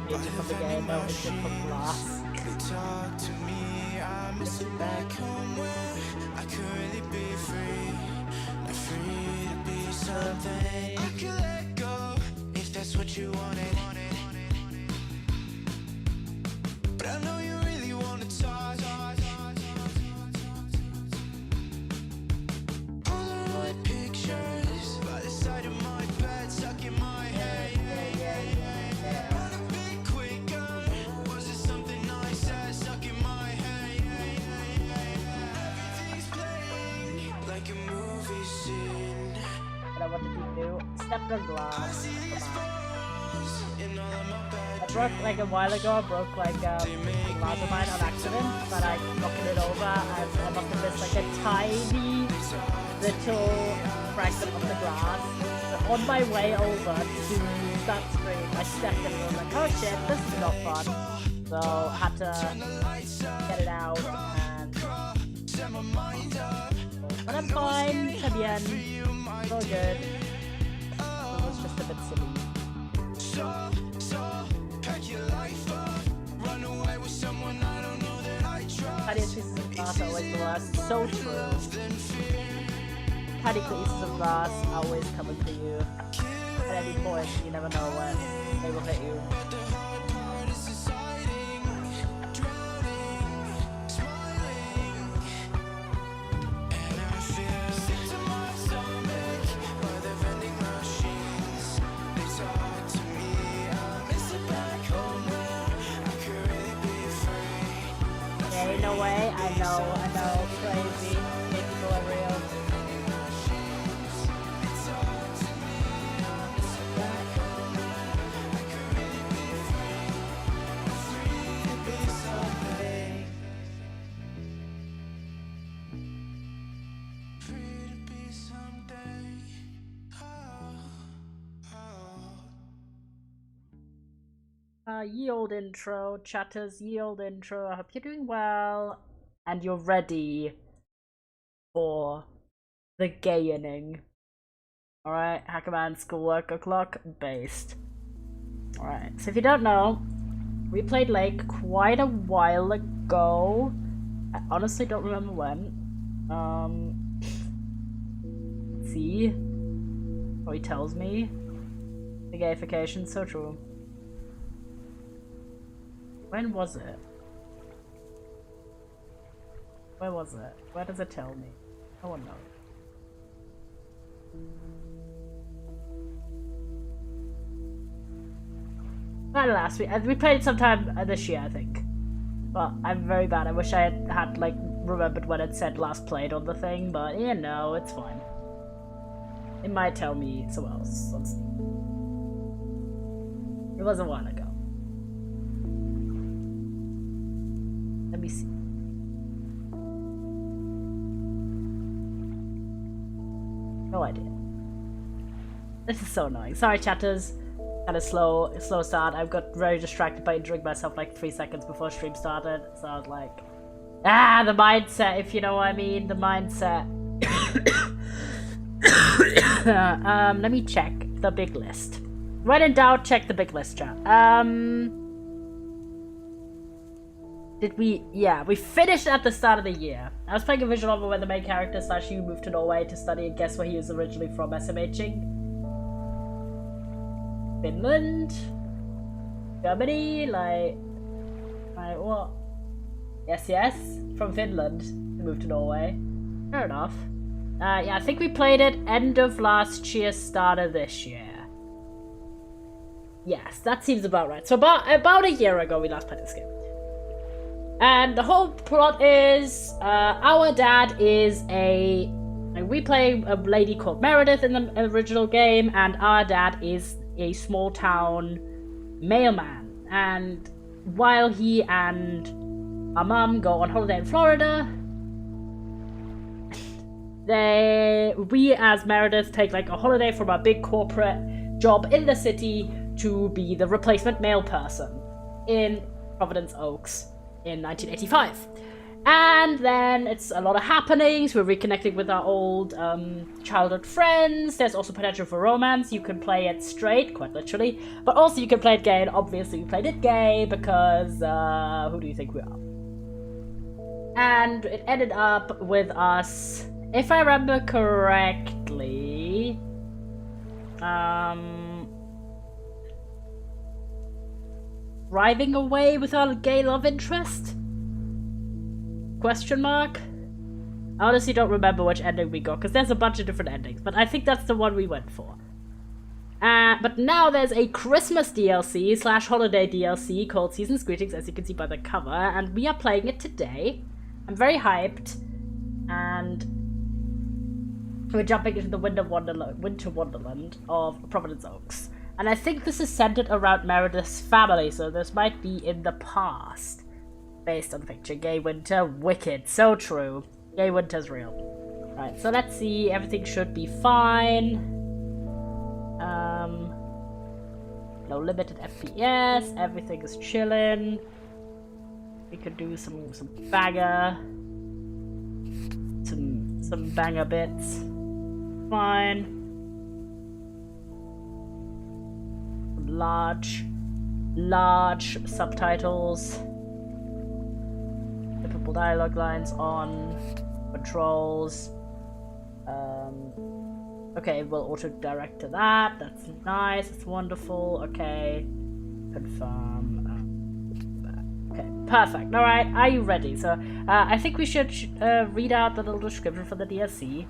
Music from the game, no, it's just from Glass. Talk to me, I miss it back home where I could really be free, not free to be something I could let go if that's what you wanted. But I know you really wanna talk. Polaroid pictures by the side of my bed, stuck in my head. Wanna be quicker? Was it something I said stuck in my head? Everything's playing like a movie scene. But what did you do? Stepped on glass. Come on. In all of my bed I broke like a while ago, I broke like a glass of mine on accident, but I knocked it over and I must have missed like a tiny little fragment of the glass. But on my way over to that screen, I stepped in it and I was like, oh shit, this is not fun. So I had to get it out and... But I'm fine, très bien, it's all good. It was just a bit silly. pack your life up, run away with someone I don't know that I trust. Tiny pieces of glass are always the worst. So true. Tiny pieces of glass are always coming for you. At any point, you never know when they will hit you. The hard part is deciding, drowning, smiling, and I feel sick to my stomach by the vending machines. They talk to me, I miss it back home where I could really be free. Yeah, no way. I know. Crazy. These people are real. Free to be someday. Ye old intro, chatters, ye old intro. I hope you're doing well and you're ready for the gaying. Alright, Hackerman Schoolwork O'Clock based. Alright, so if you don't know, we played Lake quite a while ago. I honestly don't remember when. Let's see. Oh, he tells me. The gayification, so true. When was it? Where was it? Where does it tell me? No one knows. Not last week. We played it sometime this year, I think. But I'm very bad. I wish I had like remembered when it said last played on the thing, but you know, it's fine. It might tell me somewhere else. Let's see. It was a while ago. Let me see. No idea. This is so annoying. Sorry, chatters. Kind of slow start. I got very distracted by injuring myself like 3 seconds before stream started. So I was like, the mindset, if you know what I mean. The mindset. Let me check the big list. When in doubt, check the big list, chat. We finished at the start of the year. I was playing a visual novel where the main character / moved to Norway to study, and guess where he was originally from, SMHing? Finland? Germany? Like what? Yes, from Finland. He moved to Norway. Fair enough. Yeah, I think we played it end of last year, start of this year. Yes, that seems about right. So about a year ago we last played this game. And the whole plot is, our dad is we play a lady called Meredith in the original game, and our dad is a small town mailman. And while he and our mum go on holiday in Florida, we as Meredith take like a holiday from our big corporate job in the city to be the replacement mail person in Providence Oaks in 1985. And then it's a lot of happenings. We're reconnecting with our old childhood friends. There's also potential for romance. You can play it straight, quite literally. But also you can play it gay, and obviously we played it gay because who do you think we are? And it ended up with us, if I remember correctly, driving away with our gay love interest? Question mark? I honestly don't remember which ending we got, because there's a bunch of different endings, but I think that's the one we went for. But now there's a Christmas DLC / holiday DLC called Season's Greetings, as you can see by the cover, and we are playing it today. I'm very hyped, and we're jumping into the Winter Wonderland of Providence Oaks. And I think this is centered around Meredith's family, so this might be in the past. Based on fiction. Gay Winter, wicked. So true. Gay Winter's real. Right, so let's see. Everything should be fine. No limited FPS. Everything is chilling. We could do some banger. Some banger bits. Fine. Large subtitles. Typical dialogue lines on. Controls. Okay, we'll auto-direct to that. That's nice. It's wonderful. Okay. Confirm. Okay, perfect. Alright, are you ready? So, I think we should read out the little description for the DLC.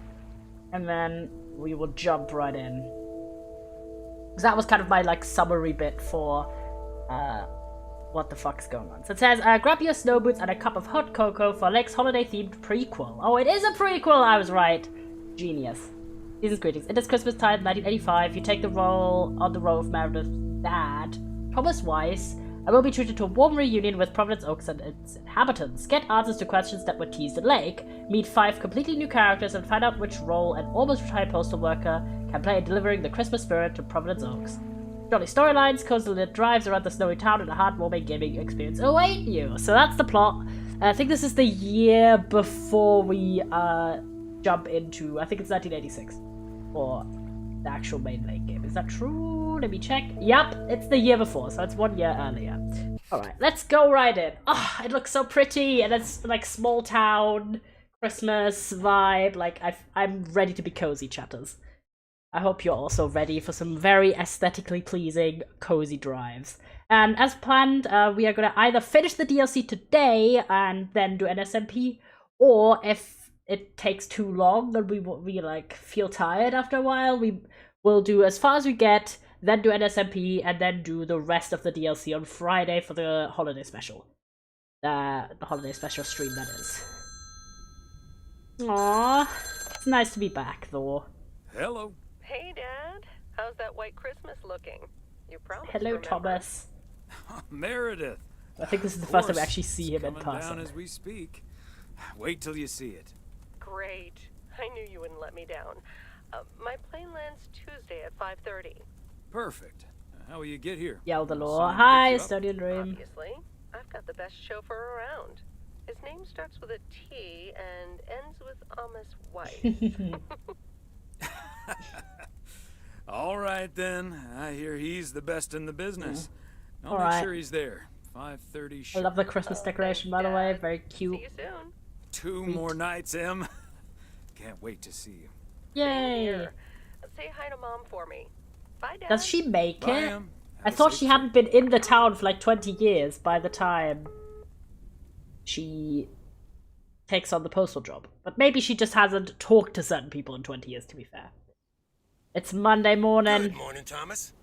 And then we will jump right in. Because that was kind of my, like, summary bit for, what the fuck's going on. So it says, grab your snow boots and a cup of hot cocoa for Lake's holiday-themed prequel. Oh, it is a prequel! I was right. Genius. Season's Greetings. It is Christmas time, 1985. You take the role on the role of Meredith's dad, Thomas Weiss, and will be treated to a warm reunion with Providence Oaks and its inhabitants. Get answers to questions that were teased at Lake, meet 5 completely new characters, and find out which role an almost retired postal worker can play in delivering the Christmas spirit to Providence Oaks. Jolly storylines, cozy lit drives around the snowy town, and a heartwarming gaming experience await you. So that's the plot. I think this is the year before we jump into, I think it's 1986. Or the actual main Lake game. Is that true? Let me check. Yep, it's the year before, so it's 1 year earlier. Alright, let's go right in. Oh, it looks so pretty, and it's like small town, Christmas vibe. Like, I'm ready to be cozy, chatters. I hope you're also ready for some very aesthetically pleasing, cozy drives. And as planned, we are gonna either finish the DLC today and then do an SMP, or if it takes too long, then we like feel tired after a while, we will do as far as we get, then do an SMP, and then do the rest of the DLC on Friday for the holiday special. The holiday special stream, that is. Aww, it's nice to be back, though. Hello. Hey, Dad. How's that white Christmas looking? You promised. Hello, remember? Thomas. Meredith. I think this is the first time we actually see him in Coming person. down as we speak. Wait till you see it. Great. I knew you wouldn't let me down. My plane lands Tuesday at 5:30. Perfect. How will you get here? Yell the Will law. someone Hi, pick you up? Estonian Dream. Obviously, I've got the best chauffeur around. His name starts with a T and ends with Amos White. All right then. I hear he's the best in the business. I'll All make right. sure he's there. 5:30 I sharp. love the Christmas decoration, by the way. Dad. Very See cute. you soon. 2 more nights, Em. Can't wait to see you. Yay! Here. Say hi to Mom for me. Bye, Dad. Does she make Bye, it? Em. I Have a thought safe she trip. hadn't been in the town for like 20 years by the time she takes on the postal job. But maybe she just hasn't talked to certain people in 20 years, to be fair. It's Monday morning. Good morning, Thomas.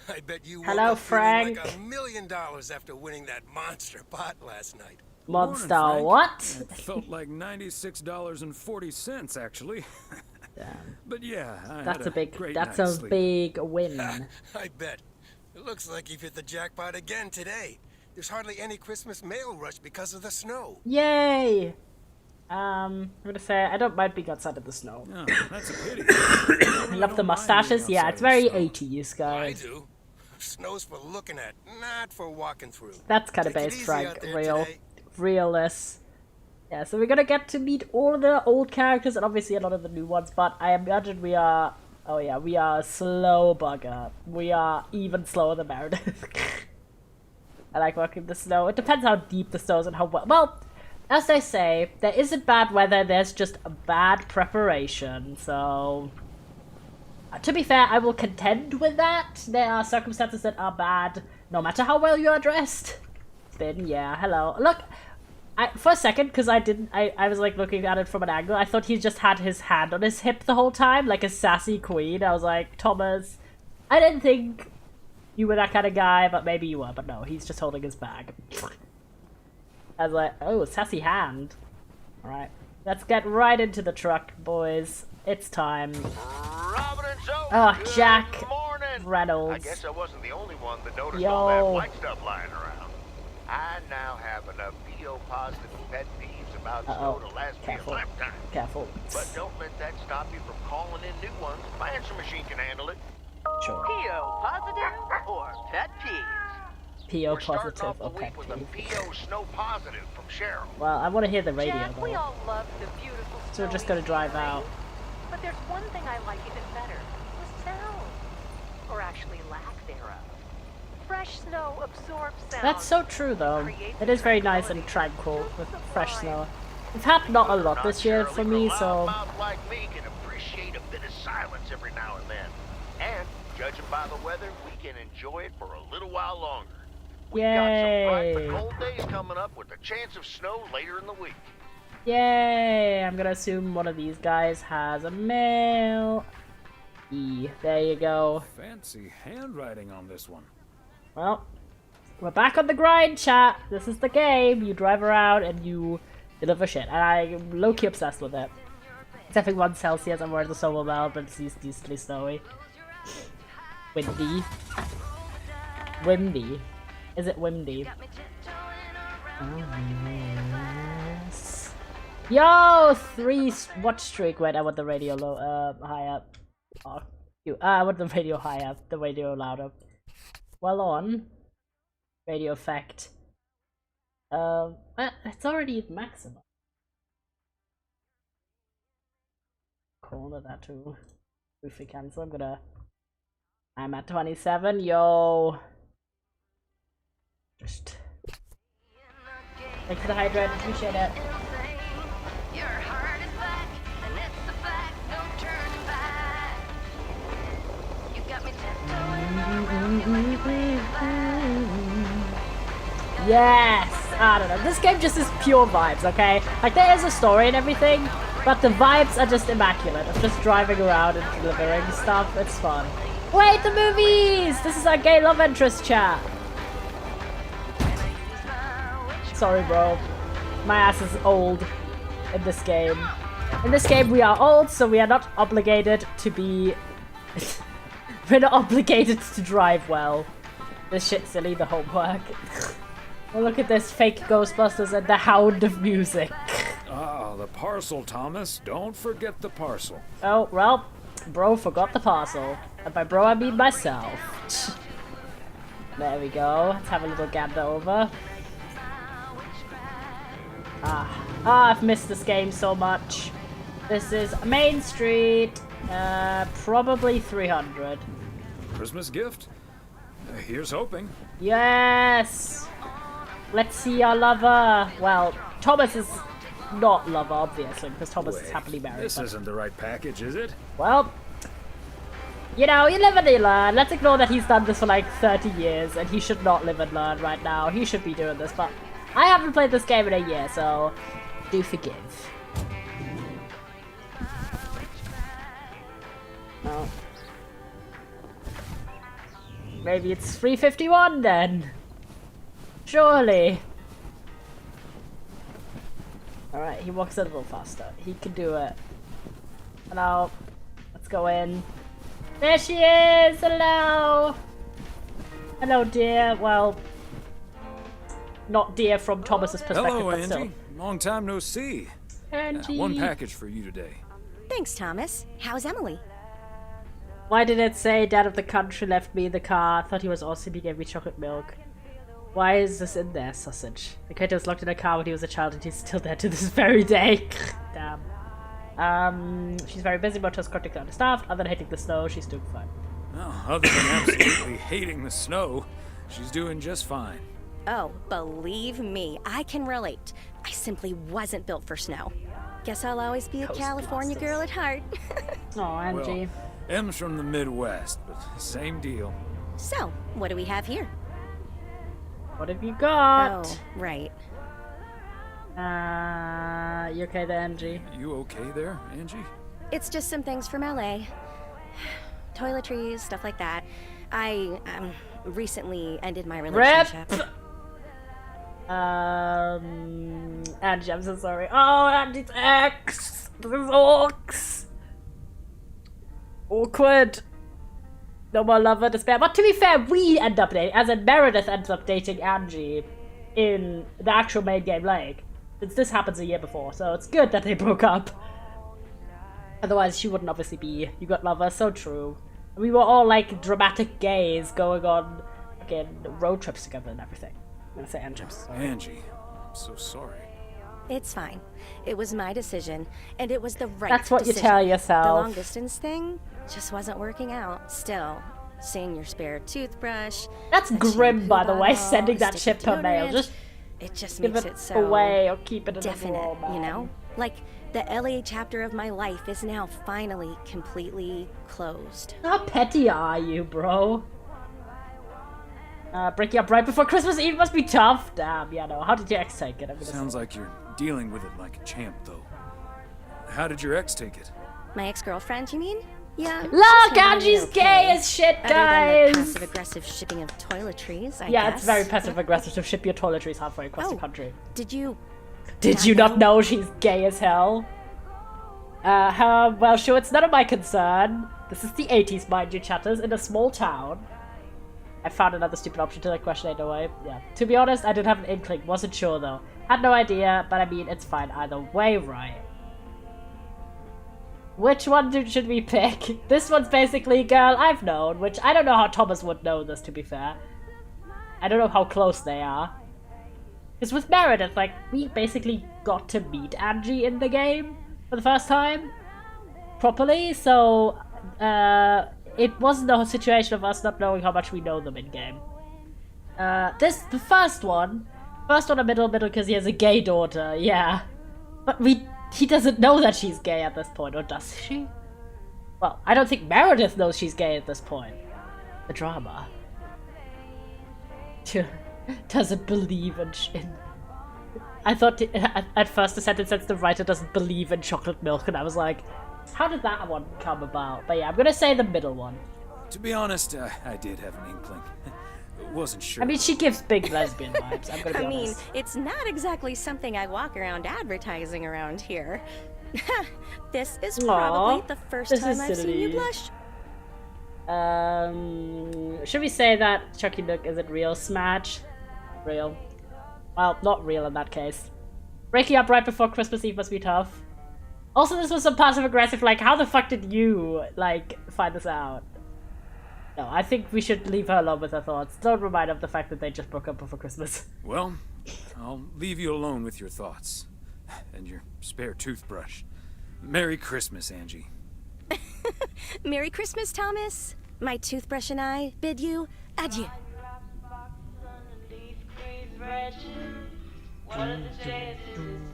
I bet you woke Hello, up feeling Frank. like $1 million after winning that monster pot last night. Monster, Morning, Frank. what? It felt like $96.40 actually. Damn. But yeah, I That's had a big, great that's night's a sleep. big win. I bet. It looks like you've hit the jackpot again today. There's hardly any Christmas mail rush because of the snow. Yay! I'm gonna say, I don't mind being outside in the snow. Oh, that's a pity. I love the mustaches. Yeah, it's very 80s, I guys. do. Snow's for looking at, not for walking through. That's kind of Take it based, easy Frank. out there Real. today. Realness. Yeah, so we're gonna get to meet all the old characters and obviously a lot of the new ones, but I imagine we are... Oh yeah, we are a slow bugger. We are even slower than Meredith. I like working the snow. It depends how deep the snow is and how well... Well, as they say, there isn't bad weather, there's just a bad preparation, so... To be fair, I will contend with that. There are circumstances that are bad, no matter how well you are dressed. Then, yeah, hello. Look, for a second, because I was like looking at it from an angle, I thought he just had his hand on his hip the whole time, like a sassy queen. I was like, Thomas, I didn't think you were that kind of guy, but maybe you were. But no, he's just holding his bag. I was like, oh, sassy hand. Alright, let's get right into the truck, boys. It's time. Robin and Zoe, Oh, good Jack morning. Reynolds. I guess I wasn't the only one that noticed Yo. all that white stuff lying around. I now have enough PO-positive pet peeves about snow to last Careful. me a lifetime. Careful. But don't let that stop you from calling in new ones. My answer machine can handle it. Sure. PO positive or pet peeves? PO We're starting positive off the or pet week with a peeve. PO snow positive from Cheryl. Well, I want to hear the radio Jack, we though. all love the beautiful So we're just snowy gonna drive scenery. out. But there's one thing I like even better. The sound. Or actually lack thereof. Fresh snow absorbs sound. That's so true though. Creates It is very nice tranquility. and tranquil with It's fresh sublime. snow. We've had not a lot Not this year Cheryl, for even me, a so loudmouth like me can appreciate a bit of silence every now and then. And judging by the weather, we can enjoy it for a little while longer. We've got some bright Yay. but cold days coming up with a chance of snow later in the week. yay! I'm gonna assume one of these guys has a mail. There you go. Fancy handwriting on this one. Well, we're back on the grind, chat. This is the game. You drive around and you deliver shit. And I'm low-key obsessed with it. Except for 1 Celsius, I'm wearing the snow belt, but it's decently snowy. Windy. Windy. Is it windy? Yes. Yo, 3 watch streak. Wait, I want the radio low, high up. Oh, I want the radio high up, the radio louder. Well on. Radio effect. It's already at maximum. Corner that too. Briefly cancel. I'm at 27. Yo. Just. Thanks for the hydrate. Appreciate it. Your heart is black, and it's a fact, no turning back. You got me tiptoeing around you like you play Yes! I don't know. This game just is pure vibes, okay? Like, there is a story and everything, but the vibes are just immaculate. Of just driving around and delivering stuff. It's fun. Wait, the movies! This is our gay love interest chat. Sorry, bro. My ass is old in this game. In this game, we are old, so we are not obligated to be... We're not obligated to drive well. This shit's silly, the homework. Oh, look at this fake Ghostbusters and the Hound of Music. Ah, the parcel, Thomas. Don't forget the parcel. Oh, well, bro forgot the parcel. And by bro, I mean myself. There we go. Let's have a little gander over. I've missed this game so much. This is Main Street, probably 300. Christmas gift? Here's hoping. Yes! Let's see our lover. Well, Thomas is not lover, obviously, because Thomas is Wait, happily married. this but- isn't the right package, is it? Well, you know, you live and you learn. Let's ignore that he's done this for like 30 years, and he should not live and learn right now. He should be doing this, but I haven't played this game in a year, so do forgive. Oh. Maybe it's 351 then. Surely. Alright, he walks a little faster. He can do it. Hello. Let's go in. There she is! Hello! Hello, dear. Well, not dear from Thomas's perspective, Hello, but still. Angie. Long time no see. Angie! One package for you today. Thanks, Thomas. How's Emily? Why did it say dad of the country left me in the car? I thought he was awesome. He gave me chocolate milk. Why is this in there, sausage? The kid was locked in a car when he was a child and he's still there to this very day. Damn. She's very busy, but was critically understaffed. Other than hating the snow, she's doing fine. Oh, other than absolutely hating the snow, she's doing just fine. Oh, believe me, I can relate. I simply wasn't built for snow. Guess I'll always be a Coast California blasters. girl at heart. Oh, Angie. Well, M's from the Midwest, but same deal. So, what do we have here? What have you got? Oh, right. You okay there, Angie? You okay there, Angie? It's just some things from LA. Toiletries, stuff like that. I recently ended my relationship. Rip! Angie, I'm so sorry. Oh, Angie's ex! This is awkward. No more lover despair. But to be fair, we end up dating, as in Meredith ends up dating Angie in the actual main game Lake. Since this happens a year before, so it's good that they broke up. Otherwise, she wouldn't obviously be You Got Lover, so true. We were all like dramatic gays going on fucking road trips together and everything. I'm gonna say Angie. Angie, I'm so sorry. It's fine. It was my decision, and it was the right That's what decision. you tell yourself. The long distance thing just wasn't working out. Still, seeing your spare toothbrush. That's a grim, shampoo by the way, bottle, sending a that stick ship of per mail. deodorant, Just it just give makes it it so away or keep it in a definite, drawer, man. you know? Like, the LA chapter of my life is now finally completely closed. How petty are you, bro? Breaking up right before Christmas Eve must be tough. Damn, yeah, no. How did your ex take it? I'm gonna Sounds say. like you're dealing with it like a champ, though. How did your ex take it? My ex-girlfriend, you mean? Yeah. she's Look, handling it Angie's okay. gay as shit, Other than the guys! passive-aggressive shipping of toiletries, I Yeah, guess. it's very passive-aggressive to ship your toiletries halfway across the Oh. country. Did you... Did you not know she's gay as hell? Well, sure, it's none of my concern. This is the 80s, mind you, chatters, in a small town. I found another stupid option to the question either way. Yeah. To be honest, I didn't have an inkling. Wasn't sure, though. Had no idea, but I mean, it's fine either way, right? Which one should we pick? This one's basically Girl I've Known, which I don't know how Thomas would know this, to be fair. I don't know how close they are. Because with Meredith, like, we basically got to meet Angie in the game for the first time. Properly, so, it wasn't a situation of us not knowing how much we know them in-game. The first one a middle, because he has a gay daughter, yeah. But he doesn't know that she's gay at this point, or does she? Well, I don't think Meredith knows she's gay at this point. The drama. Doesn't believe in I thought at first the sentence says the writer doesn't believe in chocolate milk, and I was like, how did that one come about? But yeah, I'm gonna say the middle one. To be honest, I did have an inkling. Wasn't sure. I mean, she gives big lesbian vibes, I'm gonna be I mean, honest. it's not exactly something I walk around advertising around here. This is probably the first this time is I've seen you silly. blush. Should we say that Chucky Nook isn't real? Smash? Real. Well, not real in that case. Breaking up right before Christmas Eve must be tough. Also, this was some passive-aggressive, like, how the fuck did you, like, find this out? No, I think we should leave her alone with her thoughts. Don't remind her of the fact that they just broke up before Christmas. Well, I'll leave you alone with your thoughts. And your spare toothbrush. Merry Christmas, Angie. Merry Christmas, Thomas. My toothbrush and I bid you adieu.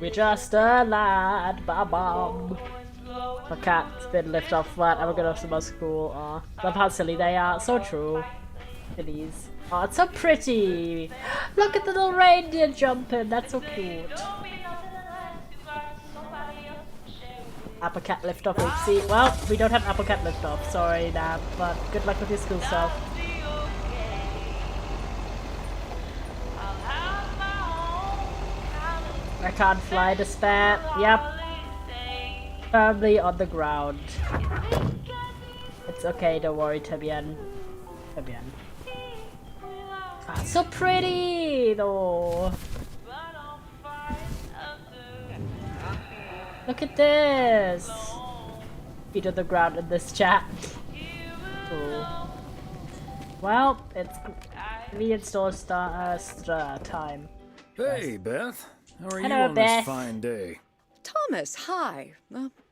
We're just a lad, ba-bum. My cat's been lifted off flat, and we're going off to my school. Aw, love how silly they are. So true. Sillies. Oh, it's so pretty. Look at the little reindeer jumping. That's so cute. Applecat lift off. Oopsie. Well, we don't have Applecat lift off. Sorry, Nab. But good luck with your school stuff. I can't fly to spare. Yep. Firmly on the ground. It's okay, don't worry, Tebien. Tebien. Ah, it's so pretty, though. Look at this. Feet on the ground in this chat. Cool. Well, it's Convenience store time. Hey, Beth. How are you Hello, on Beth. this fine day? Thomas, hi.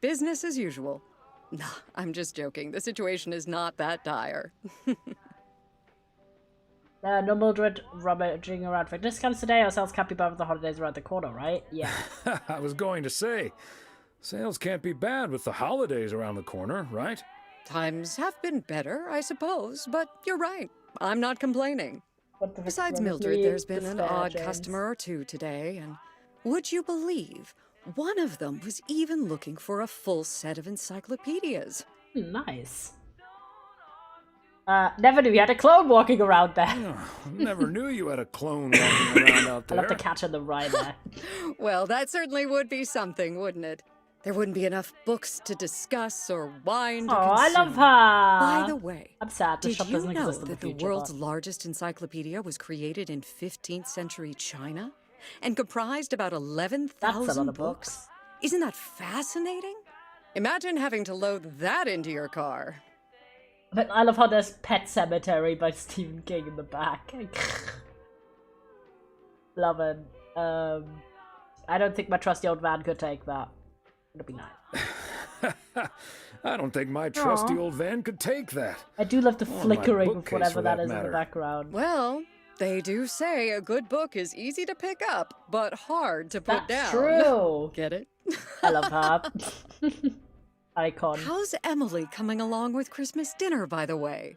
Business as usual. Nah, I'm just joking. The situation is not that dire. No Mildred rummaging around for discounts today. Our sales can't be bad with the holidays around the corner, right? Yeah. I was going to say, sales can't be bad with the holidays around the corner, right? Times have been better, I suppose, but you're right. I'm not complaining. What the Besides fuck Mildred, me there's been an odd disparaging. customer or two today, and would you believe one of them was even looking for a full set of encyclopedias? Nice. Never knew you had a clone walking around there. Never knew you had a clone walking around out I there. love the catch and the rye there. Well, that certainly would be something, wouldn't it? There wouldn't be enough books to discuss or wine to Oh, I consume. love her. By the way, I'm sad the did shop you doesn't know exist in the that the future, world's but- largest encyclopedia was created in 15th century China and comprised about 11,000 That's a lot of books? books. Isn't that fascinating? Imagine having to load that into your car. But I love how there's Pet Cemetery by Stephen King in the back. Love it. I don't think my trusty old van could take that. It'd be nice. I don't think my trusty Aw. old van could take that. I do love the Or my flickering of bookcase, whatever for that that is in matter. the background. Well, they do say a good book is easy to pick up, but hard to put That's down. true. Get it? I love her. Icon. How's Emily coming along with Christmas dinner, by the way?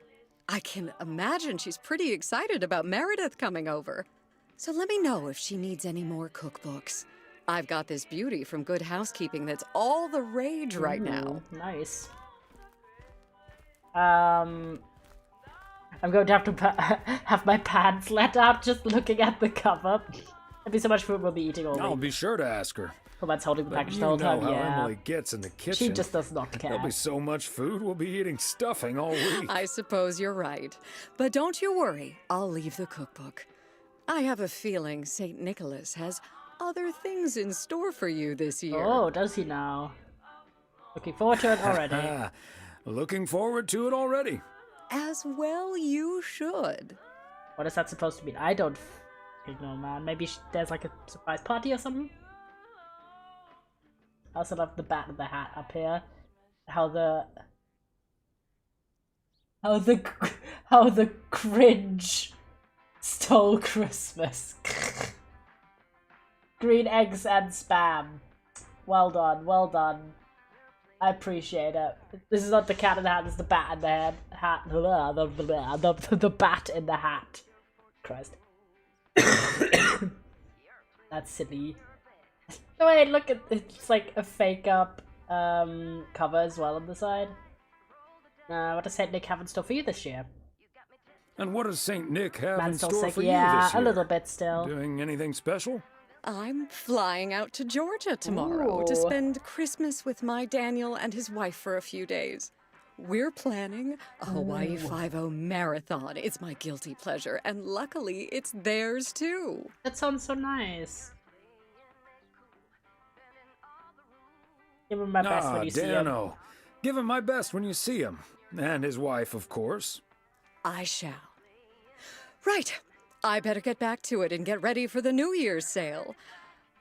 I can imagine she's pretty excited about Meredith coming over. So let me know if she needs any more cookbooks. I've got this beauty from Good Housekeeping that's all the rage right now. Ooh, nice. I'm going to have to have my pants let out just looking at the cover. There'll be so much food we'll be eating all I'll week. be sure to ask her. Coleman's holding the But package you the whole know time, how yeah. Emily gets in the kitchen. She just does not There'll care. be so much food, we'll be eating stuffing all week. I suppose you're right. But don't you worry, I'll leave the cookbook. I have a feeling St. Nicholas has other things in store for you this year. Oh, does he now? Looking forward to it already. Looking forward to it already. As well you should. What is that supposed to mean? I don't know, man. Maybe there's like a surprise party or something? I also love the bat and the hat up here. How the cringe stole Christmas. Green eggs and spam. Well done, well done. I appreciate it. This is not the cat in the hat, this is the bat in the hat. The bat in the hat. Christ. That's silly. No, wait, look at it's like a fake up cover as well on the side. What does Saint Nick have in store for you this year? And what does St. Nick have in Man's still store sick, for yeah, you this year? a little bit still. Doing anything special? I'm flying out to Georgia tomorrow to Ooh. spend Christmas with my Daniel and his wife for a few days. We're planning a Hawaii 5-0 marathon. It's my guilty pleasure, and luckily it's theirs too. That sounds so nice. Give him my best when you see him. Dano. Give him my best when you see him. And his wife, of course. I shall. Right. I better get back to it and get ready for the New Year's sale.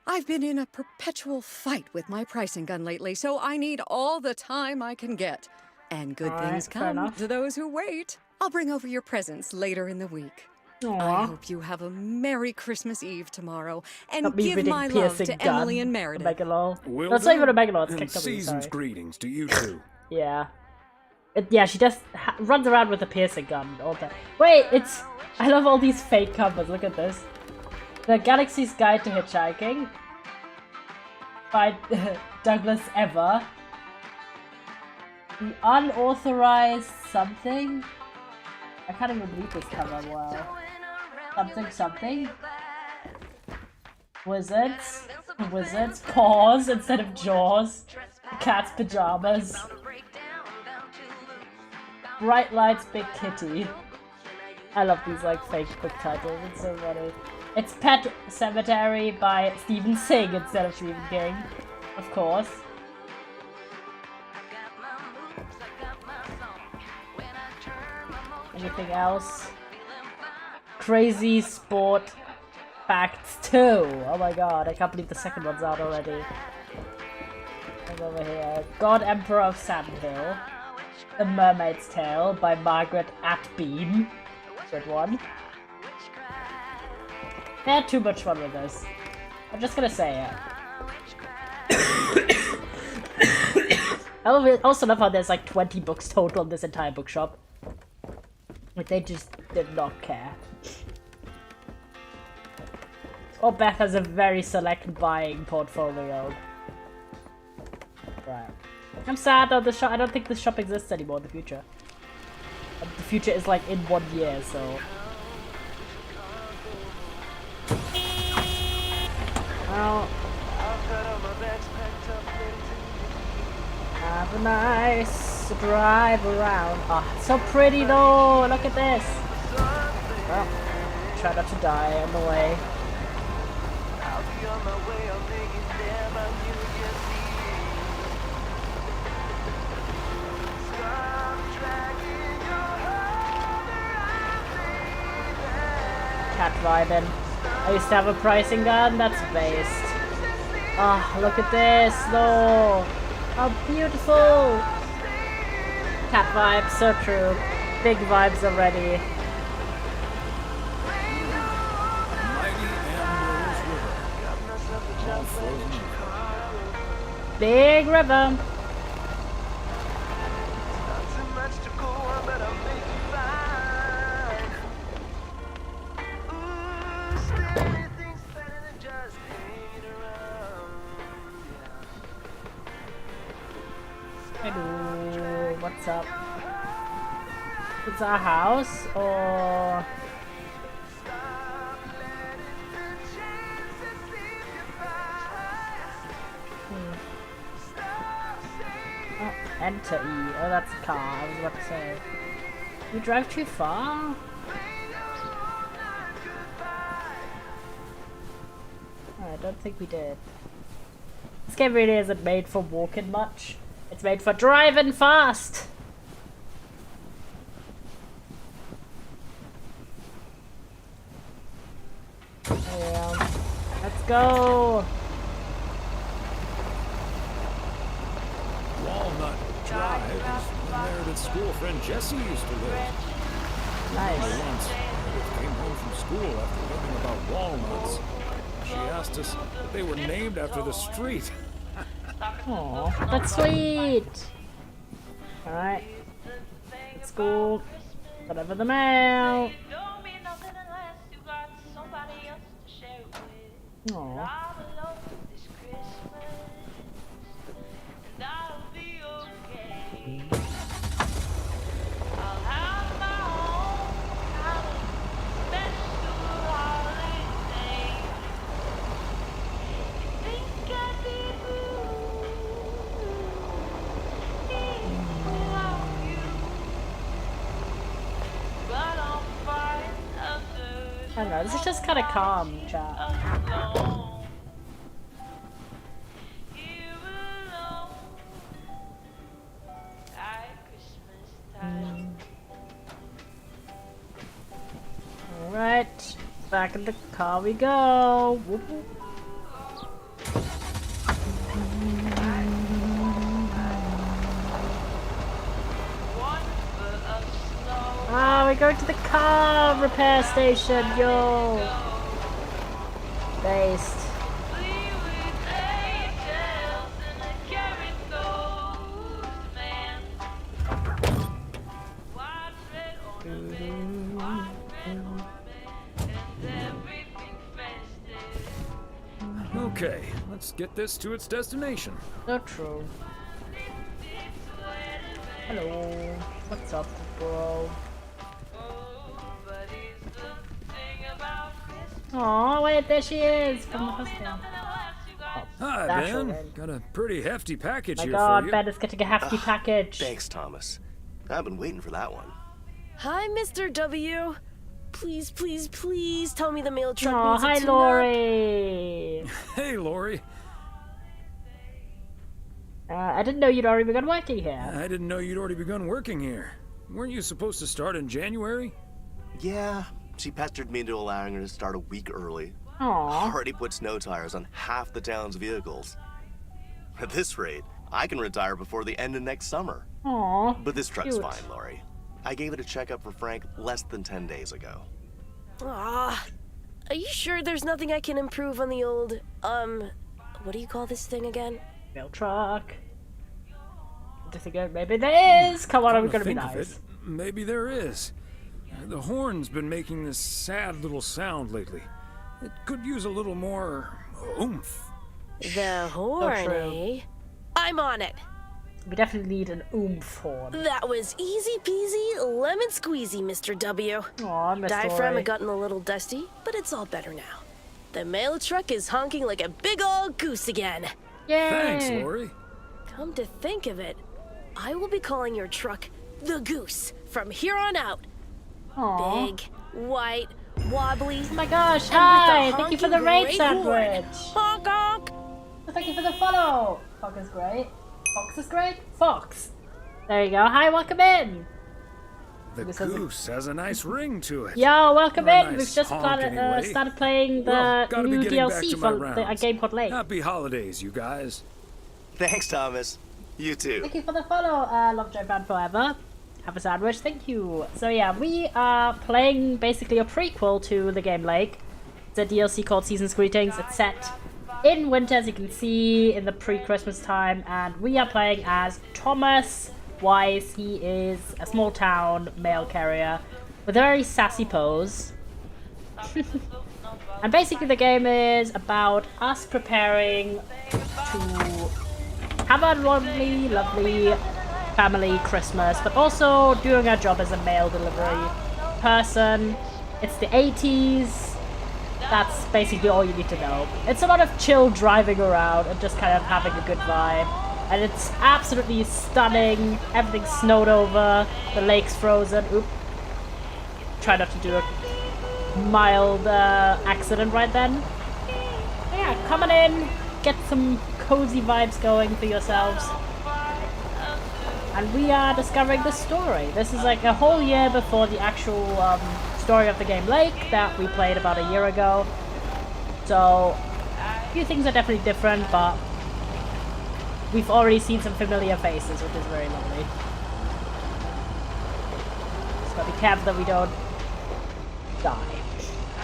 I've been in a perpetual fight with my pricing gun lately, so I need all the time I can get. And good All right, things fair come enough. to those who wait. I'll bring over your presents later in the week. I Aw. hope you have a Merry Christmas Eve tomorrow, and Got me give reading my love piercing to gun. Emily and Meredith. Megalol. Will That's not do. even a Megalol, it's And kicked up. season's Sorry. greetings to you too. Yeah. Yeah, she just runs around with a piercing gun all the time. Wait, it's... I love all these fake covers, look at this. The Galaxy's Guide to Hitchhiking by Douglas Ever. The Unauthorized something? I can't even read this cover well. Something something? Wizards? Wizards? Paws instead of jaws. Cat's pajamas. Bright Lights, Big Kitty. I love these like fake book titles, it's so funny. It's Pet Cemetery by Stephen Sing instead of Stephen King, of course. Anything else? Crazy Sport Facts 2. Oh my god, I can't believe the second one's out already. Look over here. God Emperor of Sandhill. The Mermaid's Tale by Margaret Atbeam. Good one. I had too much fun with this. I'm just gonna say it. I also love how there's like 20 books total in this entire bookshop. Like they just did not care. Or Beth has a very select buying portfolio. Right. I'm sad though, I don't think this shop exists anymore in the future. The future is like in 1 year, so... Well... Have a nice drive around. Ah, oh, it's so pretty though! Look at this! Well, try not to die on the way. Cat vibing. I used to have a pricing gun, that's based. Ah, oh, look at this though! How beautiful! Cat vibes, so true. Big vibes already. Big river. Hello, what's up? It's our house, or... Oh, enter E. Oh, that's a car, I was about to say. You drive too far? Oh, I don't think we did. This game really isn't made for walking much. It's made for driving fast! Yeah. Let's go! Walnut Drive is where Meredith's school friend Jessie used to live. Nice. Once, Meredith came home from school after learning about walnuts. She asked us if they were named after the street. Aw, that's sweet! Alright. Let's go. Whatever the mail. Aww. I don't know, this is just kind of calm, chat. Alright, back in the car we go. Whoop, whoop. Ah, we're going to the car repair station, yo! Based. Okay, let's get this to its destination. So true. Hello. What's up, bro? Oh wait, there she is from the hostel. Hi, Ben. Got a pretty hefty package here God, for you. Ben is getting a hefty package. Thanks, Thomas. I've been waiting for that one. Hi, Mr. W. Please, please, please tell me the mail truck Oh, needs a hi, tune-up. Lori. Hey, Lori. I didn't know you'd already begun working here. I didn't know you'd already begun working here. Weren't you supposed to start in January? Yeah, She pestered me into allowing her to start a week early. Aww. Already put snow tires on half the town's vehicles. At this rate, I can retire before the end of next summer. Aww. But this truck's cute. fine, Lori. I gave it a checkup for Frank less than 10 days ago. Ah, are you sure there's nothing I can improve on the old, what do you call this thing again? Mail truck. Just think maybe there is. Come on, I'm gonna be Think of nice. it, maybe there is. The horn's been making this sad little sound lately. It could use a little more oomph. The horn, true. eh? I'm on it. We definitely need an oomph horn. That was easy peasy, lemon squeezy, Mr. W. Aw, I missed Diaphragm Lori. had gotten a little dusty, but it's all better now. The mail truck is honking like a big old goose again. Yay! Thanks, Lori. Come to think of it, I will be calling your truck the Goose from here on out. Aw. Big, white, wobbly. Oh my gosh, and hi! with a Thank you for the honking raid great sandwich! horn. Honk honk! Thank you for the follow! Fox is great. Fox is great? Fox! There you go. Hi, welcome in! The This has a- goose has a nice ring to it. Yo, welcome Or a in! nice We've just honk anyway. started playing the Well, gotta be new getting back DLC to my for a rounds. game called Lake. Happy holidays, you guys. Thanks, Thomas. You too. Thank you for the follow, Lovejoy Fan Forever. Have a sandwich, thank you. So yeah, we are playing basically a prequel to the game Lake. It's a DLC called Season's Greetings. It's set in winter, as you can see, in the pre-Christmas time, and we are playing as Thomas Wise. He is a small town mail carrier with a very sassy pose. And basically the game is about us preparing to have a lovely family Christmas, but also doing our job as a mail delivery person. It's the 80s. That's basically all you need to know. It's a lot of chill driving around and just kind of having a good vibe. And it's absolutely stunning. Everything's snowed over. The lake's frozen. Oop. Try not to do a mild accident right then. But yeah, coming in. Get some cozy vibes going for yourselves. And we are discovering the story. This is like a whole year before the actual story of the game Lake that we played about a year ago. So a few things are definitely different, but we've already seen some familiar faces, which is very lovely. Just gotta be careful that we don't die.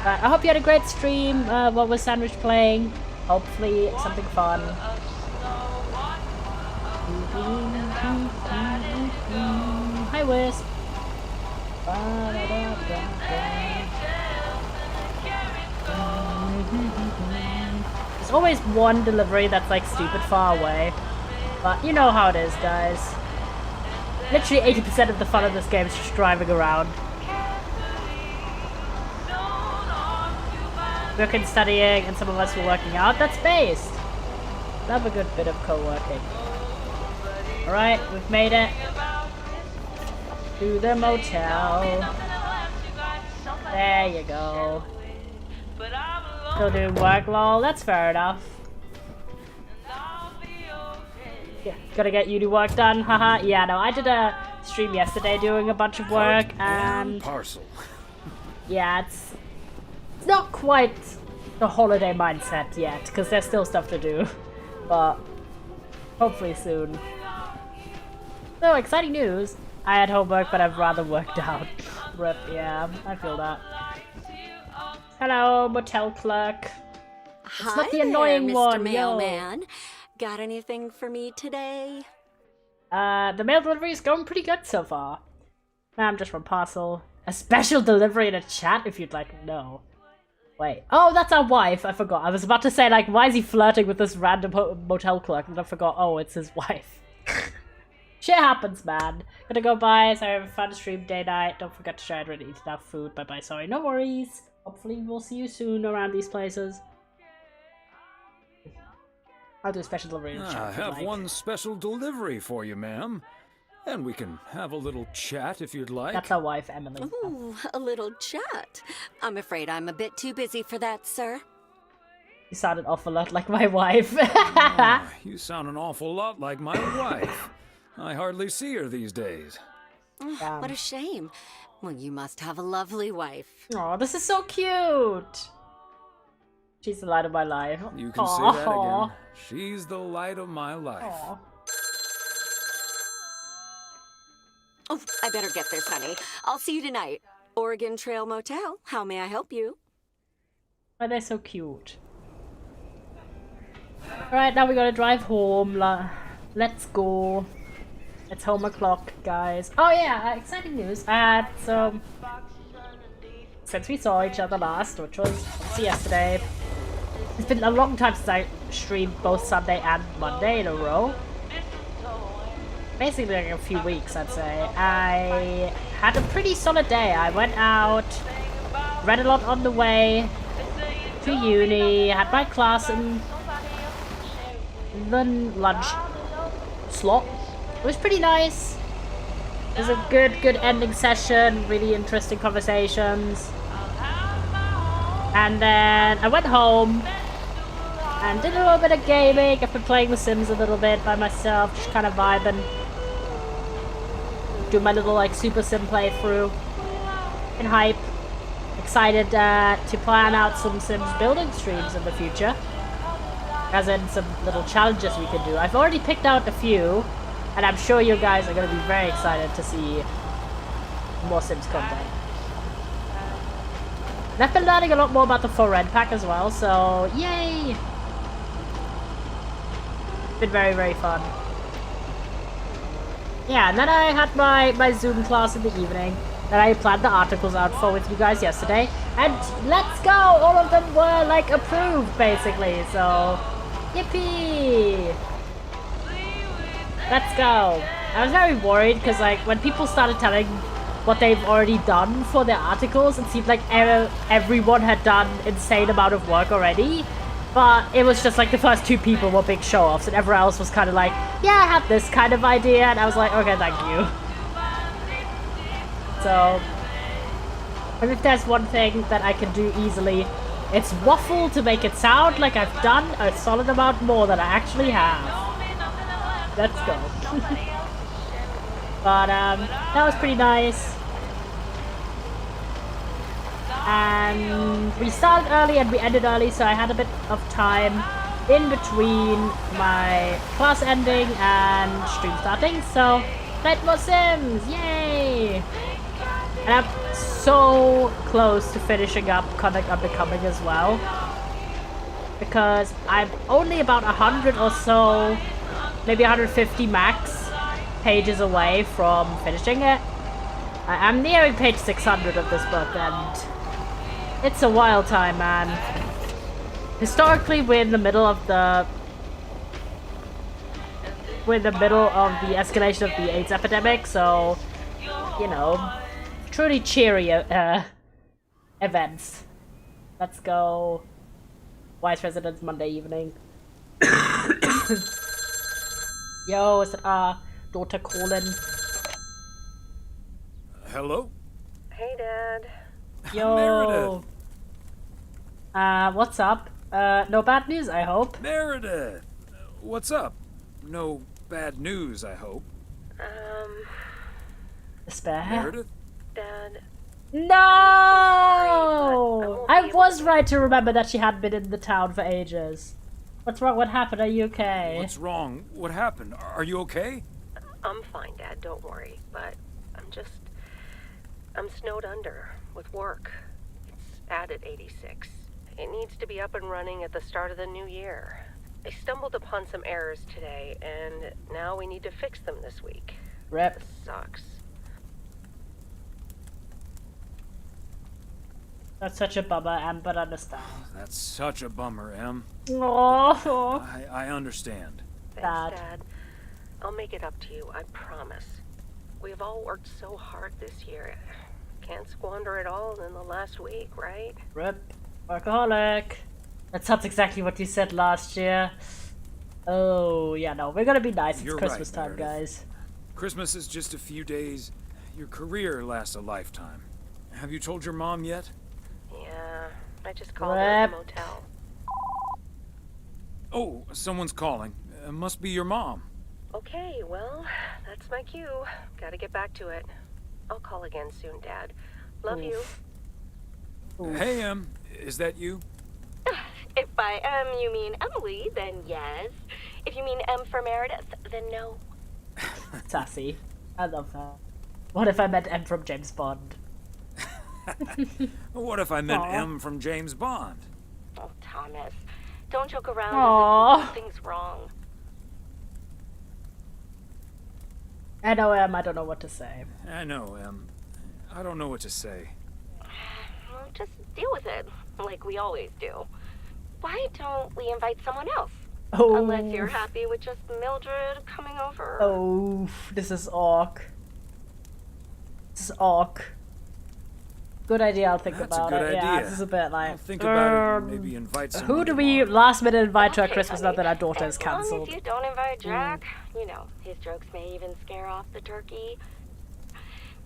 But I hope you had a great stream. What was Sandwich playing? Hopefully something fun. Hi, Wisp. There's always one delivery that's like stupid far away. But you know how it is, guys. Literally 80% of the fun of this game is just driving around. Working, studying, and some of us were working out. That's based. Love a good bit of co-working. Alright, we've made it to the motel. There you go. Still doing work, lol. That's fair enough. Yeah, gotta get uni work done, haha. Yeah, no, I did a stream yesterday doing a bunch of work, and parcel. yeah, it's not quite the holiday mindset yet, because there's still stuff to do, but hopefully soon. So, exciting news. I had homework, but I've rather worked out. Rip, yeah, I feel that. Hello, motel clerk. It's Hi not the there, annoying Mr. one, Mailman. Got anything for me today? The mail delivery is going pretty good so far. I'm just one parcel. A special delivery in a chat if you'd like to know. Wait. Oh, that's our wife. I forgot. I was about to say, like, why is he flirting with this random motel clerk? And I forgot, oh, it's his wife. Shit happens, man. Gonna go bye. Sorry, have a fun stream day night. Don't forget to share it and eat enough food. Bye bye. Sorry, no worries. Hopefully we'll see you soon around these places. I'll do a special delivery in the chat. I if you'd have like. one special delivery for you, ma'am. And we can have a little chat if you'd like. That's our wife, Emily. Ooh, a little chat. I'm afraid I'm a bit too busy for that, sir. You sounded awful lot like my wife. You sound an awful lot like my wife. I hardly see her these days. What a shame. Well, you must have a lovely wife. Oh, this is so cute. She's the light of my life. You can say that again. She's the light of my life. Aw. Oh, I better get this, honey. I'll see you tonight. Oregon Trail Motel. How may I help you? Why they're so cute. Alright, now we gotta drive home. Let's go. It's home o'clock, guys. Oh yeah, exciting news. So since we saw each other last, which was obviously yesterday, it's been a long time since I streamed both Sunday and Monday in a row. Basically like a few weeks, I'd say. I had a pretty solid day. I went out, read a lot on the way to uni, had my class in the lunch slot. It was pretty nice. It was a good ending session, really interesting conversations. And then I went home and did a little bit of gaming. I've been playing The Sims a little bit by myself, just kind of vibing. Do my little like Super Sim playthrough. And hype. Excited to plan out some Sims building streams in the future. As in some little challenges we can do. I've already picked out a few. And I'm sure you guys are going to be very excited to see more Sims content. And I've been learning a lot more about the For Rent pack as well, so yay! It's been very fun. Yeah, and then I had my Zoom class in the evening that I planned the articles out for with you guys yesterday. And let's go! All of them were like approved basically, so yippee! Let's go. I was very worried because like when people started telling what they've already done for their articles, it seemed like everyone had done insane amount of work already. But it was just like the first 2 people were big show-offs and everyone else was kind of like, yeah, I had this kind of idea, and I was like, okay, thank you. So, and if there's one thing that I can do easily, it's waffle to make it sound like I've done a solid amount more than I actually have. Let's go. But that was pretty nice. And we started early and we ended early, so I had a bit of time in between my class ending and stream starting. So played more Sims, yay! And I'm so close to finishing up Comic Unbecoming as well, because I'm only about 100 or so, maybe 150 max pages away from finishing it. I'm nearing page 600 of this book, and it's a wild time, man. Historically, we're in the middle of the escalation of the AIDS epidemic, so you know, truly cheery events. Let's go. Wise Residence Monday evening. Yo, is it our daughter calling? Hello? Hey, Dad. Yo. Meredith. What's up? No bad news, I hope. Meredith! What's up? No bad news, I hope. Despair? Meredith? Dad. No! I was right to remember that she hadn't been in the town for ages. What's wrong? What happened? Are you okay? What's wrong? What happened? Are you okay? I'm fine, Dad. Don't worry. But I'm snowed under with work. It's added 86. It needs to be up and running at the start of the new year. I stumbled upon some errors today, and now we need to fix them this week. Rip. This sucks. That's such a bummer, Em, but understand. That's such a bummer, Em. Oh. I understand. Thanks, Dad. I'll make it up to you, I promise. We've all worked so hard this year. Can't squander it all in the last week, right? Rip. Workaholic. That sounds exactly what you said last year. Oh, yeah, no, we're gonna be nice. You're It's Christmas right, time, Meredith. guys. Christmas is just a few days. Your career lasts a lifetime. Have you told your mom yet? Yeah, I just called her at the motel. Oh, someone's calling. Must be your mom. Okay, well, that's my cue. Gotta get back to it. I'll call again soon, Dad. Love you. Hey, is that you? If by M you mean Emily, then yes. If you mean M for Meredith, then no. Sassy. I love that. What if I meant M from James Bond? What if I meant Aw. M from James Bond? Oh, Thomas. Don't joke around Aw. as if something's wrong. I know I don't know what to say. I know, I don't know what to say. Well, just deal with it, like we always do. Why don't we invite someone else? Oh. Unless you're happy with just Mildred coming over. Oh, this is awk. This is awk. Good idea, I'll think That's a about good it. Yeah, idea. this is a bit like... I'll think about it and maybe invite someone Who do we tomorrow. last minute invite to our Okay, Christmas honey. now that our daughter is As long cancelled? as you don't invite Jack, you know, his jokes may even scare off the turkey.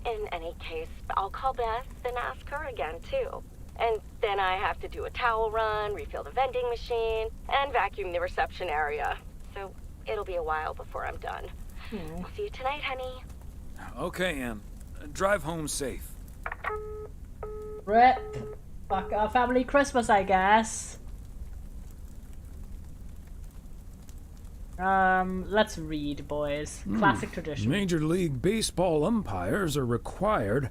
In any case, I'll call Beth and ask her again, too. And then I have to do a towel run, refill the vending machine, and vacuum the reception area. So it'll be a while before I'm done. I'll see you tonight, honey. Okay, drive home safe. Rip. Fuck our family Christmas, I guess. Let's read, boys. Classic tradition. Major League Baseball umpires are required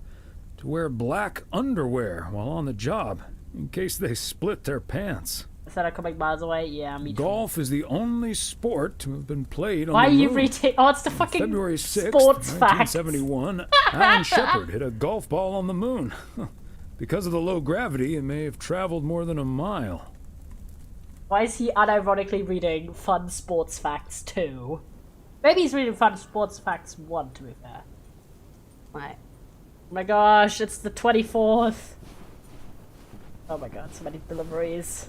to wear black underwear while on the job, in case they split their pants. Instead of coming miles away, yeah, me too. Golf is the only sport to have been played on Why are the you moon. reading? Oh, it's the fucking February 6th, sports facts. 1971, Alan Shepard hit a golf ball on the moon. Because of the low gravity, it may have traveled more than a mile. Why is he unironically reading Fun Sports Facts 2? Maybe he's reading Fun Sports Facts 1, to be fair. Right. Oh my gosh, it's the 24th. Oh my god, so many deliveries.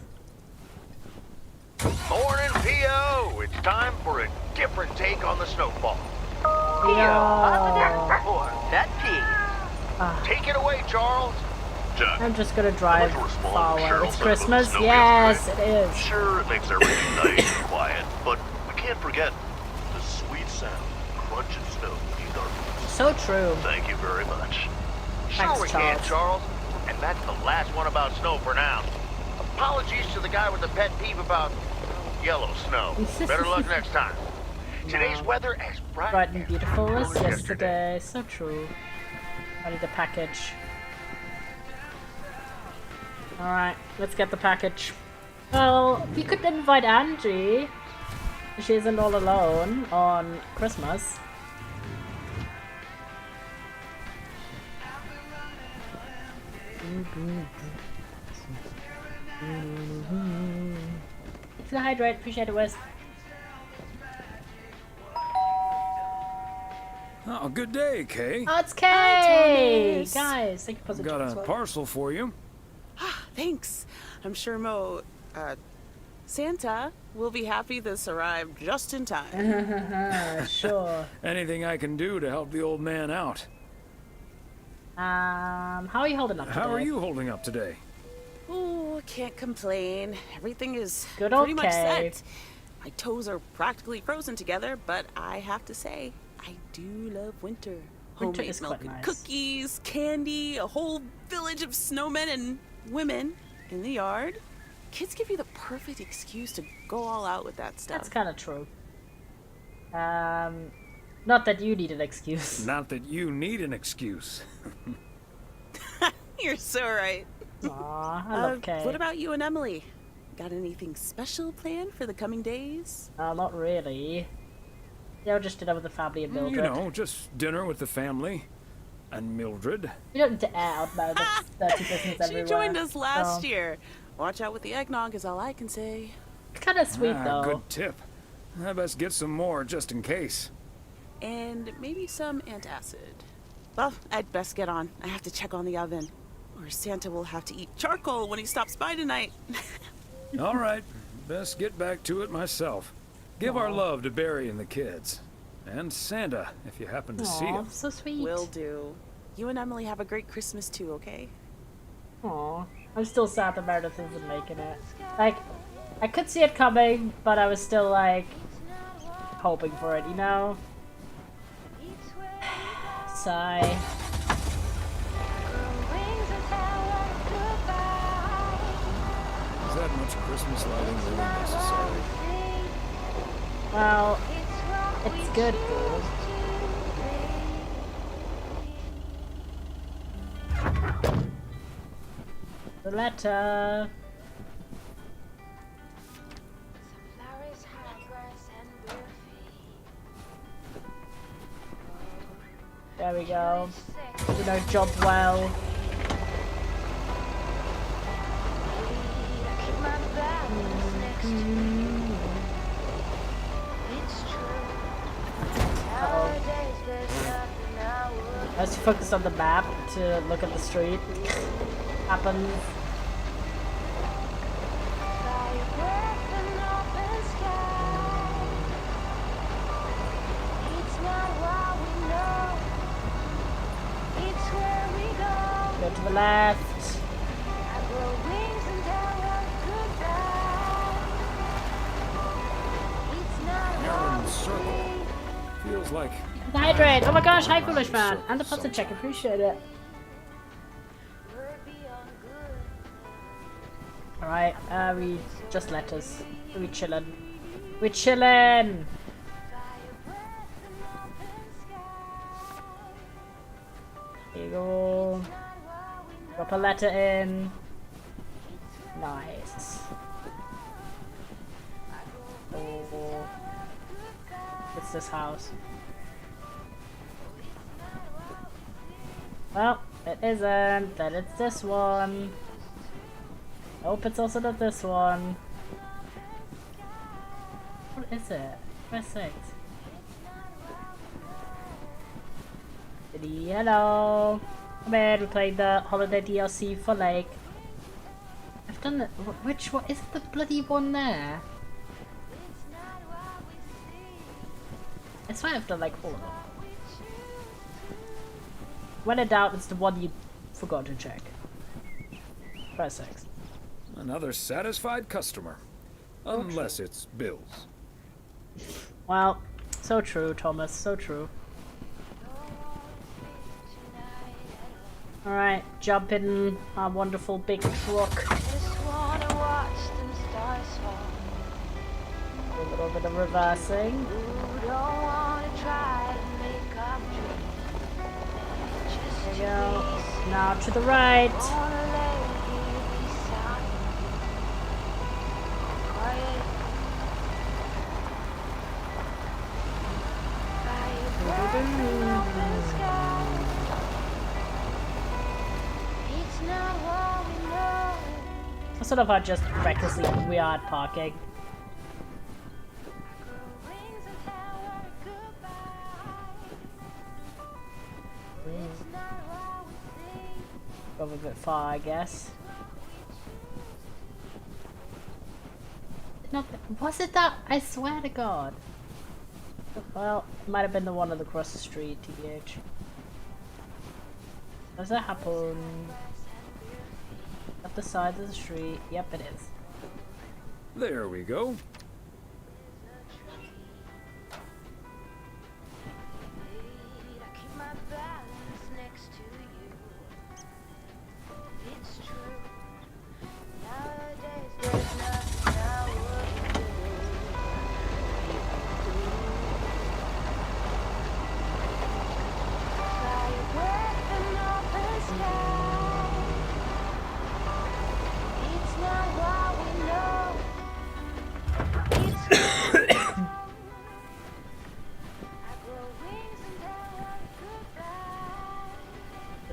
Morning, P.O. It's time for a different take on the snowfall. Yeah. Or pet peeve. Take it away, Charles. Jack, I'm just gonna drive how much we're far spoiling away. Cheryl It's said about Christmas? the snow Yes, yesterday. it is. Sure, it makes everything nice and quiet, but we can't forget the sweet sound of crunching snow beneath our boots. So true. Thank you very much. Sure Thanks, we can, Charles. Charles. And that's the last one about snow for now. Apologies to the guy with the pet peeve about yellow snow. Better luck next time. Today's weather as Bright and beautiful as as yesterday. So true. I need a package. Alright, let's get the package. Well, we could invite Angie. She isn't all alone on Christmas. Thanks for the hydrate, appreciate it, Wes. Oh, good day, Kay. Oh, it's Kay! Thomas. Guys, thank you for the Got a as well. parcel for you. Thanks. I'm sure Santa will be happy this arrived just in time. Sure. Anything I can do to help the old man out. How are you holding up today? How are you holding up today? Oh, can't complain. Everything is Good pretty much okay. set. My toes are practically frozen together, but I have to say, I do love winter. Winter Homemade is milk quite and nice. cookies, candy, a whole village of snowmen and women in the yard. Kids give you the perfect excuse to go all out with that stuff. That's kind of true. Not that you need an excuse. Not that you need an excuse. You're so right. Aw, I love Kay. What about you and Emily? Got anything special planned for the coming days? Not really. Yeah, just dinner with the family and Mildred. You know, just dinner with the family. And Mildred. You don't need to air out Meredith's dirty business She everywhere. joined us last So, year. Watch out with the eggnog is all I can say. It's kind of sweet, though. Good tip. I best get some more just in case. And maybe some antacid. Well, I'd best get on. I have to check on the oven. Or Santa will have to eat charcoal when he stops by tonight. All right, best get back to it myself. Give our love to Barry and the kids. And Santa, if you happen to see Aw, him. so sweet. Will do. You and Emily have a great Christmas too, okay? Aw. I'm still sad that Meredith isn't making it. Like, I could see it coming, but I was still, like, hoping for it, you know? Sigh. much Christmas lighting really necessary? Well, it's good, dude. The letter. There we go. Do our job well. As you focus on the map to look at the street, happens. Go to the left. Narrow circle. Feels like Hydrate! Oh my gosh, hi foolish man! And the puzzle check, appreciate it. Alright, we just letters. We chillin'. We chillin'! Here you go. Drop a letter in. Nice. Oh. What's this house? Well, it isn't. Then it's this one. Nope, it's also not this one. What is it? Press 6. Hello. Come in, we played the holiday DLC for Lake. I've done it. Which one? Is it the bloody one there? I swear I've done like all of them. When in doubt, it's the one you forgot to check. Press 6. another satisfied customer. Unless it's Bill's. Well, so true, Thomas, so true. Alright, jump in our wonderful big truck. A little bit of reversing. There we go. Now to the right. Sort of are just recklessly weird parking. Go a bit far, I guess. Not, was it that? I swear to God. Well, it might have been the one across the street, TBH. Does that happen? Up the side of the street. Yep, it is. There we go.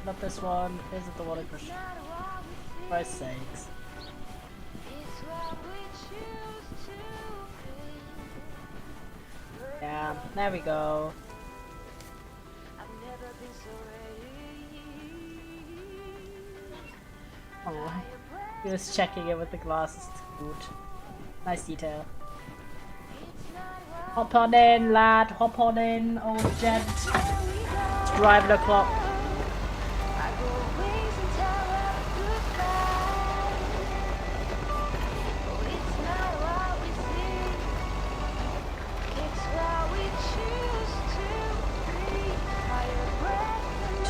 Not this one. Is it the one across? For Christ's sakes. Yeah, there we go. Oh, he was checking it with the glasses. It's good. Nice detail. Hop on in, lad. Hop on in, old gent. It's driving o'clock.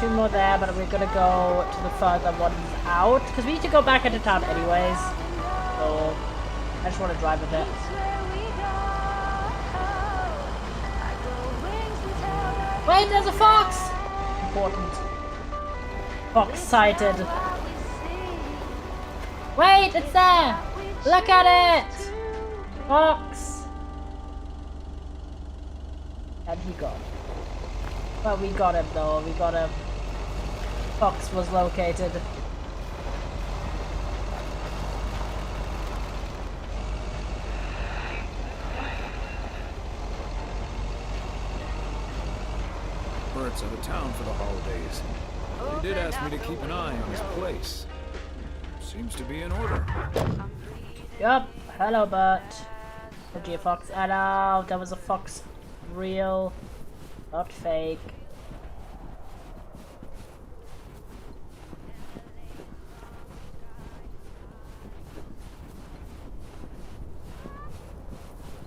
Two more there, but we're gonna go to the further ones out because we need to go back into town anyways. So I just want to drive a bit. Wait, there's a fox! Important. Fox sighted. Wait, it's there! Look at it! Fox! And he got him. Well, we got him though, we got him. Fox was located. Bert's out of town for the holidays. He did ask me to keep an eye on his place. Seems to be in order. Yup. Hello, Bert. OG Fox. Hello. That was a fox. Real. Not fake.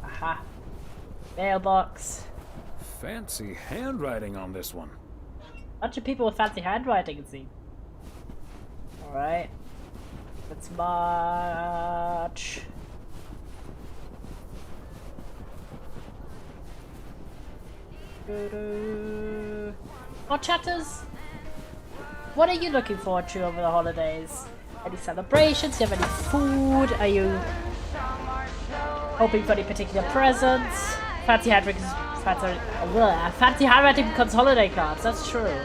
Aha. Mailbox. Fancy handwriting on this one. Bunch of people with fancy handwriting, it seems. Alright. Let's march. What chatters? What are you looking forward to over the holidays? Any celebrations? Do you have any food? Are you hoping for any particular presents? Fancy handwriting fancy handwriting becomes holiday cards, that's true.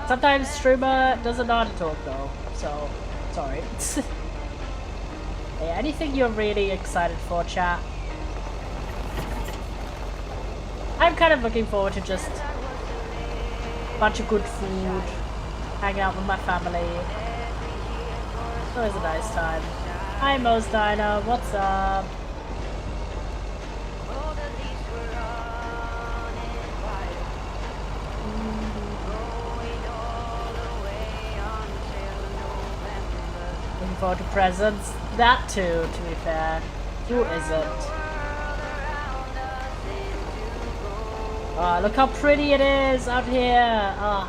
Sometimes streamer doesn't know how to talk though, so sorry. Hey, anything you're really excited for, chat? I'm kind of looking forward to just a bunch of good food, hanging out with my family. It's always a nice time. Hi Mo's Diner, what's up? Looking forward to presents. That too, to be fair. Who isn't? Oh, look how pretty it is out here. Oh.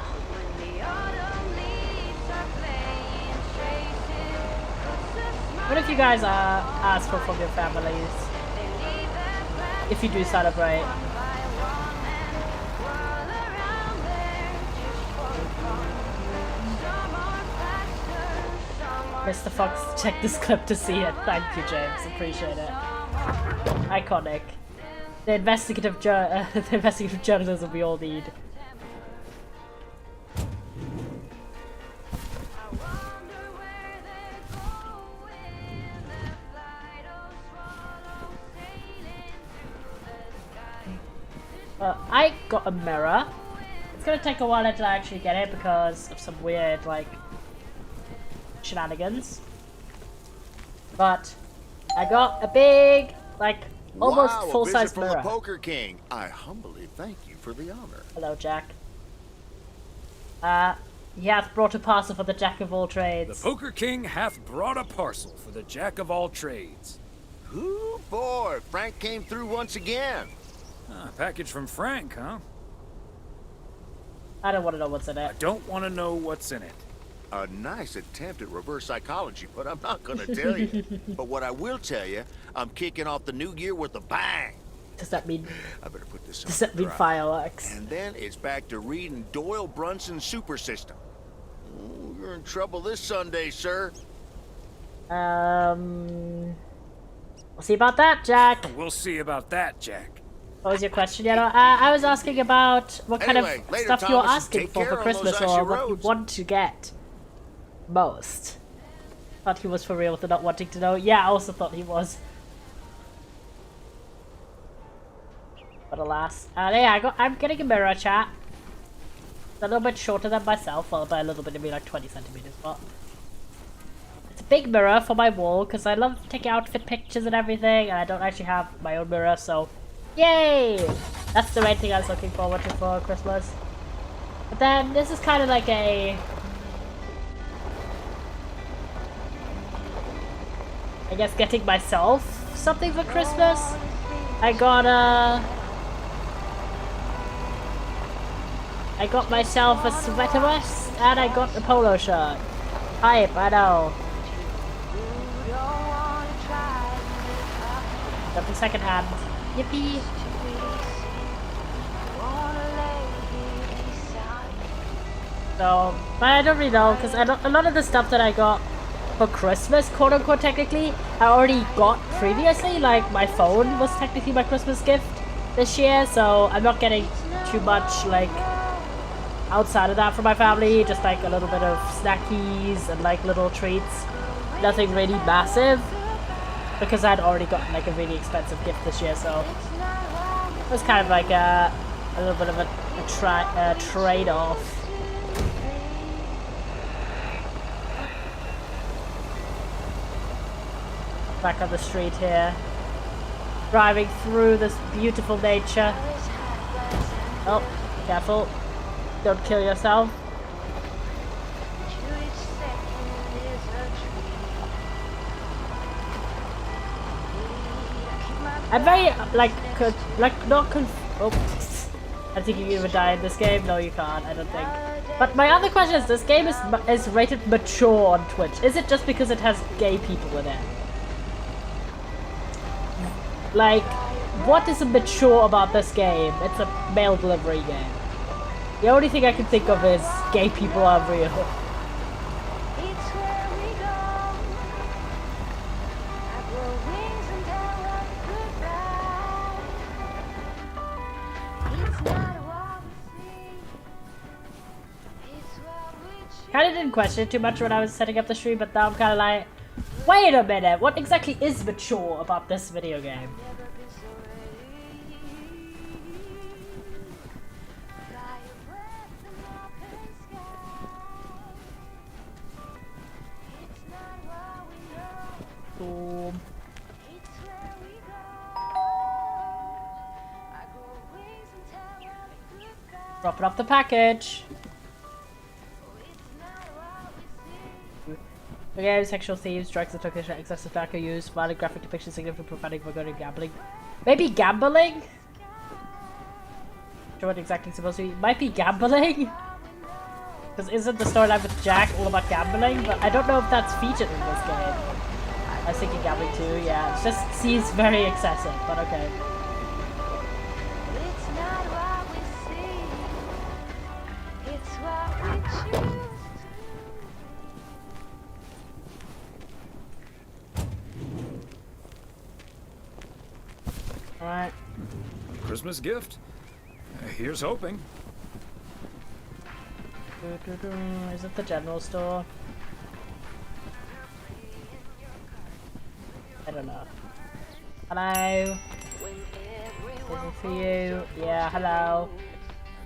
What if you guys ask for from your families? If you do celebrate. Mr. Fox, check this clip to see it. Thank you, James. Appreciate it. Iconic. The investigative journalism we all need. I got a mirror. It's gonna take a while until I actually get it because of some weird, like, shenanigans. But I got a big, like, almost wow, full-size from mirror. the Poker King. I humbly thank you for the honor. Hello, Jack. He hath brought a parcel for the Jack of all trades. The Poker King hath brought a parcel for the Jack of all trades. Ooh, boy, Frank came through once again. Package from Frank, huh? I don't want to know what's in it. I don't want to know what's in it. A nice attempt at reverse psychology, but I'm not gonna tell you. But what I will tell you, I'm kicking off the new year with a bang. Does that mean? I better put this. Does that mean fireworks? And then it's back to reading Doyle Brunson's Super System. Ooh, you're in trouble this Sunday, sir. We'll see about that, Jack. We'll see about that, Jack. What was your question, Yellow? I was asking about what kind Anyway, of later, stuff you're Thomas, asking take for care on Christmas those icy or what you roads. want to get most. Thought he was for real with the not wanting to know. Yeah, I also thought he was. But alas. Yeah, I'm getting a mirror, chat. It's a little bit shorter than myself. Well, by a little bit, I mean like 20 centimeters, but it's a big mirror for my wall because I love taking outfit pictures and everything, and I don't actually have my own mirror, so yay! That's the main thing I was looking forward to for Christmas. But then this is kind of like a, I guess, getting myself something for Christmas. I got myself a sweater vest and I got a polo shirt. Hype, I know. Something secondhand. Yippee! So, but I don't really know, because a lot of the stuff that I got for Christmas, quote unquote, technically, I already got previously. Like, my phone was technically my Christmas gift this year, so I'm not getting too much, like, outside of that for my family. Just, like, a little bit of snackies and, like, little treats. Nothing really massive, because I'd already gotten, like, a really expensive gift this year, so it was kind of like a little bit of a trade-off. Back on the street here, driving through this beautiful nature. Oh, careful, don't kill yourself. I'm very oh, I think you can even die in this game. No, you can't. I don't think. But my other question is: this game is rated mature on Twitch. Is it just because it has gay people in it? Like, what is mature about this game? It's a mail delivery game. The only thing I can think of is gay people are real. Kinda didn't question it too much when I was setting up the stream, but now I'm kinda like, wait a minute, what exactly is mature about this video game? Boom. Dropping off the package. Okay, sexual thieves, drugs, intoxication, excessive tobacco use, violent graphic depictions, significant profanity, vulgarity, gambling. Maybe gambling? Not sure what exactly it's supposed to be. Might be gambling? Because isn't the storyline with Jack all about gambling? But I don't know if that's featured in this game. I was thinking gambling too, yeah. It just seems very excessive, but okay. Alright. Christmas gift? Here's hoping. Is it the general store? I don't know. Hello? Looking for you. Yeah, hello.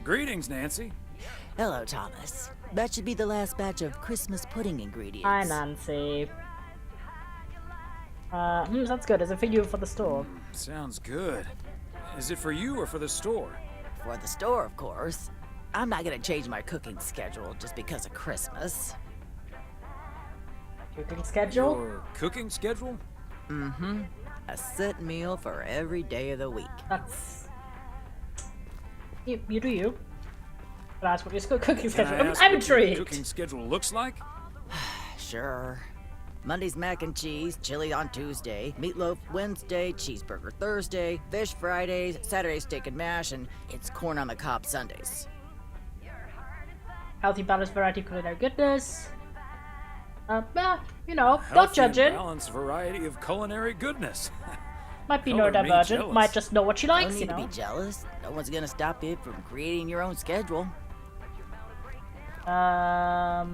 Greetings, Nancy. Hello, Thomas. That should be the last batch of Christmas pudding ingredients. Hi, Nancy. That's good. Is it for you or for the store? Sounds good. Is it for you or for the store? For the store, of course. I'm not gonna change my cooking schedule just because of Christmas. Cooking schedule? Your cooking schedule? Mm-hmm. A set meal for every day of the week. That's... You do you. But ask what your cooking schedule. Can I ask I'm what your intrigued. cooking schedule looks like? Sure. Monday's mac and cheese, chili on Tuesday, meatloaf Wednesday, cheeseburger Thursday, fish Fridays, Saturday steak and mash, and it's corn on the cob Sundays. Healthy, balanced variety of culinary goodness. Yeah, you know, Healthy don't judge and it. balanced variety of culinary goodness. Might be Color me neurodivergent, jealous. might just know what she likes, No you need to know. be jealous. No one's gonna stop you from creating your own schedule. I'll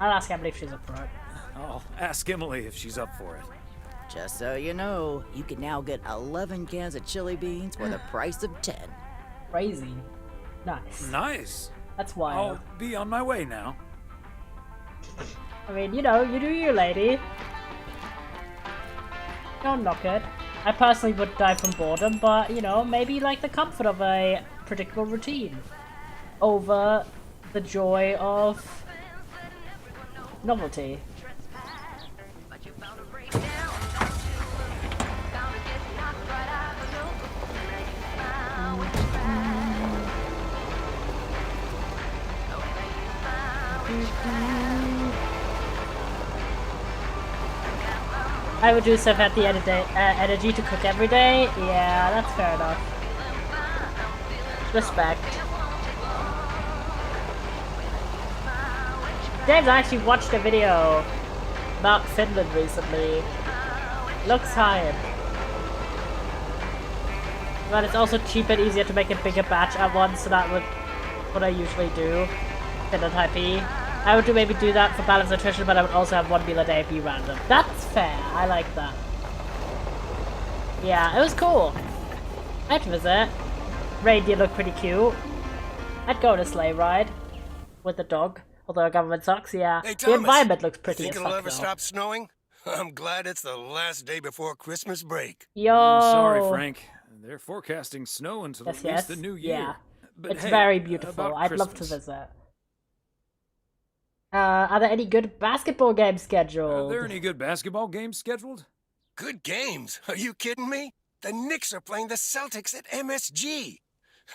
ask Emily if she's up for it. I'll ask Emily if she's up for it. Just so you know, you can now get 11 cans of chili beans for the price of 10. Crazy. Nice. Nice. That's wild. I'll be on my way now. I mean, you know, you do you, lady. Don't knock it. I personally would die from boredom, but, you know, maybe like the comfort of a predictable routine over the joy of novelty. I would do stuff at the end of the day. Energy to cook every day? Yeah, that's fair enough. Respect. James, I actually watched a video about Finland recently. Looks hype. But it's also cheap and easier to make a bigger batch at once, so that would what I usually do. Finland IP. I would maybe do that for balanced nutrition, but I would also have one meal a day be random. That's fair. I like that. Yeah, it was cool. I'd visit. Reindeer looked pretty cute. I'd go on a sleigh ride with the dog. Although government sucks, yeah. Hey, the Thomas, environment looks pretty think as it'll fuck, ever though. stop snowing? I'm glad it's the last day before Christmas break. Yo. Sorry, Frank. They're forecasting snow until Yes, at least yes. the new year. Yeah. But It's hey, very beautiful. about I'd love to Christmas. visit. Are there any good basketball games scheduled? Are there any good basketball games scheduled? Good games. Are you kidding me? The Knicks are playing the Celtics at MSG.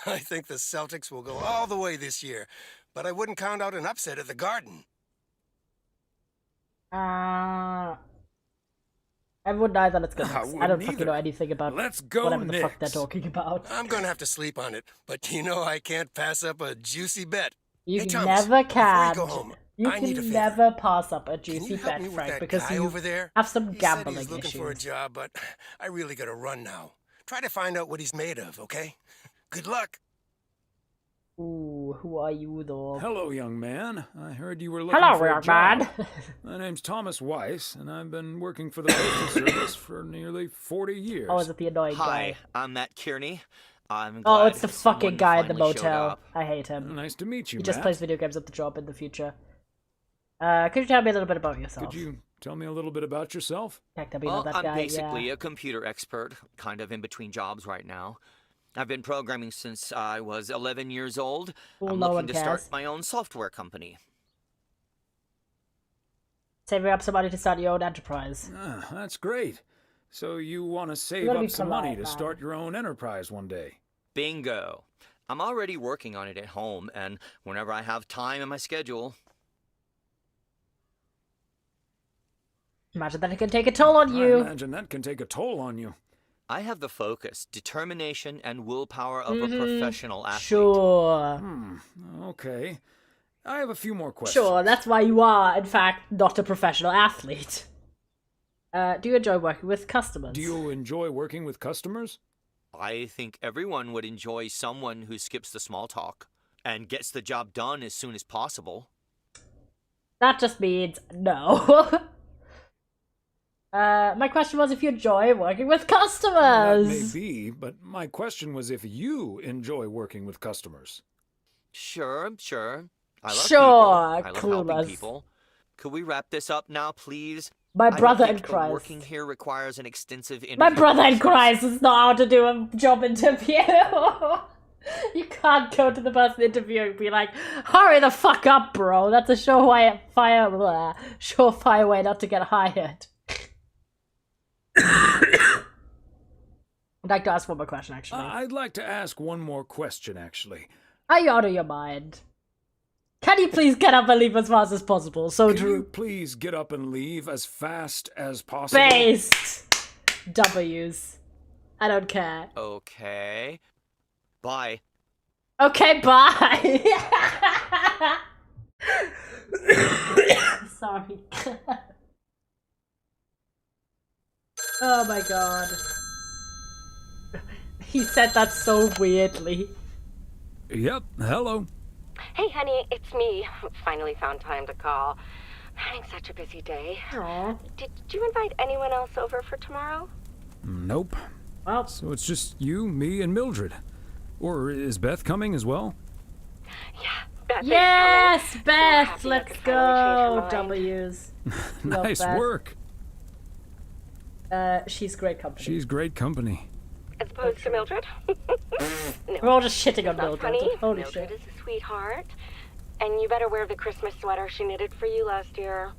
I think the Celtics will go all the way this year, but I wouldn't count out an upset at the Garden. I wouldn't either. Let's go. I Next. I don't wouldn't fucking either. know anything about Let's go whatever the fuck they're Knicks. talking about. I'm gonna have to sleep on it, but you know I can't pass up a juicy bet. You Hey, Thomas, never before can. you go home, You I need a can favor. never pass up a Can juicy you help bet, me with Frank, that because guy you over there? have some He said gambling he's looking issues. for a job, but I really gotta run now. Try to find out what he's made of, okay? Good luck. Ooh, who are you, though? Hello, young man. I heard you were looking Hello, for a young job. man. My name's Thomas Weiss, and I've been working for the Postal Service for nearly 40 years. Oh, is it the annoying Hi, guy? I'm Matt Kearney. I'm Oh, glad it's the someone fucking guy in the finally showed motel. up. I hate him. Nice to meet you, He just Matt. plays video games at the job in the future. Could you tell me a little bit about yourself? Could you tell me a little bit about yourself? Heck, that'd be Well, that I'm guy, basically yeah. a computer expert, kind of in between jobs right now. I've been programming since I was 11 years old. Well, I'm no looking one to cares. start my own software company. Saving up some money to start your own enterprise. Ah, that's great. So you want to save gotta up be some money polite, to man. start your own enterprise one day. Bingo. I'm already working on it at home, and whenever I have time in my schedule. Imagine that it can take a toll on I you. imagine that can take a toll on you. I have the focus, determination, and willpower of a professional athlete. Sure. Okay. I have a few more questions. Sure, that's why you are, in fact, not a professional athlete. Do you enjoy working with customers? Do you enjoy working with customers? I think everyone would enjoy someone who skips the small talk and gets the job done as soon as possible. That just means no. My question was if you enjoy working with That customers. may be, but my question was if you enjoy working with customers. Sure. I love Sure, people. I love clueless. helping people. Could we wrap this up now, please? My I don't brother think in that Christ. Working here requires an extensive interview. My brother in process. Christ is not how to do a job interview. You can't go to the person interviewing and be like, hurry the fuck up, bro. That's a surefire way not to get hired. I'd like to ask one more question, actually. I'd like to ask one more question, actually. Are you out of your mind? Can you please get up and leave as fast as possible? So Can true. you please get up and leave as fast as possible? Based W's. I don't care. Okay. Bye. Okay, bye. Sorry. Oh my god. He said that so weirdly. Yep, hello. Hey, honey, it's me. Finally found time to call. I'm having such a busy day. Aww. Did you invite anyone else over for tomorrow? Nope. Well. So it's just you, me, and Mildred. Or is Beth coming as well? Beth is Yes, coming. So Beth, happy I let's could finally go. change her mind. W's. Love Nice Beth. work. She's great company. She's great company. As opposed to Mildred? No. We're all just shitting on Not Mildred. funny. Holy Mildred shit. is a sweetheart. And you better wear the Christmas sweater she knitted for you last year.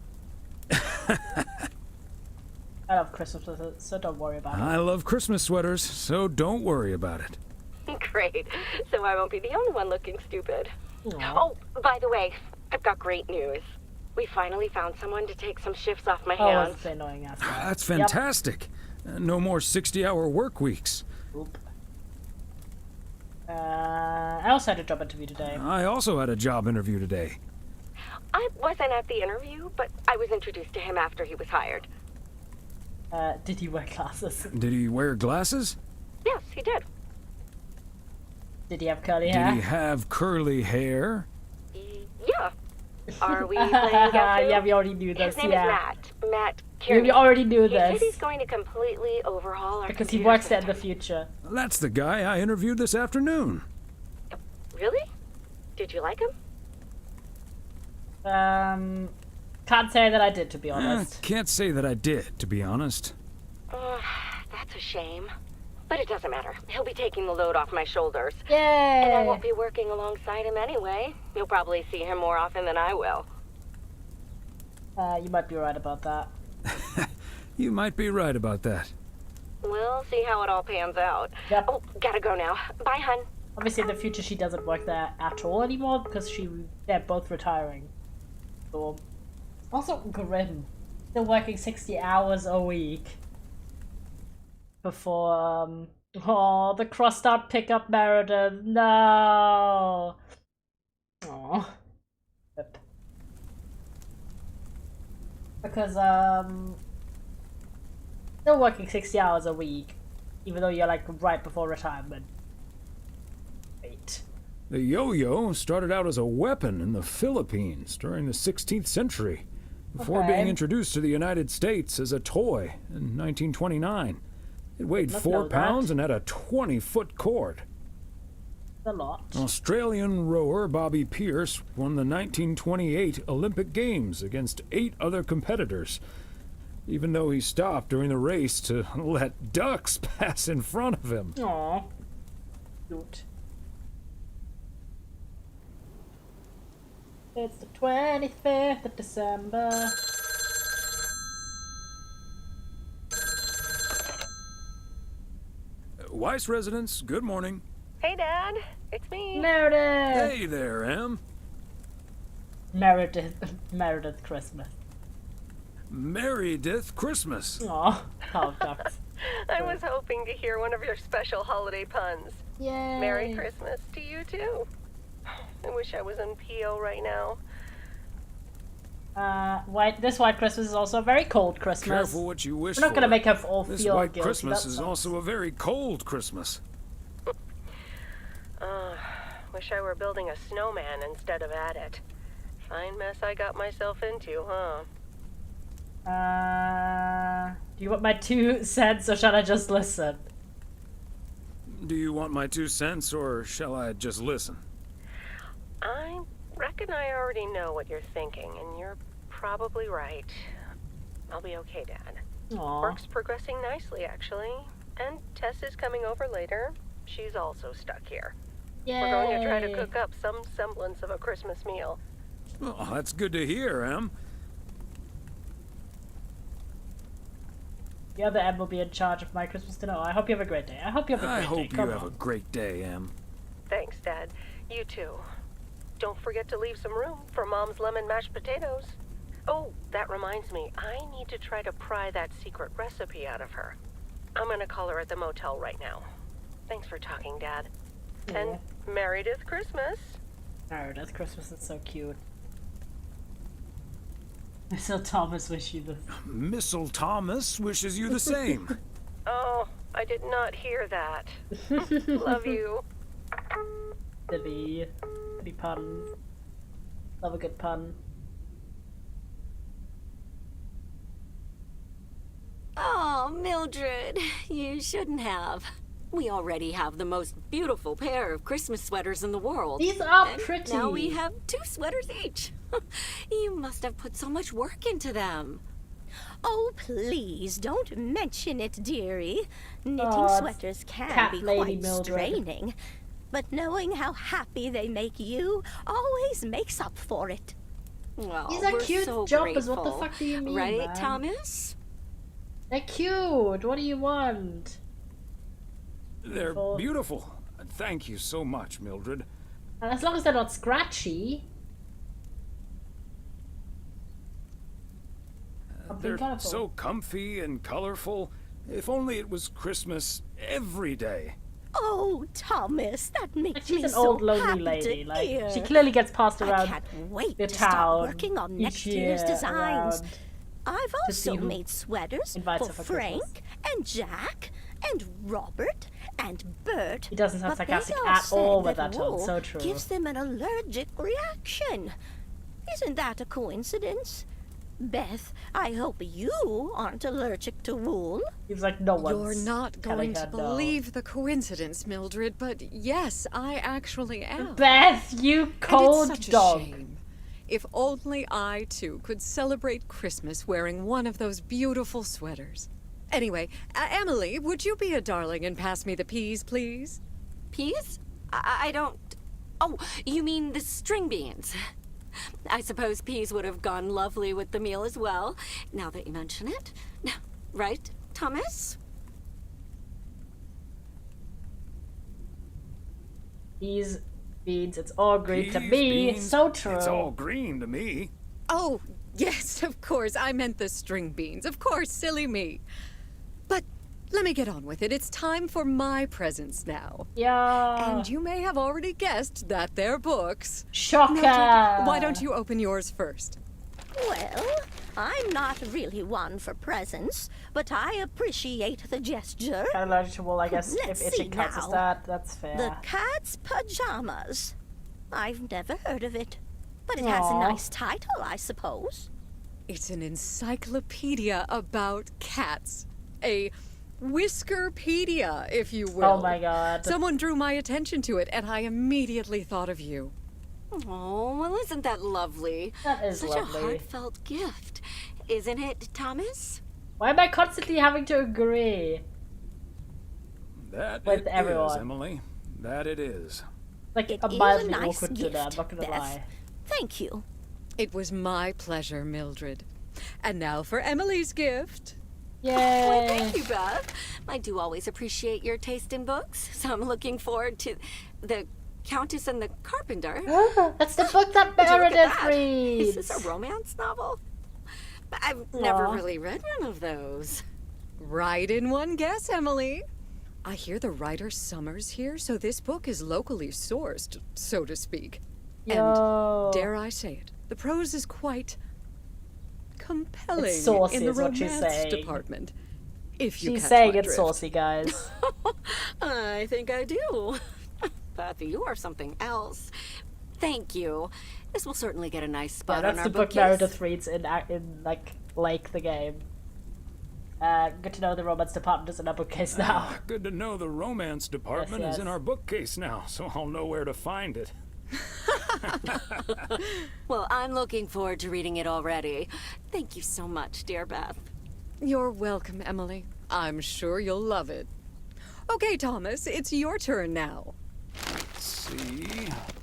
I love Christmas with it, so don't worry about it. I love Christmas sweaters, so don't worry about it. Great. So I won't be the only one looking stupid. Aw. Oh, by the way, I've got great news. We finally found someone to take some shifts off my Oh, hands. it's annoying ass. That's fantastic. No more 60-hour work weeks. Oop. I also had a job interview today. I also had a job interview today. I wasn't at the interview, but I was introduced to him after he was hired. Did he wear glasses? Did he wear glasses? Yes, he did. Did he have curly hair? Did he have curly hair? Yeah. Are we playing guess who? Yeah, we already knew this. His name yeah. is Matt. Matt We Kearney. already knew He said this. he's going to completely overhaul our Because he computer works there in the system. future. That's the guy I interviewed this afternoon. Really? Did you like him? Can't say that I did, to be honest. Can't say that I did, to be honest. That's a shame. But it doesn't matter. He'll be taking the load off my shoulders. Yay! And I won't be working alongside him anyway. You'll probably see him more often than I will. You might be right about that. You might be right about that. We'll see how it all pans out. Yep. Oh, gotta go now. Bye, hun. Obviously, in the future, she doesn't work there at all anymore because they're both retiring. So, also grim. Still working 60 hours a week. Before, oh, the crossed out pickup Meredith. No. Oh. Rip. Because, still working 60 hours a week, even though you're like right before retirement. Wait. The yo-yo started out as a weapon in the Philippines during the 16th century, before Okay. being introduced to the United States as a toy in 1929. It weighed Must 4 know that. pounds and had a 20-foot cord. A lot. Australian rower Bobby Pierce won the 1928 Olympic Games against 8 other competitors, even though he stopped during the race to let ducks pass in front of him. Aww. Cute. It's the 25th of December. Weiss residents, good morning. Hey, Dad. It's me. Meredith! Hey there, Em. Meredith Christmas. Meredith Christmas. Aw, oh, ducks. I was hoping to hear one of your special holiday puns. Yay! Merry Christmas to you, too. I wish I was in PO right now. This White Christmas is also a very cold Christmas. Careful what you wish We're not for. gonna make her all This feel white guilty. Christmas that is sucks. also a very cold Christmas. Wish I were building a snowman instead of at it. Fine mess I got myself into, huh? Do you want my 2 cents or shall I just listen? Do you want my 2 cents, or shall I just listen? I reckon I already know what you're thinking, and you're probably right. I'll be okay, Dad. Aww. Work's progressing nicely, actually. And Tess is coming over later. She's also stuck here. Yay. We're going to try to cook up some semblance of a Christmas meal. Oh, that's good to hear, Em. The other Em will be in charge of my Christmas dinner. I hope you have a great day. I hope you have a great I day. hope you Come have on. a great day, Em. Thanks, Dad. You too. Don't forget to leave some room for Mom's lemon mashed potatoes. Oh, that reminds me. I need to try to pry that secret recipe out of her. I'm gonna call her at the motel right now. Thanks for talking, Dad. And Meredith Christmas. Meredith Christmas is so cute. Missile Thomas wish you this. Missile Thomas wishes you the same. Oh, I did not hear that. Love you. Silly puns. Love a good pun. Oh, Mildred, you shouldn't have. We already have the most beautiful pair of Christmas sweaters in the world. These are And pretty. Now we have 2 sweaters each. You must have put so much work into them. Oh, please don't mention it, dearie. Knitting Oh, sweaters can cat be lady quite Mildred. straining, but knowing how happy they make you always makes up for it. Well, These are we're cute so jumpers. What the grateful. fuck do you mean, Right, man? Thomas? They're cute. What do you want? They're beautiful. Thank you so much, Mildred. And as long as they're not scratchy. They're colorful. so comfy and colorful. If only it was Christmas every day. Oh, Thomas, that makes She's me an so old lonely happy lady. to Like hear. she clearly gets passed I around can't wait the to town start working on each next year's year designs. around I've to see also who made sweaters invites for her for Frank Christmas. and Jack and Robert and Bert. He doesn't sound but sarcastic they all at all said with that tone. wool So true. gives them an allergic reaction. Isn't that a coincidence? Beth, I hope you aren't allergic to wool. He's like, no one's You're not telling going to her no. believe the coincidence, Mildred, but yes, I actually am. Beth, you cold and it's such dog. A shame. If only I, too, could celebrate Christmas wearing one of those beautiful sweaters. Anyway, Emily, would you be a darling and pass me the peas, please? Peas? I don't... Oh, you mean the string beans. I suppose peas would have gone lovely with the meal as well, now that you mention it. Right, Thomas? Peas, beans, it's all green to Peas, me. beans, So true. It's all green to me. Oh, yes, of course. I meant the string beans. Of course, silly me. But let me get on with it. It's time for my presents now. Yeah. And you may have already guessed that they're books. Shocker! Mildred, why don't you open yours first? Well, I'm not really one for presents, but I appreciate the gesture. Kind of allergic to wool, I guess. Let's if see itching counts as now. that, that's fair. The Cat's Pajamas. I've never heard of it, but it has a Aw. nice title, I suppose. It's an encyclopedia about cats. A Whiskerpedia, if you will. Oh my god. Someone drew my attention to it, and I immediately thought of you. Oh, well, isn't that lovely? That is Such lovely. a heartfelt gift. Isn't it, Thomas? Why am I constantly having to agree? That With it everyone. is, Emily. That it is. Like It a is a mildly nice awkward dinner, I'm gift, not gonna Beth. lie. Thank you. It was my pleasure, Mildred. And now for Emily's gift. Why, Yay! thank you, Beth. I do always appreciate your taste in books, so I'm looking forward to the Countess and the Carpenter. That's the book that Would you look at Meredith that? reads! Is this a romance novel? I've never Aw. really read one of those. Right in one guess, Emily. I hear the writer Summers here, so this book is locally sourced, so to speak. Yo. And dare I say it, the prose is quite compelling It's saucy in the is what she's romance saying. department. If you She's catch saying my it's drift. saucy, guys. I think I do. Beth, you are something else. Thank you. This will certainly get a nice Yeah, spot on that's our the book bookcase. Meredith reads in like the game. Good to know the romance department is in our bookcase now. Good to know the romance department Yes, is in yes. our bookcase now, so I'll know where to find it. Well, I'm looking forward to reading it already. Thank you so much, dear Beth. You're welcome, Emily. I'm sure you'll love it. Okay, Thomas, it's your turn now. Let's see.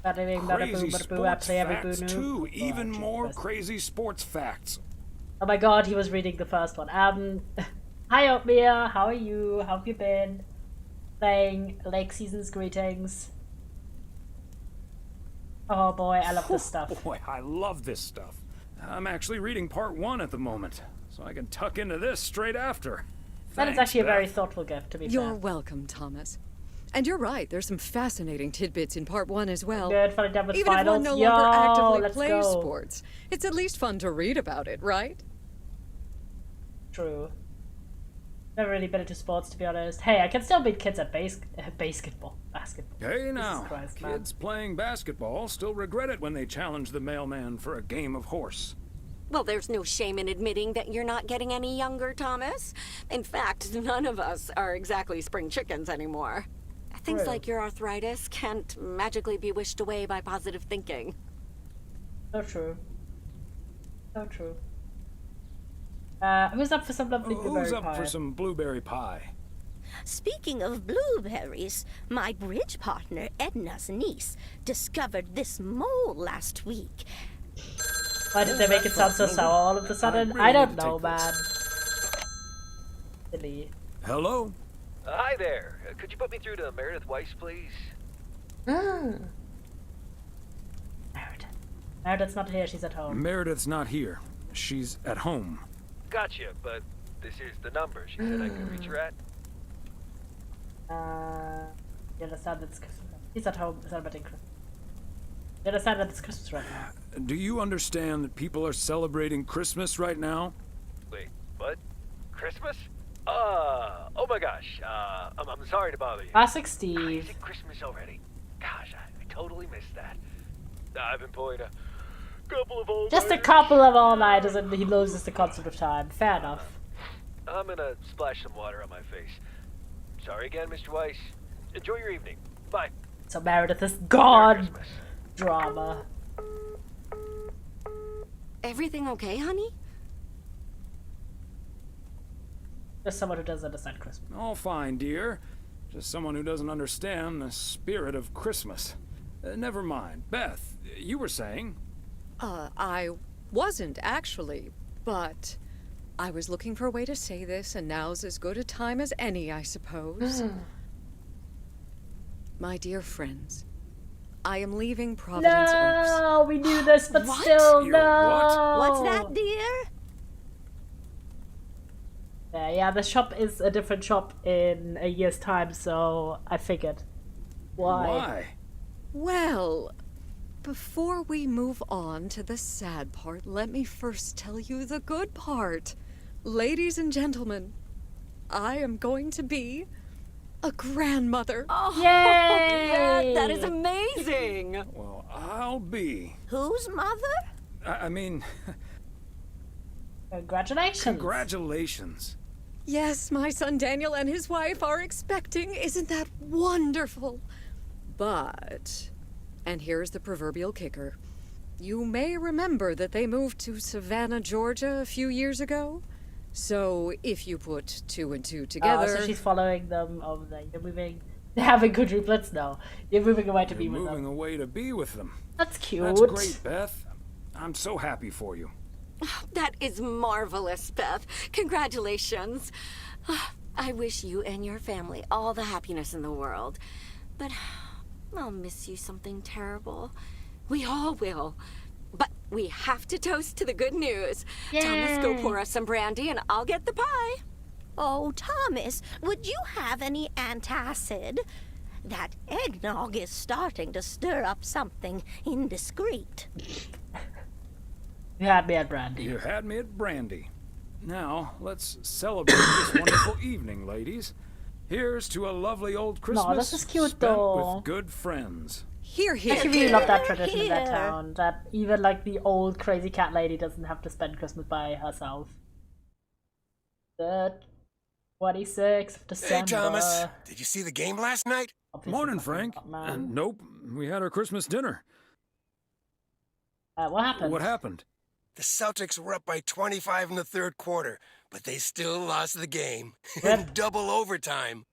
Bada bing, bada Crazy boom, bada boo, I sports play every facts boo too. Oh, Even more Jesus. crazy sports facts. Oh my god, he was reading the first one. Hi Oatmeal, how are you? How have you been? Playing Lake Season's greetings. Oh boy, I love this stuff. Boy, I love this stuff. I'm actually reading part 1 at the moment, so I can tuck into this straight after. That is Thanks, actually a very Beth. thoughtful gift, to be You're fair. welcome, Thomas. And you're right, there's some fascinating tidbits in part 1 as well. Good, funny done with Even if finals. one no Yo, longer actively let's plays go. sports, it's at least fun to read about it, right? True. Never really been into sports, to be honest. Hey, I can still beat kids at basketball. Hey now, Christ, man. kids playing basketball still regret it when they challenge the mailman for a game of horse. Well, there's no shame in admitting that you're not getting any younger, Thomas. In fact, none of us are exactly spring chickens anymore. Things True. like your arthritis can't magically be wished away by positive thinking. So true. So true. Who's up for some lovely blueberry Who's up pie? for some blueberry pie? Speaking of blueberries, my bridge partner, Edna's niece, discovered this mole last week. Why did they make it sound so sour all of a sudden? really I don't need to know, take man. Silly. Hello? Hi there. Could you put me through to Meredith Weiss, please? Meredith's not here, she's at home. Meredith's not here. She's at home. Gotcha, but this is the number she said I could reach her at. You understand that it's Christmas. He's at home celebrating Christmas. You understand that it's Christmas right now. Do you understand that people are celebrating Christmas right now? Wait, what? Christmas? Oh my gosh. I'm sorry to bother you. Classic Steve. Is it Christmas already? Gosh, I totally missed that. I've been pulling a couple of old. Just a couple of all-nighters and he loses the concept of time. Fair enough. I'm gonna splash some water on my face. Sorry again, Mr. Weiss. Enjoy your evening. Bye. So Meredith is gone. Drama. Everything okay, honey? Just someone who doesn't understand Christmas. All fine, dear. Just someone who doesn't understand the spirit of Christmas. Never mind. Beth, you were saying? I wasn't actually, but I was looking for a way to say this, and now's as good a time as any, I suppose. My dear friends, I am leaving Providence Oaks. No, we knew this, but What? still You're no. What's that, dear? Yeah, the shop is a different shop in a year's time, so I figured. Why? Well, before we move on to the sad part, let me first tell you the good part. Ladies and gentlemen, I am going to be a grandmother. Oh, Yay! that is amazing. Well, I'll be. Whose mother? I mean, Congratulations. congratulations. Yes, my son Daniel and his wife are expecting. Isn't that wonderful? But, and here's the proverbial kicker. You may remember that they moved to Savannah, Georgia a few years ago. So if you put 2 and 2 together... so she's following them over there. You're moving... They're having quadruplets? No. You're moving away to be with Moving them. away to be with them. That's cute. That's great, Beth. I'm so happy for you. That is marvelous, Beth. Congratulations. I wish you and your family all the happiness in the world. But I'll miss you something terrible. We all will. But we have to toast to the good news. Thomas, go pour us some brandy and I'll get the pie. Oh, Thomas, would you have any antacid? That eggnog is starting to stir up something indiscreet. You had me at brandy. You had me at brandy. Now, let's celebrate this wonderful evening, ladies. Here's to a lovely old Christmas this is cute, spent though. with good friends. Here, I here. actually really love that tradition in that Here. town. That even like the old crazy cat lady doesn't have to spend Christmas by herself. The 26th of December. Hey, Thomas. Did you see the game last night? Morning, Frank. Nope, we had our Christmas dinner. What happened? What happened? The Celtics were up by 25 in the third quarter, but they still lost the game in double overtime.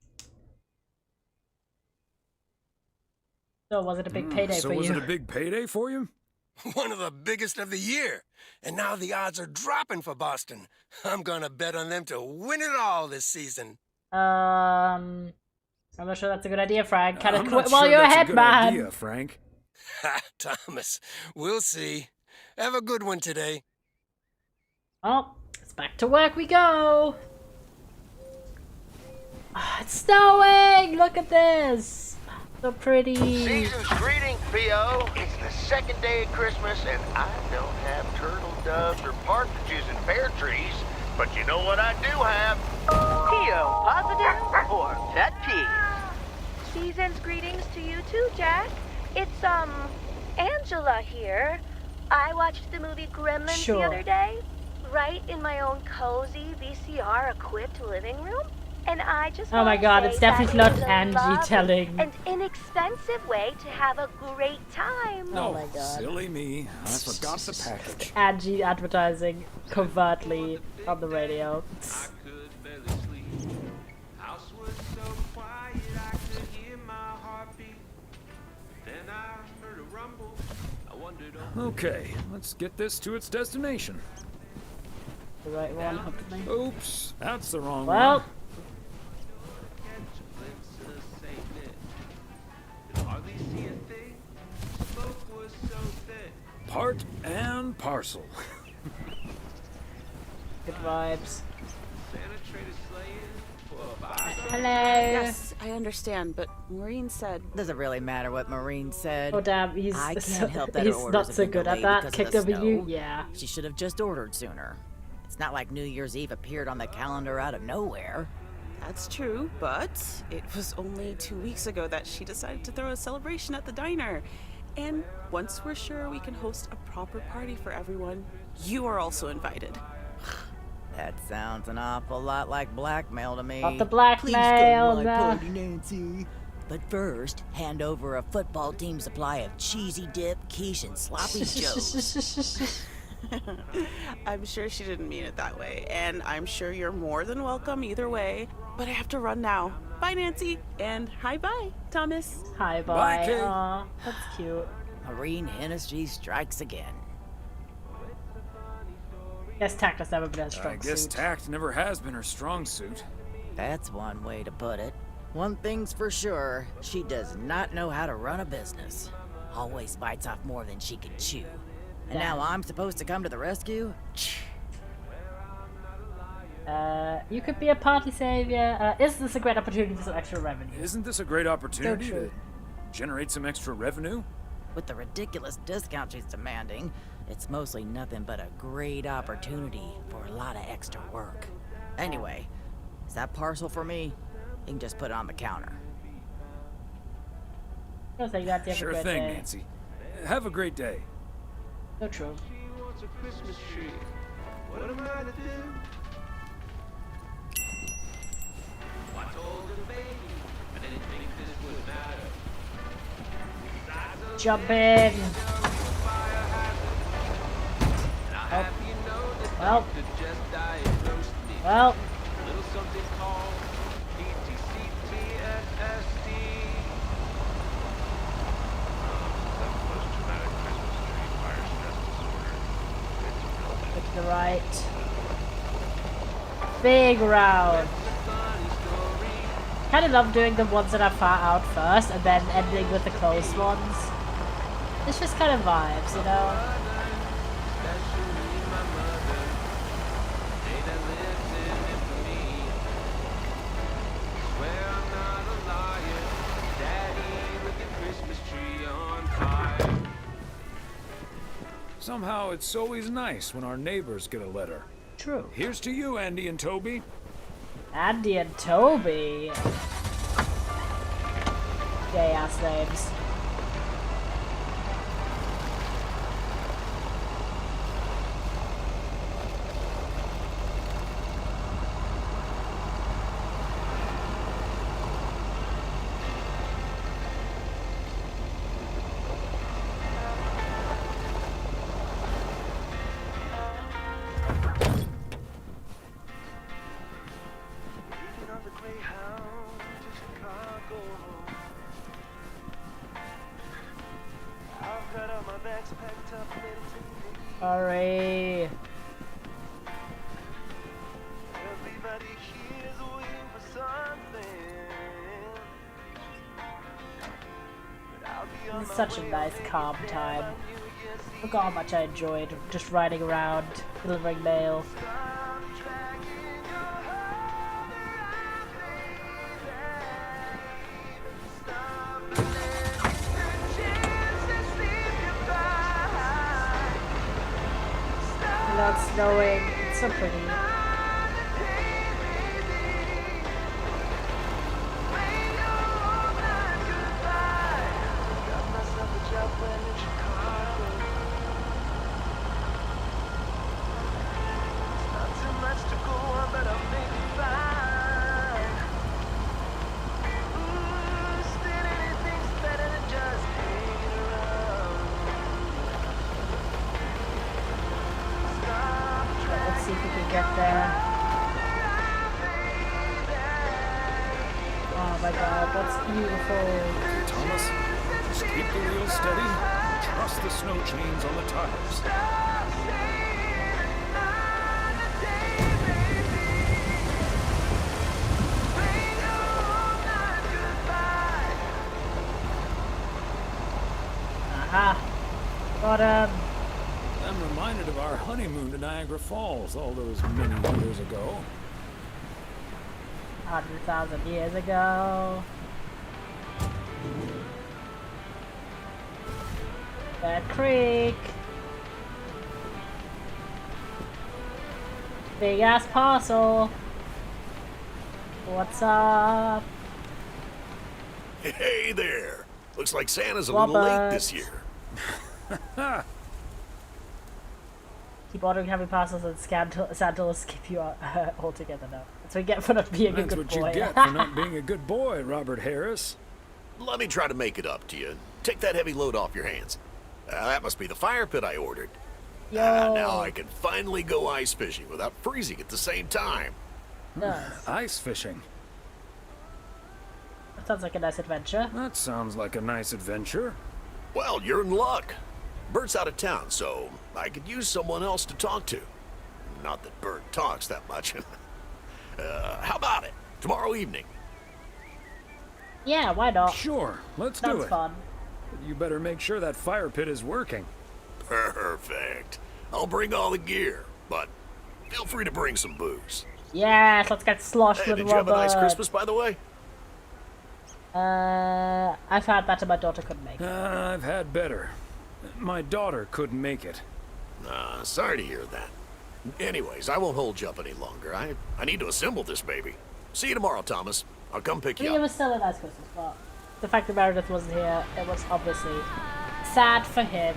So was it a big payday So for was you? it a big payday for you? One of the biggest of the year. And now the odds are dropping for Boston. I'm gonna bet on them to win it all this season. I'm not sure that's a good idea, Frank. Kind of I'm quit not while sure you're that's ahead, a good man. idea, Frank. Ha, Thomas. We'll see. Have a good one today. Well, it's back to work we go. It's snowing! Look at this! So pretty. Season's greeting, Theo. It's the second day of Christmas, and I don't have turtle doves or partridges in pear trees. But you know what I do have? Theo, positive or pet peeve? Season's greetings to you too, Jack. It's, Angela here. I watched the movie Gremlins Sure. the other day, right in my own cozy VCR-equipped living room. And I just Oh my wanna god, say it's definitely that not it was a Angie lovely telling. and inexpensive way to have a great time. Oh my god. Silly me. I forgot the package. Angie advertising covertly on the radio. Okay, let's get this to its destination. The right one, hopefully. Oops, that's the wrong Well. one. Part and parcel. Good vibes. Hello. Yes, I understand, but Maureen said... Doesn't really matter what Maureen said. Oh damn, he's I can't help that he's her orders not have so been good at delayed that. because Kick of the W, snow. yeah. She should have just ordered sooner. It's not like New Year's Eve appeared on the calendar out of nowhere. That's true, but it was only 2 weeks ago that she decided to throw a celebration at the diner. And once we're sure we can host a proper party for everyone, you are also invited. That sounds an awful lot like blackmail to me. Not the blackmail, Please come to my no. party, Nancy. But first, hand over a football team supply of cheesy dip, quiche, and sloppy joes. I'm sure she didn't mean it that way, and I'm sure you're more than welcome either way. But I have to run now. Bye, Nancy, and hi-bye, Thomas. Hi, bye. Bye, Kate. Aw, that's cute. Marine Hennessy strikes again. Guess tact has never been a I strong guess suit. tact never has been her strong suit. That's one way to put it. One thing's for sure, she does not know how to run a business. Always bites off more than she can chew. And now I'm supposed to come to the rescue? You could be a party savior. Is this a great opportunity for some extra revenue? Isn't this a great opportunity true. to generate some extra revenue? With the ridiculous discount she's demanding, it's mostly nothing but a great opportunity for a lot of extra work. Anyway, is that parcel for me? You can just put it on the counter. Feels like you got to have a Sure great thing, day. Nancy. Have a great day. So true. What am I to do? I told the baby I didn't think this would matter. Jump in. Oh. Well. Well. Little something called PTSD. Look to the right. Big round. Kind of love doing the ones that are far out first and then ending with the close ones. It's just kind of vibes, you know? Somehow it's always nice when our neighbors get a letter. True. Here's to you, Andy and Toby. Andy and Toby. Gay ass names. Sorry. It's such a nice calm time. Look how much I enjoyed just riding around, delivering mail. Without snowing, it's so pretty. Let's see if we can get there. Oh my god, that's beautiful. Thomas, just keep the wheel steady and trust the snow chains on the tires. Aha. Got him. I'm reminded of our honeymoon to Niagara Falls all those many years ago. 100,000 years ago. Bear Creek. Big ass parcel. What's up? Hey there. Looks like Santa's a little late this year. Keep ordering heavy parcels and Santa will skip you altogether now. That's what you get for not being a good boy. That's what you get for not being a good boy, Robert Harris. Let me try to make it up to you. Take that heavy load off your hands. That must be the fire pit I ordered. Now I can finally go ice fishing without freezing at the same time. Ice fishing? That sounds like a nice adventure. That sounds like a nice adventure. Well, you're in luck. Bert's out of town, so I could use someone else to talk to. Not that Bert talks that much. How about it? Tomorrow evening? Yeah, why not? Sure, let's do Sounds it. fun. You better make sure that fire pit is working. Perfect. I'll bring all the gear, but feel free to bring some booze. Yes, let's get sloshed with Did you have a Robert. nice Christmas, by the way? I've had that and my daughter couldn't make it. I've had better. My daughter couldn't make it. Sorry to hear that. Anyways, I won't hold you up any longer. I need to assemble this baby. See you tomorrow, Thomas. I'll come pick you It up. was still a nice Christmas, but the fact that Meredith wasn't here, it was obviously sad for him.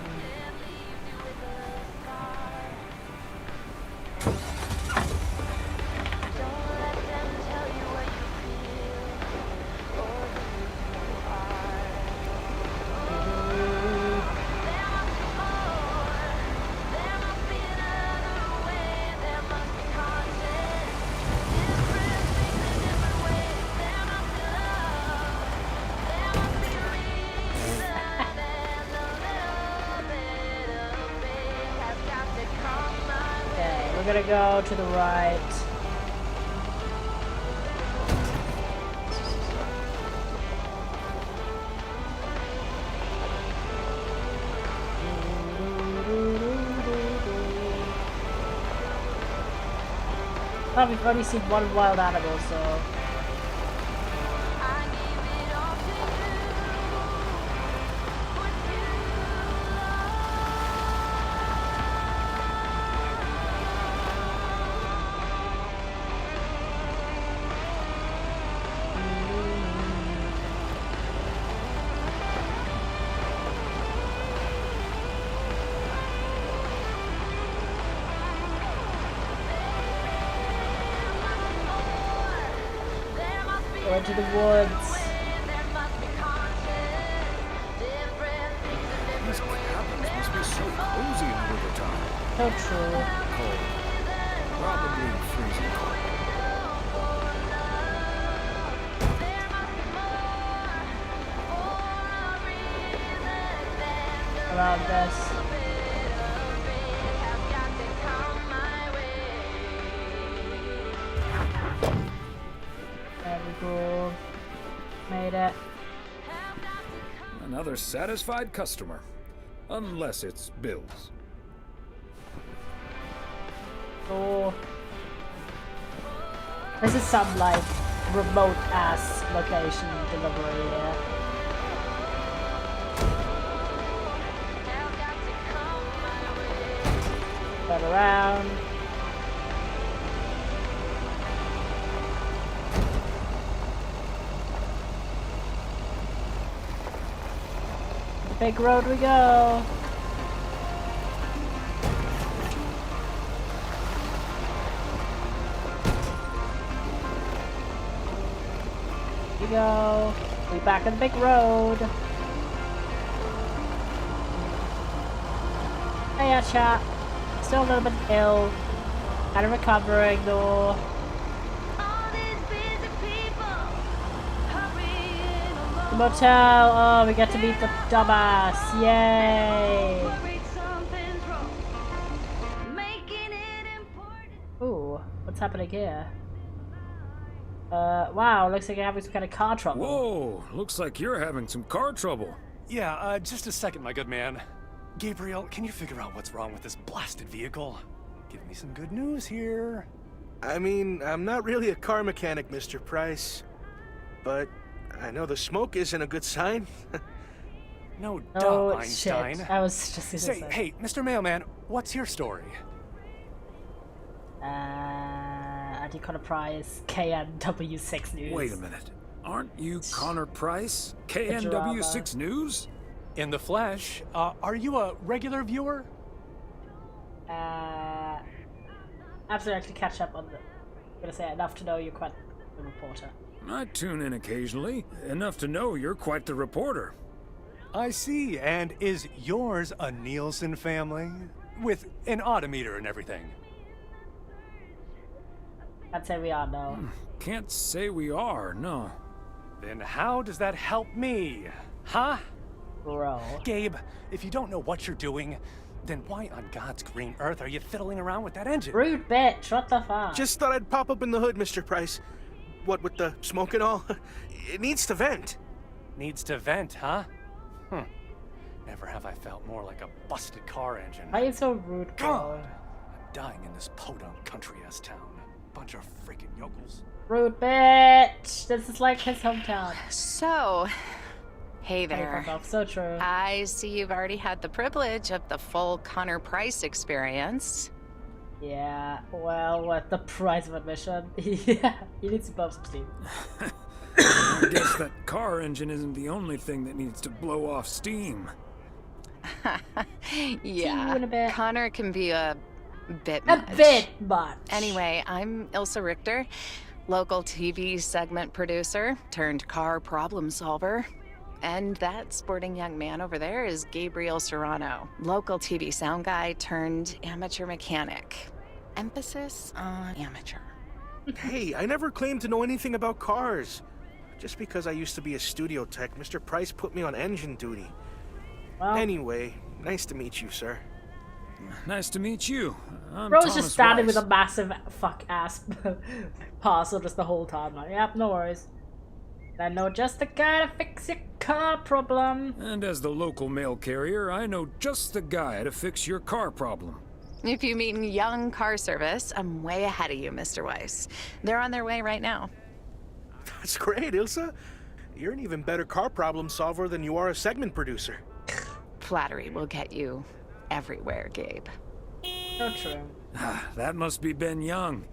We're gonna go to the right. Oh, we've only seen one wild animal, so... Go into the woods. These cabins must be so cozy in the wintertime. So true. Cold. Probably freezing cold. Around this. There we go. Made it. Another satisfied customer. Unless it's Bill's. Oh. This is some like remote ass location delivery here. Turn around. Big road we go. Here we go. We back on the big road. Hey, chat. Still a little bit ill. Kind of recovering though. The motel. Oh, we get to meet the dumbass. Yay. Ooh, what's happening here? Wow, looks like you're having some kind of car trouble. Whoa, looks like you're having some car trouble. Yeah, just a second, my good man. Gabriel, can you figure out what's wrong with this blasted vehicle? Give me some good news here. I mean, I'm not really a car mechanic, Mr. Price. But I know the smoke isn't a good sign. No, Oh, duh, Einstein. shit. I was just gonna say. Hey, Mr. Mailman, what's your story? Andy Connor Price, KNW6 News. Wait a minute. Aren't you Connor Price? drama. KNW6 News? In the flesh, are you a regular viewer? I have to actually catch up on the. I'm gonna say enough to know you're quite the reporter. I tune in occasionally, enough to know you're quite the reporter. I see, and is yours a Nielsen family? With an odometer and everything? I'd say we are, no. Can't say we are, no. Then how does that help me? Huh? Bro. Gabe, if you don't know what you're doing, then why on God's green earth are you fiddling around with that engine? Rude bitch, what the fuck? Just thought I'd pop up in the hood, Mr. Price. What with the smoke and all? It needs to vent. Needs to vent, huh? Never have I felt more like a busted car engine. Why are you so rude, bro? God, I'm dying in this podunk country-ass town. Bunch of freaking yokels. Rude bitch! This is like his hometown. So, hey there. So true. I see you've already had the privilege of the full Connor Price experience. Yeah, well, what the price of admission? Yeah, he needs to bump some steam. I guess that car engine isn't the only thing that needs to blow off steam. Yeah, Connor can be a bit A much. bit much. Anyway, I'm Ilsa Richter, local TV segment producer turned car problem solver. And that sporting young man over there is Gabriel Serrano, local TV sound guy turned amateur mechanic. Emphasis on amateur. Hey, I never claimed to know anything about cars. Just because I used to be a studio tech, Mr. Price put me on engine duty. Well, anyway, nice to meet you, sir. Nice to meet you. I'm Bro's Thomas just standing Rice. with a massive fuck ass parcel just the whole time. Like, yep, no worries. I know just the guy to fix your car problem. And as the local mail carrier, I know just the guy to fix your car problem. If you mean young car service, I'm way ahead of you, Mr. Weiss. They're on their way right now. That's great, Ilsa. You're an even better car problem solver than you are a segment producer. Flattery will get you everywhere, Gabe. So true. That must be Ben Young.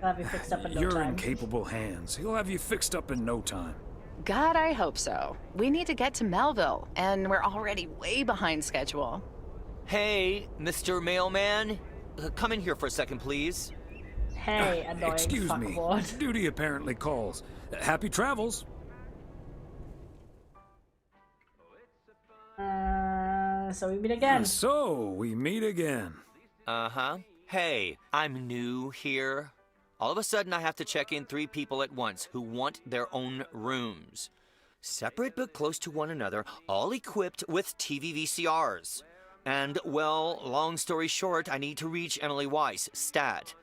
I'll have you fixed up in no You're time. in capable hands. He'll have you fixed up in no time. God, I hope so. We need to get to Melville, and we're already way behind schedule. Hey, Mr. Mailman. Come in here for a second, please. Hey, annoying Excuse me. fuckwad. Duty apparently calls. Happy travels. So we meet again. So we meet again. Uh-huh. Hey, I'm new here. All of a sudden, I have to check in 3 people at once who want their own rooms. Separate but close to one another, all equipped with TV VCRs. And, well, long story short, I need to reach Emily Weiss, stat.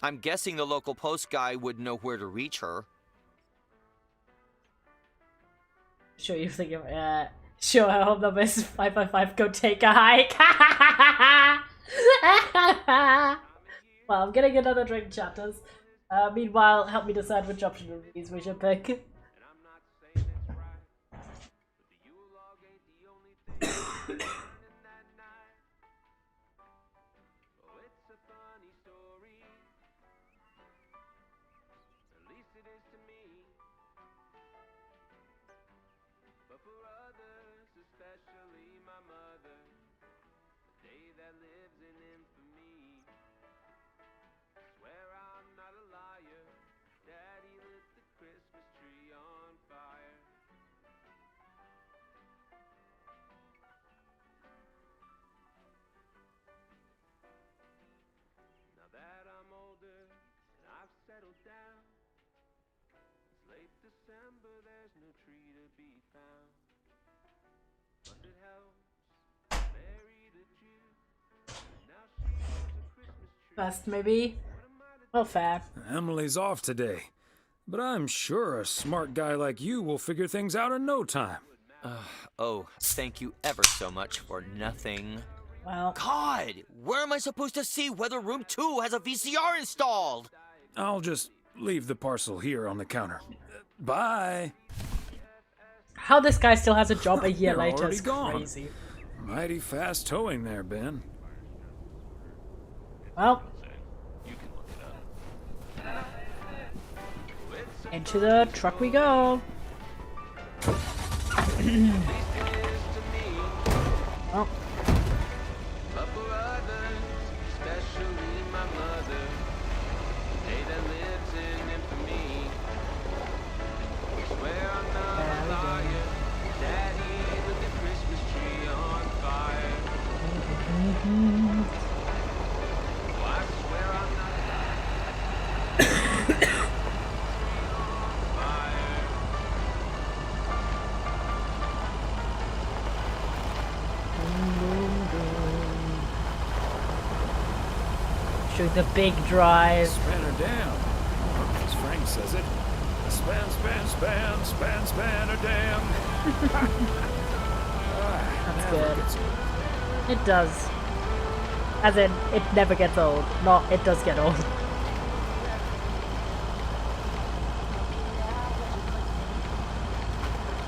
I'm guessing the local post guy would know where to reach her. Sure, you think of sure, I hope number is 555. Go take a hike. Well, I'm getting another drink, chatters. Meanwhile, help me decide which option of these we should pick. Best, maybe? Well, fair. Emily's off today. But I'm sure a smart guy like you will figure things out in no time. Oh, thank you ever so much for nothing. Well... God! Where am I supposed to see whether room 2 has a VCR installed? I'll just leave the parcel here on the counter. Bye. How this guy still has a job a year You're later already is gone. crazy. Mighty fast towing there, Ben. Well... Into the truck we go. Oh. Doing the big drive. Span her down, as Frank says it. Span, span, span, span, span her down. That's good. It does. As in, it never gets old. Not, it does get old.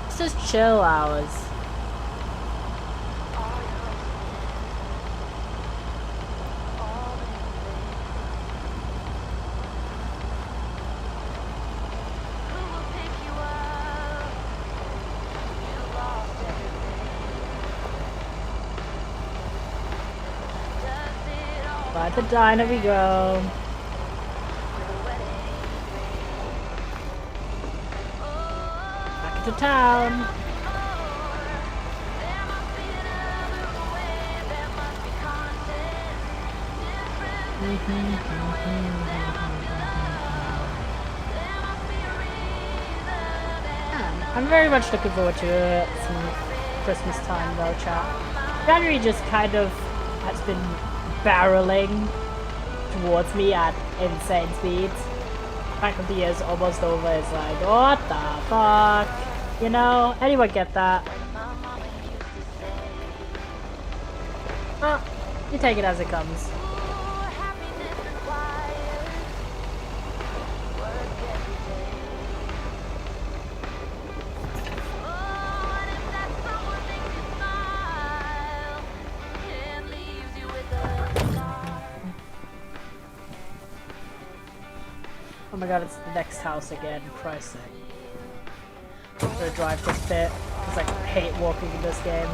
It's just chill hours. By the diner we go. Back into town. I'm very much looking forward to some Christmas time though, chat. January just kind of has been barreling towards me at insane speeds. Fact of the year's almost over, it's like, what the fuck? You know, anyone get that? Well, you take it as it comes. Oh my god, it's the next house again, Christ's sake. I'm gonna drive this bit, because I hate walking in this game.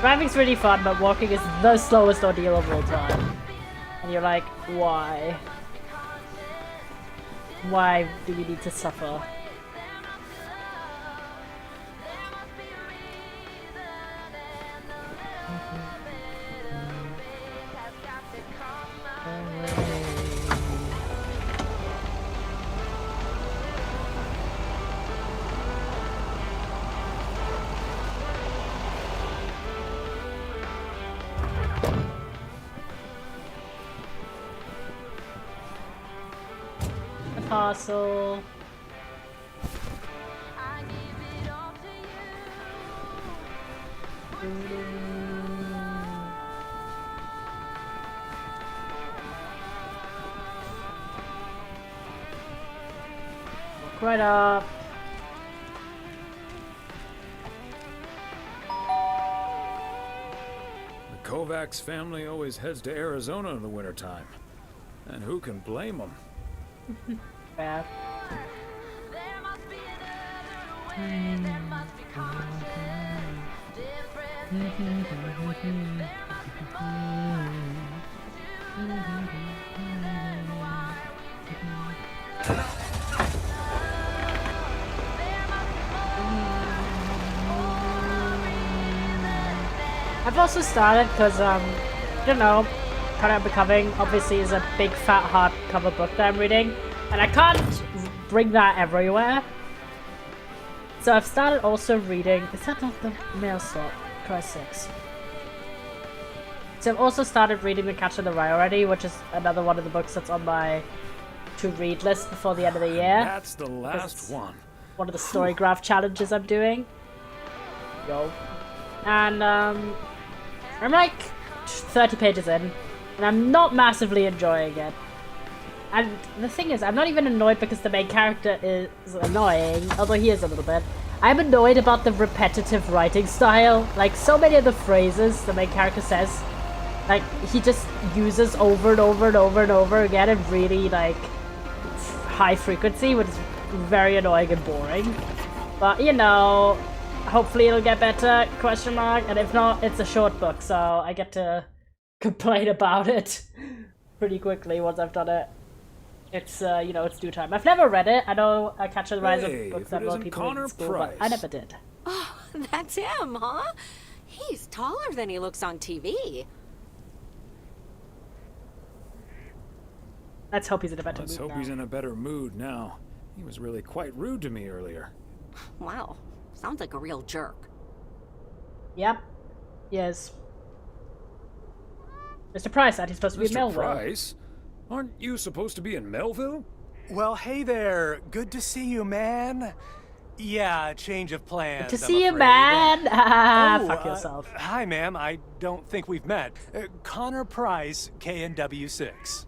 Driving's really fun, but walking is the slowest ordeal of all time. And you're like, why? Why do we need to suffer? Parcel. Look right up. The Kovacs family always heads to Arizona in the wintertime. And who can blame them? Bad. I've also started because you know, kind of becoming obviously is a big fat hardcover book that I'm reading, and I can't bring that everywhere. So I've started also reading. Is that not the mail slot? Christ sakes. So I've also started reading The Catcher in the Rye already, which is another one of the books that's on my to-read list before the end of the year. That's the last one. One of the Storygraph challenges I'm doing. Yo. And I'm like 30 pages in, and I'm not massively enjoying it. And the thing is, I'm not even annoyed because the main character is annoying, although he is a little bit. I'm annoyed about the repetitive writing style. Like, so many of the phrases the main character says, like, he just uses over and over and over and over again in really, like, high frequency, which is very annoying and boring. But, you know, hopefully it'll get better, question mark, and if not, it's a short book, so I get to complain about it pretty quickly once I've done it. It's, you know, it's due time. I've never read it. I know Catcher in the Rise of books that a lot of people read in school, but I never did. Oh, that's him, huh? He's taller than he looks on TV. Let's hope he's in a better mood Let's hope now. he's in a better mood now. He was really quite rude to me earlier. Wow, sounds like a real jerk. Yep. Yes. Mr. Price said he's supposed to be in Mr. Melville. Price? Aren't you supposed to be in Melville? Well, hey there. Good to see you, man. Yeah, change of plans. Good to I'm see you, afraid. man. Oh, Fuck yourself. Hi, ma'am. I don't think we've met. Connor Price, KNW6.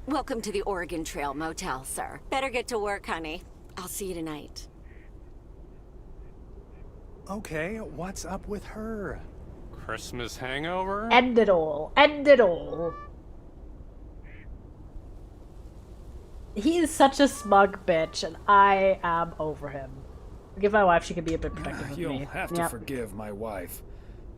Welcome to the Oregon Trail Motel, sir. Better get to work, honey. I'll see you tonight. Okay, what's up with her? Christmas hangover? End it all. End it all. He is such a smug bitch, and I am over him. Forgive my wife, she can be a bit protective of me. You'll have to forgive my wife.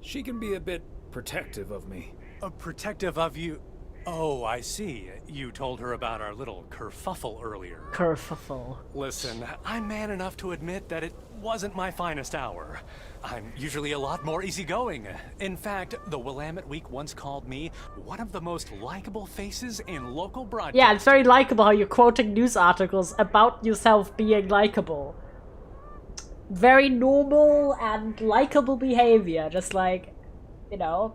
She can be a bit protective of me. Protective of you? Oh, I see. You told her about our little kerfuffle earlier. Kerfuffle. Listen, I'm man enough to admit that it wasn't my finest hour. I'm usually a lot more easygoing. In fact, the Willamette Week once called me one of the most likable faces in local broadcasting. Yeah, it's very likable how you're quoting news articles about yourself being likable. Very normal and likable behavior, just like, you know,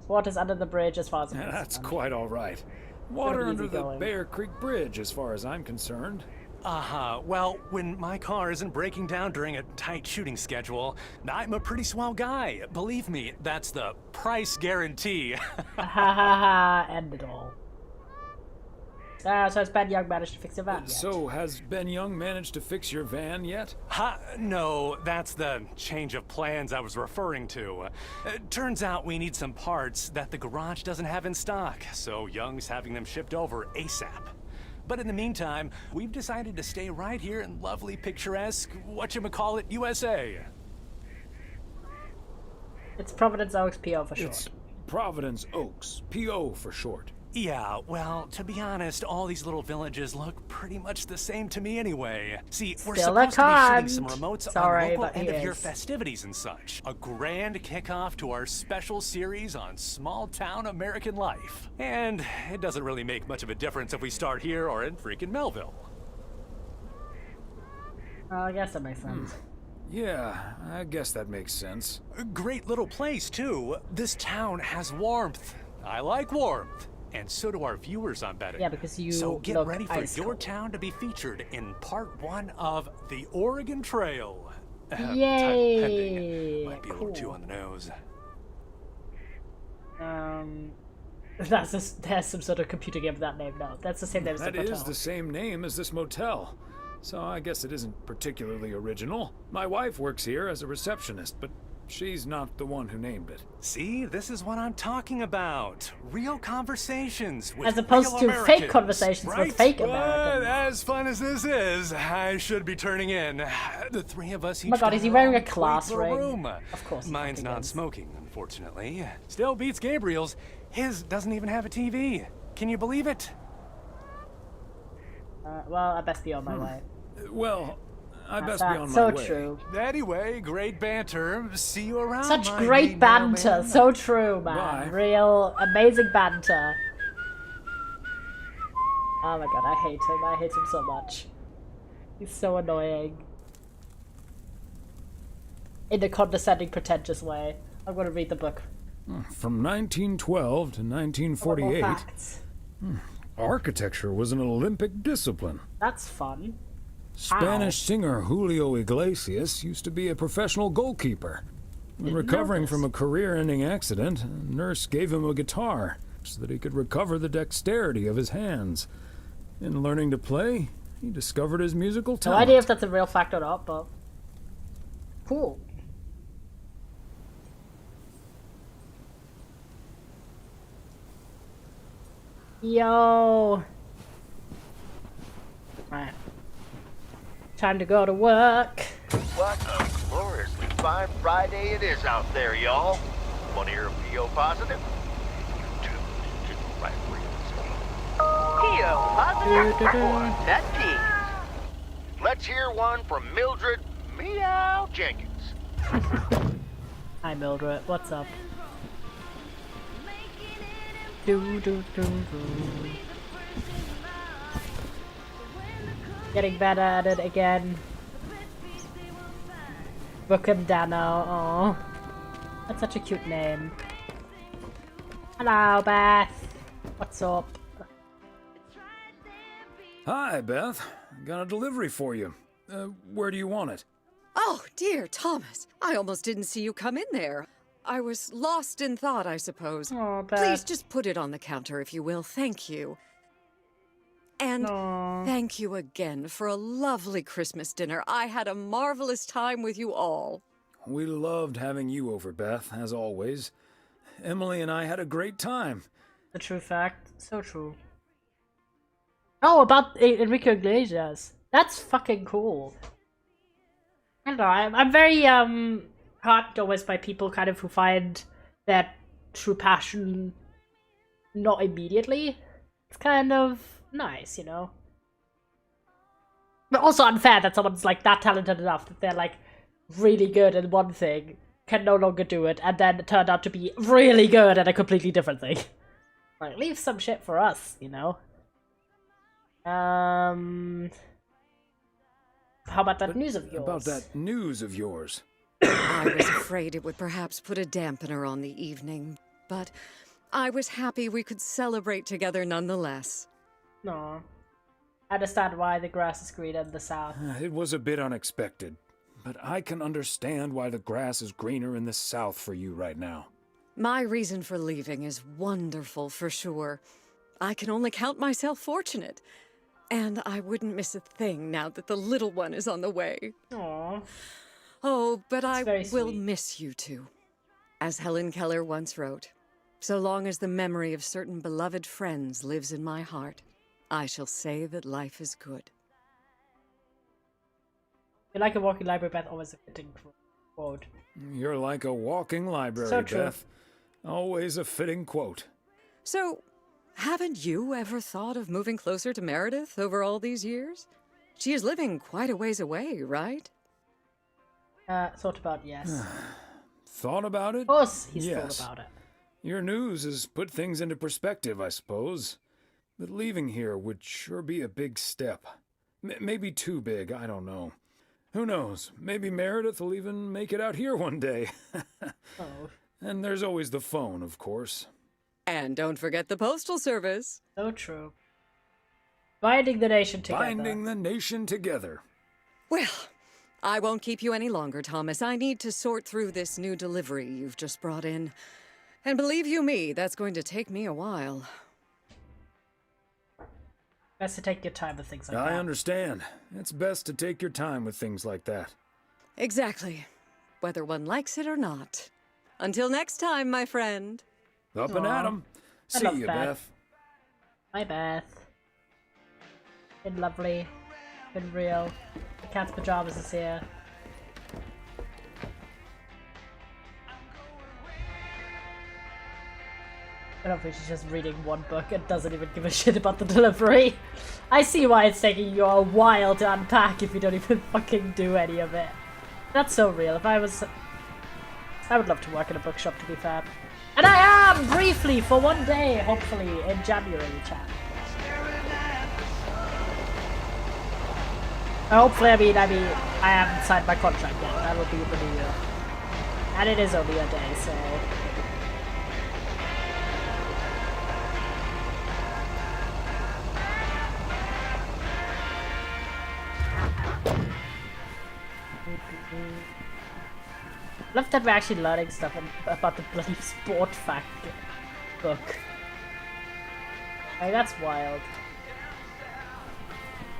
water's under the bridge as far as I'm concerned. That's quite all right. Water under the Bear Creek Bridge, as far as I'm concerned. Well, when my car isn't breaking down during a tight shooting schedule, I'm a pretty swell guy. Believe me, that's the price guarantee. Ha ha ha, end it all. So has Ben Young managed to fix your van yet? So, has Ben Young managed to fix your van yet? No, that's the change of plans I was referring to. Turns out we need some parts that the garage doesn't have in stock, so Young's having them shipped over ASAP. But in the meantime, we've decided to stay right here in lovely, picturesque, whatchamacallit, USA. It's Providence Oaks, PO for short. It's Providence Oaks, PO for short. Yeah, well, to be honest, all these little villages look pretty much the same to me anyway. See, we're Still a supposed to be shooting some cunt. remotes Sorry, on local but he end-of-year is. festivities and such. A grand kickoff to our special series on small-town American life. And it doesn't really make much of a difference if we start here or in freaking Melville. I guess that makes sense. Yeah, I guess that makes sense. A great little place, too. This town has warmth. I like warmth. And so do our viewers, I'm betting. Yeah, because you So get look ready for ice your cold. town to be featured in part 1 of The Oregon Trail. Title Yay! pending. Might be a little too Cool. on the nose. There's some sort of computer game with that name. No, that's the same name as the That motel. is the same name as this motel. So I guess it isn't particularly original. My wife works here as a receptionist, but she's not the one who named it. See, this is what I'm talking about. Real conversations with As opposed real to Americans, fake conversations with right? fake But Americans. as fun as this is, I should be turning in. The three of us Oh my each God, got is he our wearing a own class quaint little ring? room. Of course he Mine's fucking not is. smoking, unfortunately. Still beats Gabriel's. His doesn't even have a TV. Can you believe it? Well, I best be on my way. Well, I That's best be on my so way. true. Anyway, great banter. See you around. Such my great mean banter. mailman. So true, man. Bye. Real amazing banter. Oh my God, I hate him. I hate him so much. He's so annoying. In a condescending, pretentious way. I'm gonna read the book. From 1912 to 1948, Facts. architecture was an Olympic discipline. That's fun. Spanish singer Julio Iglesias used to be a professional goalkeeper. When recovering from a career-ending accident, a nurse gave him a guitar so that he could recover the dexterity of his hands. In learning to play, he discovered his musical No talent. idea if that's a real fact or not, but cool. Yo. Right. Time to go to work. What a gloriously fine Friday it is out there, y'all. Want to hear a PO positive? You tuned to the right frequency. PO positive? Report that P's. Let's hear one from Mildred Meow Jenkins. Hi Mildred, what's up? Do do do do. Getting better at it again. Bookham Dano, oh. That's such a cute name. Hello, Beth. What's up? Hi, Beth. Got a delivery for you. Where do you want it? Oh, dear Thomas. I almost didn't see you come in there. I was lost in thought, I suppose. Oh, Beth. Please just put it on the counter if you will. Thank you. And thank you again for a lovely Christmas dinner. I had a marvelous time with you all. We loved having you over, Beth, as always. Emily and I had a great time. The true fact. So true. Oh, about Enrique Iglesias. That's fucking cool. I don't know, I'm very, hurt always by people kind of who find their true passion not immediately. It's kind of nice, you know? But also unfair that someone's like that talented enough that they're like really good at one thing, can no longer do it, and then turned out to be really good at a completely different thing. Like, leave some shit for us, you know? How about that news of yours? About that news of yours. I was afraid it would perhaps put a dampener on the evening, but I was happy we could celebrate together nonetheless. No. I understand why the grass is greener in the south. It was a bit unexpected, but I can understand why the grass is greener in the south for you right now. My reason for leaving is wonderful for sure. I can only count myself fortunate. And I wouldn't miss a thing now that the little one is on the way. Aww. Oh, but I very will sweet. miss you too. As Helen Keller once wrote, so long as the memory of certain beloved friends lives in my heart, I shall say that life is good. You're like a walking library, Beth. Always a fitting quote. You're like a walking library, So true. Beth. Always a fitting quote. So, haven't you ever thought of moving closer to Meredith over all these years? She is living quite a ways away, right? Thought about, yes. Thought about it? Of course he's Yes. thought about it. Your news has put things into perspective, I suppose. But leaving here would sure be a big step. Maybe too big, I don't know. Who knows? Maybe Meredith will even make it out here one day. Oh. And there's always the phone, of course. And don't forget the postal service. So true. Binding the nation together. Binding the nation together. Well, I won't keep you any longer, Thomas. I need to sort through this new delivery you've just brought in. And believe you me, that's going to take me a while. Best to take your time with things like I that. understand. It's best to take your time with things like that. Exactly. Whether one likes it or not. Until next time, my friend. Up and at 'em. I See love you, Beth. Beth. Hi, Beth. Been lovely. Been real. The cat's pajamas is here. I don't think she's just reading one book and doesn't even give a shit about the delivery. I see why it's taking you a while to unpack if you don't even fucking do any of it. That's so real. If I was... I would love to work in a bookshop, to be fair. And I am, briefly, for one day, hopefully, in January, chat. Hopefully, I mean, I haven't signed my contract yet. That will be in the new year. And it is only a day, so... love that we're actually learning stuff about the bloody sport fact book. Like, that's wild.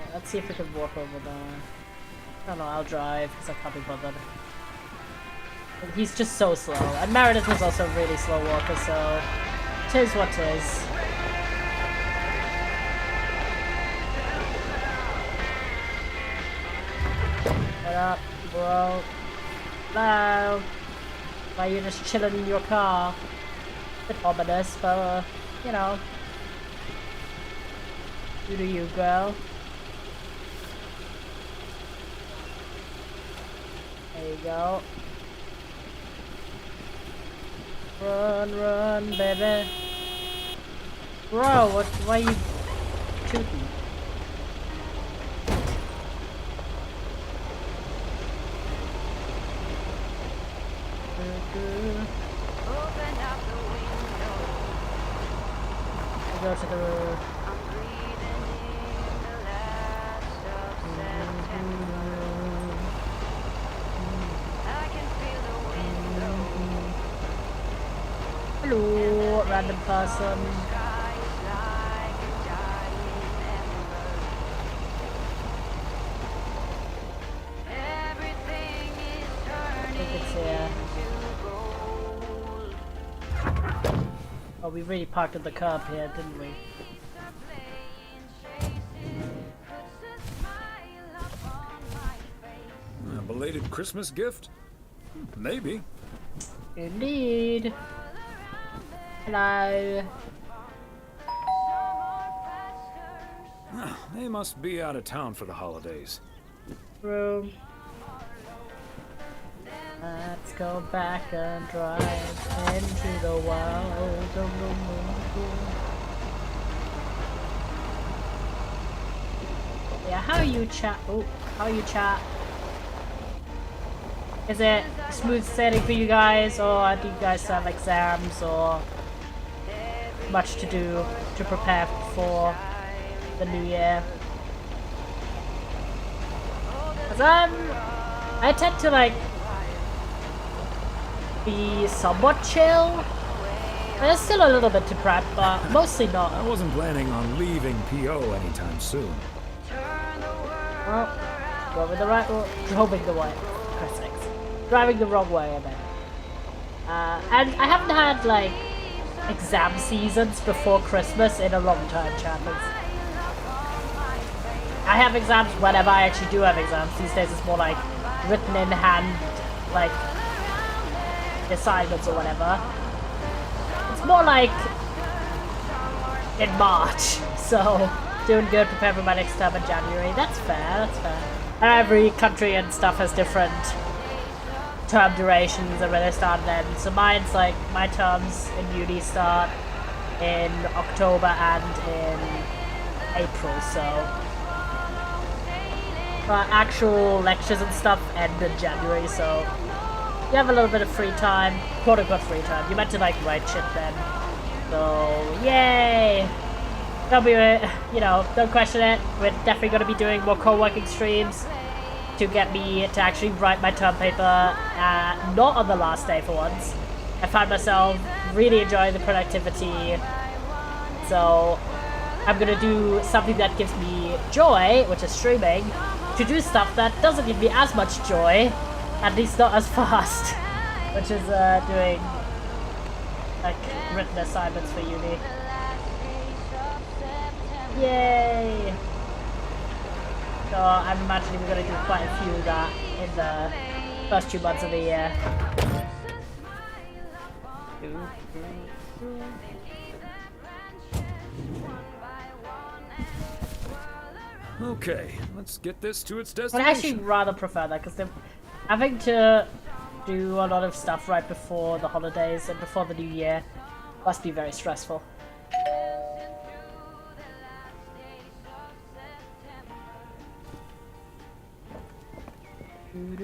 Okay, let's see if we can walk over there. I don't know, I'll drive because I can't be bothered. But he's just so slow. And Meredith is also a really slow walker, so tis what tis. What up, bro? Hello? Why are you just chilling in your car? Bit ominous, but you know. You do you, girl. There you go. Run, run, baby. Bro, why are you tooting? Go to the road. Hello, random person. I think it's here. Oh, we really parked at the curb here, didn't we? A belated Christmas gift? Maybe. Indeed. Hello. They must be out of town for the holidays. Room. Let's go back and drive into the wild. Yeah, how are you, chat? Oh, how are you, chat? Is it smooth sailing for you guys, or do you guys have exams or much to do to prepare for the new year? 'Cause I tend to like be somewhat chill. There's still a little bit to prep, but mostly not. I wasn't planning on leaving PO anytime soon. Well, driving the right way. Driving the wrong way, I mean. And I haven't had like exam seasons before Christmas in a long time, chappers. I have exams whenever I actually do have exams. These days it's more like written in hand, like assignments or whatever. It's more like in March, so doing good, prepare for my next term in January. That's fair, that's fair. And every country and stuff has different term durations and when they start and end. So mine's like, my terms in uni start in October and in April, so actual lectures and stuff end in January, so you have a little bit of free time, quote unquote free time. You meant to like write shit then, so yay! Don't be, you know, don't question it. We're definitely going to be doing more co-working streams to get me to actually write my term paper, not on the last day for once. I found myself really enjoying the productivity, so I'm gonna do something that gives me joy, which is streaming, to do stuff that doesn't give me as much joy, at least not as fast, which is doing like written assignments for uni. Yay! So I'm imagining we're going to do quite a few of that in the first 2 months of the year. Okay, let's get this to its I'd destination. actually rather prefer that because having to do a lot of stuff right before the holidays and before the new year must be very stressful. Should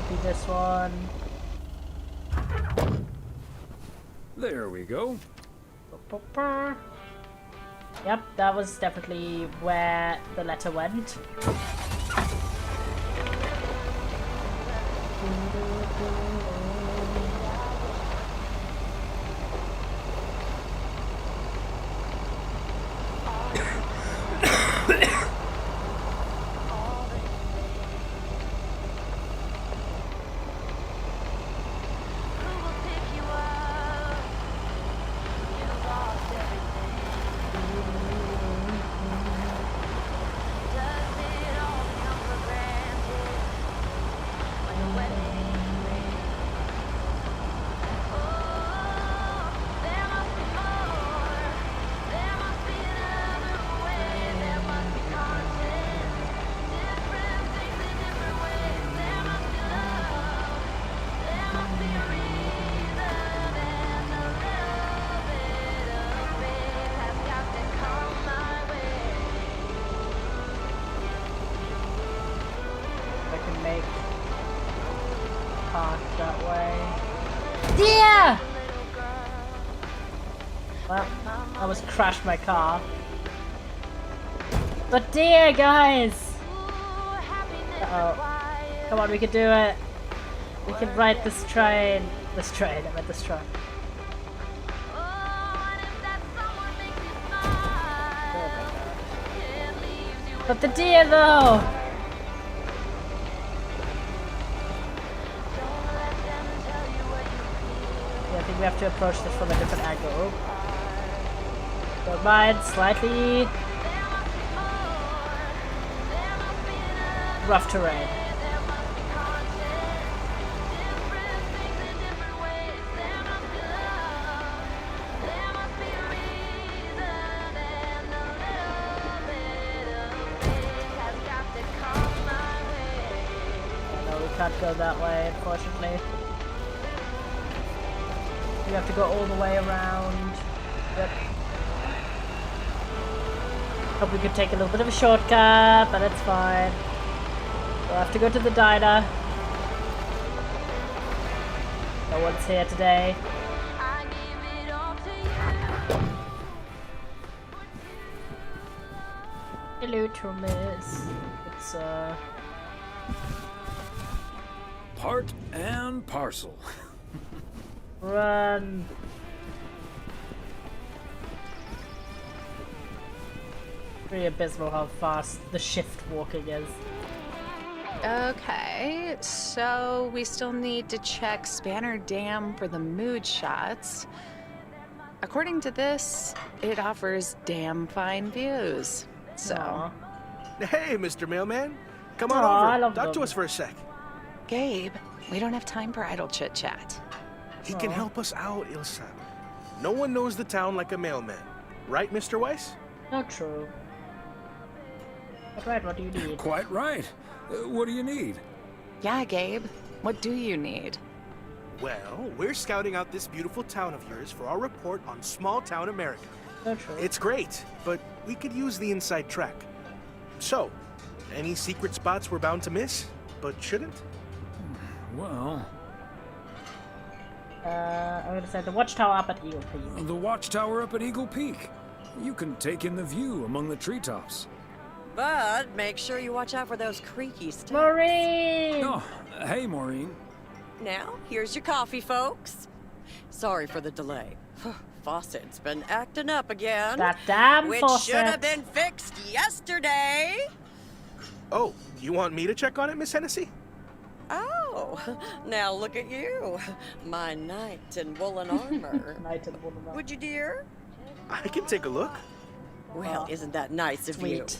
be one. There we go. Yep, that was definitely where the letter went. Yeah! Well, I almost crashed my car. But dear, guys! Uh-oh. Come on, we can do it. We can ride this train. This train, I meant this truck. But the deer, though! I think we have to approach this from a different angle. Don't mind, slightly rough terrain. No, we can't go that way, unfortunately. We have to go all the way around. Yep. Hope we could take a little bit of a shortcut, but it's fine. We'll have to go to the diner. No one's here today. Hello, Thomas. It's Part and parcel. Run. Pretty abysmal how fast the shift walking is. Okay, so we still need to check Spanner Dam for the mood shots. According to this, it offers damn fine views. So. Aww. Hey, Mr. Mailman. Come on Aw, I over. love Talk to them. us for a sec. Gabe, we don't have time for idle chit-chat. He can help us out, Ilsa. No one knows the town like a mailman. Right, Mr. Weiss? Not true. But right, what do you need? Quite right. What do you need? Yeah, Gabe. What do you need? Well, we're scouting out this beautiful town of yours for our report on small town America. Not true. It's great, but we could use the inside track. So, any secret spots we're bound to miss, but shouldn't? Well, I'm gonna say the watchtower up at Eagle Peak. the watchtower up at Eagle Peak. You can take in the view among the treetops. But make sure you watch out for those creaky steps. Maureen! Oh, hey, Maureen. Now, here's your coffee, folks. Sorry for the delay. Faucet's been acting up again. That damn which faucet. should have been fixed yesterday. Oh, you want me to check on it, Miss Hennessy? Oh, now look at you. My knight in woolen armor. Knight in woolen armor. Would you, dear? I can take a look. Well, isn't that nice of you? Sweet.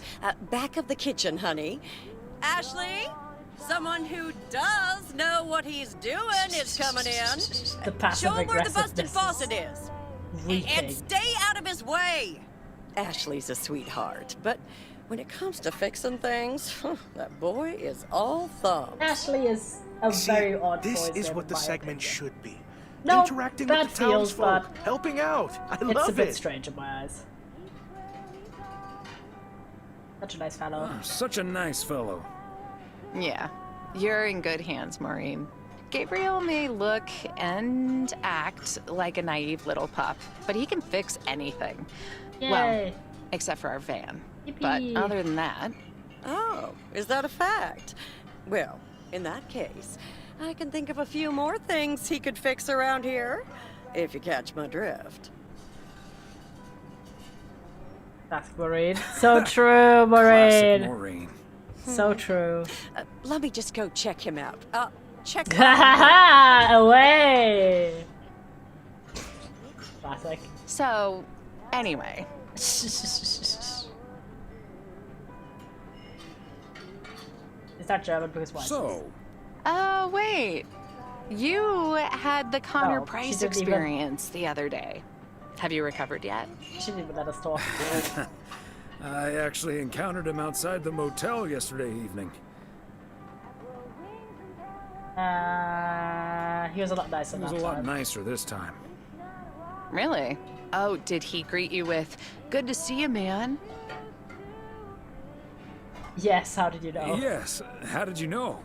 Back of the kitchen, honey. Ashley, someone who does know what he's doing is coming in. The passive Show him where the busted aggressiveness faucet is. reeking. And stay out of his way. Ashley's a sweetheart, but when it comes to fixing things, that boy is all thumbs. Ashley is a very odd This poison, is what the in my segment opinion. should be. No, Interacting that with the feels, townsfolk, but helping out. I it's love a bit it. strange in my eyes. Such a nice fellow. Such a nice fellow. Yeah, you're in good hands, Maureen. Gabriel may look and act like a naive little pup, but he can fix anything. Yay. Well, except for our van. But Yippee. other than that, Oh, is that a fact? Well, in that case, I can think of a few more things he could fix around here, if you catch my drift. That's Maureen. So true, Maureen. Classic Maureen. So true. Let me just go check him out. Check Away. Classic. so anyway. Is that German? Because why? So, Wait. You had the Connor Oh, she Price didn't even- experience the other day. Have you recovered yet? She didn't even let us talk. I actually encountered him outside the motel yesterday evening. He was a lot nicer He was that a lot time. nicer this time. Really? Oh, did he greet you with, "Good to see you, man"? Yes, how did you know? Yes. How did you know?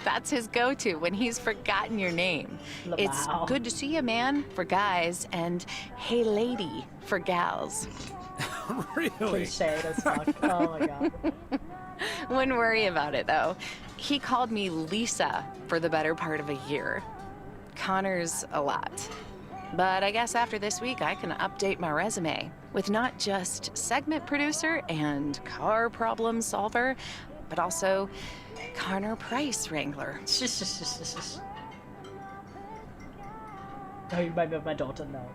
That's his go-to when he's forgotten your name. It's Wow. "Good to see you, man" for guys and "Hey, lady" for gals. Really? Cliched as fuck. Oh my god. Wouldn't worry about it, though. He called me Lisa for the better part of a year. Connor's a lot. But I guess after this week, I can update my resume with not just segment producer and car problem solver, but also Connor Price wrangler. Oh, you might be my daughter, no.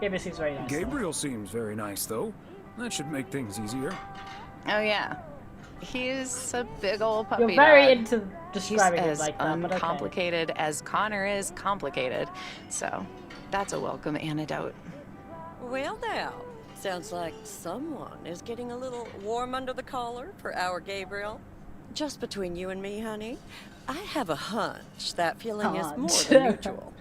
Gabriel seems very nice. though. Gabriel seems very nice, though. That should make things easier. Oh, yeah. He's a big old puppy You're very dog. into describing He's it as like that, but okay. uncomplicated as Connor is complicated. So that's a welcome antidote. Well now, sounds like someone is getting a little warm under the collar for our Gabriel. Just between you and me, honey, I have a hunch that feeling is more than mutual.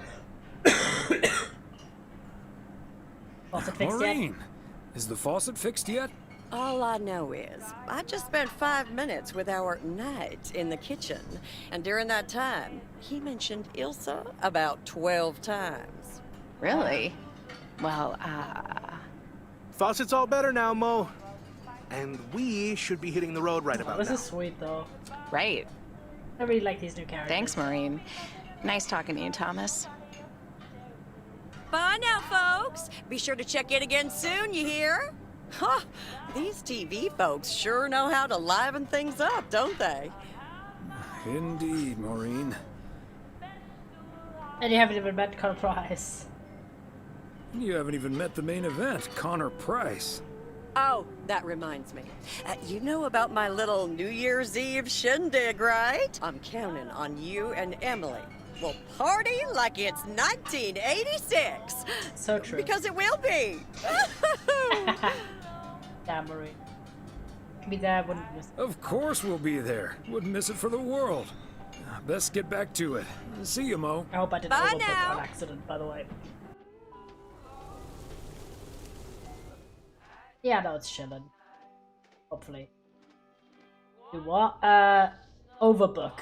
Faucet fixed yet? Maureen, is the faucet fixed yet? All I know is, I just spent 5 minutes with our knight in the kitchen, and during that time, he mentioned Ilsa about 12 times. Really? Well, Faucet's all better now, Mo. And we should be hitting the road right about This now. is sweet though. Right. I really like these new characters. Thanks, Maureen. Nice talking to you, Thomas. Bye now, folks. Be sure to check in again soon, you hear? Huh, these TV folks sure know how to liven things up, don't they? Indeed, Maureen. And you haven't even met Connor Price. You haven't even met the main event, Connor Price. Oh, that reminds me. You know about my little New Year's Eve shindig, right? I'm counting on you and Emily. We'll party like it's 1986. So true. Because it will be. Damn, Marie. Be there, wouldn't miss. Of course we'll be there. Wouldn't miss it for the world. Best get back to it. See you, Mo. I hope I didn't Bye overbook now. on accident, by the way. Yeah, no, it's chilling. Hopefully. Do what? Overbook.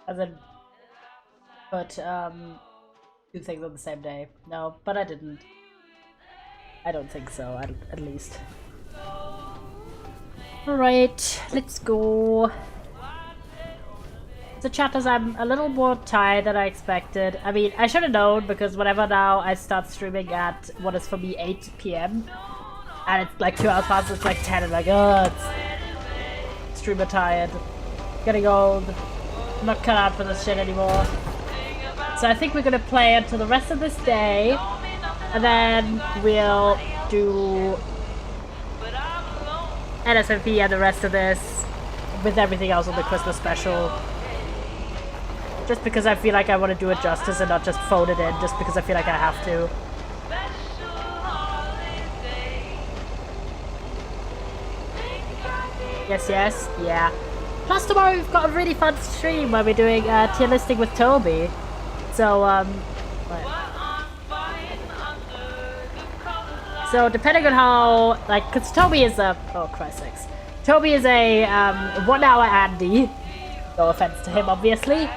And then put, two things on the same day. No, but I didn't. I don't think so, at least. Alright, let's go. So chatters, I'm a little more tired than I expected. I mean, I should have known because whenever now I start streaming at what is for me 8 PM, and it's like 2 hours past, it's like 10, and like, oh, it's streamer tired. Getting old. I'm not cut out for this shit anymore. So I think we're gonna play until the rest of this day, and then we'll do NSMP and the rest of this with everything else on the Christmas special. Just because I feel like I want to do it justice and not just phone it in, just because I feel like I have to. Yes, yes, yeah. Plus tomorrow we've got a really fun stream where we're doing tier listing with Toby. So, so depending on how, like, cause Toby is a, oh Christ sakes. Toby is a 1 hour Andy. No offense to him, obviously.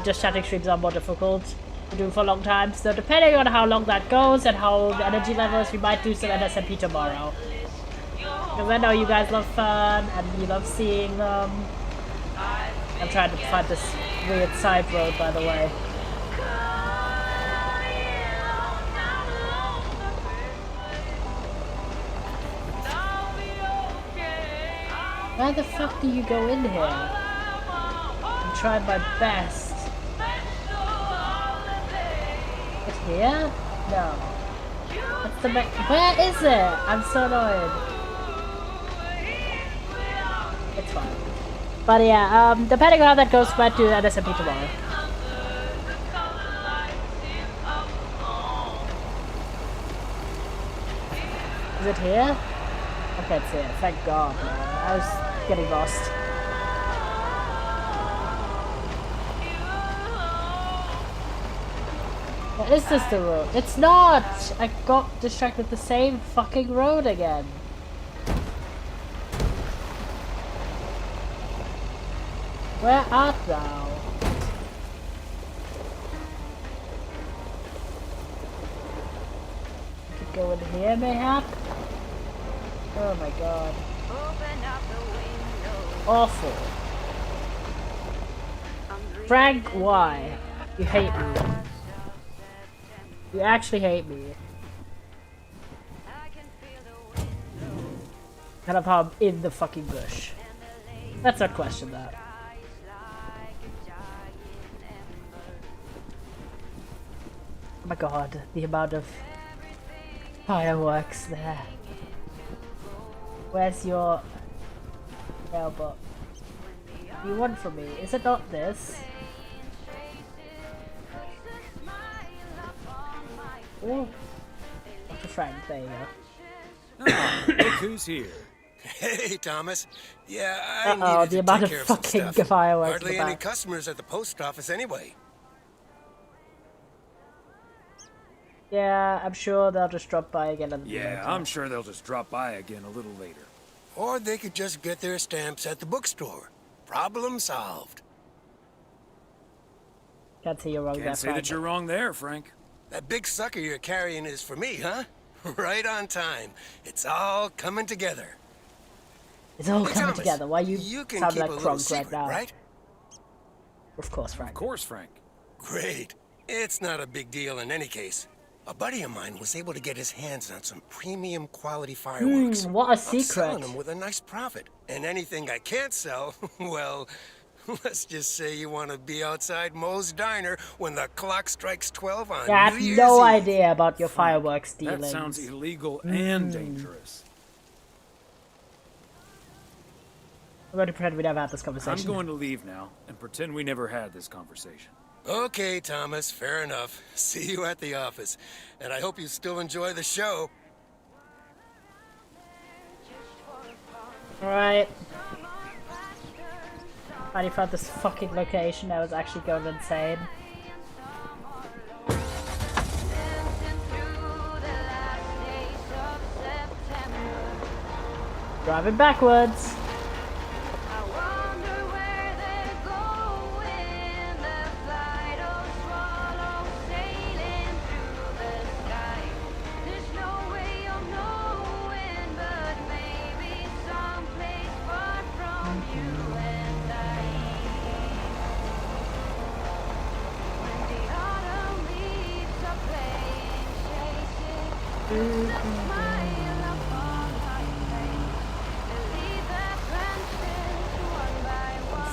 Just chatting streams are more difficult to do for a long time. So depending on how long that goes and how the energy levels, we might do some NSMP tomorrow. Because I know you guys love fun and you love seeing them. I'm trying to find this weird side road, by the way. Where the fuck do you go in here? I'm trying my best. It's here? No. What's the where is it? I'm so annoyed. It's fine. But yeah, depending on how that goes, we might do NSMP tomorrow. Is it here? I can't see it. Thank God, man. I was getting lost. What is this the road? It's not! I got distracted with the same fucking road again. Where art thou? I could go in here, mayhap? Oh my god. Awful. Frank, why? You hate me. You actually hate me. Kind of how I'm in the fucking bush. Let's not question that. Oh my god, the amount of fireworks there. Where's your mailbox? What do you want from me? Is it not this? Oh, Dr. Frank, there you go. Look who's here. Hey, Thomas. Yeah, I Uh-oh, needed the to amount take of care of some fucking stuff. fireworks Hardly in the any back. customers at the post office anyway. Yeah, I'm sure they'll just drop by again. Yeah, I'm sure they'll just drop by again a little later. Or they could just get their stamps at the bookstore. Problem solved. Can't say you're wrong there, Can't say Frank. that you're wrong there, Frank. That big sucker you're carrying is for me, huh? Right on time. It's all coming together. It's all Hey, coming Thomas, together. Why you can sound keep like a little Kronk right secret, now? right? Of course, Frank. Of course, Frank. Great. It's not a big deal in any case. A buddy of mine was able to get his hands on some premium quality fireworks. What a I'm secret. selling them with a nice profit. And anything I can't sell, well, let's just say you want to be outside Moe's Diner when the clock strikes 12 on Yeah, I New have Year's no Eve. idea about your fireworks dealings. That sounds illegal and dangerous. I'm going to pretend we never had this conversation. I'm going to leave now and pretend we never had this conversation. Okay, Thomas, fair enough. See you at the office. And I hope you still enjoy the show. Alright. Finally found this fucking location. I was actually going insane. Driving backwards.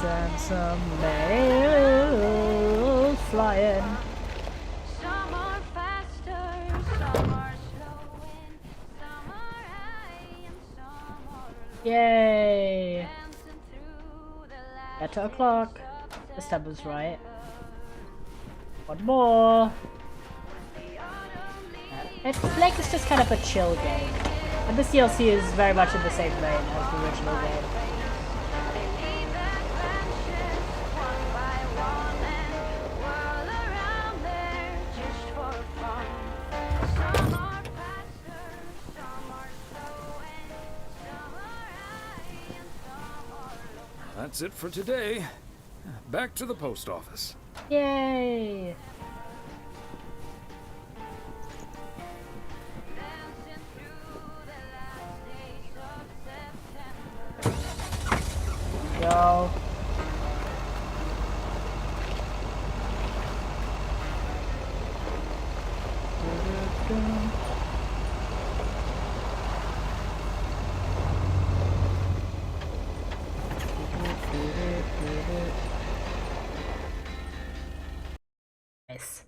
Send some mail flying. Yay! At 2 o'clock. This time was right. One more. It's like it's just kind of a chill game. And this DLC is very much in the same vein as the original game. That's it for today. back to the post office. Yay! Go. Nice.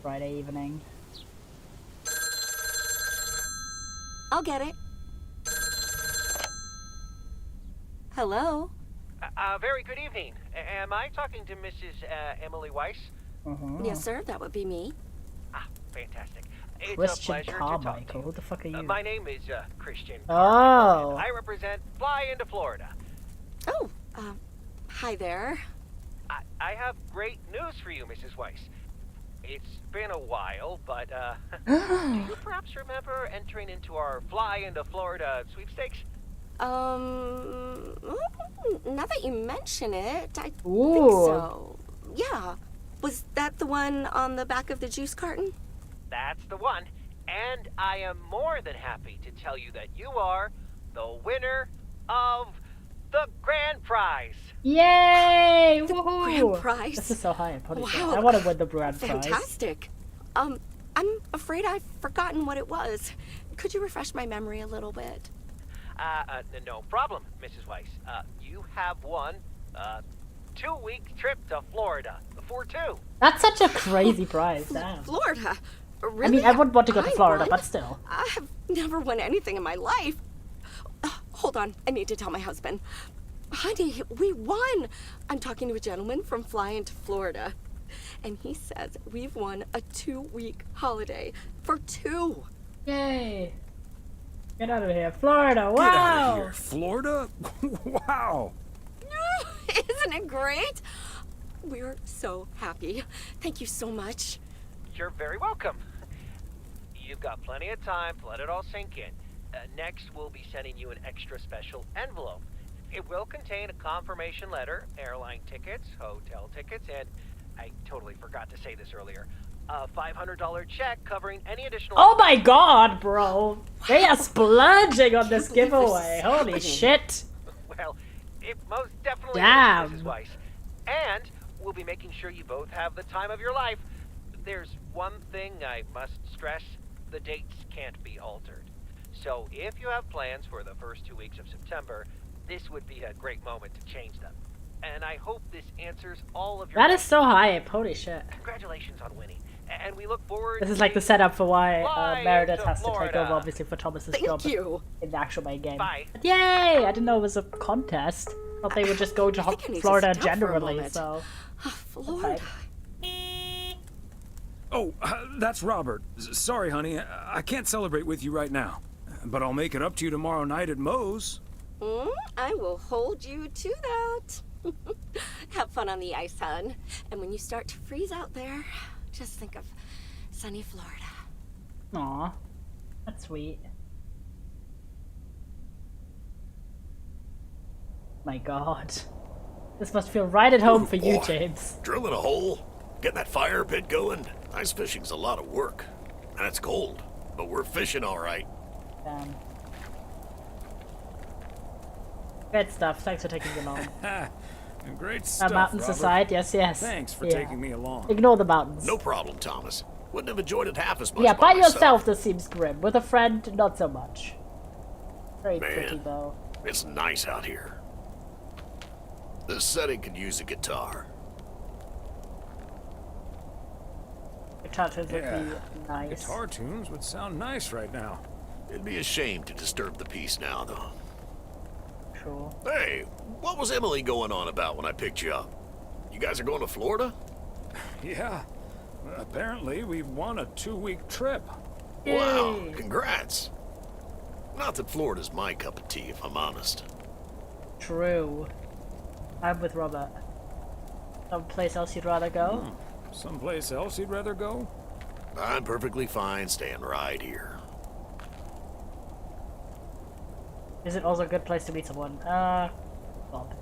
Friday evening. I'll get it. Hello? Very good evening. Am I talking to Mrs. Emily Weiss? Yes, sir, that would be me. Ah, fantastic. It's a Christian pleasure to talk to Carmichael. Who the fuck are you? My name is Christian. Oh. I represent Fly into Florida. Oh, hi there. I have great news for you, Mrs. Weiss. It's been a while, but do you perhaps remember entering into our Fly into Florida sweepstakes? Now that you mention it, I think Ooh. so. Yeah. Was that the one on the back of the juice carton? That's the one. And I am more than happy to tell you that you are the winner of the grand prize. Yay! The Woohoo! grand prize? This is so high. Wow. I want to win the grand prize. Fantastic. I'm afraid I've forgotten what it was. Could you refresh my memory a little bit? No problem, Mrs. Weiss. You have won a 2-week trip to Florida for two. That's such a crazy prize. Damn. Florida? Really? I mean, I wouldn't want to go to I Florida, won? but still. I have never won anything in my life. Hold on, I need to tell my husband. Honey, we won! I'm talking to a gentleman from Fly into Florida. And he says we've won a 2-week holiday for two. Yay! Get out of here, Florida! Wow! Get out of here, Florida? Wow! Isn't it great? We're so happy. Thank you so much. You're very welcome. You've got plenty of time to let it all sink in. Next, we'll be sending you an extra special envelope. It will contain a confirmation letter, airline tickets, hotel tickets, and I totally forgot to say this earlier, a $500 check covering any additional... Oh my god, bro! They are splurging on this giveaway. Holy shit! Well, it most definitely Damn. is, Mrs. Weiss. And we'll be making sure you both have the time of your life. There's one thing I must stress. The dates can't be altered. So if you have plans for the first 2 weeks of September, this would be a great moment to change them. And I hope this answers all of your That is so hype. Holy shit. Congratulations on winning. And we look forward This is like the setup for why Fly Meredith into has to take Florida. over, obviously, for Thomas's Thank job you. in the actual main game. Bye. But yay! I didn't know it was a contest. I thought they would just go to I think I need to Florida sit down for a generally, moment. so... Florida. Oh, that's Robert. Sorry, honey. I can't celebrate with you right now. But I'll make it up to you tomorrow night at Moe's. I will hold you to that. Have fun on the ice, hon. And when you start to freeze out there, just think of sunny Florida. Aw. That's sweet. My god. This must feel right at home for you, Boy, James. Drilling a hole, getting that fire pit going. Ice fishing's a lot of work. And it's cold, but we're fishing all right. Damn. Good stuff. Thanks for taking me along. Great stuff, mountains Robert. aside, yes. Thanks for Yeah. taking me along. Ignore the mountains. No problem, Thomas. Wouldn't have enjoyed it half as much Yeah, by myself. yourself this seems grim. With a friend, not so much. Very pretty, Man, though. it's nice out here. This setting could use a guitar. Guitar tunes would Yeah. be nice. Guitar tunes would sound nice right now. It'd be a shame to disturb the peace now, though. True. Hey, what was Emily going on about when I picked you up? You guys are going to Florida? Yeah. Apparently, we won a 2-week trip. Wow, congrats. Not that Florida's my cup of tea, if I'm honest. True. I'm with Robert. Someplace else you'd rather go? Someplace else you'd rather go? I'm perfectly fine staying right here. Is it also a good place to meet someone? Bob.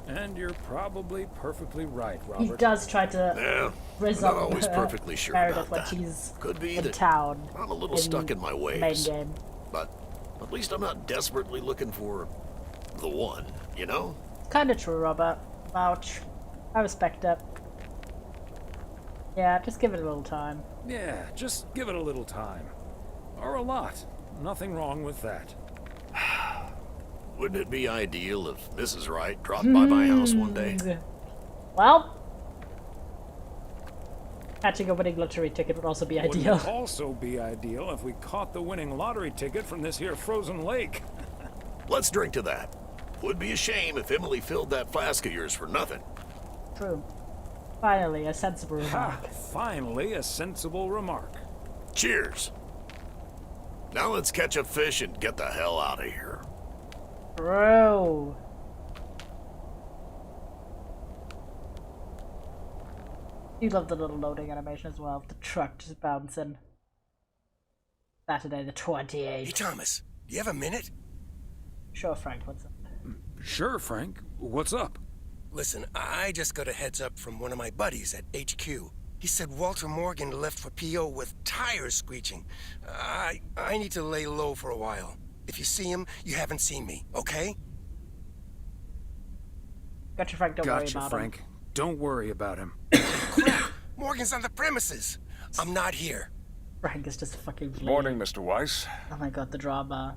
And you're probably perfectly right, He Robert. does try to rizz not up always perfectly sure Meredith about when that. she's Could be in that town. I'm a little stuck in my the ways. main game. But at least I'm not desperately looking for the one, you know? Kinda true, Robert. Ouch. I respect it. Yeah, just give it a little time. Yeah, just give it a little time. Or a lot. Nothing wrong with that. Wouldn't it be ideal if Mrs. Wright dropped by my house one day? Well, catching a winning lottery ticket would also be ideal. Wouldn't it also be ideal if we caught the winning lottery ticket from this here frozen lake? Let's drink to that. Would be a shame if Emily filled that flask of yours for nothing. True. Finally, a sensible Ha! remark. Finally, a sensible remark. Cheers. Now let's catch a fish and get the hell out of here. Bro. You love the little loading animation as well. The truck just bouncing. Saturday the 28th. Hey, Thomas, do you have a minute? Sure, Frank, what's up? Sure, Frank. What's up? Listen, I just got a heads up from one of my buddies at HQ. He said Walter Morgan left for PO with tires screeching. I need to lay low for a while. If you see him, you haven't seen me, okay? Gotcha, Frank, don't worry Gotcha, about Frank. him. Don't worry about him. Crap! Morgan's on the premises. I'm not here. Frank is just fucking fleeing. Morning, Mr. Weiss. Oh my god, the drama.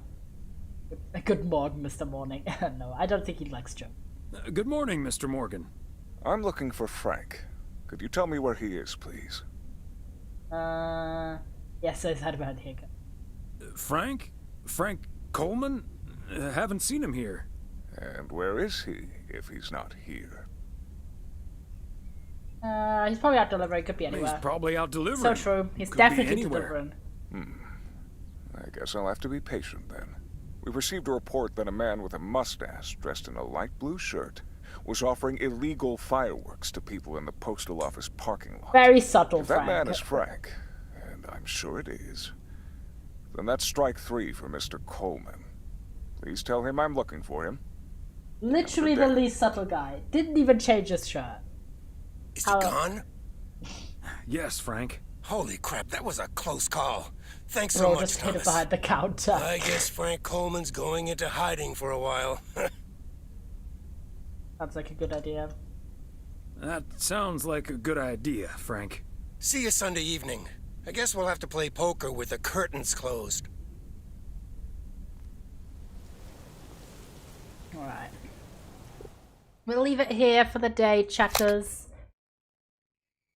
Good morning, Mr. Morning. No, I don't think he likes Joe. Good morning, Mr. Morgan. I'm looking for Frank. Could you tell me where he is, please? Yes, I said about here. Frank? Frank Coleman? Haven't seen him here. And where is he, if he's not here? He's probably out delivering, could be anywhere. He's probably out So delivering. true. He's Could be definitely anywhere. delivering. I guess I'll have to be patient then. We've received a report that a man with a mustache dressed in a light blue shirt was offering illegal fireworks to people in the postal office parking lot. Very subtle, If that Frank. man is Frank, and I'm sure it is, then that's strike 3 for Mr. Coleman. Please tell him I'm looking for him. Literally the least subtle guy. Didn't even change his shirt. Is he gone? Yes, Frank. Holy crap, that was a close call. Thanks so Bro much, just hid it Thomas. behind the counter. I guess Frank Coleman's going into hiding for a while. Sounds like a good idea. That sounds like a good idea, Frank. See you Sunday evening. I guess we'll have to play poker with the curtains closed. Alright. We'll leave it here for the day, chatters.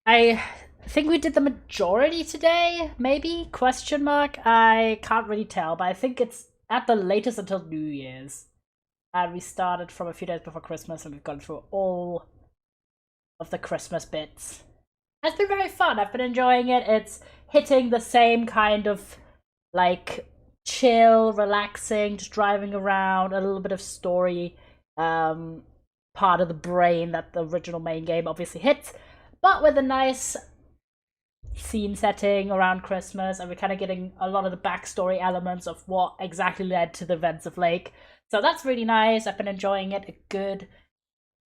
I think we did the majority today, maybe? Question mark? I can't really tell, but I think it's at the latest until New Year's. And we started from a few days before Christmas and we've gone through all of the Christmas bits. It's been very fun. I've been enjoying it. It's hitting the same kind of, like, chill, relaxing, just driving around, a little bit of story, part of the brain that the original main game obviously hits, but with a nice scene setting around Christmas, and we're kind of getting a lot of the backstory elements of what exactly led to the events of Lake. So that's really nice. I've been enjoying it a good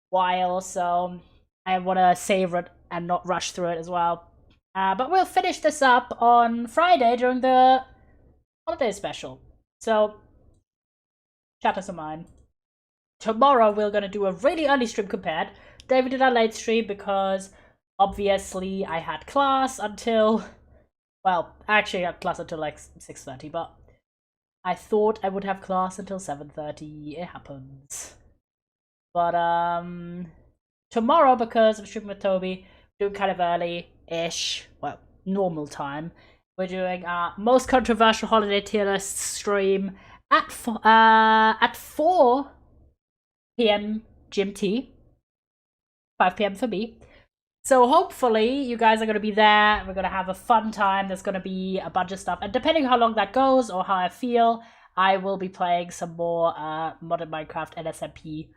while, so I want to savor it and not rush through it as well. But we'll finish this up on Friday during the holiday special. So, chat us a mind. Tomorrow we're going to do a really early stream compared. David did a late stream because obviously I had class until, well, actually I had class until like 6:30, but I thought I would have class until 7:30. It happens. But tomorrow, because I'm streaming with Toby, doing kind of early-ish, well, normal time. We're doing our most controversial holiday tier list stream at 4 p.m. GMT, 5 p.m. for me. So hopefully you guys are going to be there. We're going to have a fun time. There's going to be a bunch of stuff. And depending how long that goes or how I feel, I will be playing some more Modern Minecraft NSMP,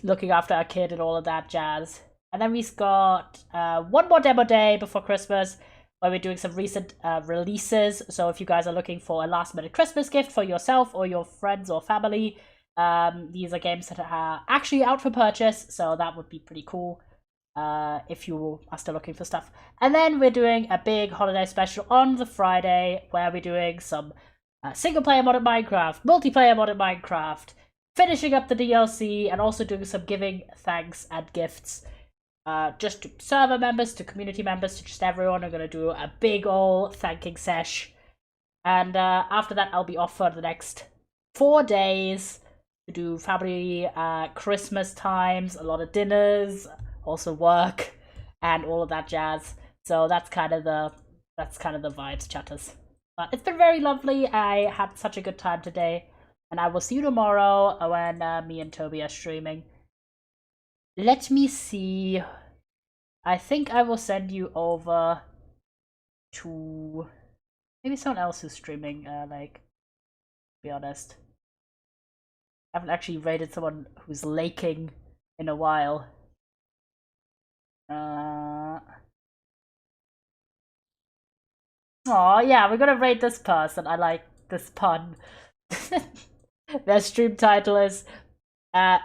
looking after our kid and all of that jazz. And then we've got one more demo day before Christmas. where we're doing some recent releases. So if you guys are looking for a last-minute Christmas gift for yourself or your friends or family, these are games that are actually out for purchase, so that would be pretty cool if you are still looking for stuff. And then we're doing a big holiday special on the Friday, where we're doing some single-player modded Minecraft, multiplayer modded Minecraft, finishing up the DLC, and also doing some giving thanks and gifts just to server members, to community members, to just everyone. I'm going to do a big ol' thanking sesh. And after that, I'll be off for the next 4 days to do family Christmas times, a lot of dinners, also work, and all of that jazz. So that's kind of the vibes, chatters. But it's been very lovely. I had such a good time today, and I will see you tomorrow when me and Toby are streaming. Let me see. I think I will send you over to maybe someone else who's streaming. To be honest, I haven't actually raided someone who's laking in a while. Oh yeah, we're gonna raid this person. I like this pun. Their stream title is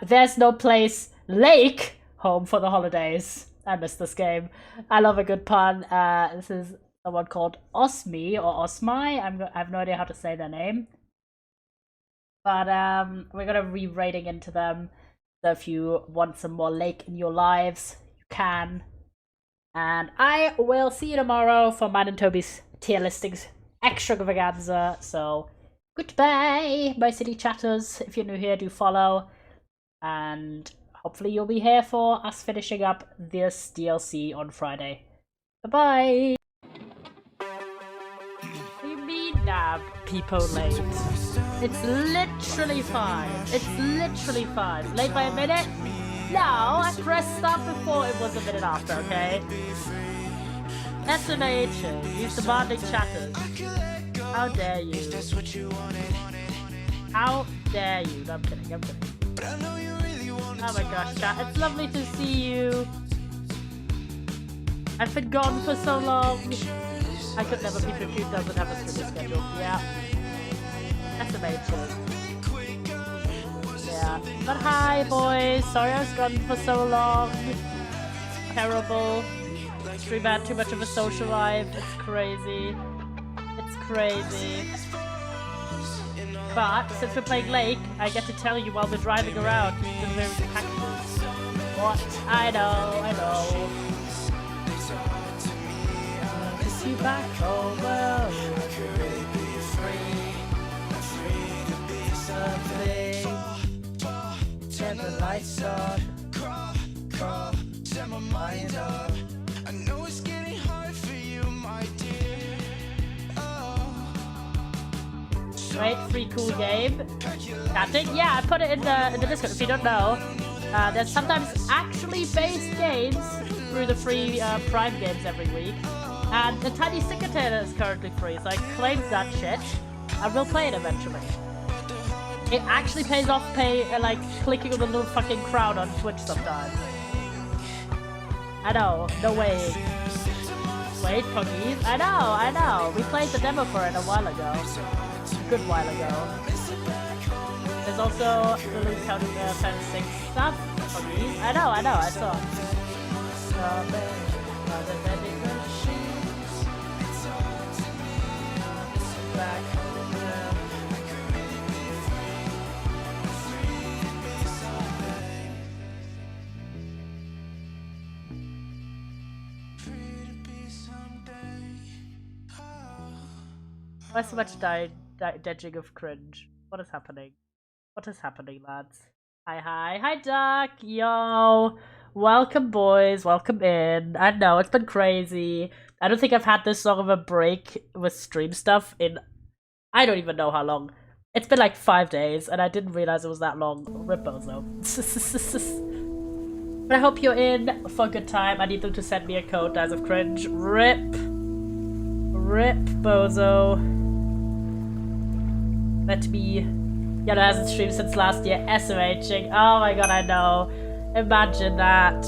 There's No Place Lake Home for the Holidays. I miss this game. I love a good pun. This is someone called Osmi or Osmai. I have no idea how to say their name. But we're gonna be raiding into them. So if you want some more lake in your lives, you can. And I will see you tomorrow for mine and Toby's tier listings extravaganza. So goodbye, my city chatters. If you're new here, do follow. And hopefully you'll be here for us finishing up this DLC on Friday. Bye-bye. What do you mean now, people late? It's literally fine. It's literally fine. Late by a minute? No, I pressed stop before it was a minute after, okay? SMH, you demanding chatters. How dare you? How dare you? No, I'm kidding, I'm kidding. Oh my gosh, chat, it's lovely to see you. I've been gone for so long. I could never be 15, doesn't have a streaming schedule. Yeah. SMH. Yeah. But hi, boys. Sorry I was gone for so long. Terrible. Stream had too much of a social life. It's crazy. It's crazy. But since we're playing Lake, I get to tell you while we're driving around delivering the packages. What? I know. Kiss you back over. Turn the lights on. Set my mind up. I know it's getting hard for you, my dear. Great, free cool game. Chatting? Yeah, I put it in the Discord if you don't know. There's sometimes actually based games through the free Prime games every week. And the Tiny Sticker is currently free, so I claimed that shit. I will play it eventually. It actually pays off clicking on the little fucking crowd on Twitch sometimes. I know, no way. Wait, Puggies? I know. We played the demo for it a while ago. A good while ago. There's also the Luke County Fan 6 stuff. Puggies? I know, I saw. Why so much dodging of cringe? What is happening? What is happening, lads? Hi, Duck! Yo! Welcome, boys. Welcome in. I know, it's been crazy. I don't think I've had this long of a break with stream stuff in... I don't even know how long. It's been like 5 days, and I didn't realize it was that long. Rip Bozo. But I hope you're in for a good time. I need them to send me a code, Dies of Cringe. Rip Bozo. Let me... Yellow hasn't streamed since last year. SMHing. Oh my god, I know. Imagine that.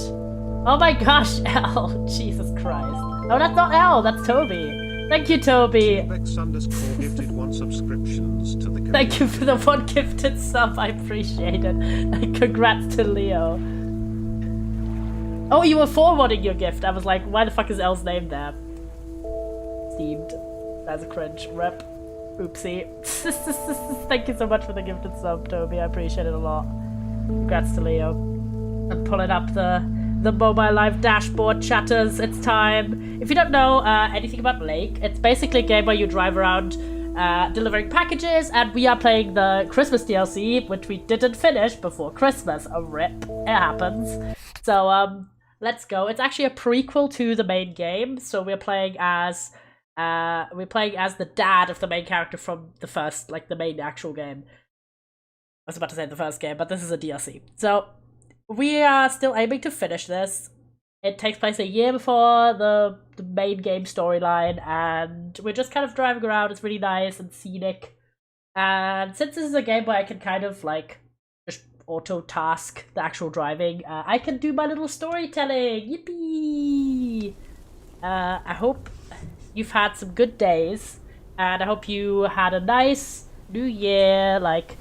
Oh my gosh, L. Jesus Christ. Oh, that's not Al, that's Toby. Thank you, Toby. Gifted 1 subscriptions to the Thank you for the 1 gifted sub, I appreciate it. And congrats to Leo. Oh, you were forwarding your gift. I was like, why the fuck is Elle's name there? Steamed. That's a cringe. Rep. Oopsie. Thank you so much for the gifted sub, Toby. I appreciate it a lot. Congrats to Leo. I'm pulling up the Mobile Live dashboard, chatters. It's time. If you don't know anything about Lake, it's basically a game where you drive around delivering packages, and we are playing the Christmas DLC, which we didn't finish before Christmas. A rip. It happens. So, let's go. It's actually a prequel to the main game, so we're playing as the dad of the main character from the first, like, the main actual game. I was about to say the first game, but this is a DLC. So, we are still aiming to finish this. It takes place a year before the main game storyline, and we're just kind of driving around. It's really nice and scenic. And since this is a game where I can kind of, like, just auto-task the actual driving, I can do my little storytelling. Yippee! I hope you've had some good days, and I hope you had a nice new year, like,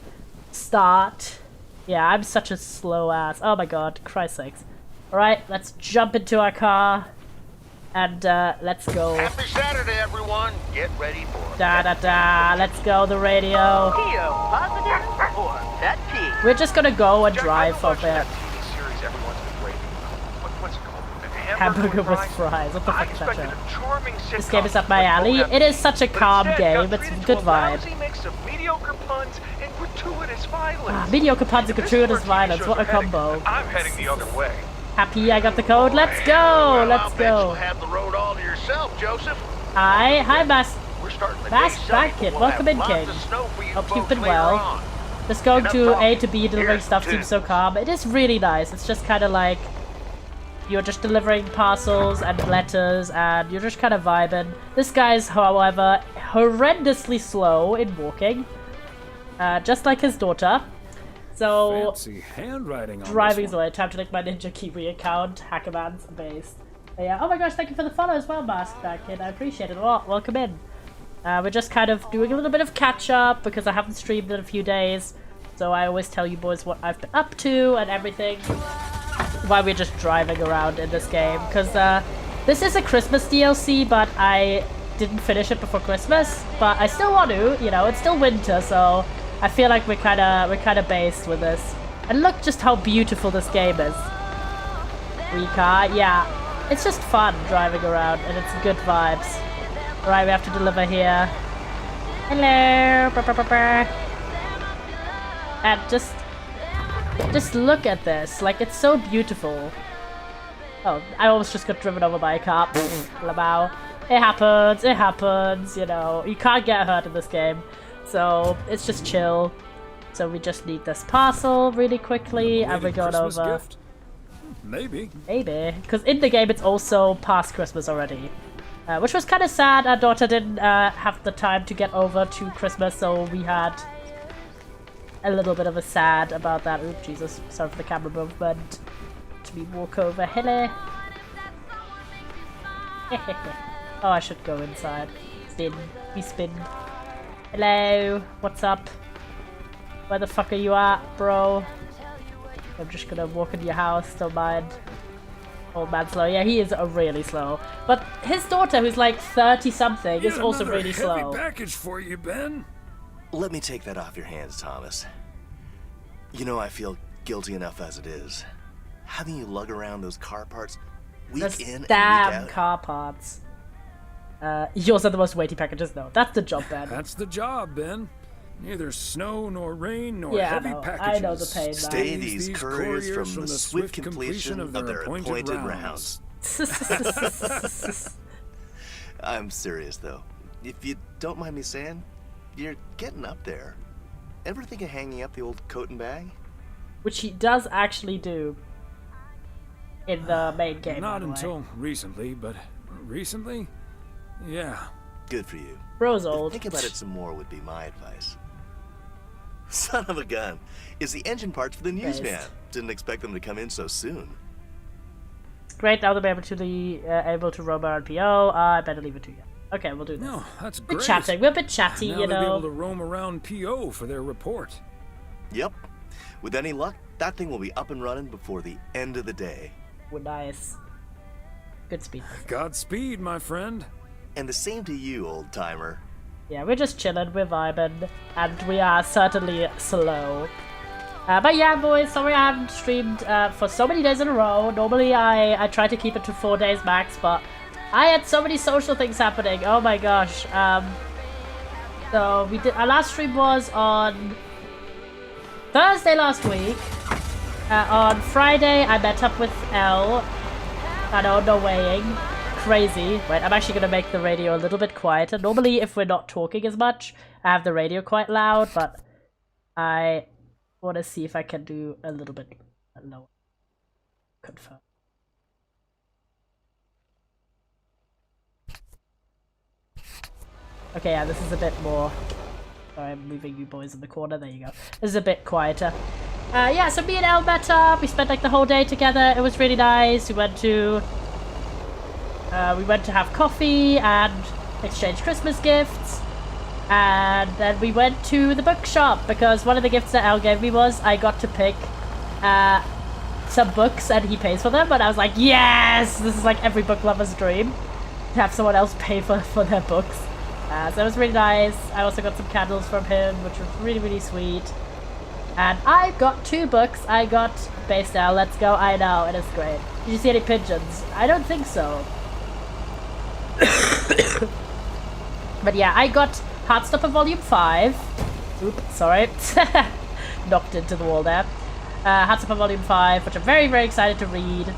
start. Yeah, I'm such a slow ass. Oh my god, Christ's sakes. Alright, let's jump into our car, and let's go. Happy Saturday, everyone. Get ready for Da-da-da, let's go, the radio. Pio, positive or pet peeve? We're just gonna go and drive for a bit. series everyone's been waiting for. What's it called? Hamburger with fries. What the fuck is that expected show? a charming This sitcom game is up my alley. It is such a calm game. It's a good vibe. mix of mediocre puns and gratuitous violence. Mediocre puns and gratuitous violence. What a combo. I'm heading the other way. Happy I got the code. Let's go. Let's go. Have the road all to yourself, Joseph. Hi, Mass. We're starting the Mass day sunny, Bankit. we'll Welcome have in, lots King. of snow for you Hope you've folks been later well. on. Just going No to problem. A to B, delivering Here's stuff to- seems so calm. It is really nice. It's just kind of like you're just delivering parcels and letters, and you're just kind of vibing. This guy's, however, horrendously slow in walking, just like his daughter. So, Fancy handwriting on driving this is away. Time to link my Ninja Kiwi account. Hackerman's based. But yeah. Oh my gosh, thank you for the follow as well, Mask Back Kid. I appreciate it a lot. Welcome in. We're just kind of doing a little bit of catch up because I haven't streamed in a few days. So I always tell you boys what I've been up to and everything. While we're just driving around in this game. Because this is a Christmas DLC, but I didn't finish it before Christmas. But I still want to, you know, it's still winter, so I feel like we're kinda based with this. And look just how beautiful this game is. Car, yeah. It's just fun driving around and it's good vibes. Right, we have to deliver here. Hello. And just look at this. Like, it's so beautiful. Oh, I almost just got driven over by a car. Labao. It happens, you know. You can't get hurt in this game. So, it's just chill. So we just need this parcel really quickly, and we're going Christmas over. gift? Maybe. Maybe. Because in the game it's also past Christmas already. Which was kind of sad. Our daughter didn't have the time to get over to Christmas, so we had a little bit of a sad about that. Oop, Jesus. Sorry for the camera movement. Let me walk over. Hello. Oh, I should go inside. Spin. We spin. Hello. What's up? Where the fuck are you at, bro? I'm just gonna walk into your house. Don't mind. Old man slow. Yeah, he is really slow. But his daughter, who's like 30-something, is also really slow. Package for you, Ben. Let me take that off your hands, Thomas. You know, I feel guilty enough as it is. Having you lug around those car parts week Those in and week damn out. car parts. Yours are the most weighty packages, though. That's the job, Ben. That's the job, Ben. Neither snow nor rain nor Yeah, heavy I know. packages. I know the pain, man. Stay these couriers from the swift completion of their appointed rounds. I'm serious, though. If you don't mind me saying, you're getting up there. Ever think of hanging up the old coat and bag? Which he does actually do in the main game. Not by the way. until recently, but recently? Yeah. Good for you. Bro's old. Think about it some more would be my advice. Son of a gun. Is the engine parts for the newsman. Based. Didn't expect them to come in so soon. Great, now they'll be able to roam around PO. I better leave it to you. Okay, we'll do this. No, that's We're great. chatting. We're a bit chatty, now you they'll be able know. to roam around PO for their report. Yep. With any luck, that thing will be up and running before the end of the day. We're nice. Good speed. Godspeed, my friend. And the same to you, old-timer. Yeah, we're just chilling, we're vibing, and we are certainly slow. But yeah, boys, sorry I haven't streamed for so many days in a row. Normally I try to keep it to 4 days max, but I had so many social things happening. Oh my gosh. So our last stream was on Thursday last week. On Friday, I met up with Elle. I know, no weighing. Crazy. Wait, I'm actually gonna make the radio a little bit quieter. Normally, if we're not talking as much, I have the radio quite loud, but I want to see if I can do a little bit lower. Confirm. Okay, yeah, this is a bit more... Sorry, I'm moving you boys in the corner. There you go. This is a bit quieter. Yeah, so me and Elle met up. We spent like the whole day together. It was really nice. We went to have coffee and exchange Christmas gifts. And then we went to the bookshop because one of the gifts that Elle gave me was I got to pick some books and he pays for them. And I was like, yes! This is like every book lover's dream. To have someone else pay for their books. So it was really nice. I also got some candles from him, which was really, really sweet. And I got 2 books. I got Base Down, Let's Go. I know, it is great. Did you see any pigeons? I don't think so. But yeah, I got Heartstopper Volume 5. Oop, sorry. Knocked into the wall there. Heartstopper Volume 5, which I'm very, very excited to read.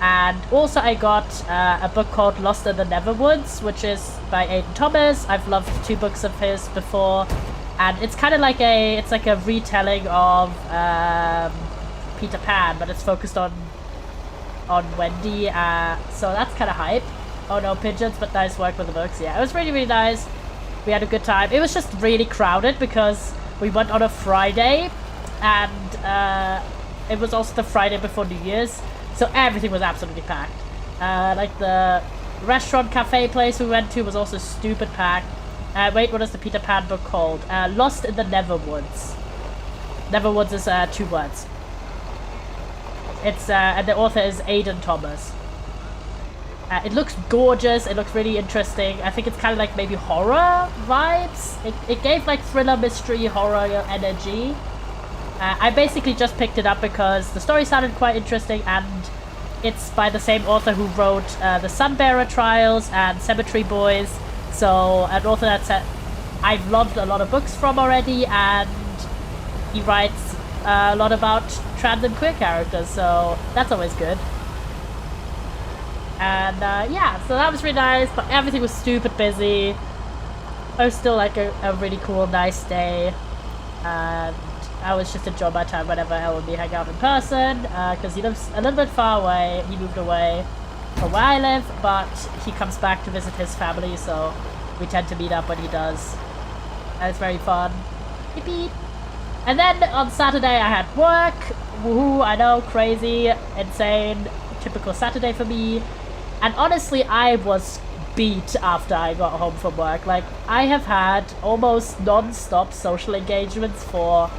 And also I got a book called Lost in the Neverwoods, which is by Aidan Thomas. I've loved 2 books of his before. And it's kind of like a retelling of Peter Pan, but it's focused on Wendy. So that's kind of hype. Oh no, pigeons, but nice work with the books. Yeah, it was really, really nice. We had a good time. It was just really crowded because we went on a Friday, and it was also the Friday before New Year's, so everything was absolutely packed. Like the restaurant cafe place we went to was also stupid packed. Wait, what is the Peter Pan book called? Lost in the Neverwoods. Neverwoods is 2 words. It's and the author is Aidan Thomas. It looks gorgeous. It looks really interesting. I think it's kind of like maybe horror vibes. It gave like thriller, mystery, horror energy. I basically just picked it up because the story sounded quite interesting, and it's by the same author who wrote the Sunbearer Trials and Cemetery Boys. So an author that I've loved a lot of books from already, and he writes a lot about trans and queer characters, so that's always good. And yeah, so that was really nice, but everything was stupid busy. It was still like a really cool, nice day, and I was just enjoying my time whenever Elle and me hang out in person, because he lives a little bit far away. He moved away from where I live, but he comes back to visit his family, so we tend to meet up when he does, and it's very fun. Yippee! And then on Saturday I had work. Woohoo, I know, crazy, insane, typical Saturday for me. And honestly, I was beat after I got home from work. Like, I have had almost non-stop social engagements for,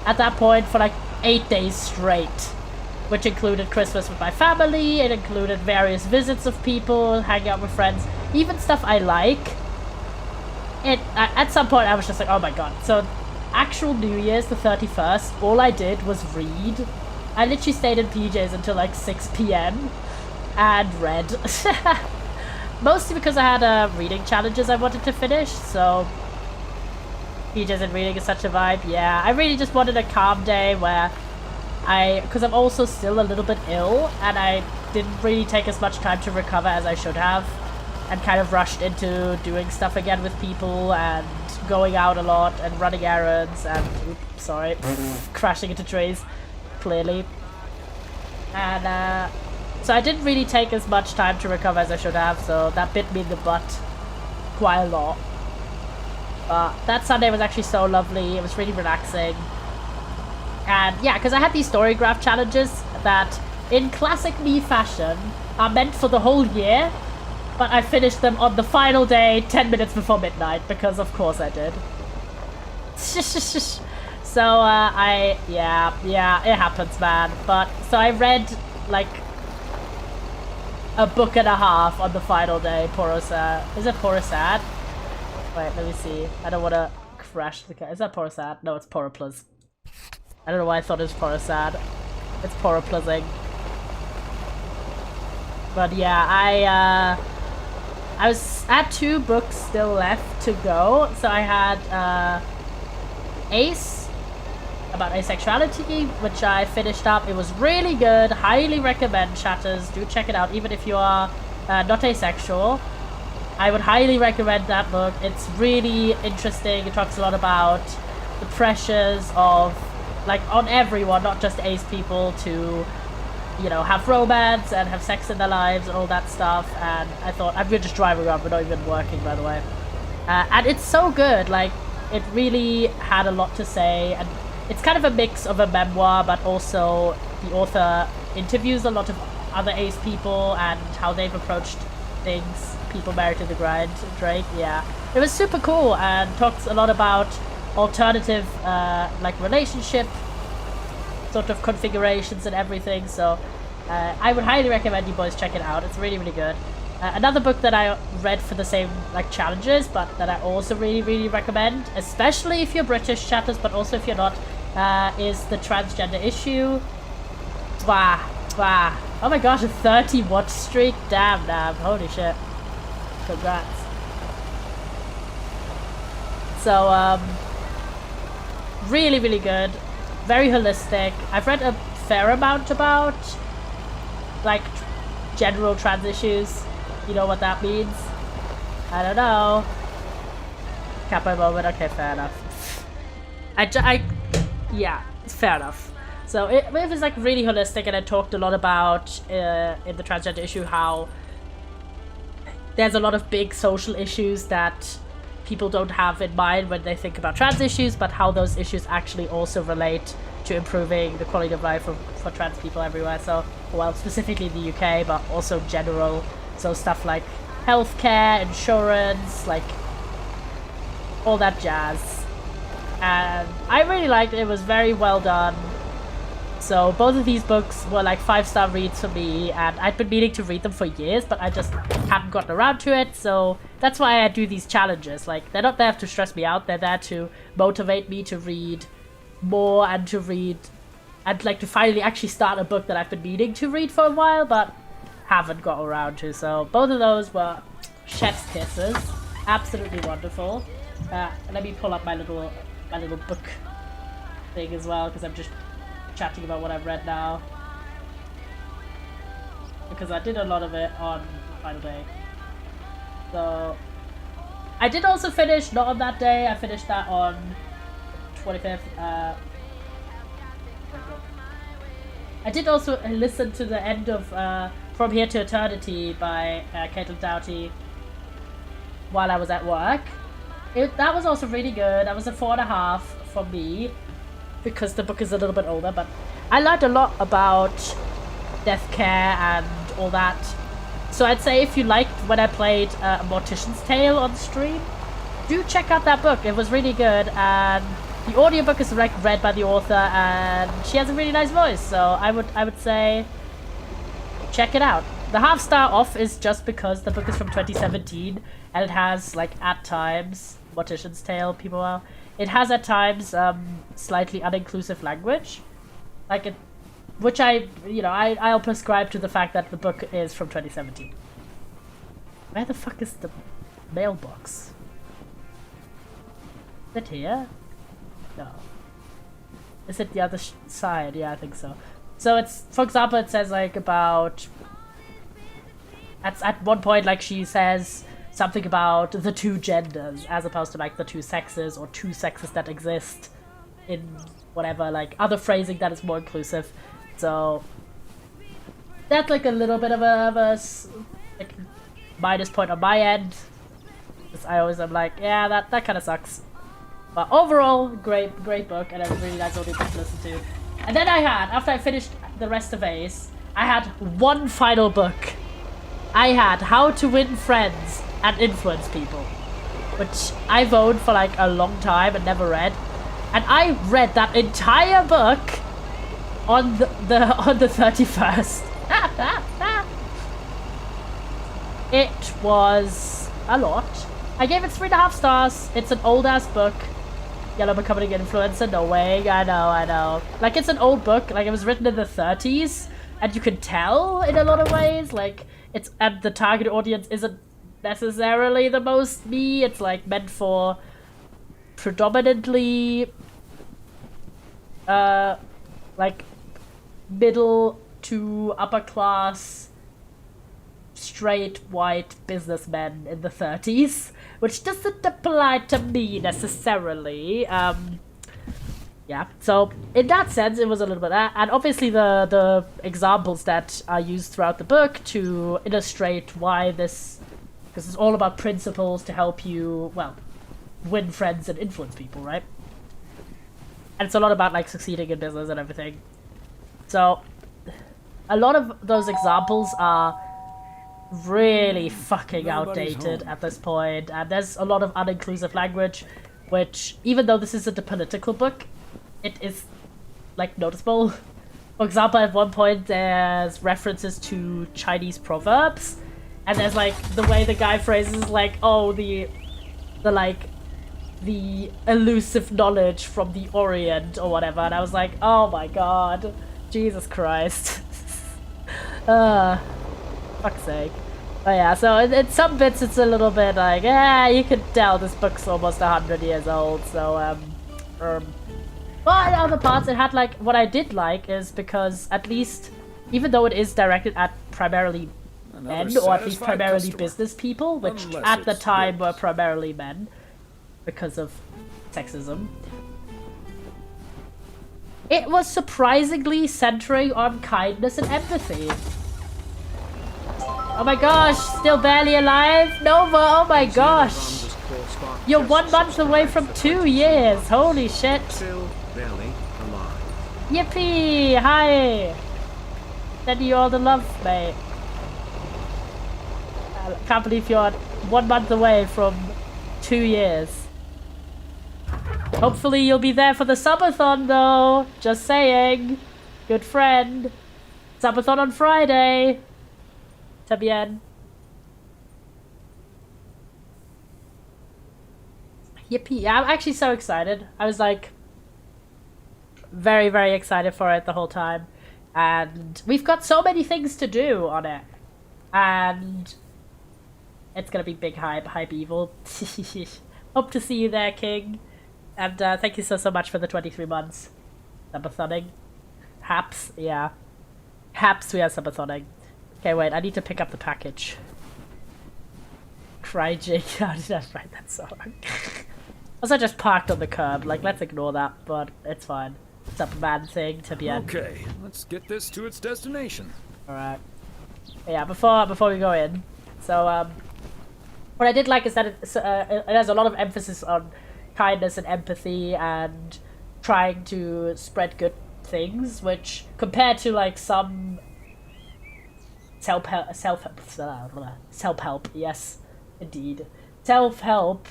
at that point, for like 8 days straight. Which included Christmas with my family, it included various visits of people, hanging out with friends, even stuff I like. At some point I was just like, oh my god. So, actual New Year's, the 31st, all I did was read. I literally stayed in PJs until like 6 PM. And read. Mostly because I had reading challenges I wanted to finish, so PJs and reading is such a vibe. Yeah, I really just wanted a calm day where because I'm also still a little bit ill, and I didn't really take as much time to recover as I should have, and kind of rushed into doing stuff again with people, and going out a lot, and running errands, and oops, sorry, crashing into trees, clearly. And so I didn't really take as much time to recover as I should have, so that bit me in the butt quite a lot. But that Sunday was actually so lovely. It was really relaxing. And yeah, because I had these story graph challenges that in classic me fashion, are meant for the whole year, but I finished them on the final day, 10 minutes before midnight, because of course I did. So, yeah, it happens, man. But, so I read, like, a book and a half on the final day, Porosad. Is it Porosad? Wait, let me see. I don't want to crash the car. Is that Porosad? No, it's Poroplus. I don't know why I thought it was Porosad. It's Poropluzing. But yeah, I had 2 books still left to go. So I had Ace, about asexuality, which I finished up. It was really good. Highly recommend, chatters. Do check it out, even if you are not asexual. I would highly recommend that book. It's really interesting. It talks a lot about the pressures of, like, on everyone, not just ace people, to, you know, have romance and have sex in their lives and all that stuff. And I thought, we're just driving around, we're not even working, by the way. And it's so good. Like, it really had a lot to say, and it's kind of a mix of a memoir, but also the author interviews a lot of other ace people and how they've approached things. People married to the grind, Drake, yeah. It was super cool and talks a lot about alternative, like, relationship sort of configurations and everything, so I would highly recommend you boys check it out. It's really, really good. Another book that I read for the same, like, challenges, but that I also really, really recommend, especially if you're British, chatters, but also if you're not, is The Transgender Issue. Wow. Oh my gosh, a 30 watch streak? Damn, holy shit. Congrats. So, really, really good. Very holistic. I've read a fair amount about, like, general trans issues. You know what that means? I don't know. Kappa moment. Okay, fair enough. Yeah, fair enough. So it was, like, really holistic, and it talked a lot about, in the transgender issue, how there's a lot of big social issues that people don't have in mind when they think about trans issues, but how those issues actually also relate to improving the quality of life for trans people everywhere. So, well, specifically in the UK, but also general. So stuff like healthcare, insurance, like, all that jazz. And I really liked it. It was very well done. So both of these books were, like, 5-star reads for me, and I'd been meaning to read them for years, but I just haven't gotten around to it. So that's why I do these challenges. Like, they're not there to stress me out, they're there to motivate me to read more and to read, and, like, to finally actually start a book that I've been meaning to read for a while, but haven't got around to. So both of those were chef's kisses. Absolutely wonderful. Let me pull up my little book thing as well, because I'm just chatting about what I've read now, because I did a lot of it on the final day. So I did also finish, not on that day, I finished that on 25th. I did also listen to the end of From Here to Eternity by Caitlin Doughty while I was at work. That was also really good. That was a 4.5 from me, because the book is a little bit older, but I learned a lot about death care and all that. So I'd say if you liked when I played A Mortician's Tale on stream, do check out that book. It was really good, and the audiobook is read by the author, and she has a really nice voice, so I would say check it out. The half-star off is just because the book is from 2017, and it has, like, at times, Mortician's Tale, people are... It has at times slightly uninclusive language, like it, which I'll prescribe to the fact that the book is from 2017. Where the fuck is the mailbox? Is it here? No. Is it the other side? Yeah, I think so. So it's, for example, it says, like, about... At one point, like, she says something about the 2 genders, as opposed to, like, the 2 sexes, or 2 sexes that exist in whatever, like, other phrasing that is more inclusive. So that's, like, a little bit of a like, minus point on my end, because I always am like, yeah, that kind of sucks. But overall, great book, and a really nice audiobook to listen to. And then I had, after I finished the rest of Ace, I had one final book. I had How to Win Friends and Influence People, which I've owned for like a long time and never read. And I read that entire book on the 31st. It was a lot. I gave it 3.5 stars. It's an old ass book. Yellow becoming an influencer, no way. I know. Like, it's an old book. Like, it was written in the 30s, and you can tell in a lot of ways. Like, it's, and the target audience isn't necessarily the most me. It's like meant for predominantly like middle to upper class straight white businessmen in the 30s, which doesn't apply to me necessarily. Yeah, so in that sense it was a little bit that, and obviously the examples that are used throughout the book to illustrate why this, because it's all about principles to help you, well, win friends and influence people, right? And it's a lot about like succeeding in business and everything. So a lot of those examples are really fucking outdated at this point, and there's a lot of uninclusive language, which, even though this isn't a political book, it is like noticeable. For example, at one point there's references to Chinese proverbs, and there's like the way the guy phrases like, oh, the elusive knowledge from the Orient or whatever, and I was like, oh my god, Jesus Christ. Fuck's sake. But yeah, so in some bits it's a little bit like, you could tell this book's almost 100 years old, so, but in other parts it had like, what I did like is because at least, even though it is directed at primarily men, or at least primarily business people, which at the time were primarily men, because of sexism, it was surprisingly centering on kindness and empathy. Oh my gosh, still barely alive? Nova, oh my gosh. You're 1 month away from 2 years. Holy shit. Still barely alive. Yippee, hi. Send you all the love, mate. I can't believe you're 1 month away from 2 years. Hopefully you'll be there for the subathon though. Just saying. Good friend. Subathon on Friday. Está bien. Yippee. Yeah, I'm actually so excited. I was like very, very excited for it the whole time. And we've got so many things to do on it. And it's gonna be big hype evil. Hope to see you there, King. And thank you so much for the 23 months. Subathoning. Haps, yeah. Haps we are subathoning. Okay, wait, I need to pick up the package. Cry Jake, how did I write that song? Also just parked on the curb, like let's ignore that, but it's fine. It's a bad thing to be Okay, let's get this to its destination. Alright. Yeah, before we go in, so what I did like is that it has a lot of emphasis on kindness and empathy and trying to spread good things, which compared to like some self-help, yes, indeed, self-help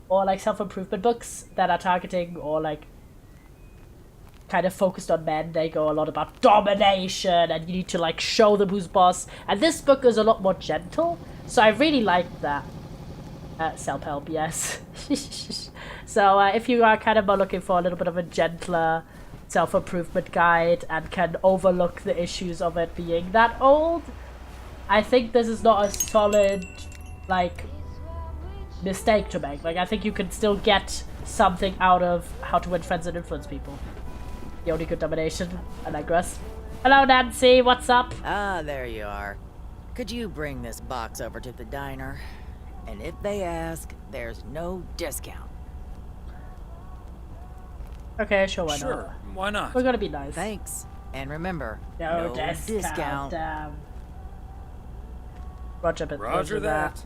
or like self-improvement books that are targeting or like kind of focused on men, they go a lot about domination and you need to like show them who's boss, and this book is a lot more gentle, so I really like that. Self-help, yes. So if you are kind of more looking for a little bit of a gentler self-improvement guide and can overlook the issues of it being that old, I think this is not a solid, like, mistake to make. Like, I think you can still get something out of How to Win Friends and Influence People. The only good domination, Allegra's. Hello, Nancy, what's up? Ah, there you are. Could you bring this box over to the diner? And if they ask, there's no discount. Okay, sure, why not? Sure, why not? We're gonna be nice. Thanks. And remember, No no discount. Damn. Roger that.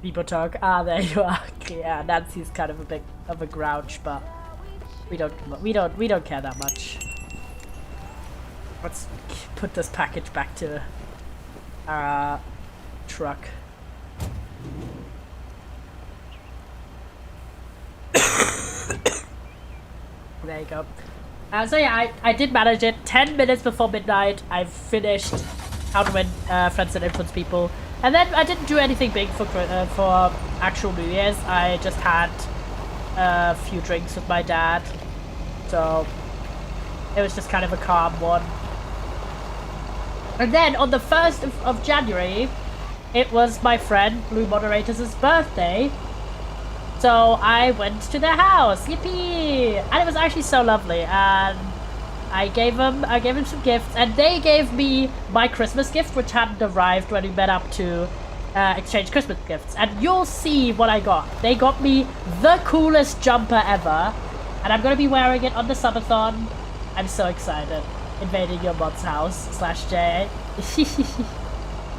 People talk. Ah, there you are. Yeah, Nancy's kind of a bit of a grouch, but we don't care that much. Let's put this package back to our truck. There you go. So yeah, I did manage it. 10 minutes before midnight, I've finished How to Win Friends and Influence People. And then I didn't do anything big for actual New Year's. I just had a few drinks with my dad. So it was just kind of a calm one. And then on the 1st of January, it was my friend Blue Moderator's birthday. So I went to their house, yippee! And it was actually so lovely. And I gave him some gifts, and they gave me my Christmas gift, which hadn't arrived when we met up to exchange Christmas gifts. And you'll see what I got. They got me the coolest jumper ever, and I'm gonna be wearing it on the subathon. I'm so excited. Invading your mod's house /J.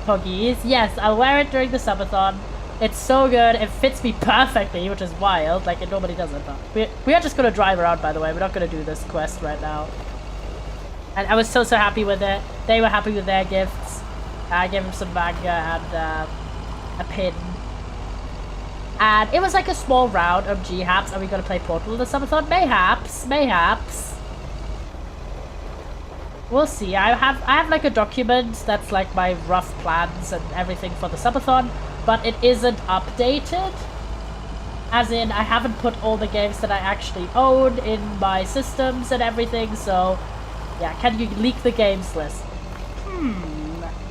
Poggies. Yes, I'll wear it during the subathon. It's so good. It fits me perfectly, which is wild. Like, it normally doesn't. But we are just gonna drive around, by the way. We're not gonna do this quest right now. And I was so happy with it. They were happy with their gifts. I gave them some manga and a pin. And it was like a small round of G-Haps. Are we gonna play Portal this subathon? Mayhaps. Mayhaps. We'll see. I have like a document that's like my rough plans and everything for the subathon, but it isn't updated. As in, I haven't put all the games that I actually own in my systems and everything, so yeah, can you leak the games list?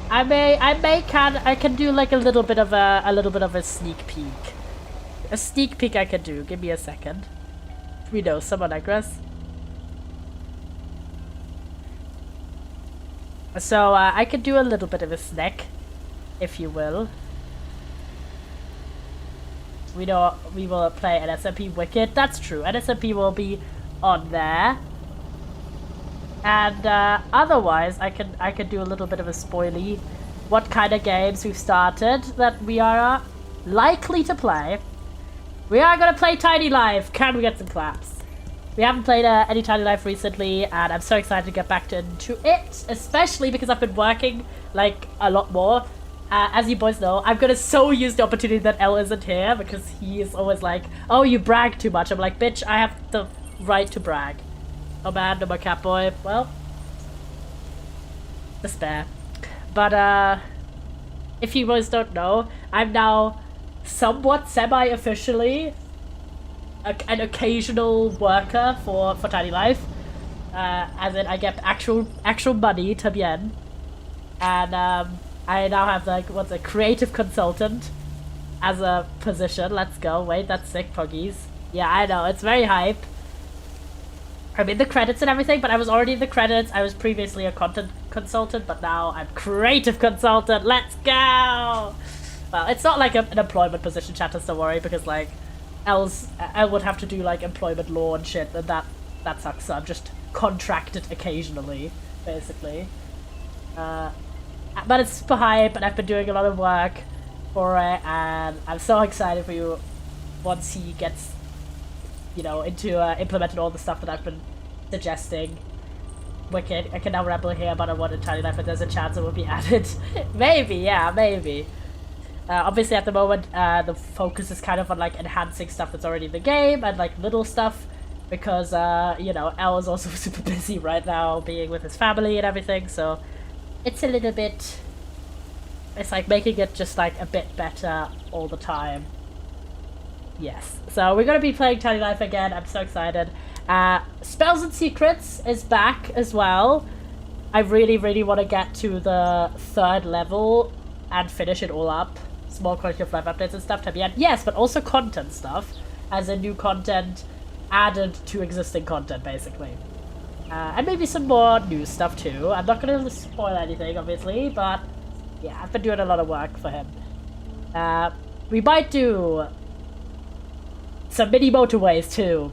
I can do like a little bit of a sneak peek. A sneak peek I can do. Give me a second. We know someone aggress. So I could do a little bit of a snack, if you will. We know we will play NSMP Wicked. That's true. NSMP will be on there. And otherwise, I could do a little bit of a spoilie. What kind of games we've started that we are likely to play. We are gonna play Tiny Life. Can we get some claps? We haven't played any Tiny Life recently, and I'm so excited to get back into it, especially because I've been working like a lot more. As you boys know, I'm gonna so use the opportunity that Elle isn't here, because he is always like, oh, you brag too much. I'm like, bitch, I have the right to brag. Oh man, no more Catboy. Well, despair. But if you boys don't know, I'm now somewhat semi-officially an occasional worker for Tiny Life. As in, I get actual money to bien. And I now have like what's a creative consultant as a position. Let's go. Wait, that's sick, Puggies. Yeah, I know, it's very hype. I'm in the credits and everything, but I was already in the credits. I was previously a content consultant, but now I'm creative consultant. Let's go! Well, it's not like an employment position, chatters, don't worry, because like I would have to do like employment law and shit, and that sucks. So I'm just contracted occasionally, basically. But it's super hype, and I've been doing a lot of work for it, and I'm so excited for you once he gets, you know, into implementing all the stuff that I've been suggesting. Wicked. I can now ramble here about I wanted Tiny Life, and there's a chance it will be added. Maybe, yeah, maybe. Obviously at the moment, the focus is kind of on like enhancing stuff that's already in the game and like little stuff, because you know, Elle is also super busy right now being with his family and everything, so it's a little bit, it's like making it just like a bit better all the time. Yes, so we're gonna be playing Tiny Life again. I'm so excited. Spells and Secrets is back as well. I really want to get to the 3rd level and finish it all up. Small quality of life updates and stuff to be added. Yes, but also content stuff, as in new content added to existing content, basically. And maybe some more new stuff too. I'm not gonna spoil anything, obviously, but yeah, I've been doing a lot of work for him. We might do some mini motorways too.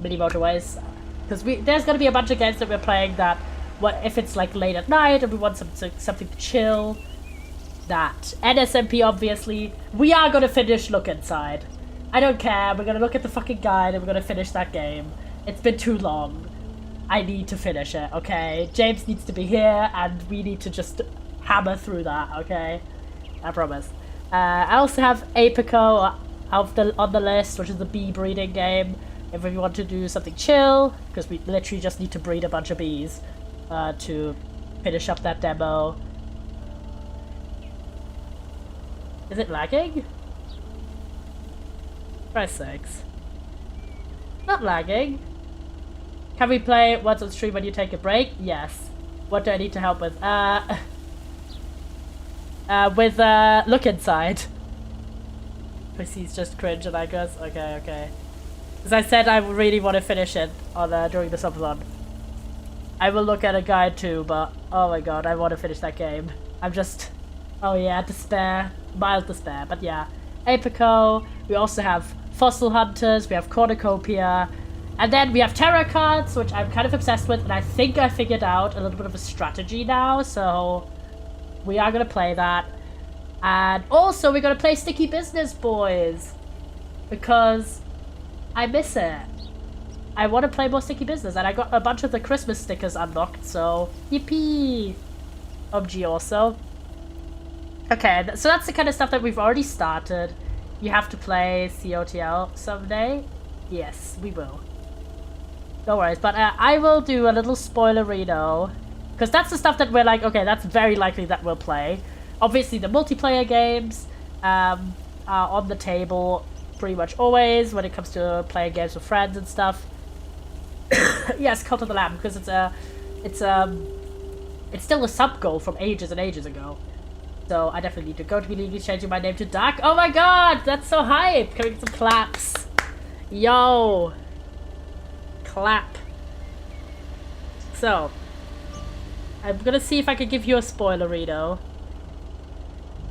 Mini motorways, because there's gonna be a bunch of games that we're playing that, what if it's like late at night and we want something to chill. That NSMP, obviously, we are gonna finish Look Inside. I don't care. We're gonna look at the fucking guide and we're gonna finish that game. It's been too long. I need to finish it, okay? James needs to be here, and we need to just hammer through that, okay? I promise. I also have Apico on the list, which is the bee breeding game. If we want to do something chill, because we literally just need to breed a bunch of bees to finish up that demo. Is it lagging? Press 6. Not lagging. Can we play once on stream when you take a break? Yes. What do I need to help with? Look inside. Pussy's just cringe and I guess. Okay, okay. As I said, I really want to finish it on during the subathon. I will look at a guide too, but oh my god, I want to finish that game. I'm just, oh yeah, despair, mild despair. But yeah, Apico. We also have Fossil Hunters. We have Cornucopia. And then we have Terror cards, which I'm kind of obsessed with, and I think I figured out a little bit of a strategy now, so we are going to play that. And also, we're going to play Sticky Business, boys, because I miss it. I want to play more Sticky Business, and I got a bunch of the Christmas stickers unlocked, so yippee! OMG also. Okay, so that's the kind of stuff that we've already started. You have to play COTL someday? Yes, we will. No worries, but I will do a little spoilerino, because that's the stuff that we're like, okay, that's very likely that we'll play. Obviously, the multiplayer games are on the table pretty much always when it comes to playing games with friends and stuff. Yes, Cult of the Lamb, because it's still a sub goal from ages and ages ago. So I definitely need to go to be legally changing my name to Dark. Oh my god, that's so hype! Can we get some claps? Yo! Clap. So, I'm gonna see if I can give you a spoilerino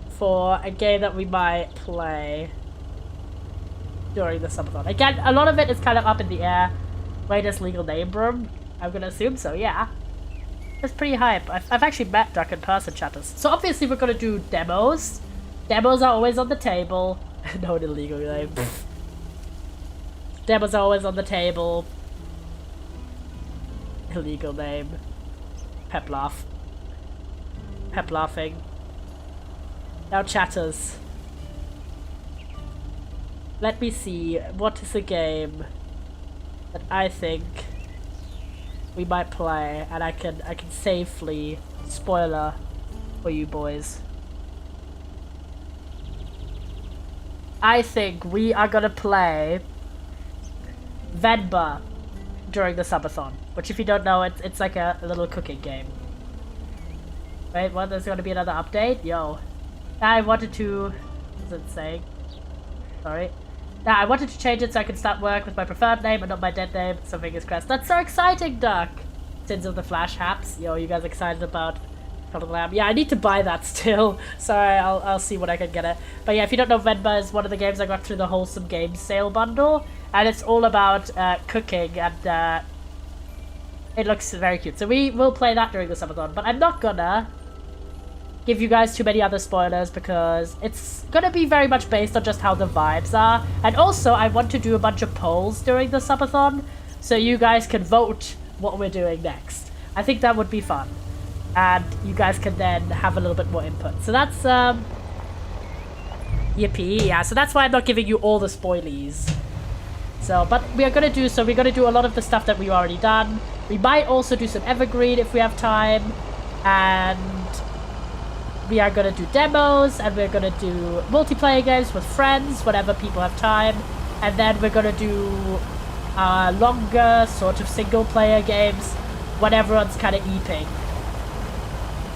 for a game that we might play during the subathon. Again, a lot of it is kind of up in the air. Wait, is legal name room? I'm gonna assume so, yeah. It's pretty hype. I've actually met Duck in person, chatters. So obviously we're gonna do demos. Demos are always on the table. No illegal name. Demos are always on the table. Illegal name. Pep laugh. Pep laughing. Now chatters. Let me see. What is a game that I think we might play and I can safely spoiler for you boys. I think we are gonna play Venba during the subathon, which if you don't know, it's like a little cooking game. Wait, what? There's gonna be another update? Yo. I wanted to... What's it saying? Sorry. Now, I wanted to change it so I can start work with my preferred name and not my dead name, so fingers crossed. That's so exciting, Duck! Sins of the Flash Haps. Yo, you guys excited about Cult of the Lamb? Yeah, I need to buy that still. Sorry, I'll see when I can get it. But yeah, if you don't know, Venba is one of the games I got through the Wholesome Games sale bundle. And it's all about cooking, and it looks very cute. So we will play that during the subathon. But I'm not gonna give you guys too many other spoilers because it's gonna be very much based on just how the vibes are. And also, I want to do a bunch of polls during the subathon so you guys can vote what we're doing next. I think that would be fun. And you guys can then have a little bit more input. So that's, yippee, yeah. So that's why I'm not giving you all the spoilies. So, but we're gonna do a lot of the stuff that we've already done. We might also do some Evergreen if we have time. And we are gonna do demos, and we're gonna do multiplayer games with friends whenever people have time. And then we're gonna do longer sort of single player games when everyone's kind of eeping.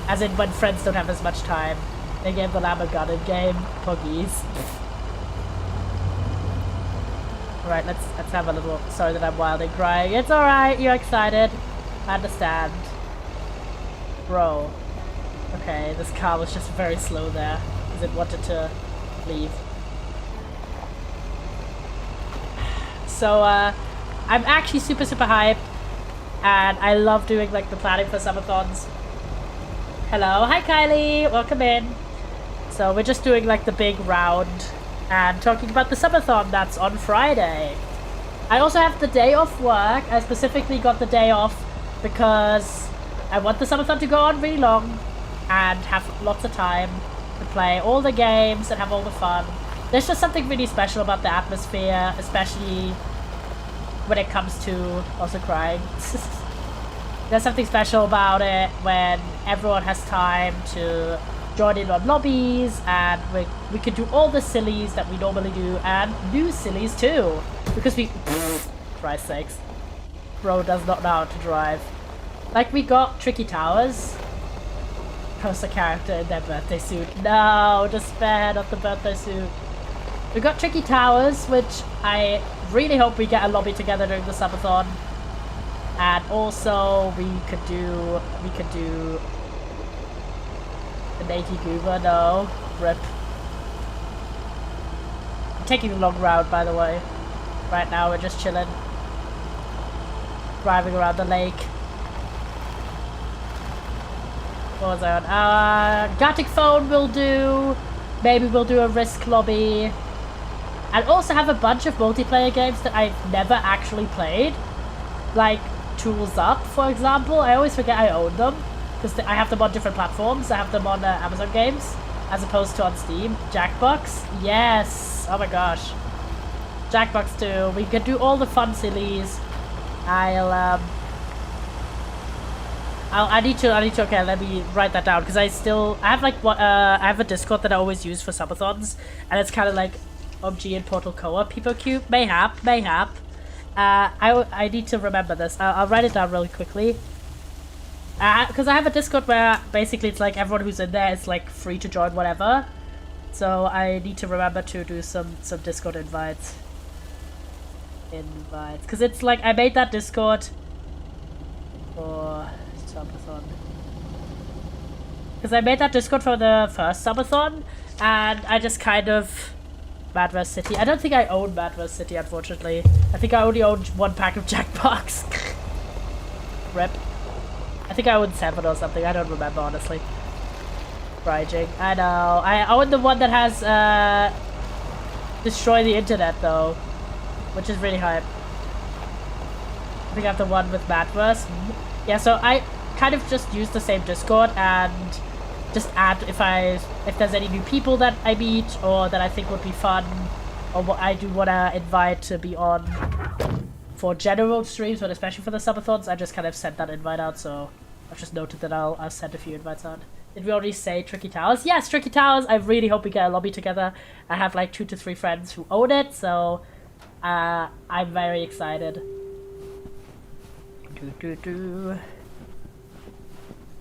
As in when friends don't have as much time. They gave the Lamb a Garden game. Puggies. Alright, let's have a little... Sorry that I'm wilding crying. It's alright, you're excited. I understand. Bro. Okay, this car was just very slow there. Because it wanted to leave. So, I'm actually super hyped. And I love doing, like, the planning for subathons. Hello, hi Kylie, welcome in. So we're just doing like the big round and talking about the subathon that's on Friday. I also have the day off work. I specifically got the day off because I want the subathon to go on really long and have lots of time to play all the games and have all the fun. There's just something really special about the atmosphere, especially when it comes to also crying. There's something special about it when everyone has time to join in on lobbies, and we can do all the sillies that we normally do, and new sillies too, because we Christ's sakes, bro does not know how to drive. Like, we got Tricky Towers, post a character in their birthday suit. No, despair, not the birthday suit. We got Tricky Towers, which I really hope we get a lobby together during the subathon, and also we could do the Nakey Goober. No, rip. I'm taking a long route, by the way. Right now we're just chilling, driving around the lake. What was I on? Gatic Phone will do. Maybe we'll do a Risk lobby. And also have a bunch of multiplayer games that I've never actually played. Like Tools Up, for example. I always forget I own them, because I have them on different platforms. I have them on Amazon Games, as opposed to on Steam. Jackbox? Yes! Oh my gosh. Jackbox too. We can do all the fun sillies. I need to, okay, let me write that down, because I have like what, I have a Discord that I always use for subathons, and it's kind of like PUBG and Portal Co-op, People Cube, mayhap. I need to remember this. I'll write it down really quickly. Because I have a Discord where basically it's like everyone who's in there is like free to join whatever. So I need to remember to do some Discord invites. Because it's like, I made that Discord for subathon. Because I made that Discord for the first subathon, and I just kind of... Madverse City. I don't think I own Madverse City, unfortunately. I think I only own one pack of Jackbox. Rip. I think I own 7 or something. I don't remember, honestly. Raging. I know. I own the one that has Destroy the Internet, though, which is really hype. I think I have the one with Madverse. Yeah, so I kind of just use the same Discord and just add if there's any new people that I meet or that I think would be fun, or what I do want to invite to be on for general streams, but especially for the subathons. I just kind of sent that invite out, so I've just noted that I'll send a few invites out. Did we already say Tricky Towers? Yes, Tricky Towers. I really hope we get a lobby together. I have like 2 to 3 friends who own it, so I'm very excited.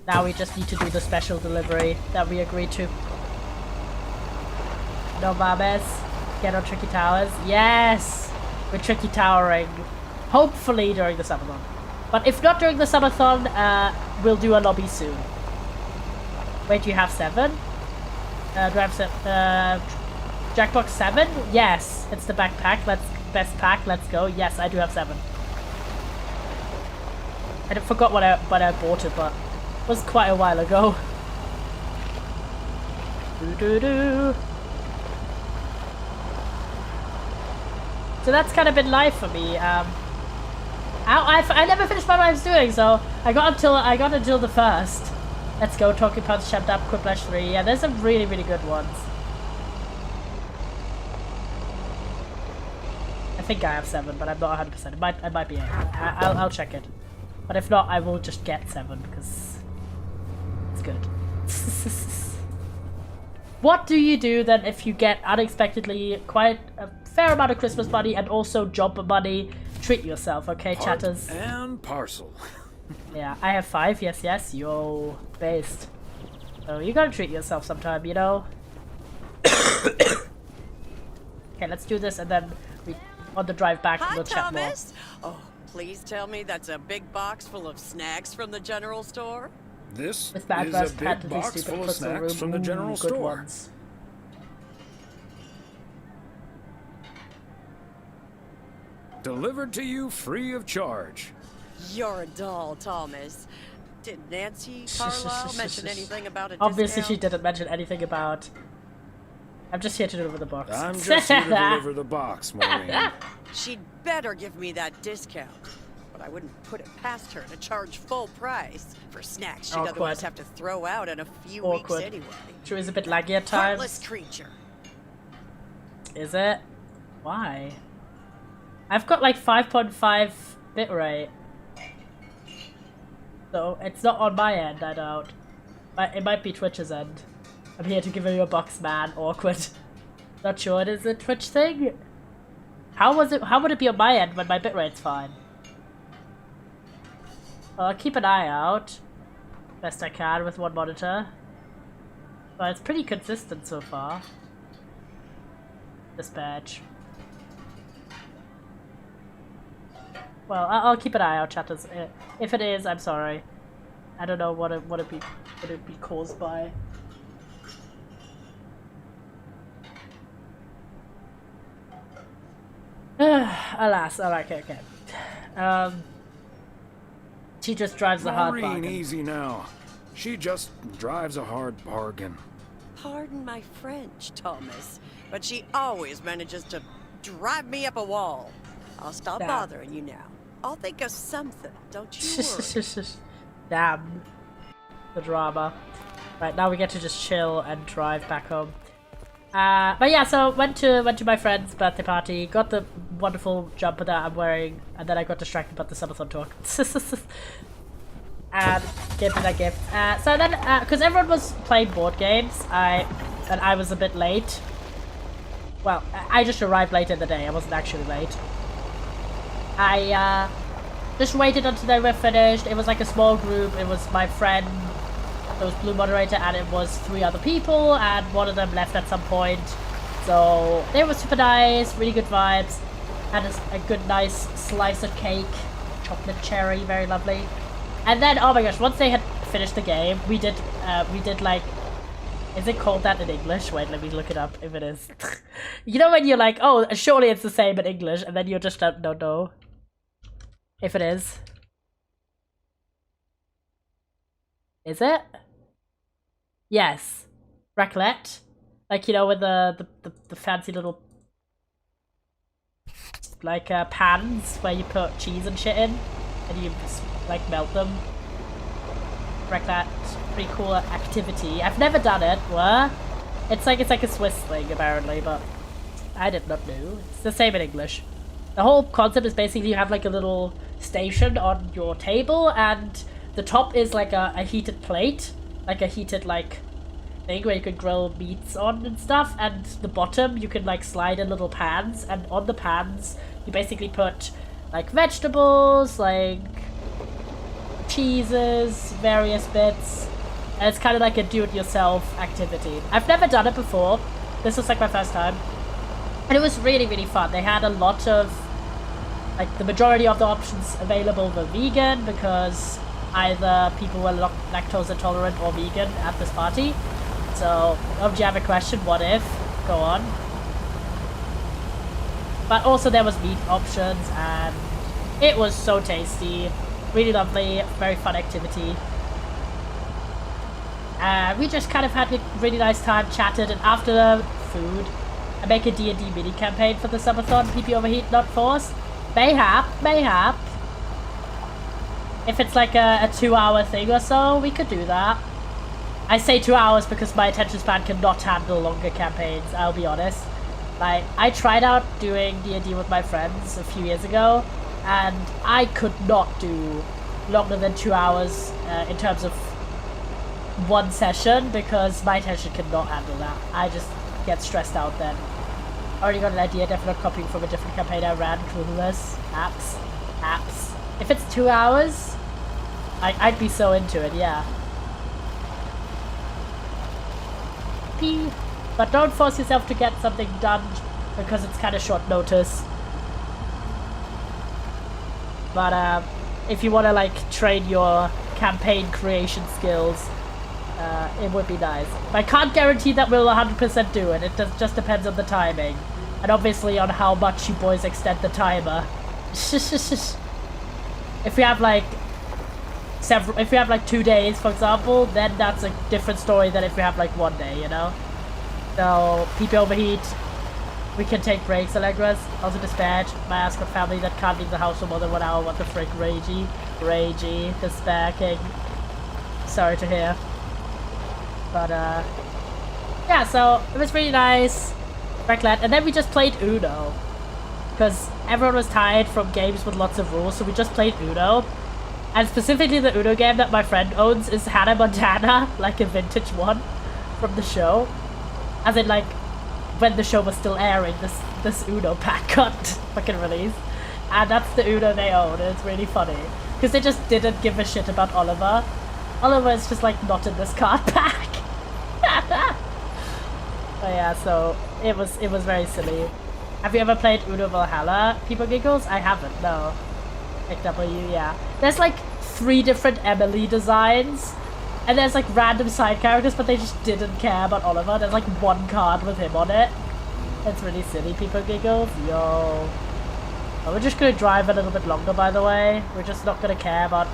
Now we just need to do the special delivery that we agreed to. No mames. Get on Tricky Towers. Yes! We're Tricky Towering. Hopefully during the subathon. But if not during the subathon, we'll do a lobby soon. Wait, do you have 7? Do I have Jackbox 7? Yes! It's the backpack. Best pack. Let's go. Yes, I do have 7. I forgot when I bought it, but it was quite a while ago. So that's kind of been life for me. I never finished what I was doing, so I got until the 1st. Let's go, Talking Punch, Shut Up, Quiplash 3. Yeah, there's some really, really good ones. I think I have 7, but I'm not 100%. I might be 8. I'll check it. But if not, I will just get 7 because it's good. What do you do then if you get unexpectedly quite a fair amount of Christmas money and also job money? Treat yourself, okay, Part chatters? and parcel. Yeah, I have 5. Yes. Yo, based. So you gotta treat yourself sometime, you know? Okay, let's do this and then on the drive back we'll chat more. Thomas. Oh, please tell me that's a big box full of snacks from the general store. This With bad is verse, a big practically box stupid full of crystal snacks room. from the general Good store. ones. Delivered to you free of charge. You're a doll, Thomas. Did Nancy Carlisle mention anything about a Obviously discount? she didn't mention anything about... I'm just here to deliver the box. I'm just here to deliver the box, Maureen. She'd better give me that discount. But I wouldn't put it past her to charge full price for snacks she'd Awkward. otherwise have to throw out in a few Awkward. weeks anyway. She was a bit laggy at times. Heartless creature. Is it? Why? I've got like 5.5 bitrate. So it's not on my end, I doubt. But it might be Twitch's end. I'm here to give you a box, man. Awkward. Not sure it is a Twitch thing. How would it be on my end when my bitrate's fine? Well, I'll keep an eye out. Best I can with one monitor. But it's pretty consistent so far. Dispatch. Well, I'll keep an eye out, chatters. If it is, I'm sorry. I don't know what it be caused by. Alas, alright, okay. She just drives a hard Maureen, bargain. easy now. She just drives a hard bargain. Pardon my French, Thomas, but she always manages to drive me up a wall. I'll stop Damn. bothering you now. I'll think of something, don't you worry. Damn. The drama. Right, now we get to just chill and drive back home. But yeah, so went to my friend's birthday party, got the wonderful jumper that I'm wearing, and then I got distracted by the subathon talk. And gave me that gift. So then, because everyone was playing board games, and I was a bit late. Well, I just arrived late in the day, I wasn't actually late. I just waited until they were finished. It was like a small group. It was my friend, it was Blue Moderator, and it was 3 other people, and one of them left at some point. So they were super nice, really good vibes. Had a good nice slice of cake, chocolate cherry, very lovely. And then, oh my gosh, once they had finished the game, we did like, is it called that in English? Wait, let me look it up if it is. You know when you're like, oh, surely it's the same in English, and then you just don't know if it is. Is it? Yes. Raclette. Like, you know, with the fancy little, like, pans where you put cheese and shit in, and you just, like, melt them. Raclette. Pretty cool activity. I've never done it. What? It's like a Swiss thing, apparently, but I did not know. It's the same in English. The whole concept is basically you have, like, a little station on your table, and the top is like a heated plate, like a heated like thing where you could grill meats on and stuff, and the bottom you can like slide in little pans, and on the pans you basically put like vegetables, like cheeses, various bits, and it's kind of like a do-it-yourself activity. I've never done it before. This was like my first time, and it was really, really fun. They had a lot of, like, the majority of the options available were vegan, because either people were lactose intolerant or vegan at this party. So, if you have a question, what if? Go on. But also there was meat options, and it was so tasty. Really lovely, very fun activity. We just kind of had a really nice time, chatted, and after the food, I make a D&D mini campaign for the subathon, PP Overheat Not Force. Mayhap. If it's like a 2-hour thing or so, we could do that. I say 2 hours because my attention span cannot handle longer campaigns, I'll be honest. Like, I tried out doing D&D with my friends a few years ago, and I could not do longer than 2 hours in terms of one session, because my attention cannot handle that. I just get stressed out then. Already got an idea, definitely copying from a different campaign I ran, Clueless. Apps. If it's 2 hours, I'd be so into it, yeah. But don't force yourself to get something done because it's kind of short notice. But if you want to like train your campaign creation skills, it would be nice. I can't guarantee that we'll 100% do it. It just depends on the timing, and obviously on how much you boys extend the timer. If we have like if we have like 2 days, for example, then that's a different story than if we have like 1 day, you know? So, PP Overheat, We can take breaks, Allegras. Also dispatch. My Ascot family that can't leave the house for more than 1 hour. What the frick, Ragey? Ragey, Despair King. Sorry to hear. But, yeah, so it was really nice. Very glad. And then we just played Uno. Because everyone was tired from games with lots of rules, so we just played Uno. And specifically the Uno game that my friend owns is Hannah Montana, like a vintage one from the show. As in, like, when the show was still airing, this Uno pack got fucking released. And that's the Uno they own, and it's really funny. Because they just didn't give a shit about Oliver. Oliver is just, like, not in this card pack. But yeah, so it was very silly. Have you ever played Uno Valhalla, People Giggles? I haven't, no. XW, yeah. There's like 3 different Emily designs, and there's like random side characters, but they just didn't care about Oliver. There's like 1 card with him on it. It's really silly, People Giggles. Yo. Oh, we're just gonna drive a little bit longer, by the way. We're just not gonna care about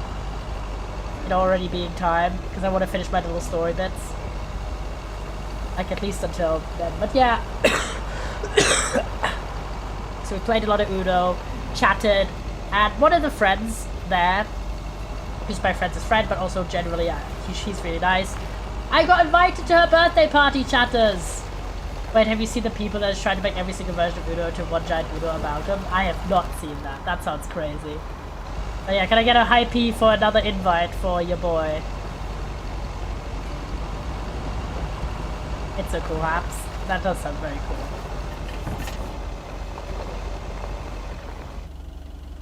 it already being time, because I want to finish my little story bits. Like, at least until then. But yeah. So we played a lot of Uno, chatted, and one of the friends there, who's my friend's friend, but also generally, she's really nice. I got invited to her birthday party, chatters! Wait, have you seen the people that is trying to make every single version of Uno to one giant Uno amalgam? I have not seen that. That sounds crazy. But yeah, can I get a high P for another invite for your boy? It's so cool, Haps. That does sound very cool.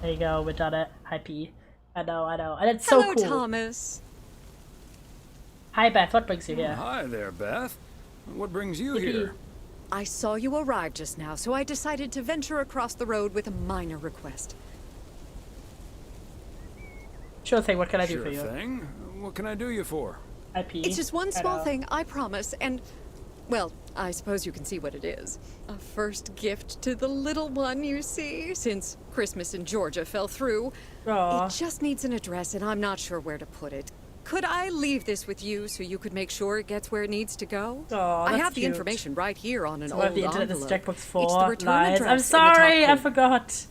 There you go, we done it. Hi P. I know. And it's so Hello, cool. Thomas. Hi Beth, what brings you here? Hi there, Beth. What brings you Yippee. here? I saw you arrive just now, so I decided to venture across the road with a minor request. Sure thing, what can I do Sure for you? thing. What can I do you for? Hi P. It's just one small Hello. thing, I promise, and... well, I suppose you can see what it is. A first gift to the little one, you see, since Christmas in Georgia fell through. Aw. It just needs an address, and I'm not sure where to put it. Could I leave this with you so you could make sure it gets where it needs to go? Aw, I that's have the cute. information right here on an So old I have the internet this envelope. checkbox It's the for return lies. address I'm in the top sorry, I corner. forgot.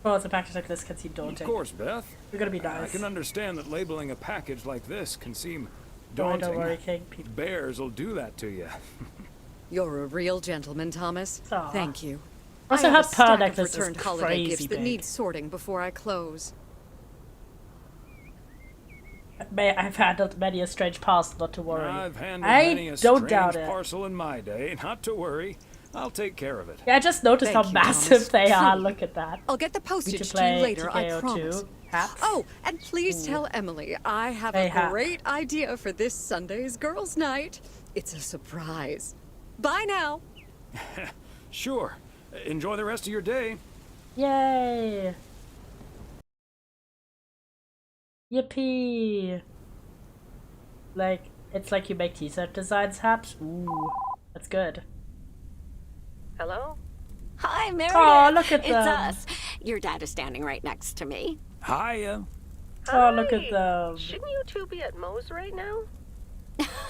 Oh, it's a package like this can seem daunting. Of course, Beth. We're gonna be I nice. can understand that labeling a package like this can seem Don't daunting. worry, King. Bears will do that to you. You're a real gentleman, Thomas. Aw. Thank you. Also, I her have a stack pearl of necklace is returned holiday crazy gifts that big. need sorting before I close. I've handled many a strange parcel, not to worry. I've handled I many a don't strange doubt it. parcel in my day. Not to worry. I'll take care of it. Yeah, I just noticed Thank how you, massive Thomas. they are. Truly. Look at that. I'll get the We postage should to you play later, I TKO2. promise. Haps? Oh, and please tell Emily I have Hey, a Hap. great idea for this Sunday's girls' night. It's a surprise. Bye now. Sure. Enjoy the rest of your day. Yay! Yippee! Like, it's like you make t-shirt designs, Haps? Ooh, that's good. Hello? Hi, Meredith. Aw, look at it's them. us. Your dad is standing right next to me. Hiya. Oh, look at them. Shouldn't you two be at Moe's right now?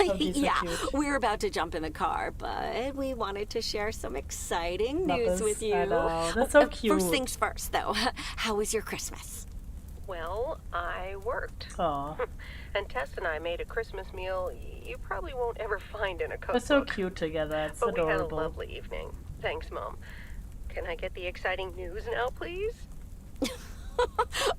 Oh, these are yeah, cute. we're about to jump in the car, but we wanted to share some exciting news Lovers, with you. I know. That's so cute. First things first, though. How was your Christmas? Well, I worked. Aw, And Tess and I made a Christmas meal you probably won't ever find in a cookbook. they're so cute together. It's But we had a adorable. lovely evening. Thanks, Mom. Can I get the exciting news now, please?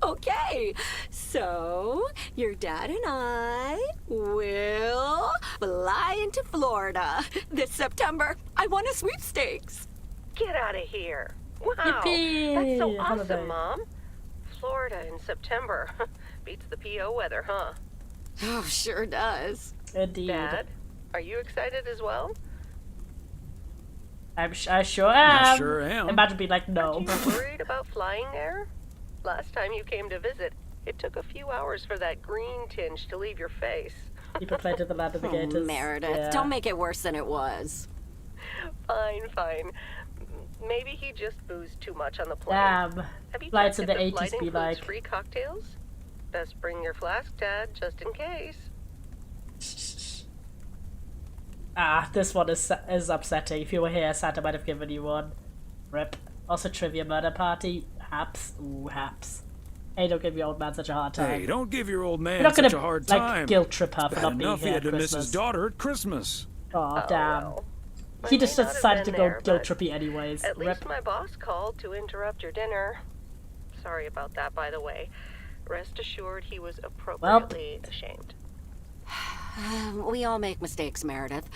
Okay, so your dad and I will fly into Florida this September. I won a sweepstakes. Get out of here. Wow. Yippee! That's so awesome, Holiday. Mom. Florida in September. Beats the PO weather, huh? Oh, sure does. Indeed. Dad, are you excited as well? I sure am. I sure am. Imagine being like, no. Aren't you worried about flying there? Last time you came to visit, it took a few hours for that green tinge to leave your face. People play to the land of the gators. Meredith, Yeah. don't make it worse than it was. Fine, fine. Maybe he just boozed too much on the plane. Damn. Have you Flights checked in the if flight 80s be includes like. free cocktails? Best bring your flask, Dad, just in case. Ah, this one is upsetting. If you were here, Santa might have given you one. Rip. Also, trivia murder party. Haps. Ooh, haps. Hey, don't give your old man such a hard time. Hey, don't give your old man You're not gonna, such a hard like, time. guilt trip her for Bad not being enough he here had at to miss Christmas. his daughter at Christmas. Oh, damn. well. He I just may not have decided to been go there, guilt but trippy anyways. At Rip. least my boss called to interrupt your dinner. Sorry about that, by the way. Rest assured he was appropriately ashamed. We all make mistakes, Meredith.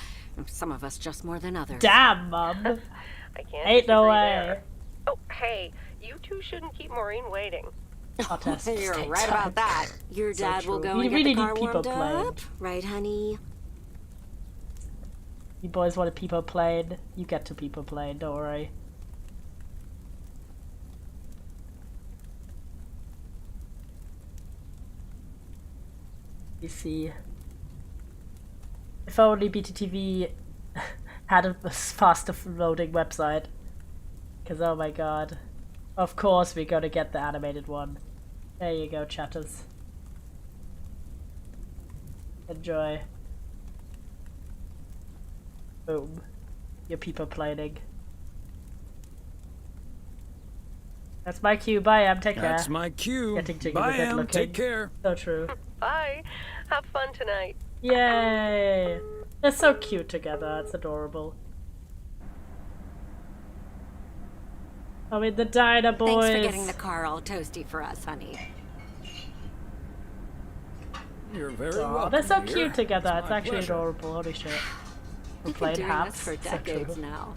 Some of us just more than others. Damn, Mom. I can't Ain't no disagree way. there. Oh, hey, you two shouldn't keep Maureen waiting. You're right about that. Your So dad will true. go We and really get the need car people warmed playing. up. Right, honey? You boys wanted people playing? You get to people playing, don't worry. You see. If only BTTV had a faster loading website. Because, oh my god. Of course we're gonna get the animated one. There you go, chatters. Enjoy. Boom. Your people planning. That's my cue. Bye, Em. Take care. That's my cue. Getting jiggy Bye, with it Em. looking. Take care. So true. Bye. Have fun tonight. Yay! They're so cute together. It's adorable. I mean, the Diner boys. Thanks for getting the car all toasty for us, honey. You're very Aw, welcome. they're so dear. cute together. It's my actually pleasure. adorable. Holy shit. We're We've been playing doing Haps. this for So decades true. now.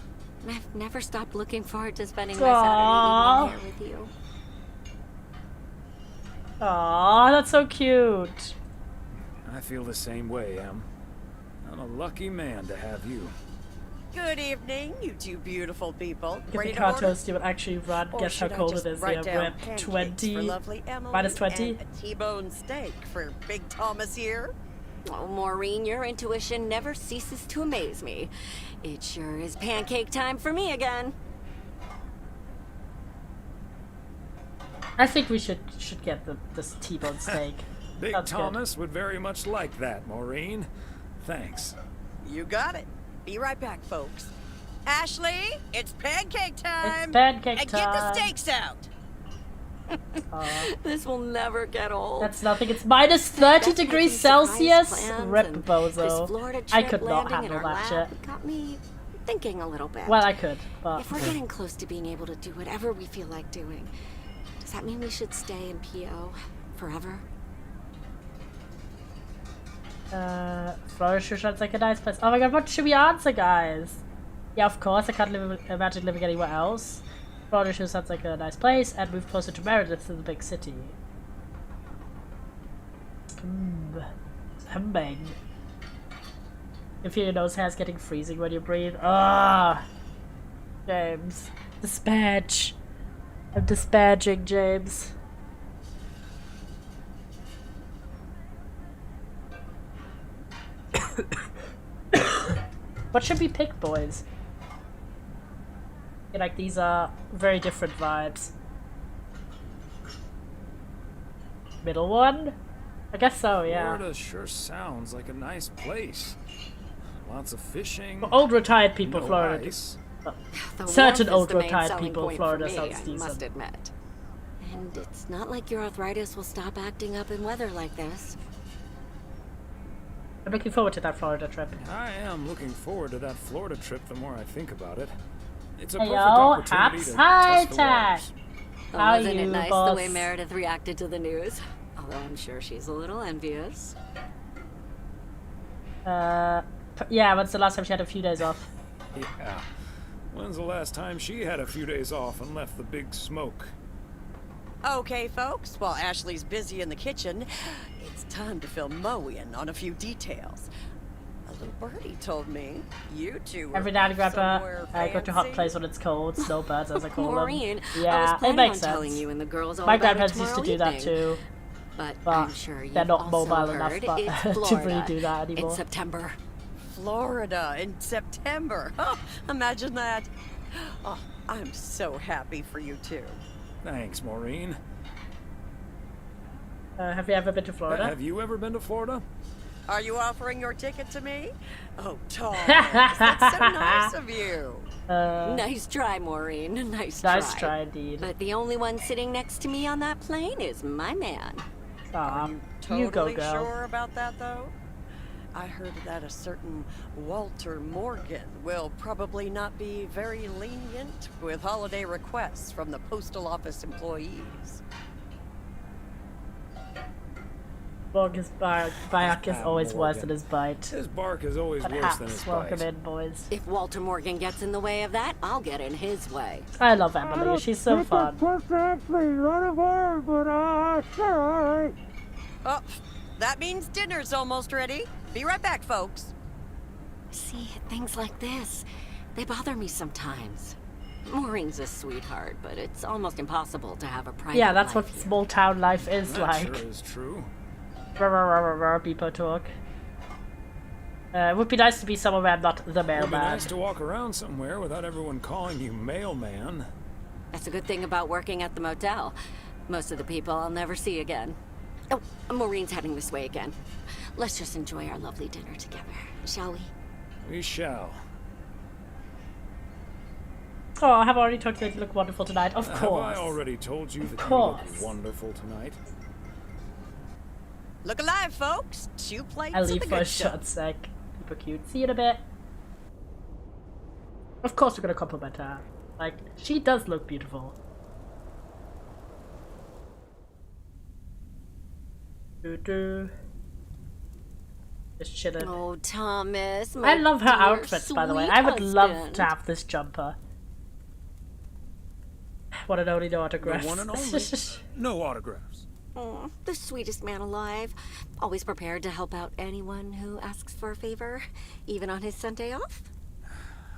And I've never stopped looking forward to spending my Aw. Saturday evening here with you. Aw, that's so cute. I feel the same way, Em. I'm a lucky man to have you. Good evening, you two beautiful people. Get Ready the to car order? toasty will actually run. Or Guess how should I cold just it is. write Yeah, down rip pancakes 20. for lovely Emily Minus 20. and a T-bone steak for Big Thomas here. Oh, Maureen, your intuition never ceases to amaze me. It sure is pancake time for me again. I think we should get this T-bone steak. Big Sounds good. Thomas would very much like that, Maureen. Thanks. You got it. Be right back, folks. Ashley, it's pancake time. It's pancake and get the time. steaks out. This will never get old. That's nothing. It's minus 30 degrees Celsius. Rip This bozo. Florida I trip could not landing in handle our that lap shit. got me thinking a little bit. Well, I could, but If we're getting close to being able to do whatever we feel like doing, does that mean we should stay in PO forever? Florida sure sounds like a nice place. Oh my god, what should we answer, guys? Yeah, of course. I can't imagine living anywhere else. Florida sure sounds like a nice place, and move closer to Meredith to the big city. Humbang. You feel your nose hair's getting freezing when you breathe. Ah, James, dispatch. I'm dispatching, James. What should we pick, boys? I feel like these are very different vibes. Middle one? I guess so, yeah. Florida sure sounds like a nice place. Lots of fishing. For old retired people, no Florida. ice. The Certain warmth is old the main retired selling people, point Florida for me, sounds I decent. must admit. And it's not like your arthritis will stop acting up in weather like this. I'm looking forward to that Florida trip. I am looking forward to that Florida trip the more I think about it. It's a Hey, perfect yo, opportunity Haps, to hi, test the Tag. waters. Oh, How wasn't you, it nice boss? the way Meredith reacted to the news? Although I'm sure she's a little envious. Yeah, when's the last time she had a few days off? Yeah. When's the last time she had a few days off and left the big smoke? Okay, folks, while Ashley's busy in the kitchen, it's time to fill Mo in on a few details. A little birdie told me you two were Every now and somewhere grandpa, I go to hot fancy. place when it's cold. Snowbirds, as I call Maureen, them. I Yeah, was it planning makes on sense. telling you and the girls all My about it grandparents used to do tomorrow that evening. too. But But I'm sure they're you've not also mobile enough heard but it's to Florida really do that in anymore. September. Florida in September. Oh, imagine that. Oh, I'm so happy for you two. Thanks, Maureen. Have you ever been to Florida? Have you ever been to Florida? Are you offering your ticket to me? Oh, Tom, that's so nice of you. Nice try, Maureen. Nice try. Nice try, indeed. But the only one sitting next to me on that plane is my man. Aw, Totally you go, girl. sure about that, though? I heard that a certain Walter Morgan will probably not be very lenient with holiday requests from the postal office employees. His bark is always worse than his bite. His bark is always But worse than his Haps, welcome bite. in, boys. If Walter Morgan gets in the way of that, I'll get in his way. I love Emily. She's so fun. Oh, that means dinner's almost ready. Be right back, folks. See, things like this, they bother me sometimes. Maureen's a sweetheart, but it's almost impossible to have a private Yeah, that's life. what small town life is That like. sure is true. Beepo talk. It would be nice to be somewhere where I'm not the It would be mailman. nice to walk around somewhere without everyone calling you mailman. That's a good thing about working at the motel. Most of the people I'll never see again. Oh, Maureen's heading this way again. Let's just enjoy our lovely dinner together, shall we? We shall. Oh, I have already told you that you look wonderful tonight. Of course. Have I already told you that you course. look wonderful tonight? Look alive, folks. 2 plates I'll of leave the for a good stuff. short sec. Super cute. See you in a bit. Of course we're gonna compliment her. Like, she does look beautiful. Just chilling. Oh, Thomas, I my love her dear, outfits, by the way. sweet I would love husband. to have this jumper. One and only, no autographs. The one and only. No autographs. Oh, the sweetest man alive. Always prepared to help out anyone who asks for a favor, even on his Sunday off.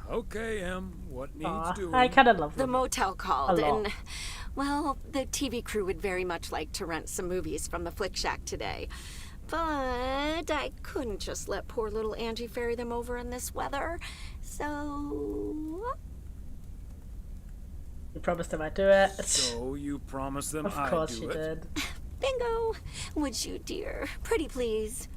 Okay, Em. What needs Aw, doing? I kind of love The them. motel called, A lot. and, well, the TV crew would very much like to rent some movies from the Flick Shack today. But I couldn't just let poor little Angie ferry them over in this weather. So... You promised him I'd do it. So you promised them Of I'd course do you it? did. Bingo! Would you, dear? Pretty please.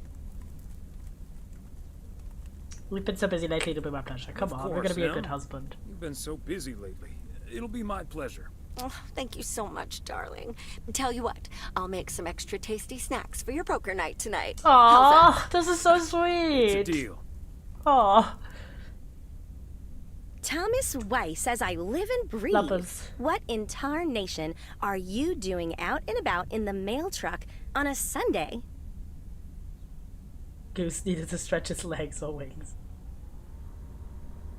We've been so busy lately, it'll be my pleasure. Come Of on, we're course, gonna be a Em. good husband. You've been so busy lately. It'll be my pleasure. Oh, thank you so much, darling. Tell you what, I'll make some extra tasty snacks for your poker night tonight. How's Aww, this is so sweet. It's a deal. Aw. Thomas Weiss says I live and breathe. Lovers. What in tarnation are you doing out and about in the mail truck on a Sunday? Goose needed to stretch his legs or wings.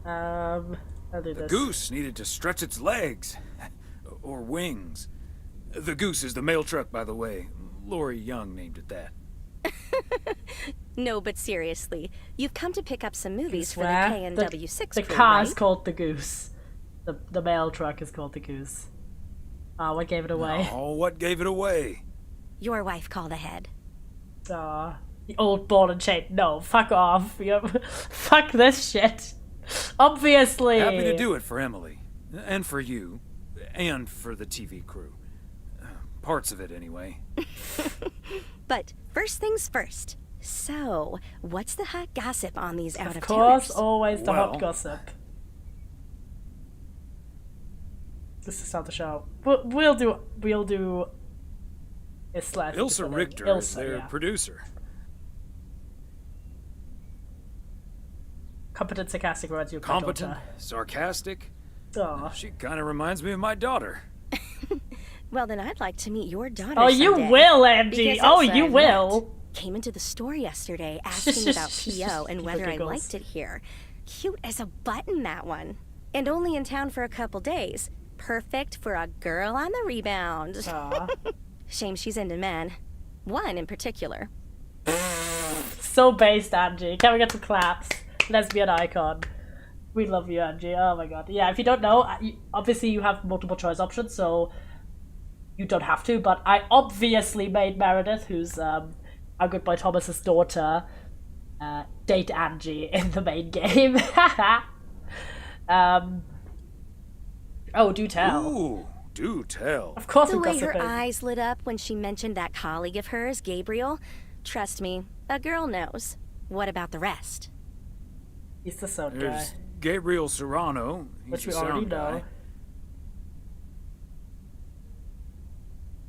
I'll do The this. goose needed to stretch its legs. Or wings. The goose is the mail truck, by the way. Lori Young named it that. No, but seriously, you've come to pick up some movies for the Swear? KNW6 The crew, car is right? called the Goose. The mail truck is called the Goose. Oh, what gave it away? Oh, what gave it away? Your wife called ahead. Aw. The old ball and chain. No, fuck off. Fuck this shit. Obviously. Happy to do it for Emily. And for you. And for the TV crew. Parts of it, anyway. But first things first. So, what's the hot gossip on these out Of of course, towners? always the Well. hot gossip. This is not the show. We'll do a slash. Ilsa Richter is their producer. Competent, sarcastic reminds you of my Competent, daughter. sarcastic. Aw. She kind of reminds me of my daughter. Well, then I'd like to meet your daughter. Oh, you someday. will, Angie. Because Oh, Elsa you and will. Matt Came into the store yesterday asking about PO and whether I Giggles. liked it here. Cute as a button, that one. And only in town for a couple days. Perfect for a girl on the rebound. Aw. Shame she's into men. One in particular. So based, Angie. Can we get some claps? Lesbian icon. We love you, Angie. Oh my god. Yeah, if you don't know, obviously you have multiple choice options, so you don't have to, but I obviously made Meredith, who's our good boy Thomas's daughter, date Angie in the main game. Oh, do tell. Ooh, do tell. Of course The I'm way her gossiping. eyes lit up when she mentioned that colleague of hers, Gabriel. trust me, a girl knows. What about the rest? He's the sound guy. There's Gabriel Serrano. He's Which we the already sound know.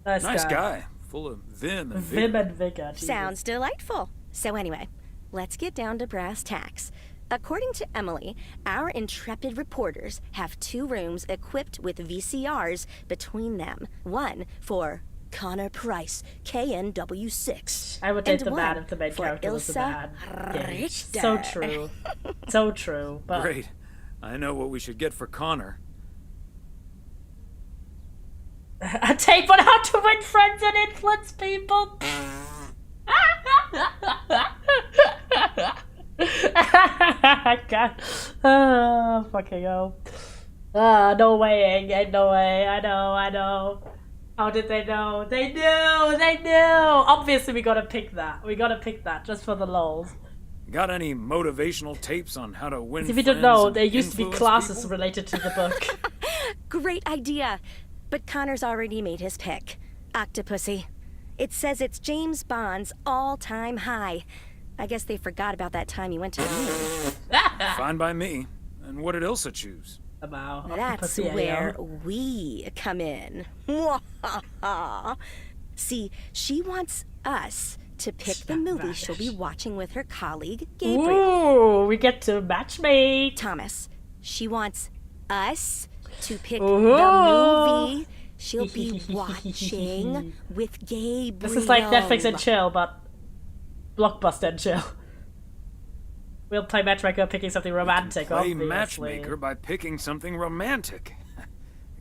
guy. Nice guy. Full of vim and vigor. Vim and vigor. Jesus. Sounds delightful. So anyway, let's get down to brass tacks. According to Emily, our intrepid reporters have 2 rooms equipped with VCRs between them. One for Connor Price, KNW6. I would date and the man one if the main for character was the Ilsa man. Richter. So true. So true. But Great. I know what we should get for Connor. a tape on how to win friends and influence people. God. Oh, fucking hell. No way, ain't no way. I know. How did they know? They knew! Obviously, we gotta pick that. Just for the lols. Got any motivational tapes on how to win If you friends don't know, and there used to be influence classes people? related to the book. Great idea. But Connor's already made his pick. Octopussy. It says it's James Bond's all-time high. I guess they forgot about that time he went to the moon. Fine by me. And what did Ilsa choose? About That's Octopussy, where we come in. See, she wants us to pick the movie she'll be watching with her colleague, Gabriel. Ooh, we get to matchmake. Thomas, she wants us to pick Ooh. the movie she'll be watching with Gabriel. This is like Netflix and chill, but Blockbuster and chill. We'll play matchmaker picking something romantic, Play obviously. matchmaker by picking something romantic.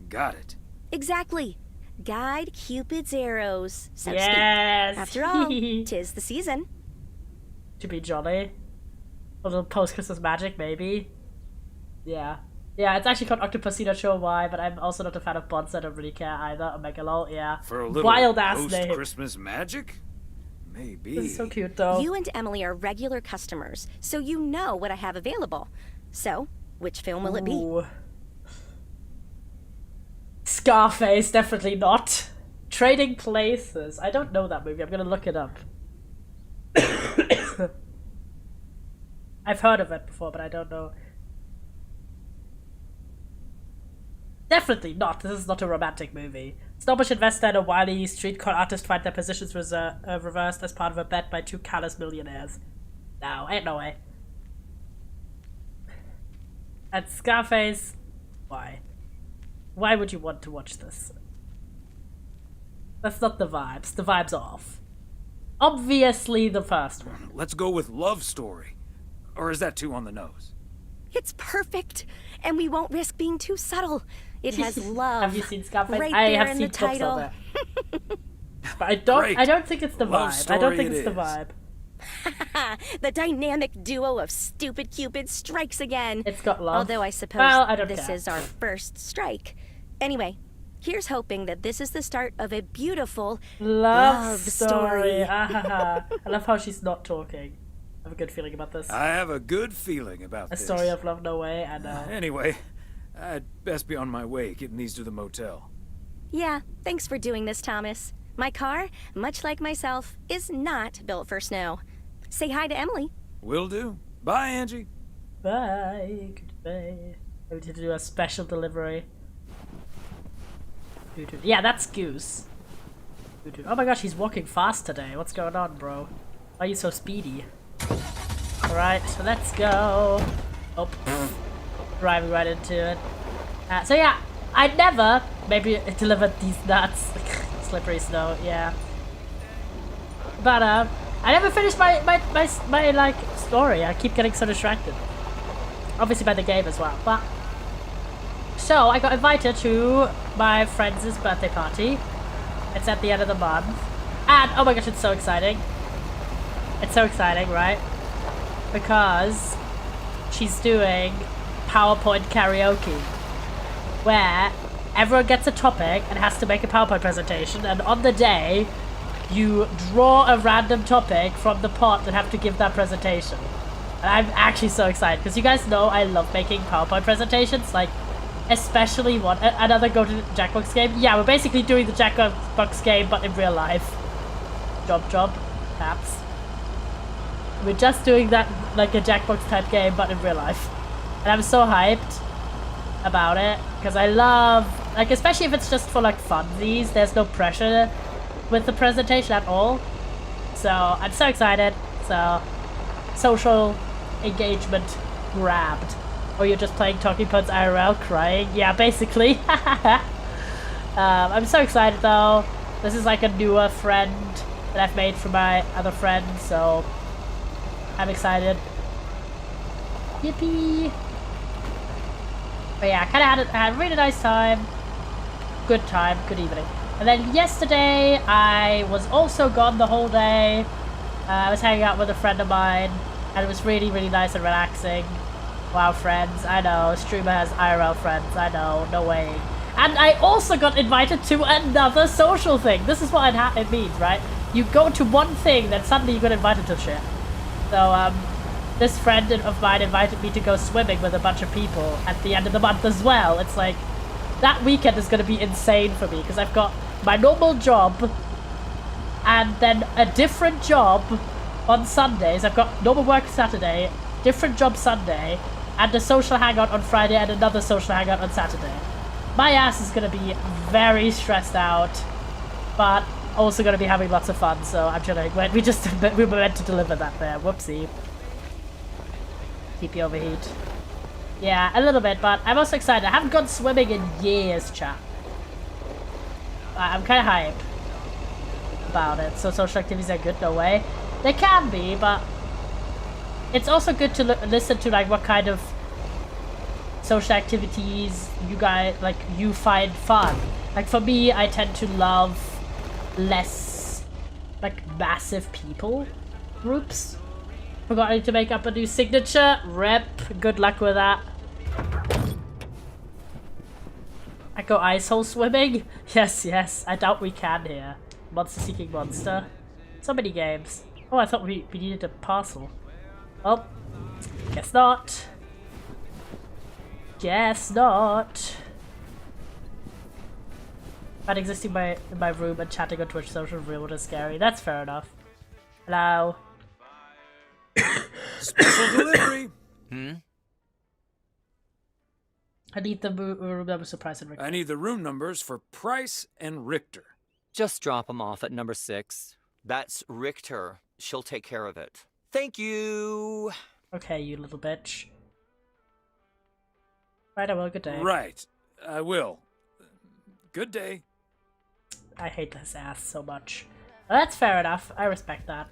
Got it. Exactly. Guide Cupid's arrows, so to Yes. speak. After all, 'tis the season. To be jolly. A little post-Christmas magic, maybe. Yeah. Yeah, it's actually called Octopussy, not sure why, but I'm also not a fan of Bonds, I don't really care either. Omegalol, yeah. For a little wild-ass name. post-Christmas magic? Maybe. This is so cute, though. You and Emily are regular customers, so you know what I have available. So, which film will it be? Ooh. Scarface, definitely not. Trading Places. I don't know that movie. I'm gonna look it up. I've heard of it before, but I don't know. Definitely not. This is not a romantic movie. Snobbish investor and a wily streetcar artist find their positions reversed as part of a bet by 2 callous millionaires. No, ain't no way. And Scarface, why? Why would you want to watch this? That's not the vibes. The vibes are off. Obviously the first one. Let's go with Love Story. Or is that too on the nose? It's perfect, and we won't risk being too subtle. It has love. Have you seen Scarface? Right I there have in seen the clips title. of it. But I don't. Great. I don't think it's the Love vibe. I don't story think it it's the is. vibe. The dynamic duo of stupid Cupid strikes again. It's got love. Although I suppose Well, I don't this care. is our first strike. Anyway, here's hoping that this is the start of a beautiful Love story. I love how she's not talking. I have a good feeling about this. I have a good feeling about A this. story of love, no way. And Anyway, I'd best be on my way, getting these to the motel. Yeah, thanks for doing this, Thomas. My car, much like myself, is not built for snow. Say hi to Emily. Will do. Bye, Angie. bye. Goodbye. I need to do a special delivery. Yeah, that's Goose. Oh my gosh, he's walking fast today. What's going on, bro? Why are you so speedy? Alright, so let's go. Oh, driving right into it. So yeah, I never maybe delivered these nuts. Slippery snow, yeah. But I never finished my like story. I keep getting so distracted. Obviously by the game as well. But so I got invited to my friend's birthday party. It's at the end of the month. And oh my gosh, it's so exciting. It's so exciting, right? Because she's doing PowerPoint karaoke, where everyone gets a topic and has to make a PowerPoint presentation, and on the day you draw a random topic from the pot and have to give that presentation. And I'm actually so excited because you guys know I love making PowerPoint presentations, like especially one another Go to Jackbox game. Yeah, we're basically doing the Jackbox game but in real life. Job taps. We're just doing that like a Jackbox type game, but in real life. And I'm so hyped about it, because I love, like, especially if it's just for like funsies, there's no pressure with the presentation at all. So I'm so excited. So social engagement grabbed. Or you're just playing Talking Points IRL crying. Yeah, basically. I'm so excited though. This is like a newer friend that I've made from my other friends, so I'm excited. Yippee! But yeah, I had a really nice time. Good time, good evening. And then yesterday, I was also gone the whole day. I was hanging out with a friend of mine, and it was really, really nice and relaxing. Wow, friends, I know. Streamer has IRL friends, I know, no way. And I also got invited to another social thing. This is what it means, right? You go to one thing, then suddenly you get invited to shit. So, this friend of mine invited me to go swimming with a bunch of people at the end of the month as well. It's like, that weekend is going to be insane for me, because I've got my normal job, and then a different job on Sundays. I've got normal work Saturday, different job Sunday, and a social hangout on Friday, and another social hangout on Saturday. My ass is going to be very stressed out, but also going to be having lots of fun, so I'm chilling. We were meant to deliver that there. Whoopsie. TP overheat. Yeah, a little bit, but I'm also excited. I haven't gone swimming in years, chat. I'm kind of hyped about it. So social activities are good, no way. They can be, but it's also good to listen to like what kind of social activities you guys you find fun. Like for me, I tend to love less like massive people groups. Forgot to make up a new signature. Rep. Good luck with that. I go ice hole swimming. Yes. I doubt we can here. Monster seeking monster. So many games. Oh, I thought we needed a parcel. Oh, guess not. Guess not. But existing in my room and chatting on Twitch social real is scary. That's fair enough. Hello. Special delivery. I need the room number for Price and Richter. I need the room numbers for Price and Richter. Just drop them off at number 6. That's Richter. She'll take care of it. Thank you. Okay, you little bitch. Right, I will. Good day. Right, I will. Good day. I hate this ass so much. Well, that's fair enough. I respect that.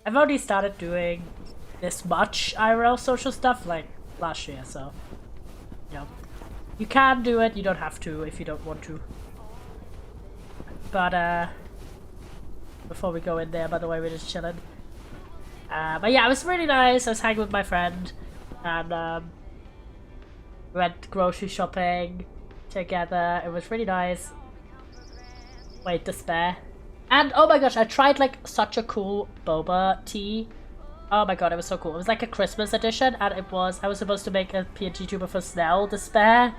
I've already started doing this much IRL social stuff like last year, so you know, you can do it. You don't have to if you don't want to. But before we go in there, by the way, we're just chilling. But yeah, it was really nice. I was hanging with my friend, and went grocery shopping together. It was really nice. Wait, despair. And oh my gosh, I tried like such a cool boba tea. Oh my god, it was so cool. It was like a Christmas edition, and I was supposed to make a PNG tuber for Snell. Despair.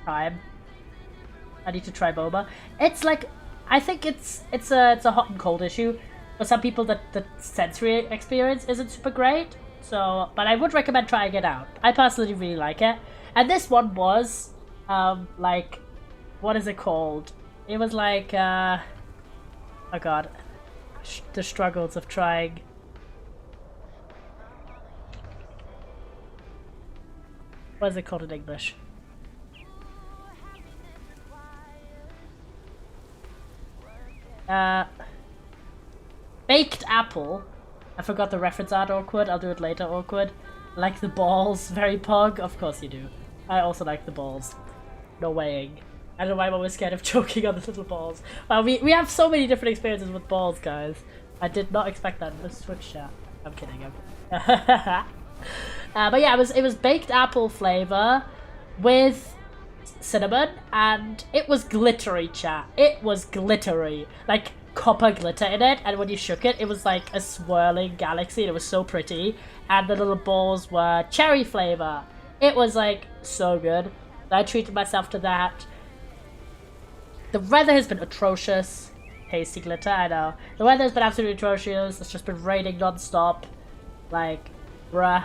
Time. I need to try boba. It's like, I think it's a hot and cold issue. For some people, the sensory experience isn't super great. So, but I would recommend trying it out. I personally really like it. And this one was, like, what is it called? It was like, oh god, the struggles of trying. What is it called in English? Baked apple. I forgot the reference art, awkward. I'll do it later, awkward. Like the balls, very pog. Of course you do. I also like the balls. No weighing. I don't know why I'm always scared of choking on the little balls. Well, we have so many different experiences with balls, guys. I did not expect that in the Switch chat. I'm kidding. But yeah, it was baked apple flavor with cinnamon, and it was glittery, chat. It was glittery, like copper glitter in it, and when you shook it, it was like a swirling galaxy, and it was so pretty. And the little balls were cherry flavor. It was like so good. I treated myself to that. The weather has been atrocious. hasty glitter, I know. The weather's been absolutely atrocious. It's just been raining non-stop. Like, bruh.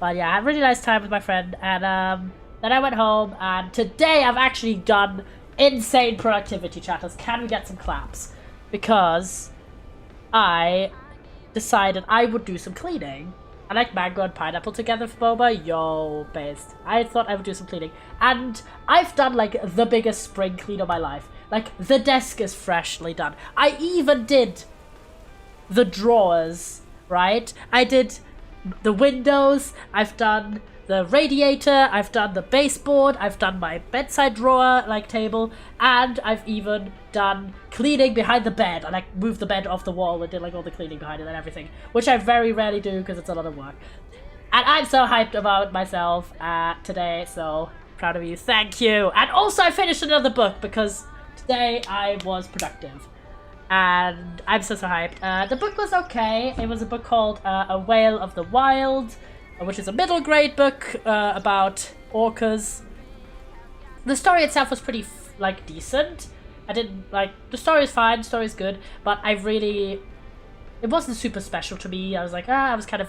But yeah, I had a really nice time with my friend, and then I went home, and today I've actually done insane productivity, chatters. Can we get some claps? Because I decided I would do some cleaning. I like mango and pineapple together for boba. Yo, based. I thought I would do some cleaning. And I've done, like, the biggest spring clean of my life. Like, the desk is freshly done. I even did the drawers, right? I did the windows. I've done the radiator. I've done the baseboard. I've done my bedside drawer, like, table. And I've even done cleaning behind the bed. I, like, moved the bed off the wall and did, like, all the cleaning behind it and everything. Which I very rarely do because it's a lot of work. And I'm so hyped about myself today, so proud of you. Thank you. And also I finished another book because today I was productive. And I'm so hyped. The book was okay. It was a book called A Whale of the Wild, which is a middle grade book about orcas. The story itself was pretty, like, decent. I didn't, like, the story is fine, the story is good, but it wasn't super special to me. I was like, I was kind of,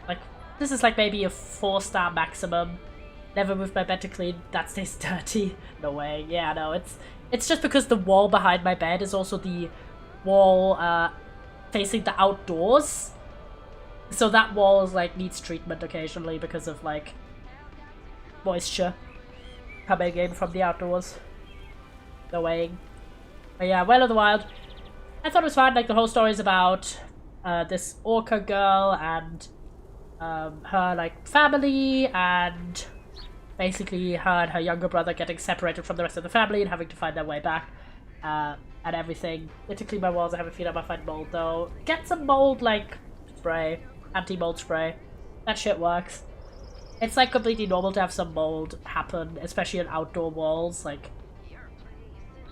like, this is like maybe a 4-star maximum. Never moved my bed to clean, that stays dirty. No way, yeah, no, it's just because the wall behind my bed is also the wall facing the outdoors. So that wall is, like, needs treatment occasionally because of, like, moisture coming in from the outdoors. No way. But yeah, Whale of the Wild. I thought it was fun. Like, the whole story is about this orca girl and her, like, family, and basically her and her younger brother getting separated from the rest of the family and having to find their way back and everything. Need to clean my walls. I have a feeling I might find mold though. Get some mold, like, spray. Anti-mold spray. That shit works. It's, like, completely normal to have some mold happen, especially in outdoor walls. Like,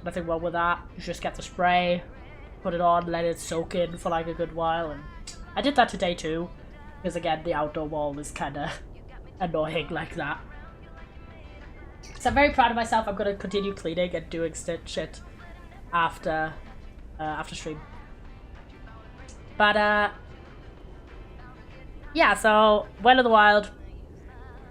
nothing wrong with that. You just get the spray, put it on, let it soak in for, like, a good while. And I did that today too, because again, the outdoor wall is kind of annoying like that. So I'm very proud of myself. I'm gonna continue cleaning and doing shit after stream. But yeah, so Whale of the Wild,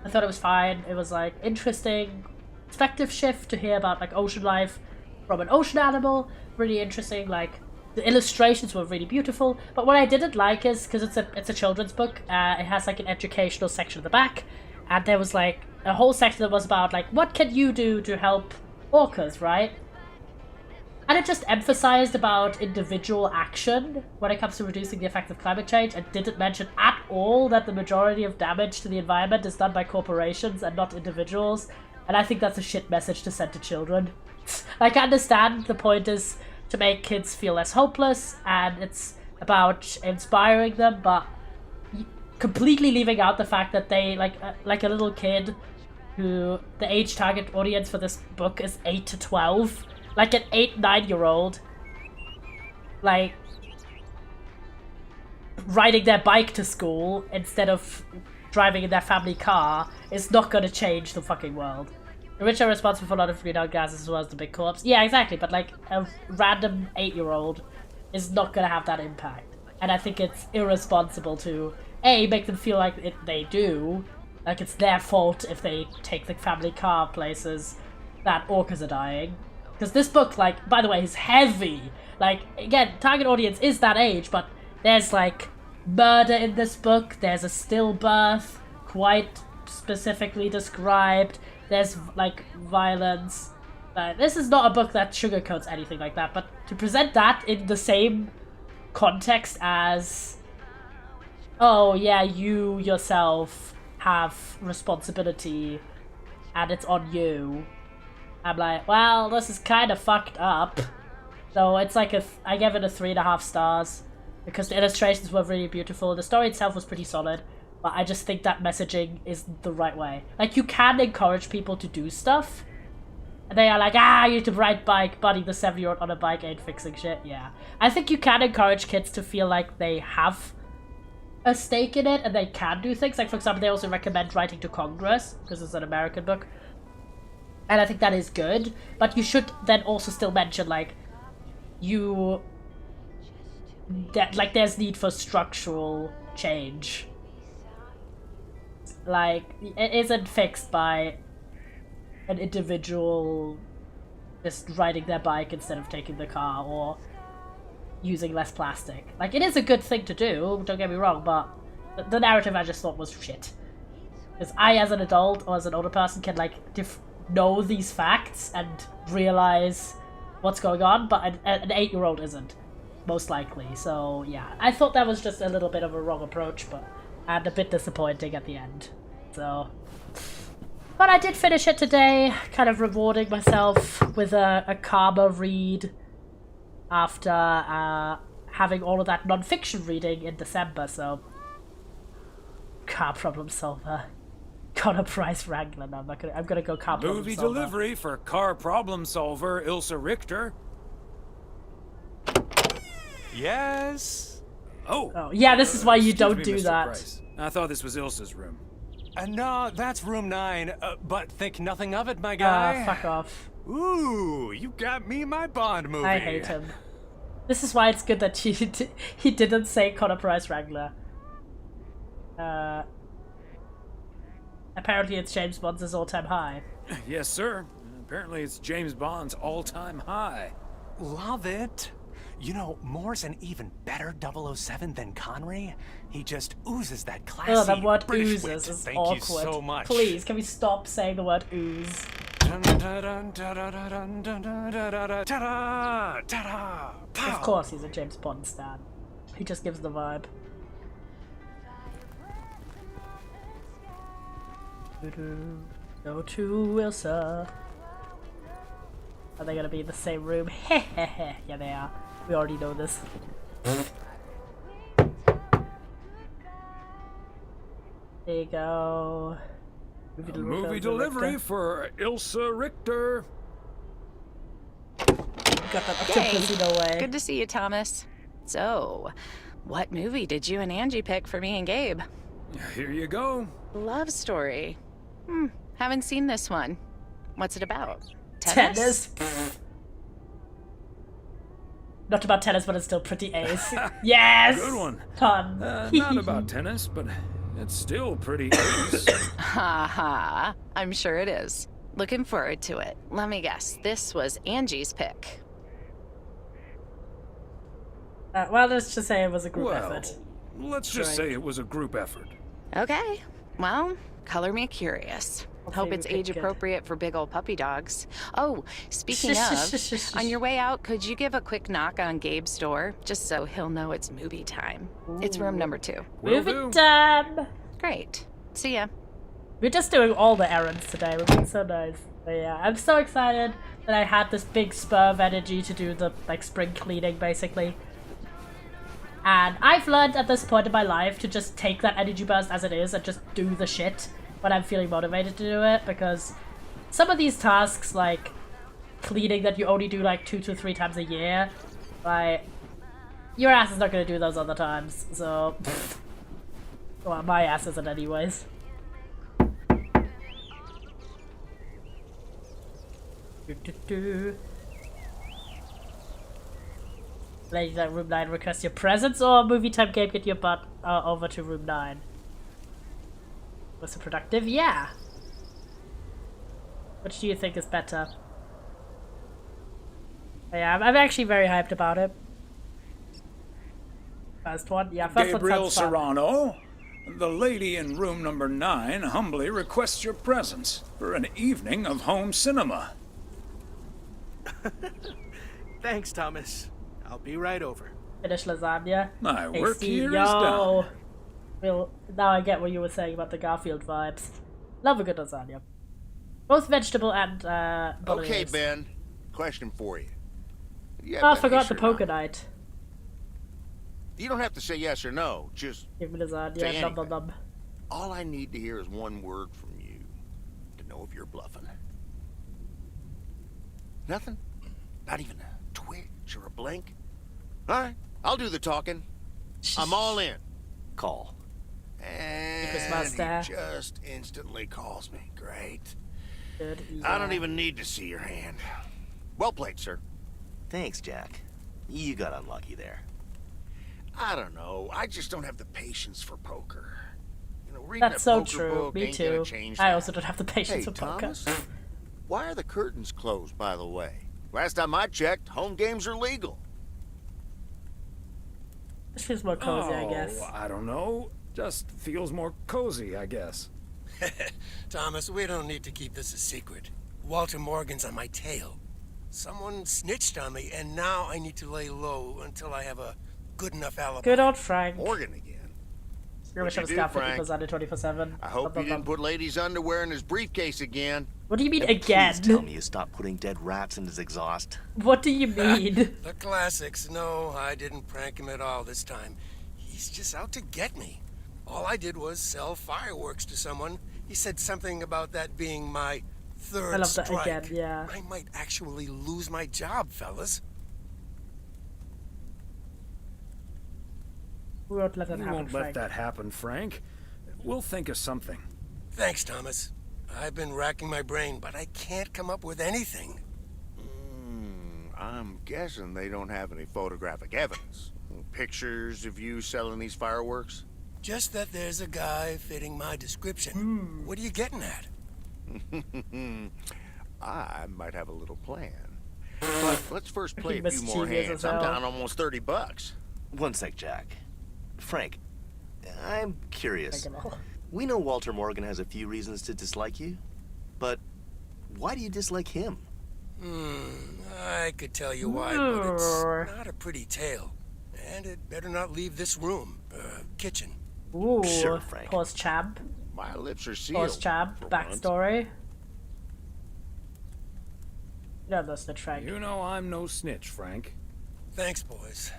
I thought it was fine. It was, like, interesting perspective shift to hear about, like, ocean life from an ocean animal. Really interesting. Like, the illustrations were really beautiful. But what I didn't like is, because it's a children's book, it has, like, an educational section at the back, and there was, like, a whole section that was about, like, what can you do to help orcas, right? And it just emphasized about individual action when it comes to reducing the effects of climate change, and didn't mention at all that the majority of damage to the environment is done by corporations and not individuals. And I think that's a shit message to send to children. Like, I understand the point is to make kids feel less hopeless, and it's about inspiring them, but completely leaving out the fact that they, like a little kid who, the age target audience for this book is 8 to 12. Like, an 8-9-year-old, like, riding their bike to school instead of driving in their family car is not gonna change the fucking world. The rich are responsible for a lot of greenhouse gases as well as the big corps. Yeah, exactly, but, like, a random 8-year-old is not gonna have that impact. And I think it's irresponsible to, A, make them feel like they do, like it's their fault if they take the family car places that orcas are dying. Because this book, like, by the way, is heavy. Like, again, target audience is that age, but there's, like, murder in this book. There's a stillbirth, quite specifically described. There's, like, violence. This is not a book that sugarcoats anything like that, but to present that in the same context as, oh, yeah, you yourself have responsibility, and it's on you. I'm like, well, this is kind of fucked up. So it's like I gave it a 3.5 stars because the illustrations were really beautiful. The story itself was pretty solid, but I just think that messaging isn't the right way. Like, you can encourage people to do stuff. And they are like, you need to ride bike, buddy, the 7-year-old on a bike ain't fixing shit. Yeah. I think you can encourage kids to feel like they have a stake in it and they can do things. Like, for example, they also recommend writing to Congress because it's an American book. And I think that is good, but you should then also still mention, like, like there's need for structural change. Like, it isn't fixed by an individual just riding their bike instead of taking the car or using less plastic. Like, it is a good thing to do, don't get me wrong, but the narrative I just thought was shit. Because I, as an adult or as an older person, can like know these facts and realize what's going on, but an 8-year-old isn't, most likely. So yeah, I thought that was just a little bit of a wrong approach, and a bit disappointing at the end. So, but I did finish it today, kind of rewarding myself with a calmer read after having all of that non-fiction reading in December. So, car problem solver. Connor Price Wrangler. No, I'm gonna go car problem Movie solver. delivery for car problem solver Ilsa Richter. Yes. Oh. Yeah, this is why you excuse don't me, do Mr. that. Price. I thought this was Ilsa's room. No, that's room 9. But think nothing of it, my guy. Fuck off. Ooh, you got me my Bond movie. I hate him. This is why it's good that he didn't say Connor Price Wrangler. Apparently it's James Bond's all-time high. Yes, sir. Apparently it's James Bond's all-time high. Love it. You know, Moore's an even better 007 than Connery. He just oozes that classy Oh, that word British oozes wit. is Thank awkward. you so much. Please, can we stop saying the word ooze? Of course he's a James Bond stan. He just gives the vibe. Go to Ilsa. Are they gonna be in the same room? Yeah, they are. We already know this. There you go. Movie delivery for Ilsa Richter. Got that octopus in a way. Good to see you, Thomas. So, what movie did you and Angie pick for me and Gabe? Here you go. Love story. Haven't seen this one. What's it about? Tennis? Not about tennis, but it's still pretty ace. Yes! Good one. Fun. Not about tennis, but it's still pretty ace. Ha ha. I'm sure it is. Looking forward to it. Let me guess. This was Angie's pick. Well, let's just say it was a group Well, effort. let's just say it was a group effort. Okay. Well, color me curious. Hope we it's pick age good. appropriate for big old puppy dogs. Oh, speaking of, on your way out, could you give a quick knock on Gabe's door, just so he'll know it's movie time? It's room number 2. Movie time! Great. See ya. We're just doing all the errands today. We're being so nice. But yeah, I'm so excited that I had this big spur of energy to do the spring cleaning, basically. And I've learned at this point in my life to just take that energy burst as it is and just do the shit when I'm feeling motivated to do it, because some of these tasks, like cleaning that you only do like 2 to 3 times a year, like, your ass is not gonna do those other times, so well, my ass isn't anyways. Ladies at room 9 request your presents, or movie time game get your butt over to room 9. Was it productive? Yeah. Which do you think is better? Yeah, I'm actually very hyped about it. First one? Yeah, first Gabriel one sounds fun. Serrano, the lady in room number 9 humbly requests your presence for an evening of home cinema. Thanks, Thomas. I'll be right over. Finish lasagna. My work Tasty, here is yo. done. Well, now I get what you were saying about the Garfield vibes. Love a good lasagna. Both vegetable and bolognese. Okay, Ben. Question for you. You have Oh, I that forgot nice the shirt poker on. night. You don't have to say yes or no. Just Give me lasagna, say num anything. num. All I need to hear is one word from you to know if you're bluffing. Nothing? Not even a twitch or a blink? All right, I'll do the talking. I'm all in. Call. And Master. he just instantly calls me. Great. Good. I don't even need to see your hand. Well played, sir. Thanks, Jack. You got unlucky there. I don't know. I just don't have the patience for poker. You know, reading That's a so poker true. book Me ain't gonna too. change I that. also don't have the patience Hey, for poker. Thomas, why are the curtains closed, by the way? Last time I checked, home games are legal. This feels more cozy, I guess. I don't know. Just feels more cozy, I guess. Thomas, we don't need to keep this a secret. Walter Morgan's on my tail. Someone snitched on me, and now I need to lay low until I have a good enough alibi. Good old Frank. Morgan again. You're What'd wish I was you do, scaffolded Frank? because I did 24/7. I hope you didn't put ladies' underwear in his briefcase again. What do you mean And again? Please tell me you stopped putting dead rats in his exhaust. What do you mean? The classics. No, I didn't prank him at all this time. He's just out to get me. All I did was sell fireworks to someone. He said something about that being my third I love that strike. again, yeah. I might actually lose my job, fellas. We won't let that We happen, won't Frank. let that happen, Frank. We'll think of something. Thanks, Thomas. I've been racking my brain, but I can't come up with anything. I'm guessing they don't have any photographic evidence. Pictures of you selling these fireworks? Just that there's a guy fitting my description. What are you getting at? I might have a little plan. But let's first play a few more Mischievous hands. as I'm hell. down almost $30. One sec, Jack. Frank, I'm curious. Frank and all. We know Walter Morgan has a few reasons to dislike you, but why do you dislike him? I could tell you why, but it's not a pretty tale. And it better not leave this room, kitchen. Ooh, Sure, Frank. Pause Chab. My lips are sealed. Pause Chab. for once. Backstory. No, that's the Frank. You know I'm no snitch, Frank. Thanks, boys.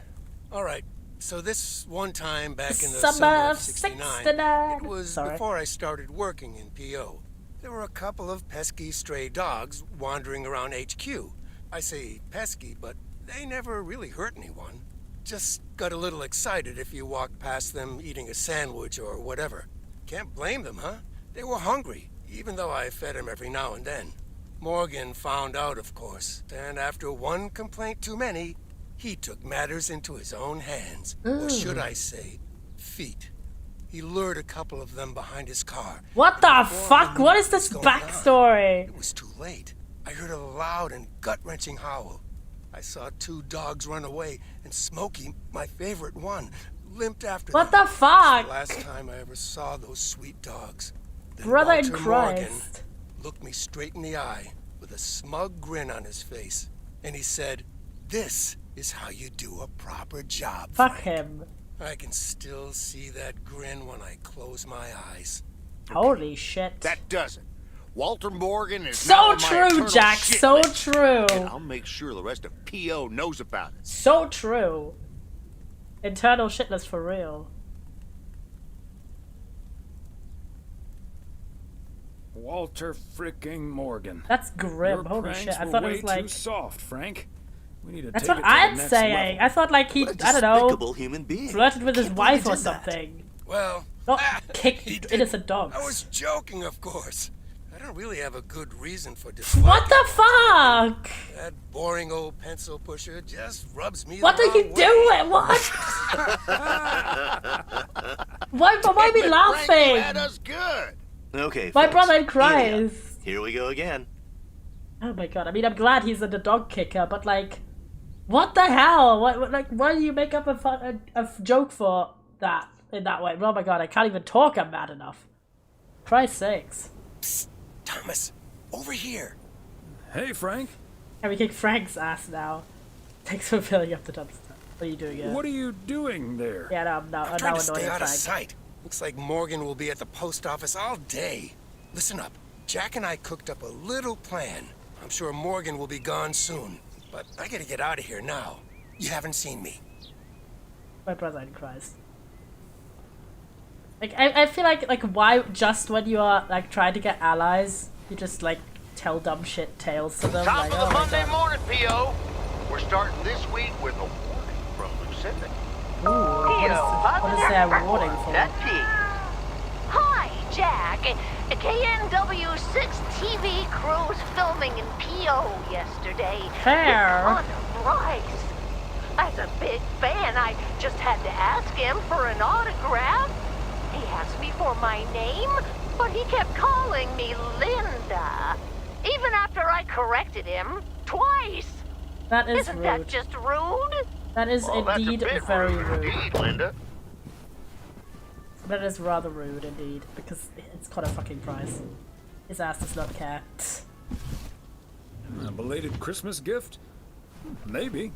All right. So this one time back in the Summer summer of of '69, 69. it was Sorry. before I started working in PO. There were a couple of pesky stray dogs wandering around HQ. I say pesky, but they never really hurt anyone. Just got a little excited if you walked past them eating a sandwich or whatever. Can't blame them, huh? They were hungry, even though I fed them every now and then. Morgan found out, of course, and after one complaint too many, he took matters into his own hands. Or should I say, feet. He lured a couple of them behind his car. What the Before I fuck? knew What is this was going on, backstory? It was too late. I heard a loud and gut-wrenching howl. I saw two dogs run away, and Smokey, my favorite one, limped after What them. the fuck? The last time I ever saw those sweet dogs. Then Brother in Walter Morgan Christ. looked me straight in the eye with a smug grin on his face, and he said, "This is how you do a proper job, Fuck Frank." him. I can still see that grin when I close my eyes. Holy shit. That doesn't. Walter Morgan is So now on my true, eternal Jack, shit so list. true. And I'll make sure the rest of PO knows about it. So true. Internal shitless for real. Walter fricking Morgan. That's grim. Your Holy pranks shit. I were thought it way was too like. soft, Frank. We need to That's take what it to the I'm next saying. level. I thought like he, What a I don't know, despicable human being. flirted with his Can't believe wife he or did that. something. Well, Not he kicked did. innocent dogs. I was joking, of course. I don't really have a good reason for disliking. What the fuck? That boring old pencil pusher just rubs me What the are you wrong way. doing? What? Why are we Frank, you laughing? had us good. Okay, My folks, brother giddy up. cries. Here we go again. Oh my god. I mean, I'm glad he's the dog kicker, but like, what the hell? Like, why do you make up a joke for that in that way? Oh my god, I can't even talk. I'm mad enough. Christ's sakes. Psst, Thomas, over here. Hey, Frank. And we kick Frank's ass now. Thanks for filling up the dumpster. What are you doing here? What are you doing there? Yeah, no, I'm now I'm trying to annoying stay out of Frank. sight. Looks like Morgan will be at the post office all day. Listen up. Jack and I cooked up a little plan. I'm sure Morgan will be gone soon. But I gotta get out of here now. You haven't seen me. My brother cries. Like I feel like why just when you are like trying to get allies, you just like tell dumb shit tales to them. Top Like, of the oh my Monday god. morning, P.O. We're starting this week with a warning from Lucinda. Ooh, what is their warning for? That P. Hi, Jack. KNW6 TV crew was filming in PO yesterday. Fair. With Connor Bryce. As a big fan, I just had to ask him for an autograph. He asked me for my name, but he kept calling me Linda. Even after I corrected him twice. That is Isn't rude. that just rude? That is indeed very rude. Indeed, Linda. That is rather rude indeed, because it's Connor fucking Price. His ass does not care. A belated Christmas gift? Maybe.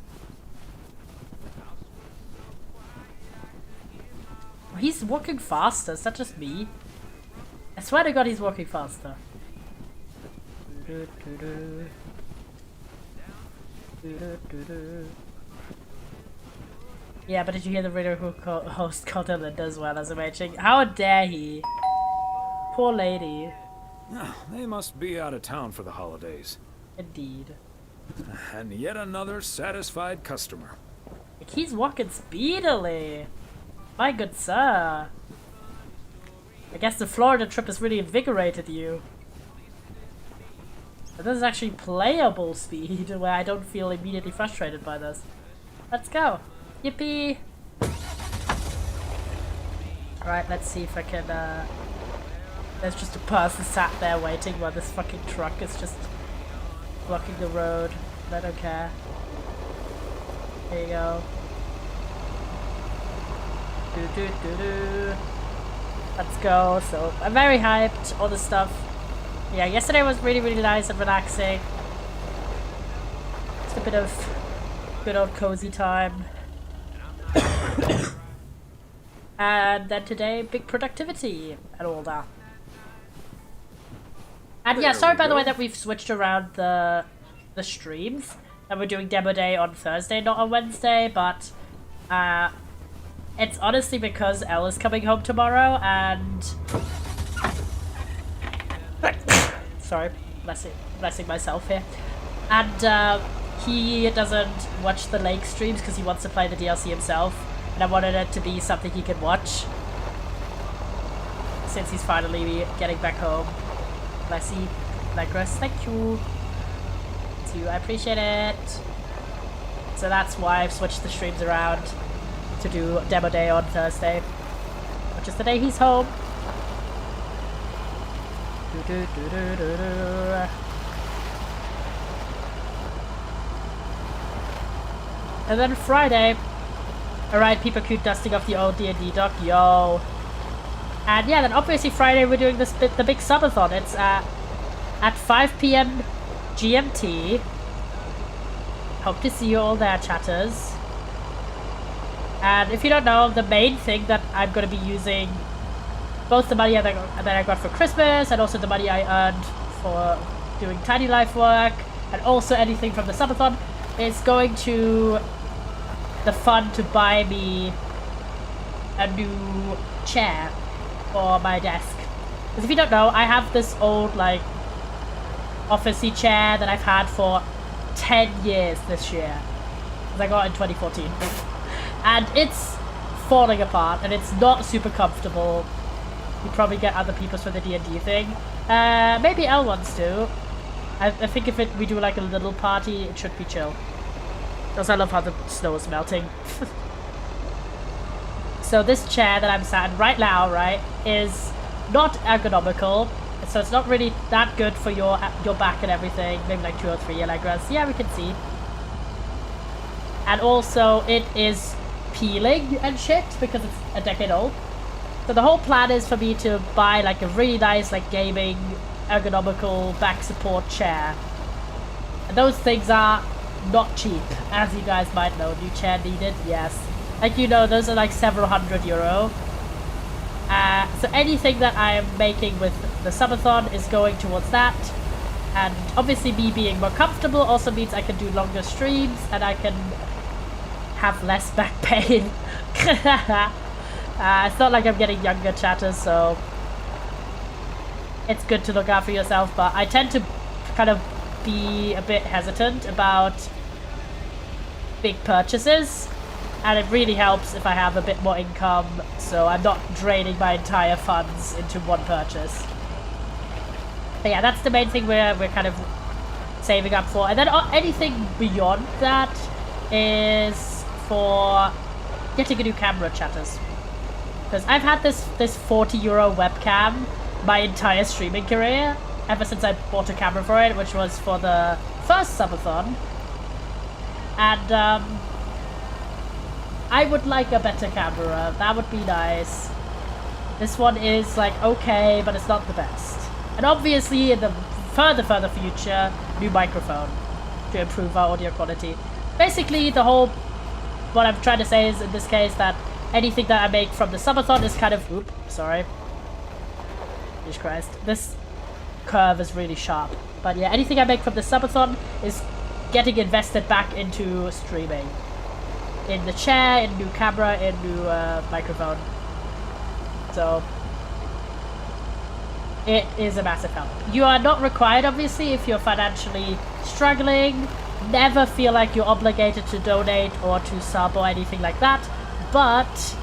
He's walking faster, is that just me? I swear to God he's walking faster. Yeah, but did you hear the radio host called her Linda as well as imaging? How dare he? Poor lady. They must be out of town for the holidays. Indeed. And yet another satisfied customer. Like, he's walking speedily. My good sir. I guess the Florida trip has really invigorated you. But this is actually playable speed, where I don't feel immediately frustrated by this. Let's go. Yippee! Alright, let's see if I can, there's just a person sat there waiting while this fucking truck is just blocking the road. I don't care. There you go. Let's go. So, I'm very hyped. All this stuff. Yeah, yesterday was really, really nice and relaxing. Just a bit of good old cozy time. And then today, big productivity and all that. And yeah, sorry by the way that we've switched around the streams. And we're doing demo day on Thursday, not on Wednesday, but it's honestly because Ella's coming home tomorrow and sorry, blessing myself here. And he doesn't watch the Lake streams because he wants to play the DLC himself. And I wanted it to be something he could watch since he's finally getting back home. Bless you, Legros, thank you. I appreciate it. So that's why I've switched the streams around to do demo day on Thursday, which is the day he's home. And then Friday, alright, people keep dusting off the old D&D dock, yo. And yeah, then obviously Friday we're doing the big subathon. It's at 5 PM GMT. Hope to see you all there, chatters. And if you don't know, the main thing that I'm going to be using, both the money that I got for Christmas and also the money I earned for doing Tiny Life work, and also anything from the subathon, is going to the fund to buy me a new chair for my desk. Because if you don't know, I have this old, like, officey chair that I've had for 10 years this year. Because I got it in 2014. And it's falling apart, and it's not super comfortable. You probably get other people's for the D&D thing. Maybe Elle wants to. I think if we do like a little party, it should be chill. Because I love how the snow is melting. So this chair that I'm sat in right now, right, is not ergonomical. So it's not really that good for your back and everything. Maybe like 2 or 3 Allegra's. Yeah, we can see. And also, it is peeling and shit because it's a decade old. So the whole plan is for me to buy like a really nice like gaming ergonomical back support chair. And those things are not cheap, as you guys might know. New chair needed, yes. Like, you know, those are like several €100. So anything that I am making with the subathon is going towards that. And obviously me being more comfortable also means I can do longer streams and I can have less back pain. It's not like I'm getting younger, chatters, so it's good to look after yourself, but I tend to kind of be a bit hesitant about big purchases, and it really helps if I have a bit more income, so I'm not draining my entire funds into one purchase. But yeah, that's the main thing we're kind of saving up for, and then anything beyond that is for getting a new camera, chatters. Because I've had this €40 webcam my entire streaming career, ever since I bought a camera for it, which was for the first subathon. And I would like a better camera. That would be nice. This one is like okay, but it's not the best. And obviously in the further future, new microphone to improve our audio quality. Basically what I'm trying to say is in this case that anything that I make from the subathon is kind of sorry. Jesus Christ. This curve is really sharp. But yeah, anything I make from the subathon is getting invested back into streaming. In the chair, in new camera, in new microphone. So it is a massive help. You are not required, obviously, if you're financially struggling. Never feel like you're obligated to donate or to sub or anything like that. But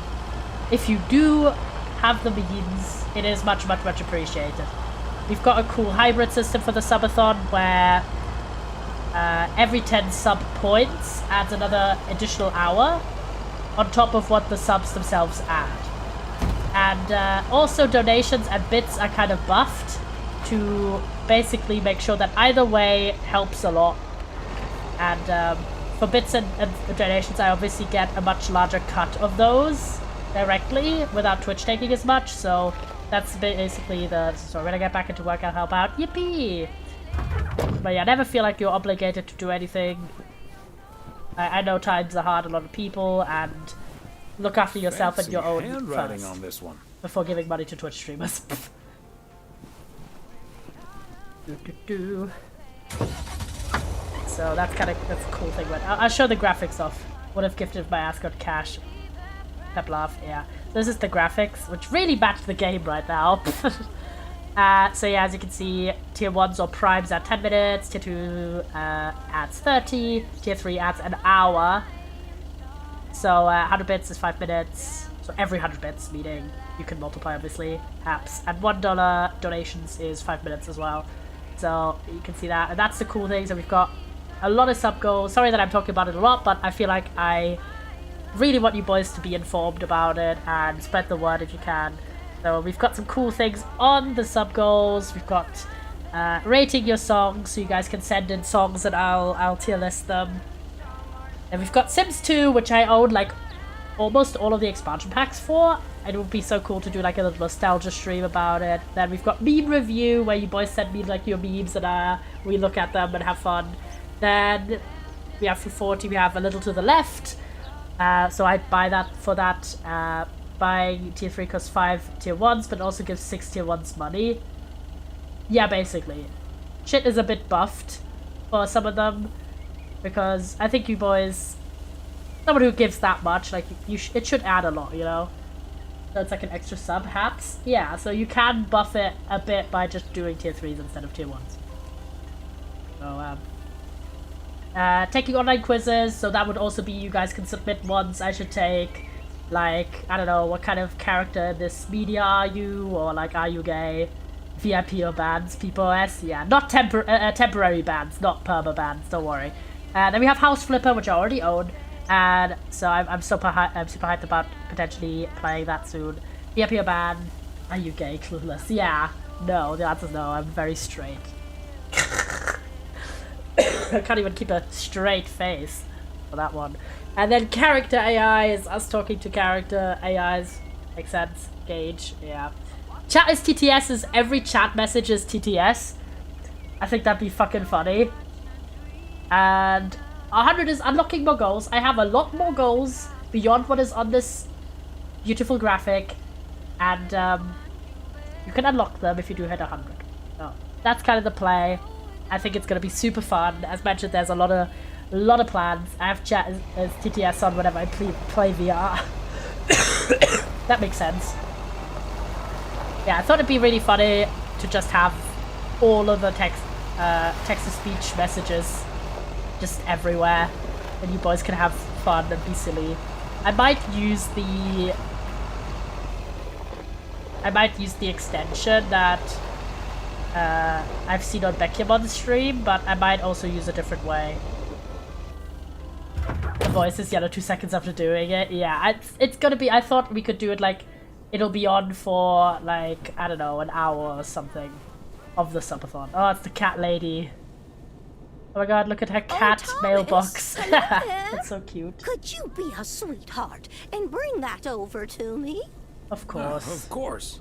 if you do have the means, it is much appreciated. We've got a cool hybrid system for the subathon where every 10 sub points adds another additional hour on top of what the subs themselves add. And also donations and bits are kind of buffed to basically make sure that either way helps a lot. And for bits and donations, I obviously get a much larger cut of those directly without Twitch taking as much. So that's basically so when I get back into work, I'll help out. Yippee! But yeah, never feel like you're obligated to do anything. I know times are hard on a lot of people, and look after yourself and your own handwriting first on this one. before giving money to Twitch streamers. So that's a cool thing. But I'll show the graphics of what I've gifted my Ascot Cash. Pep laugh, yeah. So this is the graphics, which really match the game right now. So yeah, as you can see, tier 1s or primes at 10 minutes, tier 2 adds 30, tier 3 adds an hour. So 100 bits is 5 minutes, so every 100 bits, meaning you can multiply obviously, apps. And $1 donations is 5 minutes as well. So you can see that, and that's the cool thing. So we've got a lot of sub goals. Sorry that I'm talking about it a lot, but I feel like I really want you boys to be informed about it and spread the word if you can. So we've got some cool things on the sub goals. We've got rating your songs, so you guys can send in songs and I'll tier list them. And we've got Sims 2, which I own like almost all of the expansion packs for. And it would be so cool to do like a little nostalgia stream about it. Then we've got meme review, where you boys send me like your memes and we look at them and have fun. Then we have for 40, we have A Little to the Left. So I buy that for that. Buying tier 3 costs 5 tier 1s, but also gives 6 tier 1s money. Yeah, basically. Shit is a bit buffed for some of them, because I think you boys, someone who gives that much, like, it should add a lot, you know? So it's like an extra sub, perhaps? Yeah, so you can buff it a bit by just doing tier 3s instead of tier 1s. So, taking online quizzes, so that would also be, you guys can submit ones I should take. Like, I don't know, what kind of character in this media are you? Or like, are you gay? VIP or bans, POS? Yeah, not temporary bans, not perma bans, don't worry. And then we have House Flipper, which I already own. And so I'm super hyped about potentially playing that soon. VIP or ban? Are you gay? Clueless. Yeah. No, the answer's no, I'm very straight. I can't even keep a straight face for that one. And then character AI is us talking to character AIs. Makes sense. Gauge. Yeah. Chat is TTS, is every chat message is TTS. I think that'd be fucking funny. And 100 is unlocking more goals. I have a lot more goals beyond what is on this beautiful graphic. And you can unlock them if you do hit 100. So that's kind of the play. I think it's going to be super fun. As mentioned, there's a lot of plans. I have chat as TTS on whenever I play VR. That makes sense. Yeah, I thought it'd be really funny to just have all of the text-to-speech messages just everywhere, and you boys can have fun and be silly. I might use the extension that I've seen on Beckham on the stream, but I might also use a different way. The voice is yellow 2 seconds after doing it. Yeah, it's gonna be. I thought we could do it like it'll be on for like I don't know, an hour or something of the subathon. Oh, it's the cat lady. Oh my god, look at her cat mailbox. That's so cute. Could you be a sweetheart and bring that over to me? Of course. Of course.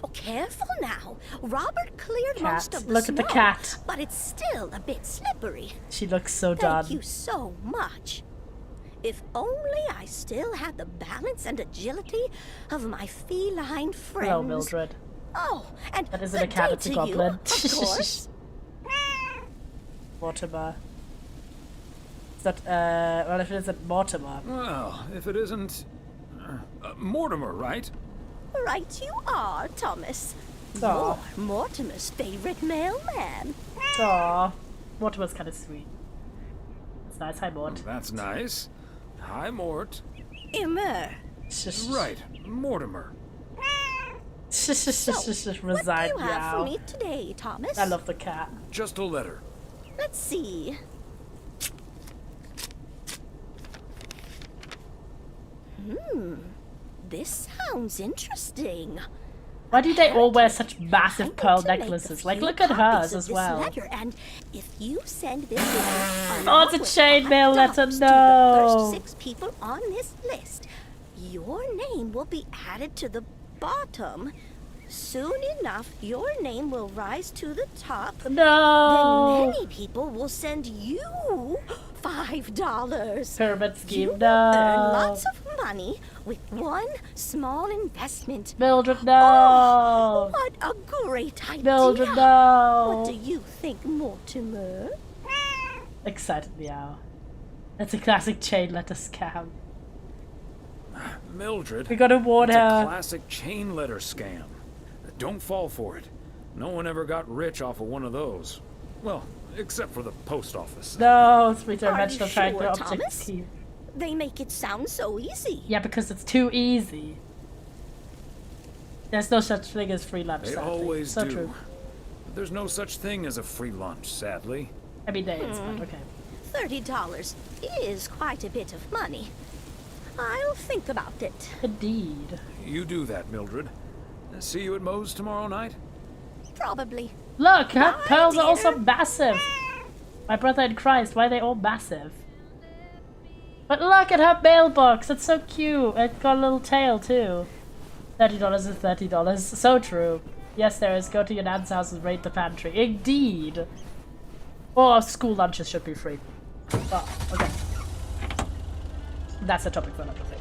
Oh, careful now. Robert cleared most of the Look at the snow, cat. but it's still a bit slippery. She looks so done. Thank you so much. If only I still had the balance and agility of my feline friends. Hello, Mildred. Oh, and that isn't a cat, it's a goblin. Of course. Mortimer. Is that, well, if it isn't Mortimer. Well, if it isn't... Mortimer, right? Right you are, Thomas. Aw. You're Mortimer's favorite mailman. Aw. Mortimer's kind of sweet. That's nice. Hi, Mort. That's nice. Hi, Mort. Immer. Right, Mortimer. So, Resign, what do you have meow. for me today, Thomas? I love the cat. Just a letter. Let's see. This sounds interesting. Why do they all wear such massive pearl necklaces? Like, look at hers as well. Letter, and if you send this letter Oh, it's a chainmail letter, to the no! first 6 people on this list, your name will be added to the bottom. Soon enough, your name will rise to the top. No! Then many people will send you $5. Pyramid scheme, You will no! earn lots of money with one small investment. Mildred, no! Oh, what a great idea! Mildred, no! What do you think, Mortimer? Excited meow. That's a classic chain letter scam. Mildred. We gotta warn it's her. a classic chain letter scam. Don't fall for it. No one ever got rich off of one of those. Well, except for the post office. No, three-dimensional Are you triangular sure, object Thomas? key. They make it sound so easy. Yeah, because it's too easy. There's no such thing as free lunch, They sadly. always So do. true. There's no such thing as a free lunch, sadly. I mean, there is, but okay. $30 is quite a bit of money. I'll think about it. Indeed. You do that, Mildred. See you at Moe's tomorrow night? Probably. Look, her Bye, pearls are dear. also massive. My brother in Christ, why are they all massive? But look at her mailbox. It's so cute. It's got a little tail too. $30 is $30. So true. Yes, there is. Go to your nan's house and raid the pantry. Indeed. Or school lunches should be free. Oh, okay. That's a topic for another thing.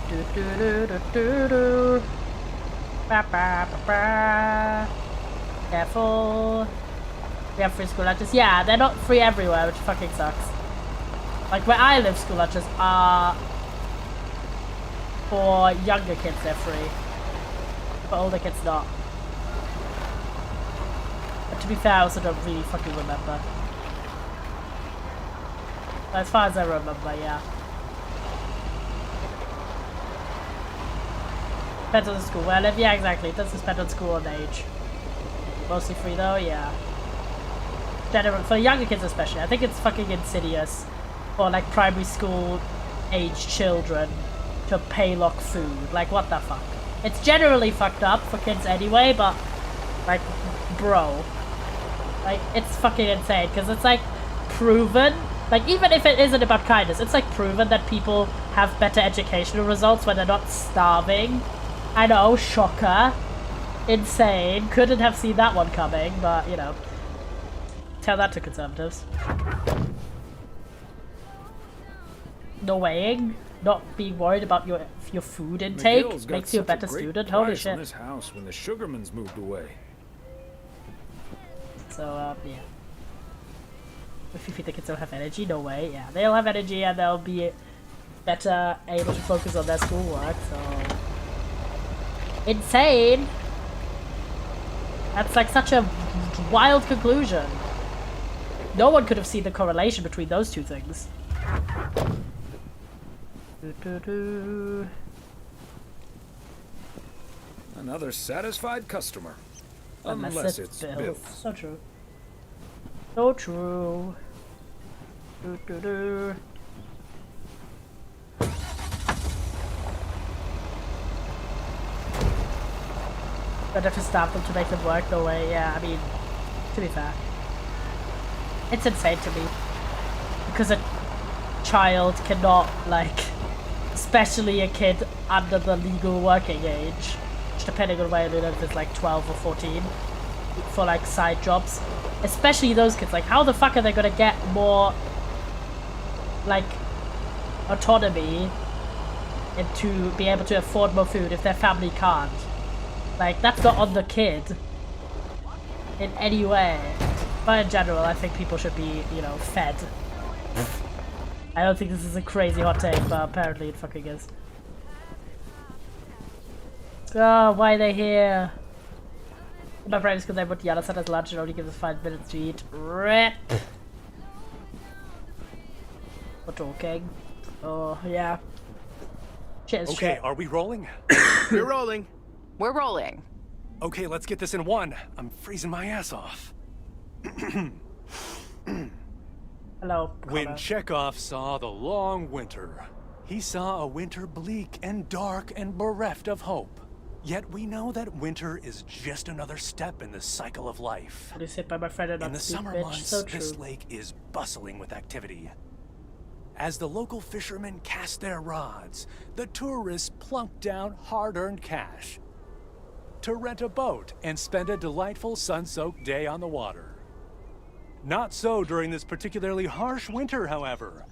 Do do do do do do. Ba ba ba ba. Careful. We have free school lunches. Yeah, they're not free everywhere, which fucking sucks. Like where I live, school lunches are for younger kids. They're free. For older kids, not. But to be fair, I also don't really fucking remember. As far as I remember, yeah. Depends on the school where I live. Yeah, exactly. It does depend on school and age. Mostly free though, yeah. General for younger kids especially. I think it's fucking insidious for like primary school age children to pay lock food. Like what the fuck? It's generally fucked up for kids anyway, but like, bro, like it's fucking insane because it's like proven. Like even if it isn't about kindness, it's like proven that people have better educational results when they're not starving. I know, shocker. Insane. Couldn't have seen that one coming, but you know. Tell that to conservatives. No weighing, not being worried about your food intake McGill's got makes you a such better great student. Holy price on shit. this house when the Sugarmans moved away. So yeah. If you think the kids don't have energy, no way. Yeah, they'll have energy and they'll be better able to focus on their schoolwork. So insane. That's like such a wild conclusion. No one could have seen the correlation between those two things. Another satisfied customer. Unless Unless it's it's Bill. Bill. So true. So true. Do, do, do. But if you stop them to make them work, no way. Yeah, I mean, to be fair, it's insane to me because a child cannot, like, especially a kid under the legal working age, depending on where you live, if it's like 12 or 14, for like side jobs, especially those kids. Like, how the fuck are they gonna get more, like, autonomy and to be able to afford more food if their family can't? Like, that's not on the kid in any way. But in general, I think people should be, you know, fed. I don't think this is a crazy hot take, but apparently it fucking is. Oh, why are they here? My friends, because they would yell at us lunch and only give us 5 minutes to eat. RIP! For talking. Oh, yeah. Shit is Okay, shit. are we rolling? We're rolling. We're rolling. Okay, let's get this in one. I'm freezing my ass off. Hello. When Chekhov saw the long winter, he saw a winter bleak and dark and bereft of hope. Yet we know that winter is just another step in the cycle of life. What is it by my friend and In the not speak, summer bitch? months, So true. this lake is bustling with activity. As the local fishermen cast their rods, the tourists plunk down hard-earned cash to rent a boat and spend a delightful sun-soaked day on the water. Not so during this particularly harsh winter, however.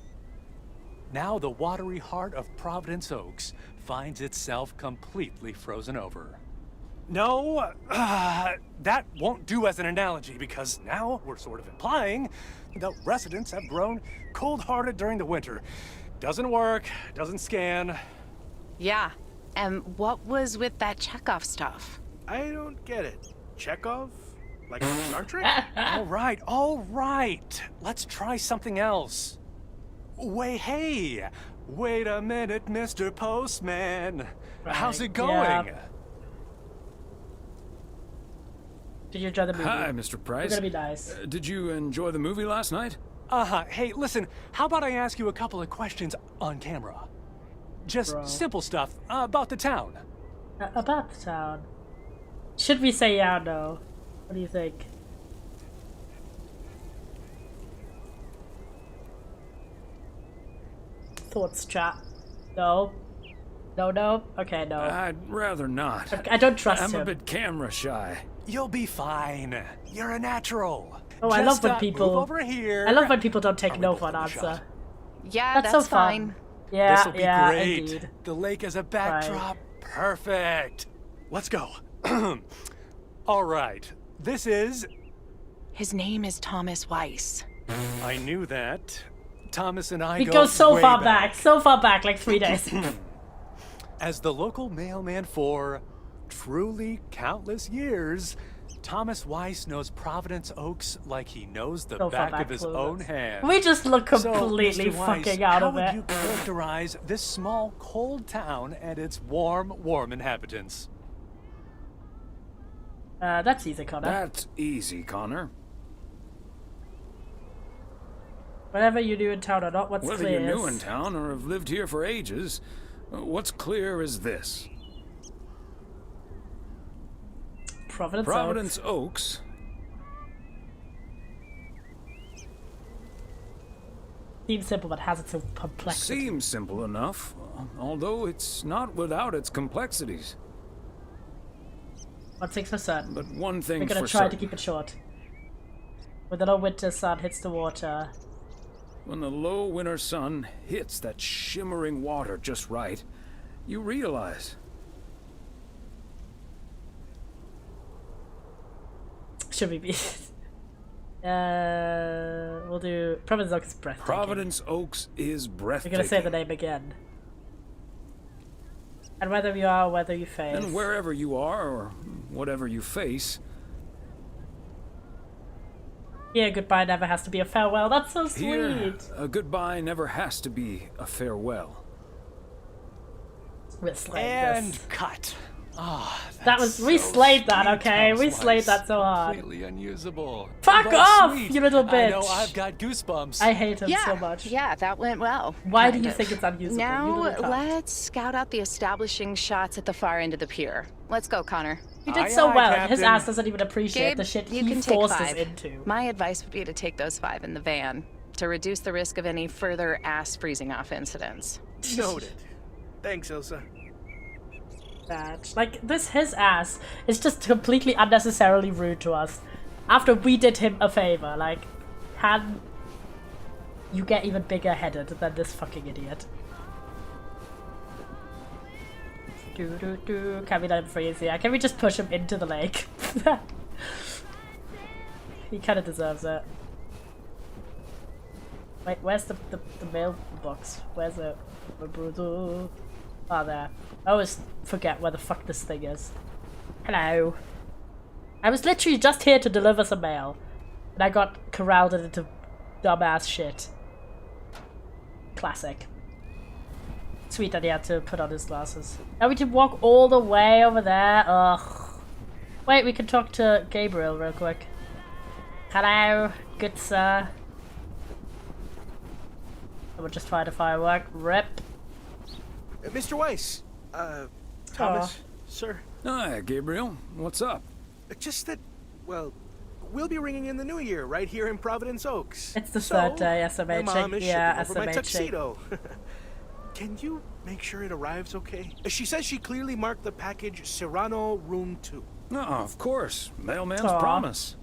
Now the watery heart of Providence Oaks finds itself completely frozen over. No, that won't do as an analogy because now we're sort of implying that residents have grown cold-hearted during the winter. Doesn't work, doesn't scan. Yeah. And what was with that Chekhov stuff? I don't get it. Chekhov? Like Star Trek? All right. Let's try something else. Hey, wait a minute, Mr. Postman. How's it going? Yeah. Did you enjoy the movie? Hi, Mr. Price. We're gonna be nice. Did you enjoy the movie last night? Hey, listen, how about I ask you a couple of questions on camera? Just simple stuff about the town. About the town. Should we say yeah or no? What do you think? Thoughts, chat? No? No? Okay, no. I'd rather not. I don't trust I'm him. a bit camera shy. You'll be fine. You're a natural. Oh, I love when Move people. over here. I love when people don't take no for an answer. Yeah, that's so fine. fun. Yeah, This'll be yeah, great. indeed. The lake as a backdrop. Perfect. Let's go. All right. This is... His name is Thomas Weiss. I knew that. Thomas and I We go so way far back, like 3 days. As the local mailman for truly countless years, Thomas Weiss knows Providence Oaks like he knows the So far back of back, his clueless. own hand. We just look completely so, Mr. Weiss, fucking out how of would it. you characterize this small, cold town and its warm inhabitants? That's easy, Connor. That's easy, Connor. Whatever you do in town or not, what's Whether clear you're new is... in town or have lived here for ages, what's clear is this. Providence Oaks. Seems simple, but has its own complexity. Seems simple enough, although it's not without its complexities. 1 thing's for certain. But one thing We're gonna for try certain. to keep it short. When the low winter sun hits the water, When the low winter sun hits that shimmering water just right, you realize. should we be? We'll do Providence Oaks is breathtaking. Providence Oaks is We're breathtaking. gonna say the name again. And whether you are, whether you face. And wherever you are, or whatever you face, Here, goodbye never has to be a farewell. That's so sweet. here, a goodbye never has to be a farewell. We're slaying And this. cut. That was we slayed that, okay? We slayed that so hard. Completely unusable. Fuck But off, sweet. you little bitch! I know, I've got goosebumps. I hate him Yeah, so much. Yeah, that went well. Why do kind you of. think it's unusable? You Now little cunt. let's scout out the establishing shots at the far end of the pier. Let's go, Connor. He did so well. His ass doesn't even appreciate Gabe, the shit you he can take forced us 5. into. My advice would be to take those 5 in the van to reduce the risk of any further ass freezing off incidents. Noted. Thanks, Ilsa. That. Like, his ass is just completely unnecessarily rude to us. After we did him a favor, like, can you get even bigger headed than this fucking idiot? Can we let him freeze? Yeah, can we just push him into the lake? He kind of deserves it. Wait, where's the mailbox? Where's it? Oh, there. I always forget where the fuck this thing is. Hello. I was literally just here to deliver some mail, and I got corralled into dumbass shit. Classic. Sweet that he had to put on his glasses. Now we can walk all the way over there. Ugh. Wait, we can talk to Gabriel real quick. Hello, good sir. We'll just try to firework. Rip. Mr. Weiss. Thomas, sir. Hi, Gabriel. What's up? Just that, well, we'll be ringing in the new year right here in Providence Oaks. It's the third day, SMH. My mom is Yeah, shipping over my SMH. tuxedo. Can you make sure it arrives okay? She says she clearly marked the package Serrano Room 2. No, of course. Mailman's Aw. promise.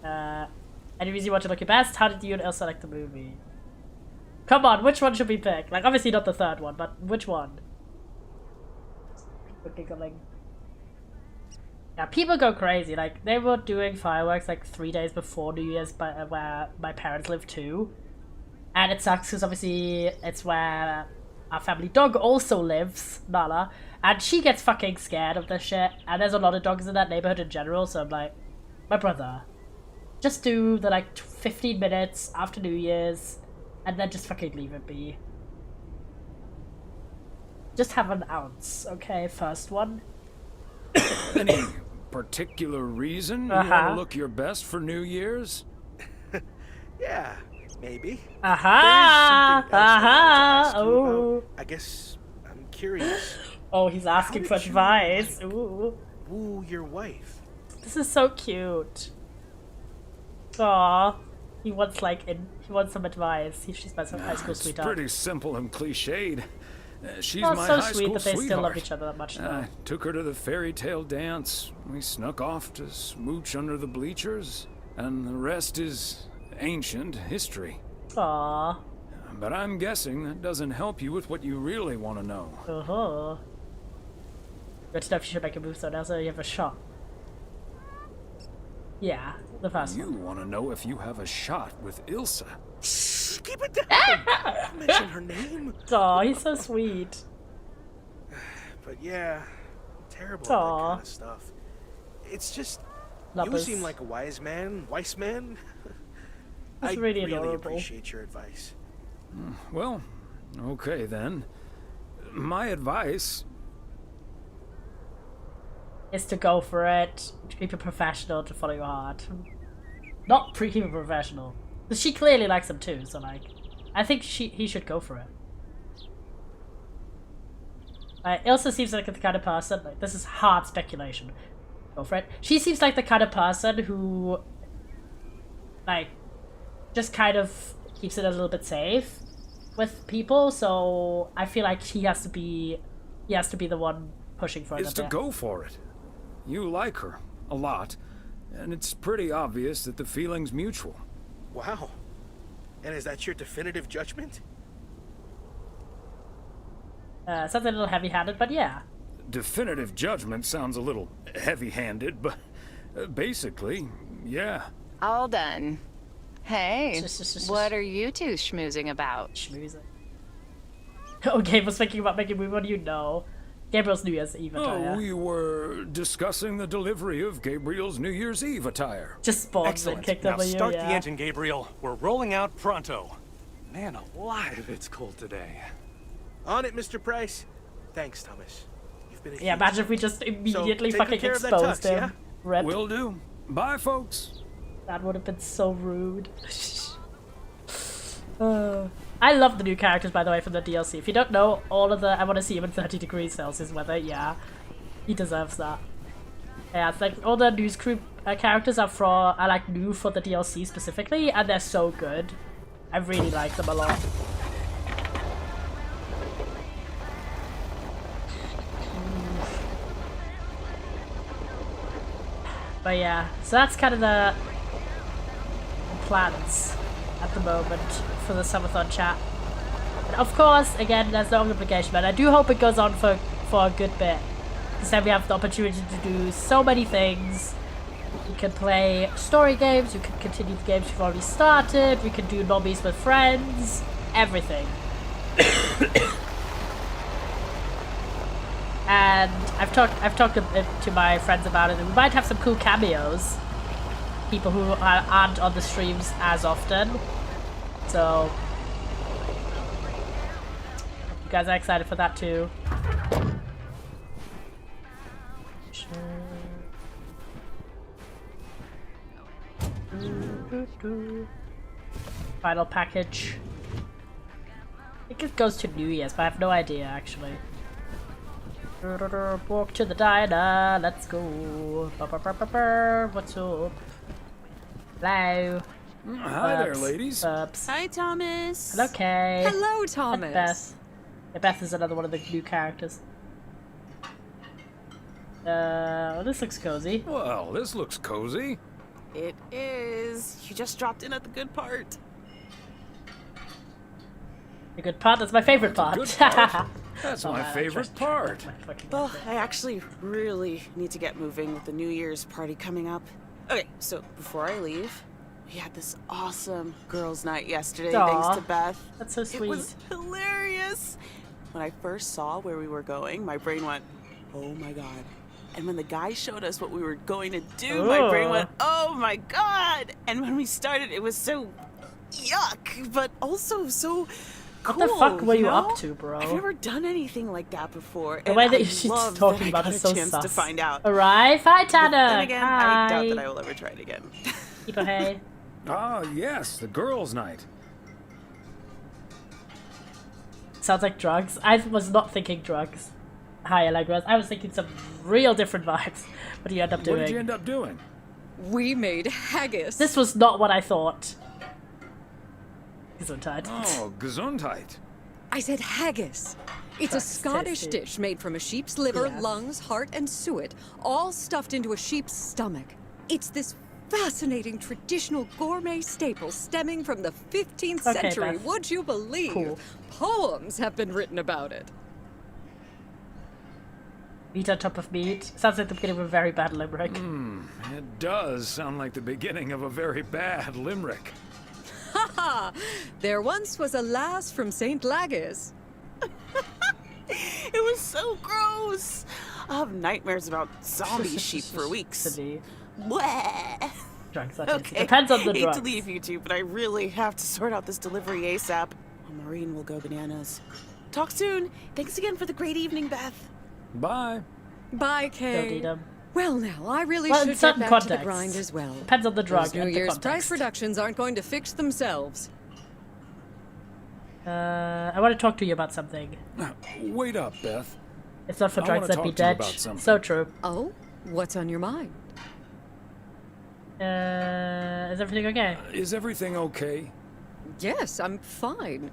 Any reason you want to look your best? How did you and Ilsa like the movie? Come on, which one should we pick? Like, obviously not the third one, but which one? People giggling. Yeah, people go crazy. Like, they were doing fireworks like 3 days before New Year's, where my parents live too. And it sucks because obviously it's where our family dog also lives, Nala. And she gets fucking scared of this shit. And there's a lot of dogs in that neighborhood in general, so I'm like, my brother, just do the like 15 minutes after New Year's and then just fucking leave it be. Just have an ounce, okay? First one. Any particular reason you want to look your best for New Year's? Yeah, maybe. Aha! There is something else I wanted to ask you Oh. about. I guess I'm curious. Oh, he's asking for advice. Ooh. Woo your wife. This is so cute. Aww. He wants he wants some advice. She's my high school It's sweetheart. pretty simple and cliched. She's Oh, my so high sweet school that they still love sweetheart. each other that much, though. I took her to the fairy tale dance. We snuck off to smooch under the bleachers, and the rest is ancient history. Aww. But I'm guessing that doesn't help you with what you really want to know. Uh-huh. Good stuff. You should make a move so now so you have a shot. Yeah, the first one. You want to know if you have a shot with Ilsa. Keep it down. Don't mention her name. Aw, he's so sweet. But yeah, terrible at Aw. that kind of stuff. It's just, Lovers. you seem like a wise man. I really really adorable. appreciate your advice. Well, okay then. My advice Is to go for it. To keep it professional, to follow your heart. Not keep it professional. But she clearly likes him too, so like, I think he should go for it. Ilsa seems like the kind of person, like, this is hard speculation. Go for it. She seems like the kind of person who, like, just kind of keeps it a little bit safe with people, so I feel like he has to be the one pushing for it. is to go for it. You like her a lot, and it's pretty obvious that the feeling's mutual. Wow. And is that your definitive judgment? Sounds a little heavy-handed, but yeah. Definitive judgment sounds a little heavy-handed, but basically, yeah. All done. Hey, what are you two schmoozing about? Schmoozing. Oh, Gabe was thinking about making a move. What do you know? Gabriel's New Year's Eve attire. Oh, we were discussing the delivery of Gabriel's New Year's Eve attire. Just spawns Excellent. and kicked Now over you, start yeah. the engine, Gabriel. We're rolling out pronto. Man alive, it's cold today. On it, Mr. Price. Thanks, Thomas. Yeah, imagine if we just immediately taking fucking care of that exposed tux, him. yeah? Rip. Will do. Bye, folks. That would have been so rude. I love the new characters, by the way, from the DLC. If you don't know, all of the I want to see him in 30 degrees Celsius weather, yeah, he deserves that. Yeah, it's like all the news crew characters are like new for the DLC specifically, and they're so good. I really like them a lot. But yeah, so that's kind of the plans at the moment for the Subathon chat. And of course, again, there's no obligation, but I do hope it goes on for a good bit. Because then we have the opportunity to do so many things. We can play story games, we can continue the games we've already started, we can do lobbies with friends, everything. And I've talked to my friends about it, and we might have some cool cameos. People who aren't on the streams as often. So you guys are excited for that too. Final package. I think it goes to New Year's, but I have no idea actually. Walk to the diner, let's go. What's up? Hello. Hi there, ladies. Hi, Thomas. Hello, Kay. Hello, Thomas. And Beth. Yeah, Beth is another one of the new characters. This looks cozy. Well, this looks cozy. It is. You just dropped in at the good part. The good part? That's my favorite part. Good part. That's Oh, my man, favorite part. Well, I actually really need to get moving with the New Year's party coming up. Okay, so before I leave, we had this awesome girls' night yesterday, Aw, thanks to Beth. That's so sweet. It was hilarious. When I first saw where we were going, my brain went, oh my god. And when the guy showed us what we were going to do, my brain went, oh my god. And when we started, it was so yuck, but also so cool. What the fuck were you know? up to, bro? I've never done anything like that before. The way and that I she's love talking that about I is got so a chance sus. to find out. Alright, hi Tanner. Then again, I doubt Hi. that I will ever try it again. Keep a hey. Ah, yes, the girls' night. Sounds like drugs. I was not thinking drugs. Hi, Allegra. I was thinking some real different vibes. What do you end up doing? What did you end up doing? We made haggis. This was not what I thought. Gesundheit. Oh, Gesundheit. I said haggis. It's a Scottish tasty. dish made from a sheep's liver, Yes. lungs, heart, and suet, all stuffed into a sheep's stomach. It's this fascinating traditional gourmet staple stemming from the 15th Okay, century. Beth. Would you believe? Cool. Poems have been written about it. Meat on top of meat. Sounds like the beginning of a very bad limerick. It does sound like the beginning of a very bad limerick. Ha ha! There once was a lass from St. Lagis. It was so gross. I'll have nightmares about zombie sheep for weeks. Bleh. Drugs are tasty. Okay. Depends on the Hate drugs. to leave you two, but I really have to sort out this delivery ASAP. Or Maureen will go bananas. Talk soon. Thanks again for the great evening, Beth. Bye. Bye, Don't Kay. need 'em. Well, now, I really Well, in should get certain back to the contexts. grind as well. Depends on the drug Those New and the Year's price context. reductions aren't going to fix themselves. I want to talk to you about something. Wait up, Beth. It's not for I drugs wanna that talk be to you dead. about something. So true. Oh? What's on your mind? Is everything okay? Is everything okay? Yes, I'm fine.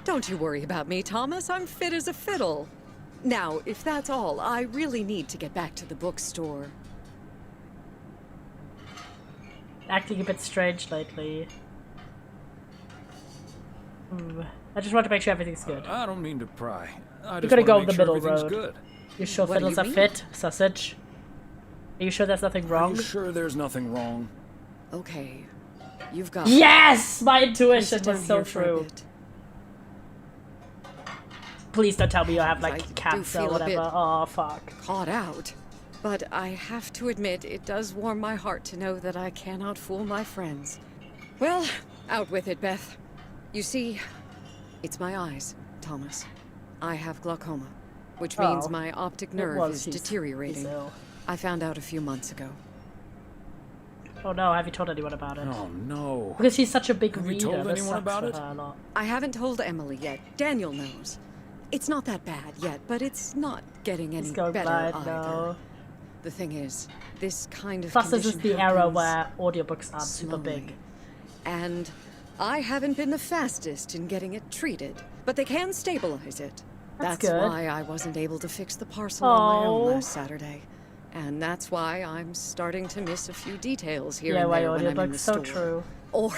Don't you worry about me, Thomas. I'm fit as a fiddle. Now, if that's all, I really need to get back to the bookstore. Acting a bit strange lately. I just want to make sure everything's good. I don't mean to pry. I You're just gonna wanna go make the sure middle everything's road. good. You sure What do fiddles you are mean? fit, sausage? Are you sure there's nothing Are wrong? you sure there's nothing wrong? Okay, you've got... Yes! My Please intuition sit was down so here for a true. bit. Please don't tell me you have I like do cancer or feel a whatever. bit Oh fuck. Caught out. But I have to admit, it does warm my heart to know that I cannot fool my friends. Well, out with it, Beth. You see, it's my eyes, Thomas. I have glaucoma. which means Oh. my optic It nerve was. is He's deteriorating. ill. I found out a few months ago. Oh no, have you told anyone about it? Oh no. Because she's such a big Have you reader. told this anyone sucks about for it? her a lot. I haven't told Emily yet. Daniel knows. It's not that bad yet, but it's not getting any He's going better blind, either. no. The thing is, this kind of Plus, this is condition the era happens where audiobooks aren't super slowly. big. And I haven't been the fastest in getting it treated, but they can stabilize it. That's That's good. why I wasn't able to fix the parcel on my own Oh. last Saturday. And that's why I'm starting to miss a few details here Yeah, and why there when I'm in the audiobooks, so store. true. Or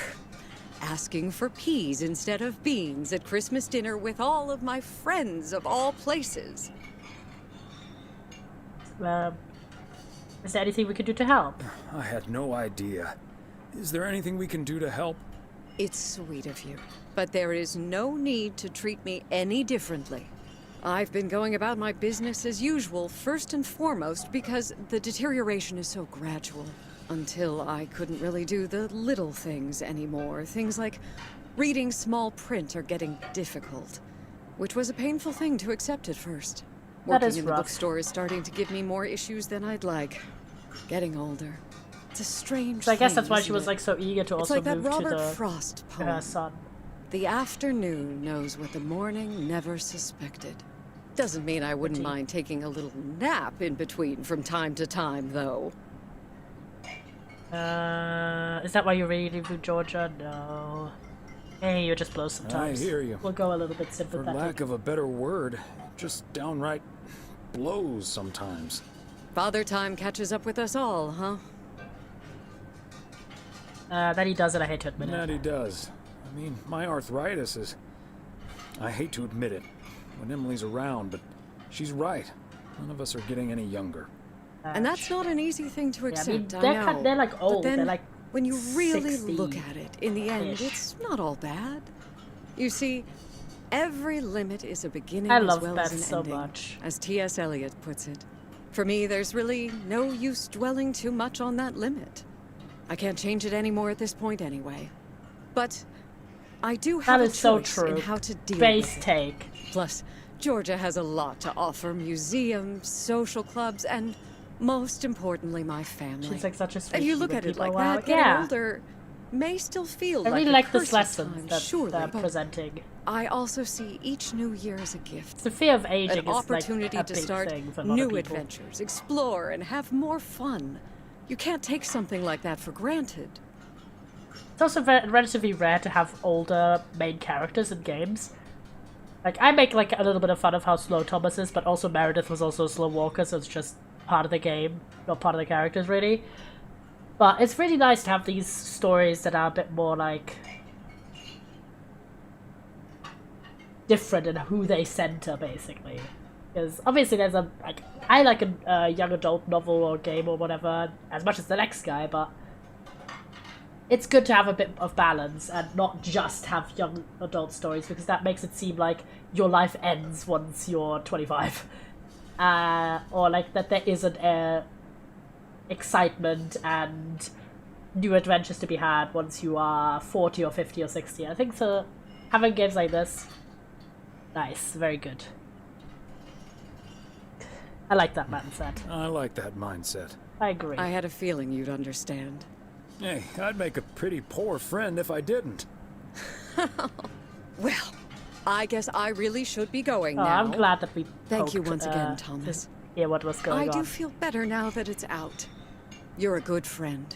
asking for peas instead of beans at Christmas dinner with all of my friends of all places. Is there anything we could do to help? I had no idea. Is there anything we can do to help? It's sweet of you, but there is no need to treat me any differently. I've been going about my business as usual, first and foremost, because the deterioration is so gradual. Until I couldn't really do the little things anymore. Things like reading small print are getting difficult, which was a painful thing to accept at first. That Working is in the rough. bookstore is starting to give me more issues than I'd like. Getting older. It's a strange So I guess thing, that's why she isn't was it? like so eager to It's also like that move Robert to the Frost to her poem. son. The afternoon knows what the morning never suspected. Doesn't mean I wouldn't mind taking a little nap in between from time to time, though. Is that why you're reading through Georgia? No. Hey, you just blow sometimes. I hear you. We'll go a little bit For sympathetic. lack of a better word, just downright blows sometimes. Father Time catches up with us all, huh? That he does it, I hate to admit That it. he does. I mean, my arthritis is... I hate to admit it when Emily's around, but she's right. None of us are getting any younger. And that's not an easy thing to I mean, accept, they're I know. kind- they're, like, old. But then, They're, like, when you really 60 look at it, in the end, -ish. it's not all bad. You see, every limit is a beginning I as love well Beth as an so ending, much. as T.S. Eliot puts it. For me, there's really no use dwelling too much on that limit. I can't change it anymore at this point anyway. But I do have That a is so choice true. in how to deal Base with it. take. Plus, Georgia has a lot to offer: museums, social clubs, and most importantly, my family. She's like such a sweet And you look human at it people. like Wow, that, getting yeah. older may still feel I like really a like this curse at lesson times, that surely, they're but presenting. I also see each new year as a gift. The fear of aging An is opportunity like a to big start thing for a lot new of people. adventures, explore, and have more fun. You can't take something like that for granted. It's also relatively rare to have older main characters in games. Like, I make like a little bit of fun of how slow Thomas is, but also Meredith was also a slow walker, so it's just part of the game, not part of the characters really. But it's really nice to have these stories that are a bit more like different in who they center, basically. Because obviously there's a like I like a young adult novel or game or whatever as much as the next guy, but it's good to have a bit of balance and not just have young adult stories, because that makes it seem like your life ends once you're 25. Or like that there isn't excitement and new adventures to be had once you are 40 or 50 or 60. I think so. Having games like this, nice, very good. I like that mindset. I like that mindset. I agree. I had a feeling you'd understand. Hey, I'd make a pretty poor friend if I didn't. Well, I guess I really should be going Oh, now. I'm glad that we Thank you poked, once again, Thomas. to hear what was going I do on. feel better now that it's out. You're a good friend.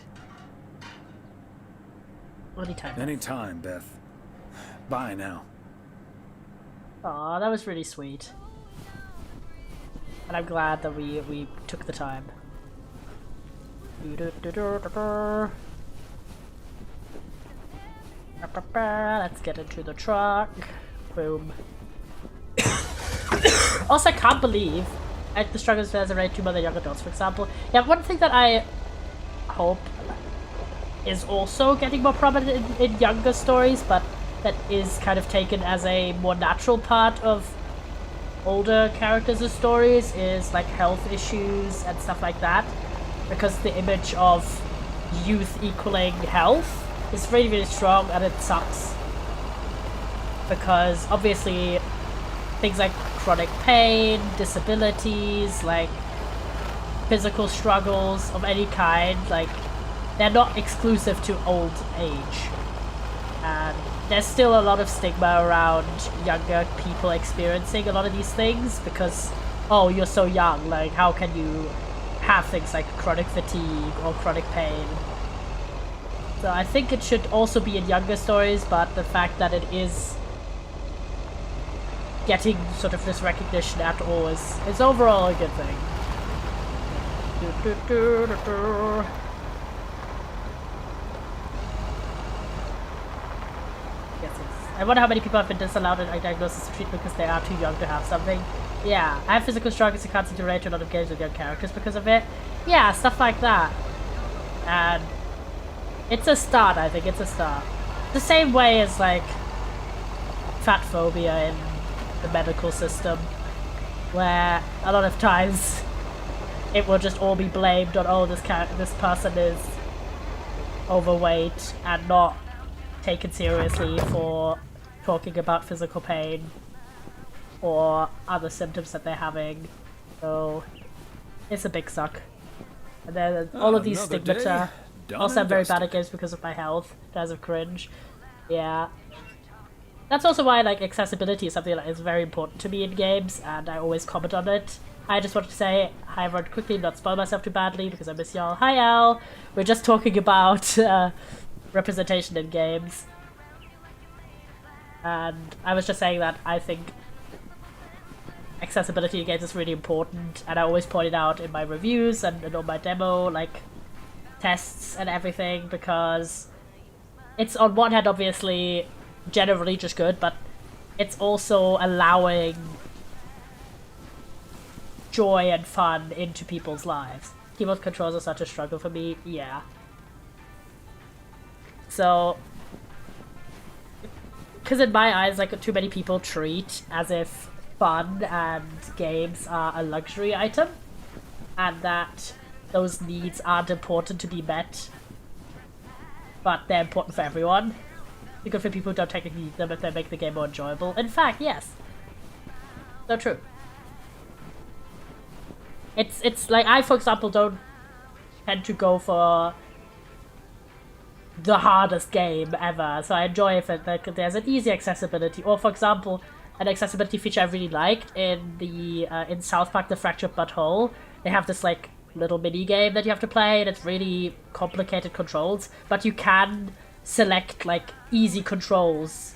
Anytime. Anytime, Beth. Bye now. Aw, that was really sweet. And I'm glad that we took the time. Let's get into the truck. Boom. Also, I can't believe the struggles there's already 2 other young adults, for example. Yeah, one thing that I hope is also getting more prominent in younger stories, but that is kind of taken as a more natural part of older characters' stories, is like health issues and stuff like that, because the image of youth equaling health is really, really strong, and it sucks because obviously things like chronic pain, disabilities, like physical struggles of any kind. Like, they're not exclusive to old age. And there's still a lot of stigma around younger people experiencing a lot of these things because, oh, you're so young, like how can you have things like chronic fatigue or chronic pain? So I think it should also be in younger stories, but the fact that it is getting sort of this recognition at all is overall a good thing. I wonder how many people have been disallowed in diagnosis of treatment because they are too young to have something. Yeah, I have physical struggles and constantly relate to a lot of games with young characters because of it. Yeah, stuff like that. And it's a start, I think. It's a start. The same way as, like, fat phobia in the medical system, where a lot of times it will just all be blamed on, oh, this person is overweight and not taken seriously for talking about physical pain or other symptoms that they're having. So it's a big suck. And then all of these stigmata. Also, I'm very bad at games because of my health. Guys of cringe. Yeah. That's also why, like, accessibility is something that is very important to me in games, and I always comment on it. I just wanted to say hi everyone quickly, not spoil myself too badly because I miss y'all. Hi Al! We're just talking about representation in games. And I was just saying that I think accessibility in games is really important, and I always point it out in my reviews and on my demo, like, tests and everything, because it's on one hand obviously generally just good, but it's also allowing joy and fun into people's lives. Keyboard controls are such a struggle for me, yeah. So, because in my eyes, like, too many people treat as if fun and games are a luxury item, and that those needs aren't important to be met, but they're important for everyone. Because for people who don't technically need them if they make the game more enjoyable. In fact, yes. So true. It's like, I, for example, don't tend to go for the hardest game ever, so I enjoy if there's an easy accessibility. Or, for example, an accessibility feature I really liked in the in South Park: The Fractured But Whole. They have this, like, little mini game that you have to play, and it's really complicated controls, but you can select, like, easy controls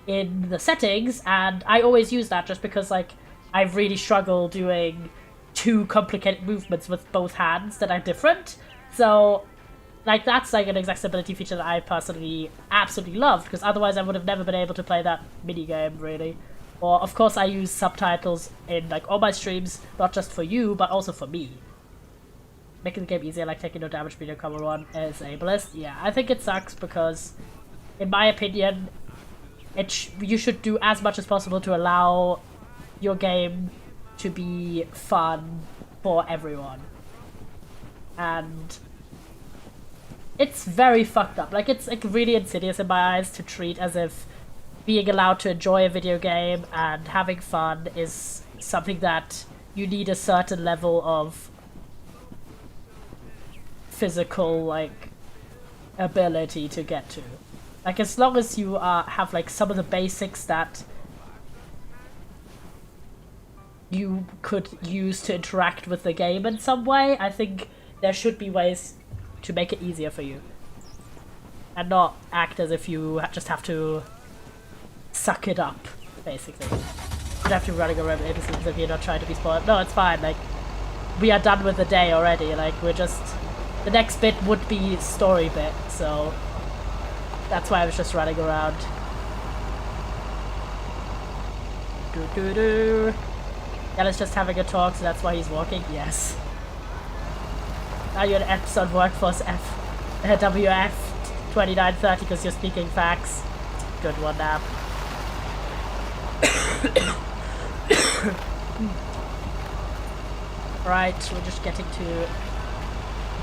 in the settings, and I always use that just because, like, I really struggle doing two complicated movements with both hands that are different. So, like, that's, like, an accessibility feature that I personally absolutely love, because otherwise I would have never been able to play that minigame, really. Or, of course, I use subtitles in, like, all my streams, not just for you, but also for me. Making the game easier, like taking no damage, being a common one, is ableist. Yeah, I think it sucks because, in my opinion, you should do as much as possible to allow your game to be fun for everyone. And it's very fucked up. Like, it's, like, really insidious in my eyes to treat as if being allowed to enjoy a video game and having fun is something that you need a certain level of physical, like, ability to get to. Like, as long as you have, like, some of the basics that you could use to interact with the game in some way, I think there should be ways to make it easier for you. And not act as if you just have to suck it up, basically. You don't have to be running around as if you're not trying to be spoiled. No, it's fine, like, we are done with the day already, like, we're just... The next bit would be story bit, so that's why I was just running around. Ella's just having a talk, so that's why he's walking. Yes. Now you're an episode workforce WF 2930 because you're speaking facts. Good one now. Right, we're just getting to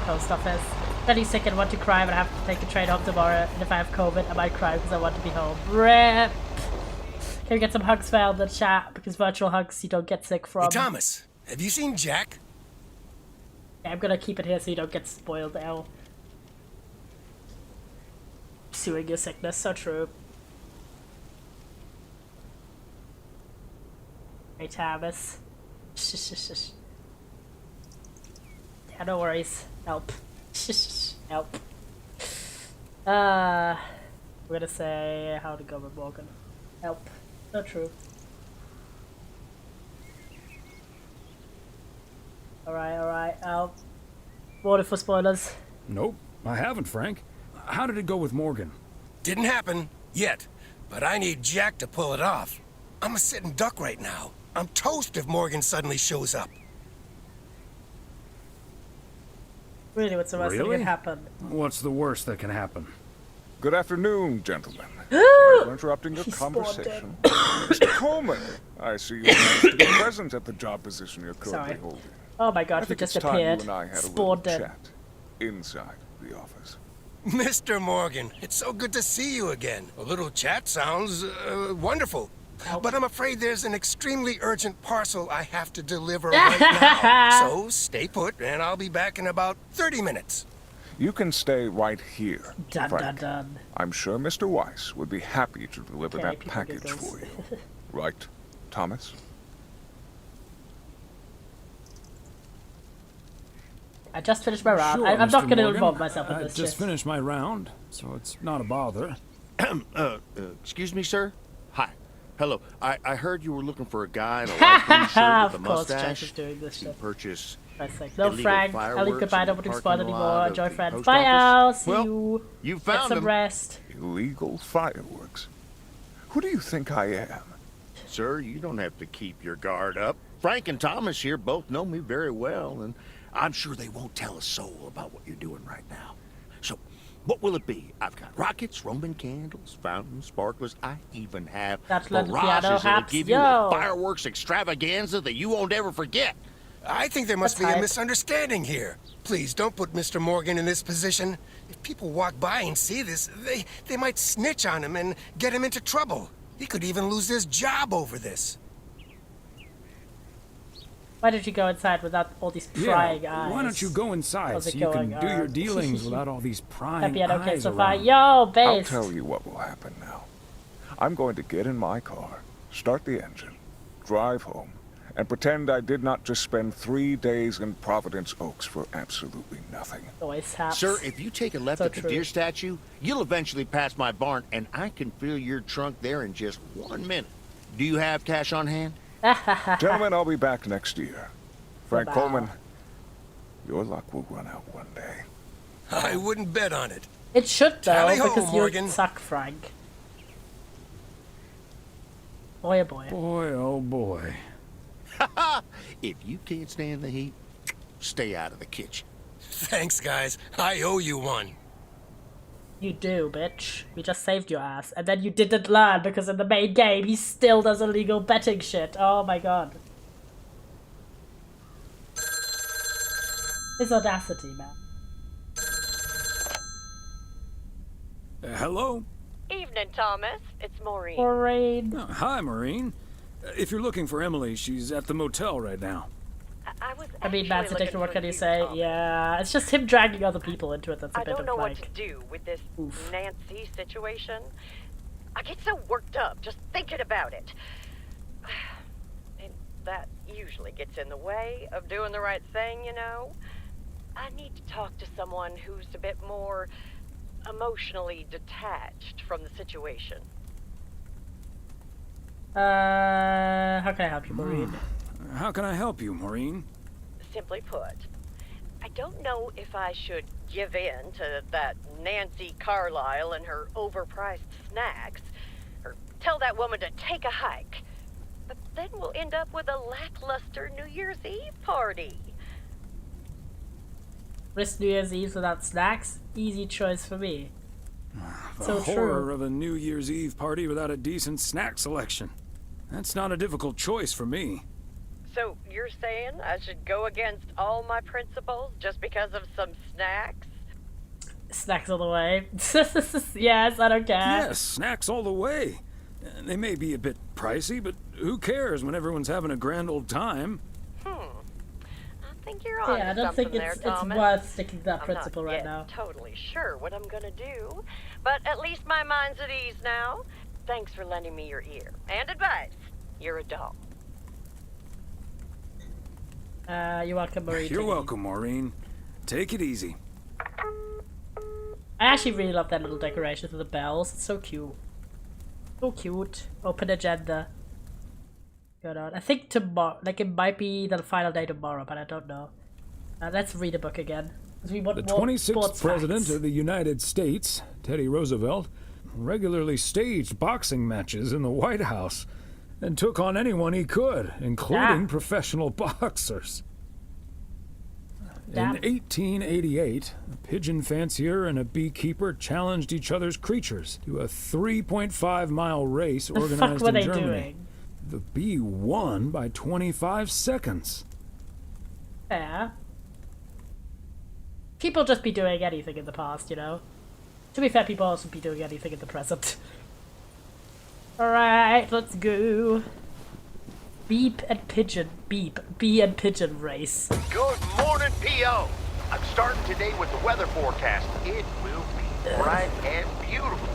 post office. Really sick and want to cry, but I have to take a train home tomorrow. And if I have COVID, I might cry because I want to be home. RIP! Can we get some hugs for the chat? Because virtual hugs you don't get sick from. Hey, Thomas, have you seen Jack? Yeah, I'm gonna keep it here so you don't get spoiled now. Pursuing your sickness, so true. Hey, Thomas. Yeah, no worries. Help. Help. We're gonna say how to go with Morgan. Help. So true. Alright. Water for spoilers. Nope, I haven't, Frank. How did it go with Morgan? Didn't happen yet, but I need Jack to pull it off. I'm a sitting duck right now. I'm toast if Morgan suddenly shows up. Really, what's the worst that can happen? What's the worst that can happen? Good afternoon, gentlemen. Sorry for interrupting your conversation. Mr. Coleman, I see you managed to get present at the job position you're currently holding. Oh my god, I he think just it's time appeared. you and I had a little Spawned in. chat inside the office. Mr. Morgan, it's so good to see you again. A little chat sounds wonderful. But I'm afraid there's an extremely urgent parcel I have to deliver right now. So stay put, and I'll be back in about 30 minutes. You can stay right here, Dun, Frank. dun, dun. I'm sure Mr. Weiss would be happy to deliver Okay, that people package giggles. for you. Right, Thomas? I just finished my round. Sure, I'm not Mr. gonna Morgan. involve myself in I this just shit. finished my round, so it's not a bother. Excuse me, sir? Hi. Hello. I heard you were looking for a guy in a light blue shirt with a Of course, Jack mustache is doing this to shit. purchase That's like, no, illegal Frank. I'll leave fireworks goodbye. in Don't the want to parking spoil lot anymore. of Enjoy, the friends. post Bye, office. Al. See Well, you. you Get found some him. rest. Illegal fireworks. Who do you think I am? Sir, you don't have to keep your guard up. Frank and Thomas here both know me very well, and I'm sure they won't tell a soul about what you're doing right now. So, what will it be? I've got rockets, Roman candles, fountains, sparklers. I even have That's like the piano barrages that'll haps. give you Yo. a fireworks extravaganza that you won't ever forget. I think there must That's be a hype. misunderstanding here. Please don't put Mr. Morgan in this position. If people walk by and see this, they might snitch on him and get him into trouble. He could even lose his job over this. Why did you go inside without all these prying Yeah, eyes? why don't you go inside How's so it you can going do your on? dealings without all these prying Happy and okay eyes so far. around? Yo, I'll base. tell you what will happen now. I'm going to get in my car, start the engine, drive home, and pretend I did not just spend 3 days in Providence Oaks for absolutely nothing. Always haps. Sir, if you take a left So at the true. deer statue, you'll eventually pass my barn, and I can fill your trunk there in just 1 minute. Do you have cash on hand? Gentlemen, I'll be back next year. Frank Wow. Coleman, your luck will run out one day. I wouldn't bet on it. It should though, Tally-ho, because you Morgan. suck, Frank. Boy, oh boy. Boy, oh boy. If you can't stand the heat, stay out of the kitchen. Thanks, guys. I owe you one. You do, bitch. We just saved your ass. And then you didn't learn because in the main game he still does illegal betting shit. Oh my god. His audacity, man. Hello? Evening, Thomas. It's Maureen. Maureen. Oh, hi, Maureen. If you're looking for Emily, she's at the motel right now. I mean, Matt's addiction, what can you say? Yeah, it's just him dragging other people into it that's a I bit don't of know like... what to do with this Nancy situation. I get so worked up just thinking about it. And that usually gets in the way of doing the right thing, you know? I need to talk to someone who's a bit more emotionally detached from the situation. How can I help you, Maureen? How can I help you, Maureen? Simply put, I don't know if I should give in to that Nancy Carlisle and her overpriced snacks, or tell that woman to take a hike. But then we'll end up with a lackluster New Year's Eve party. Risk New Year's Eve without snacks? Easy choice for me. The So horror true. of a New Year's Eve party without a decent snack selection. That's not a difficult choice for me. So you're saying I should go against all my principles just because of some snacks? Snacks all the way. Yes, I don't care. Yes, snacks all the way. They may be a bit pricey, but who cares when everyone's having a grand old time? I think you're on Yeah, I don't think there, it's Thomas. worth sticking to that I'm principle not right yet now. totally sure what I'm gonna do, but at least my mind's at ease now. Thanks for lending me your ear and advice. You're a doll. You're welcome, Maureen. You're welcome, Maureen. Take it easy. I actually really love that little decoration for the bells. It's so cute. So cute. Open agenda. Good on. I think tomorrow, like it might be the final day tomorrow, but I don't know. Let's read a book again. 'Cause we want The more 26th sports President facts. of the United States, Teddy Roosevelt, regularly staged boxing matches in the White House and took on anyone he could, including professional boxers. Damn. In 1888, a pigeon fancier and a beekeeper challenged each other's creatures to a 3.5-mile race The fuck organized were in they Germany. doing? The bee won by 25 seconds. Yeah. People just be doing anything in the past, you know? To be fair, people also be doing anything in the present. Alright, let's go. Beep and pigeon. Beep. Bee and pigeon race. Good morning, P.O. I'm starting today with the weather forecast. It will be bright and beautiful.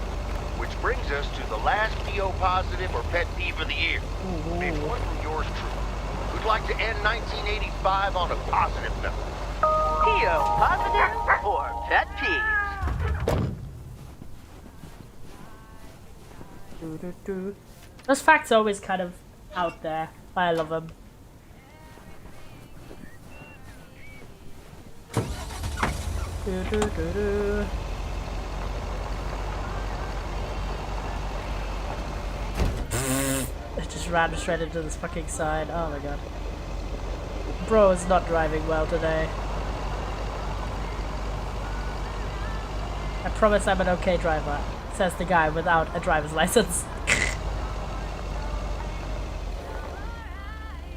Which brings us to the last P.O. positive or pet peeve of the year. It's one from yours truly, who'd like to end 1985 on a positive note. P.O. positive or pet peeves? Those facts are always kind of out there, but I love them. It just ran straight into this fucking sign. Oh my god. Bro is not driving well today. I promise I'm an okay driver, says the guy without a driver's license.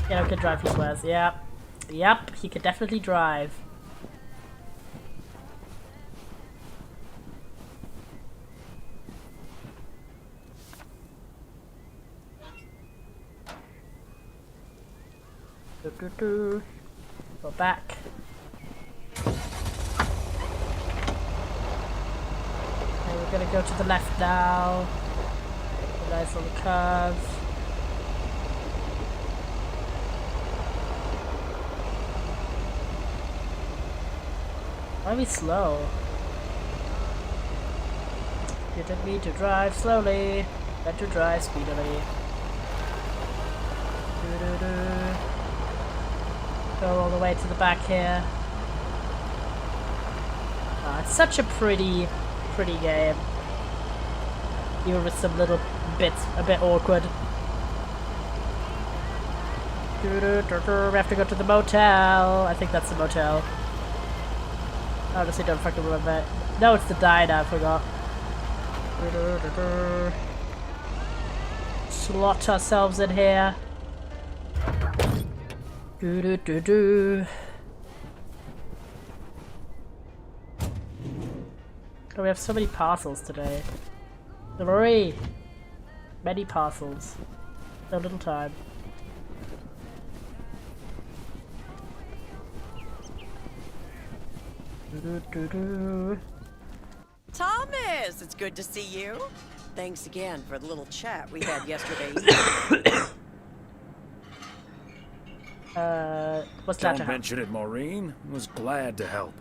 Yeah, can drive, he swears. Yep. Yep, he could definitely drive. Go back. Okay, we're gonna go to the left now. A nice little curve. Why are we slow? You didn't need to drive slowly, better drive speedily. Go all the way to the back here. Oh, it's such a pretty game. Even with some little bits a bit awkward. We have to go to the motel. I think that's the motel. I honestly don't fucking remember. No, it's the diner, I forgot. Slot ourselves in here. Oh, we have so many parcels today. 3! Many parcels. So little time. Thomas, it's good to see you. Thanks again for the little chat we had yesterday. What's that? Don't mention it, Maureen. Was glad to help.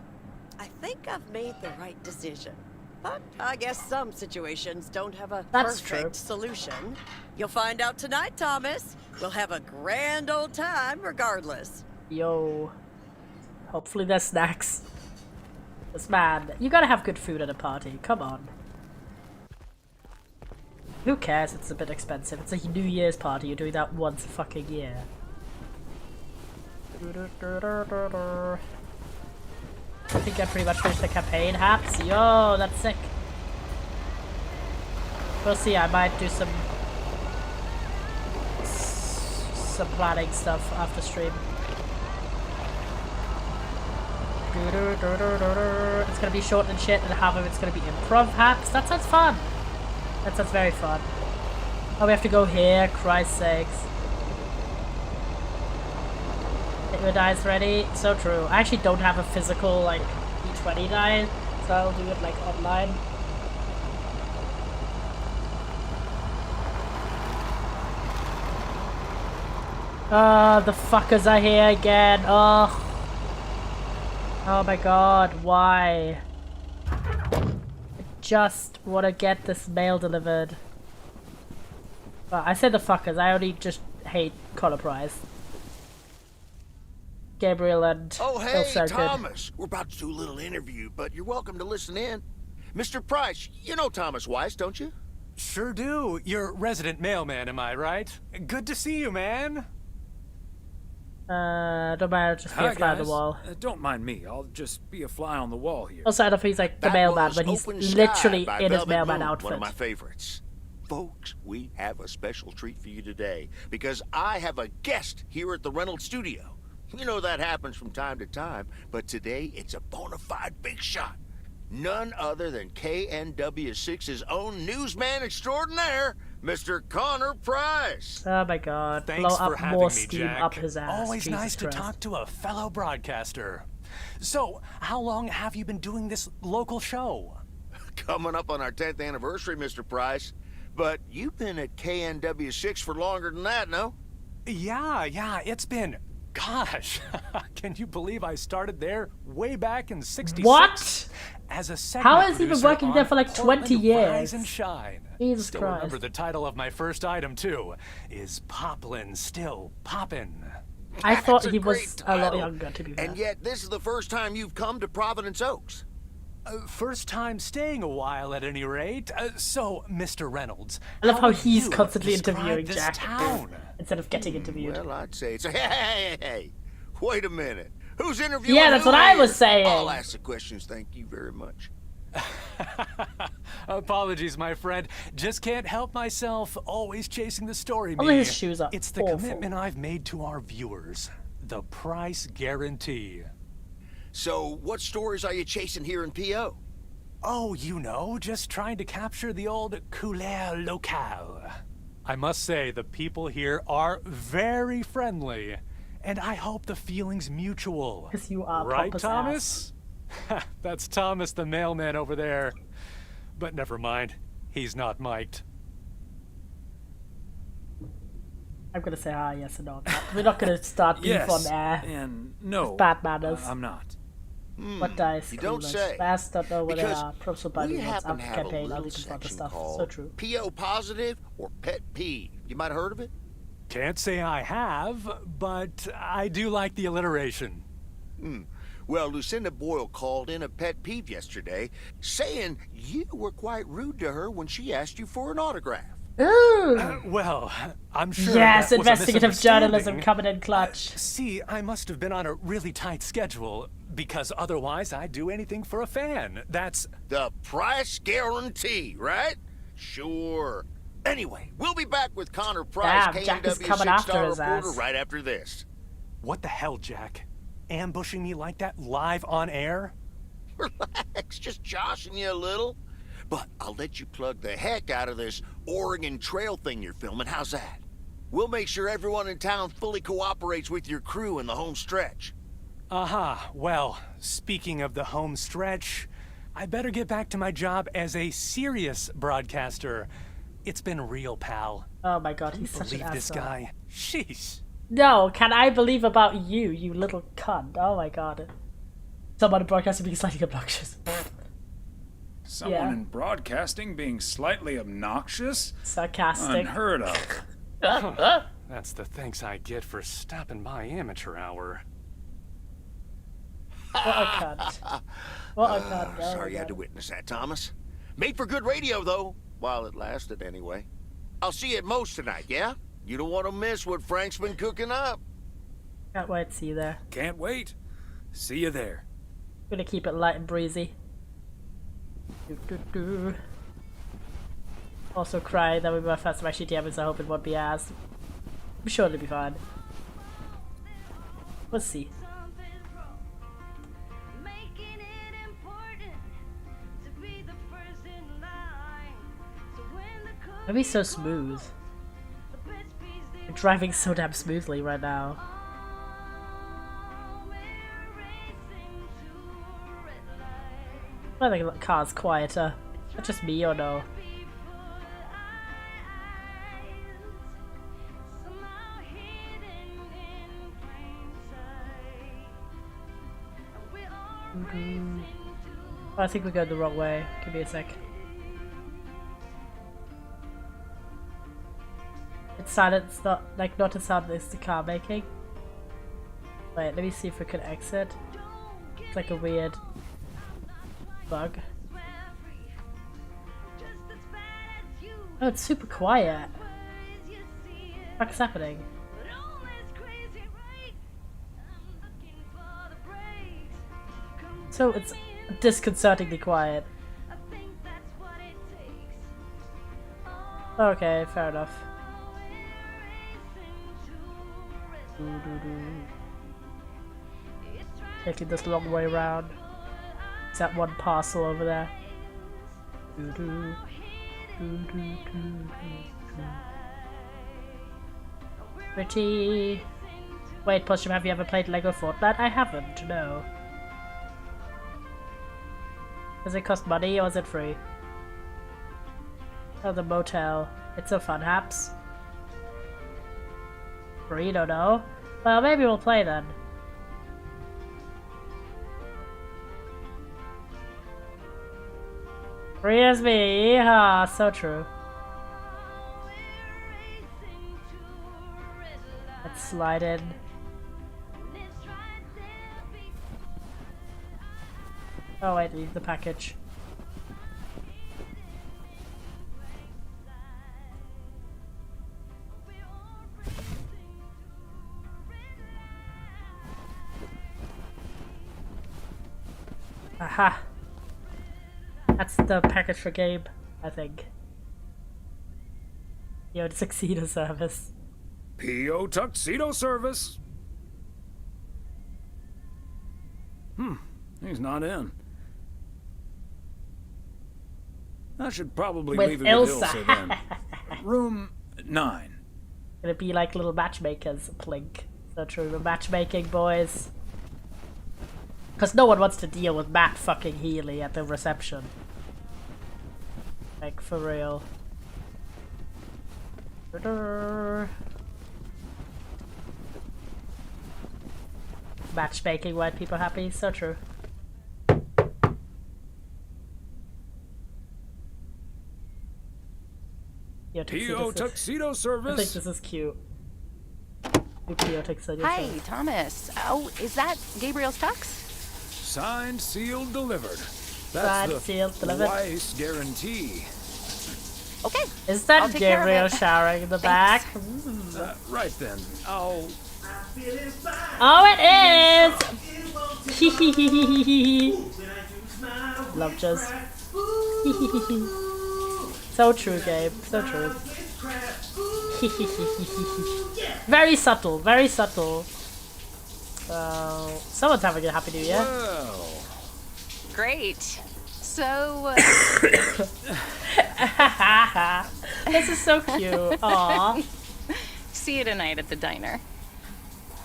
I think I've made the right decision. But I guess some situations don't have a That's perfect true. solution. You'll find out tonight, Thomas. We'll have a grand old time regardless. Yo. Hopefully there's snacks. This man, you gotta have good food at a party. Come on. Who cares? It's a bit expensive. It's a New Year's party. You're doing that once a fucking year. I think I pretty much finished the campaign. Haps. Yo, that's sick. We'll see. I might do some planning stuff after stream. It's gonna be short and shit, and half of it's gonna be improv haps. That sounds fun. That sounds very fun. Oh, we have to go here, Christ's sakes. Get your dice ready. So true. I actually don't have a physical, like, D20 die, so I'll do it, like, online. The fuckers are here again. Oh. Oh my god, why? I just want to get this mail delivered. Well, I said the fuckers, I only just hate Connor Price. Gabriel and Oh, hey, Phil Circuit. Thomas. We're about to do a little interview, but you're welcome to listen in. Mr. Price, you know Thomas Weiss, don't you? Sure do. You're resident mailman, am I right? Good to see you, man. Don't mind, just be a fly on the wall. Don't mind me. I'll just be a fly on the wall here. Also, I don't think he's like the That mailman, was but he's Open Sky literally by in his Velvet mailman Moon, outfit. One of my favorites. Folks, we have a special treat for you today because I have a guest here at the Reynolds studio. You know that happens from time to time, but today it's a bona fide big shot. None other than KNW6's own newsman extraordinaire, Mr. Connor Price. Oh my god. Thanks Blow for up having more me, steam Jack. up his ass. Always Jesus nice Christ. to talk to a fellow broadcaster. So, how long have you been doing this local show? Coming up on our 10th anniversary, Mr. Price. But you've been at KNW6 for longer than that, no? Yeah, it's been... Gosh, can you believe I started there way back in '66? What? As a segment How has he been producer working there for like on 20 Portland Rise years? and Shine. Jesus Still Christ. remember the title of my first item too. Is Poplin Still Poppin'? I thought That's he great was a lot title. younger, to be fair. And yet, this is the first time you've come to Providence Oaks. First time staying a while at any rate. So, Mr. Reynolds, I love how would he's you constantly describe interviewing this Jack town? instead of getting interviewed. Well, I'd say it's hey, wait a minute. Who's interviewing Yeah, that's who what I here? was saying. I'll ask the questions, thank you very much. Apologies, my friend. Just can't help myself. Always chasing the story. All me. his shoes are It's the awful. commitment I've made to our viewers. The price guarantee. So, what stories are you chasing here in PO? Oh, you know, just trying to capture the old couleur locale. I must say, the people here are very friendly, and I hope the feeling's mutual. Because you are Right, Papa's Thomas? That's Thomas the mailman over there. But never mind, he's not mic'd. I'm gonna say yes and no. We're not gonna start beef Yes, on air. and no, With bad manners. I'm not. What dice? You don't Clueless. say. Fast don't know where they Because are. Props for buying we what's happen up to have a campaign. I'll little leave for other section stuff. So called true. PO positive or pet peeve. You might have heard of it? Can't say I have, but I do like the alliteration. Well, Lucinda Boyle called in a pet peeve yesterday, saying you were quite rude to her when she asked you for an autograph. Ooh. Well, I'm sure Yes, that was a investigative journalism misunderstanding. coming in clutch. See, I must have been on a really tight schedule, because otherwise I'd do anything for a fan. That's... The price guarantee, right? Sure. Anyway, we'll be back with Connor Price, Damn, Jack is KNW coming after 6-star his reporter, ass. right after this. What the hell, Jack? Ambushing me like that live on air? Relax, just joshing you a little. But I'll let you plug the heck out of this Oregon Trail thing you're filming. How's that? We'll make sure everyone in town fully cooperates with your crew in the home stretch. Aha, well, speaking of the home stretch, I better get back to my job as a serious broadcaster. It's been real, pal. Oh my god, he's such an Believe this asshole. guy? Sheesh. No, can I believe about you, you little cunt? Oh my god. Someone broadcasting being slightly obnoxious. Someone Yeah. in broadcasting being slightly obnoxious? Sarcastic. Unheard of. That's the thanks I get for stopping by amateur hour. What a cunt. What a cunt. Oh Sorry my you had to God. witness that, Thomas. Made for good radio, though, while it lasted anyway. I'll see you at Moe's tonight, yeah? You don't want to miss what Frank's been cooking up. Can't wait to see you there. Can't wait. See you there. Gonna keep it light and breezy. Do. Also cry that we were first time actually DMing, so I hope it won't be as. I'm sure it'll be fine. Let's see. That'd be so smooth. driving so damn smoothly right now. I think the car's quieter. Is that just me or no? Oh, I think we're going the wrong way. Give me a sec. It's silence, not a sound it's the car making. Wait, let me see if we can exit. It's like a weird bug. Oh, it's super quiet. What's happening? So it's disconcertingly quiet. Okay, fair enough. Taking this long way around. Is that one parcel over there? Pretty. Wait, Pushim, have you ever played Lego Fortnite? I haven't, no. Does it cost money or is it free? Oh, the motel. It's so fun, Haps. Free, don't know. Well, maybe we'll play then. Free as me, ah, so true. Let's slide in. Oh wait, leave the package. Aha! That's the package for Gabe, I think. Yo, tuxedo service. P.O. Tuxedo Service. He's not in. I should probably With leave it Ilsa. with Ilsa then. Room 9. Gonna be like little matchmakers, plink. So true, we're matchmaking, boys. Because no one wants to deal with Matt fucking Healy at the reception. Like, for real. Matchmaking white people happy, so true. P.O. Tuxedo I Service. think this is cute. P.O. Tuxedo Hi, Service. Thomas. Oh, is that Gabriel's tux? Signed, sealed, delivered. That's Signed, the sealed, delivered. Weiss guarantee. Okay. Is I'll that take care of Gabriel it. showering in the Thanks. back? Right then. I'll... Oh, it is! Love Jazz. So true, Gabe. So true. Very subtle. Very subtle. Someone's having a happy new year. Well. Great. So, This is so cute. Aww. see you tonight at the diner.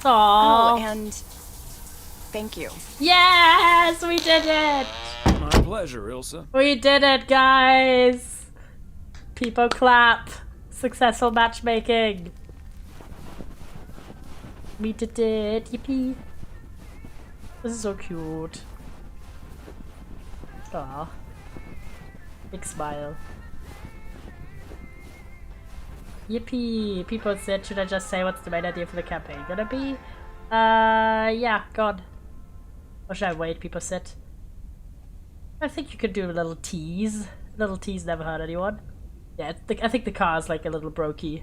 Aww. Oh, and thank you. Yes, we did it. My pleasure, Ilsa. We did it, guys. People clap. Successful matchmaking. We did it. Yippee. This is so cute. Aww. Big smile. Yippee! People said, should I just say what's the main idea for the campaign gonna be? Yeah, God. Or should I wait? People said. I think you could do a little tease. A little tease never hurt anyone. Yeah, I think the car's like a little brokey.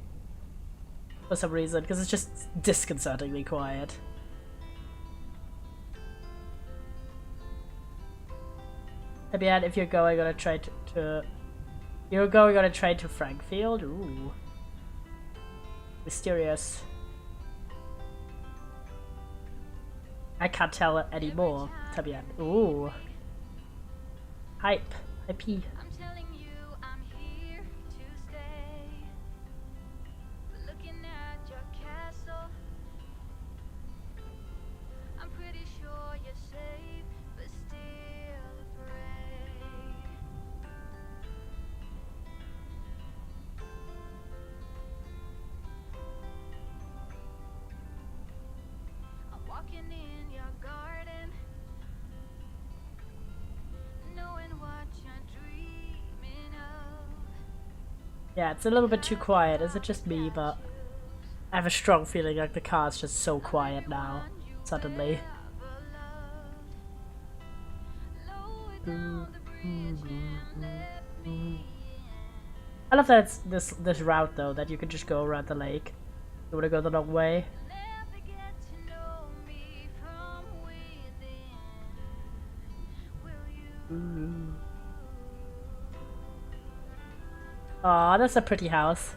For some reason, because it's just disconcertingly quiet. Fabian, if you're going on a train you're going on a train to Frankfield? Ooh. Mysterious. I can't tell it anymore, Fabian. Ooh. Hype. Hypey. Yeah, it's a little bit too quiet. Is it just me? But I have a strong feeling like the car's just so quiet now. Suddenly. I love that it's this route though, that you can just go around the lake. You wanna go the long way? Aw, that's a pretty house.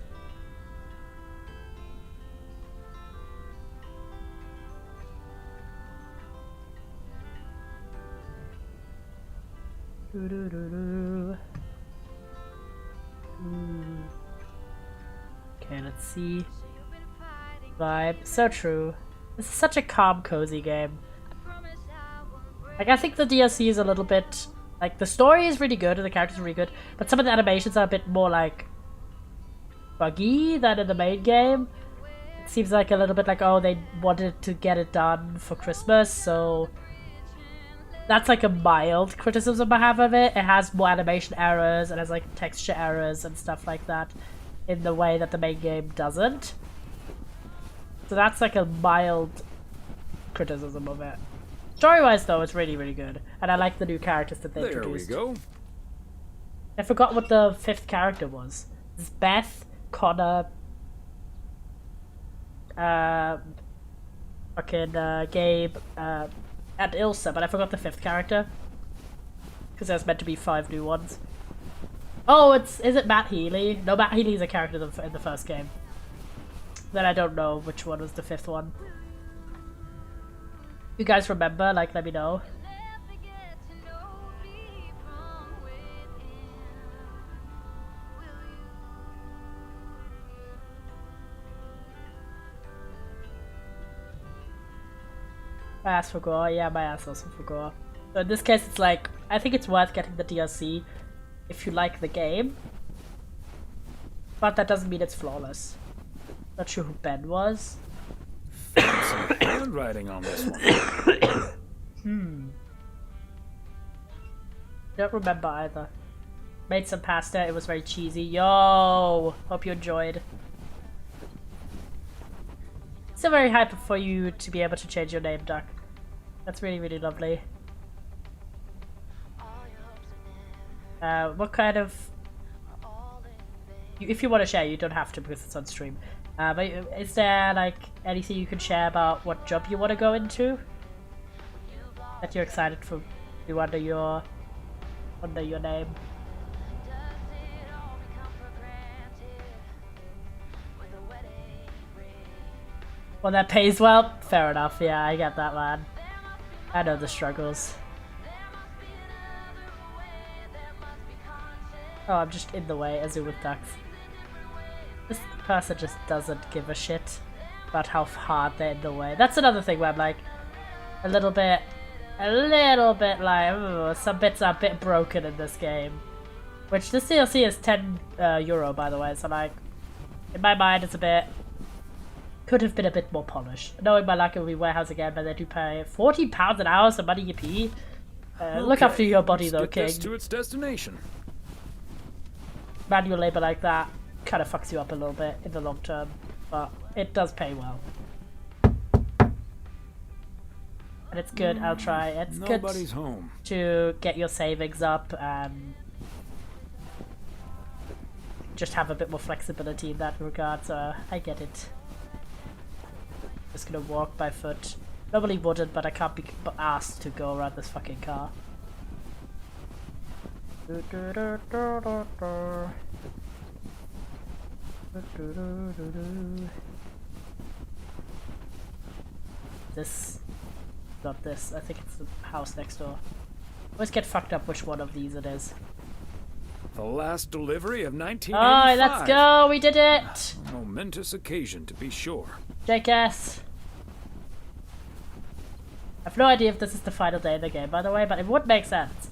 Okay, let's see. Vibe. So true. This is such a calm, cozy game. Like, I think the DLC is a little bit... Like, the story is really good and the characters are really good, but some of the animations are a bit more, like, buggy than in the main game. It seems like a little bit like, oh, they wanted to get it done for Christmas, so... That's, like, a mild criticism I have of it. It has more animation errors and has, like, texture errors and stuff like that in the way that the main game doesn't. So that's, like, a mild criticism of it. Story-wise, though, it's really, really good. And I like the new characters that they introduced. There we go. I forgot what the 5th character was. It's Beth, Connor, Gabe, and Ilsa, but I forgot the 5th character. Because there's meant to be 5 new ones. Oh, is it Matt Healy? No, Matt Healy's a character in the first game. Then I don't know which one was the 5th one. You guys remember? Like, let me know. My ass forgot. Yeah, my ass also forgot. So in this case, it's like, I think it's worth getting the DLC if you like the game. But that doesn't mean it's flawless. Not sure who Ben was. Fancy handwriting on this one. Don't remember either. Made some pasta, it was very cheesy. Yo! Hope you enjoyed. Still very hype for you to be able to change your name, Duck. That's really, really lovely. What kind of... If you want to share, you don't have to because it's on stream. But is there, like, anything you can share about what job you want to go into? That you're excited for you under your name? Well, that pays well? Fair enough, yeah, I get that, man. I know the struggles. Oh, I'm just in the way, as with ducks. This person just doesn't give a shit about how hard they're in the way. That's another thing where I'm like, a little bit like, ooh, some bits are a bit broken in this game. Which this DLC is €10, by the way, so like, in my mind it's a bit, could have been a bit more polished. Knowing my luck it will be warehouse again, but they do pay £14 an hour, some money you pee. Look after your body though, King. This to its destination. Manual labor like that kind of fucks you up a little bit in the long term, but it does pay well. And it's good, I'll try. It's Nobody's good home. to get your savings up and just have a bit more flexibility in that regard, so I get it. Just gonna walk by foot. Normally wouldn't, but I can't be asked to go around this fucking car. This, not this. I think it's the house next door. Always get fucked up which one of these it is. The last delivery of 1985. Oh, let's go! We did it! A momentous occasion, to be sure. Jackass. I have no idea if this is the final day of the game, by the way, but it would make sense.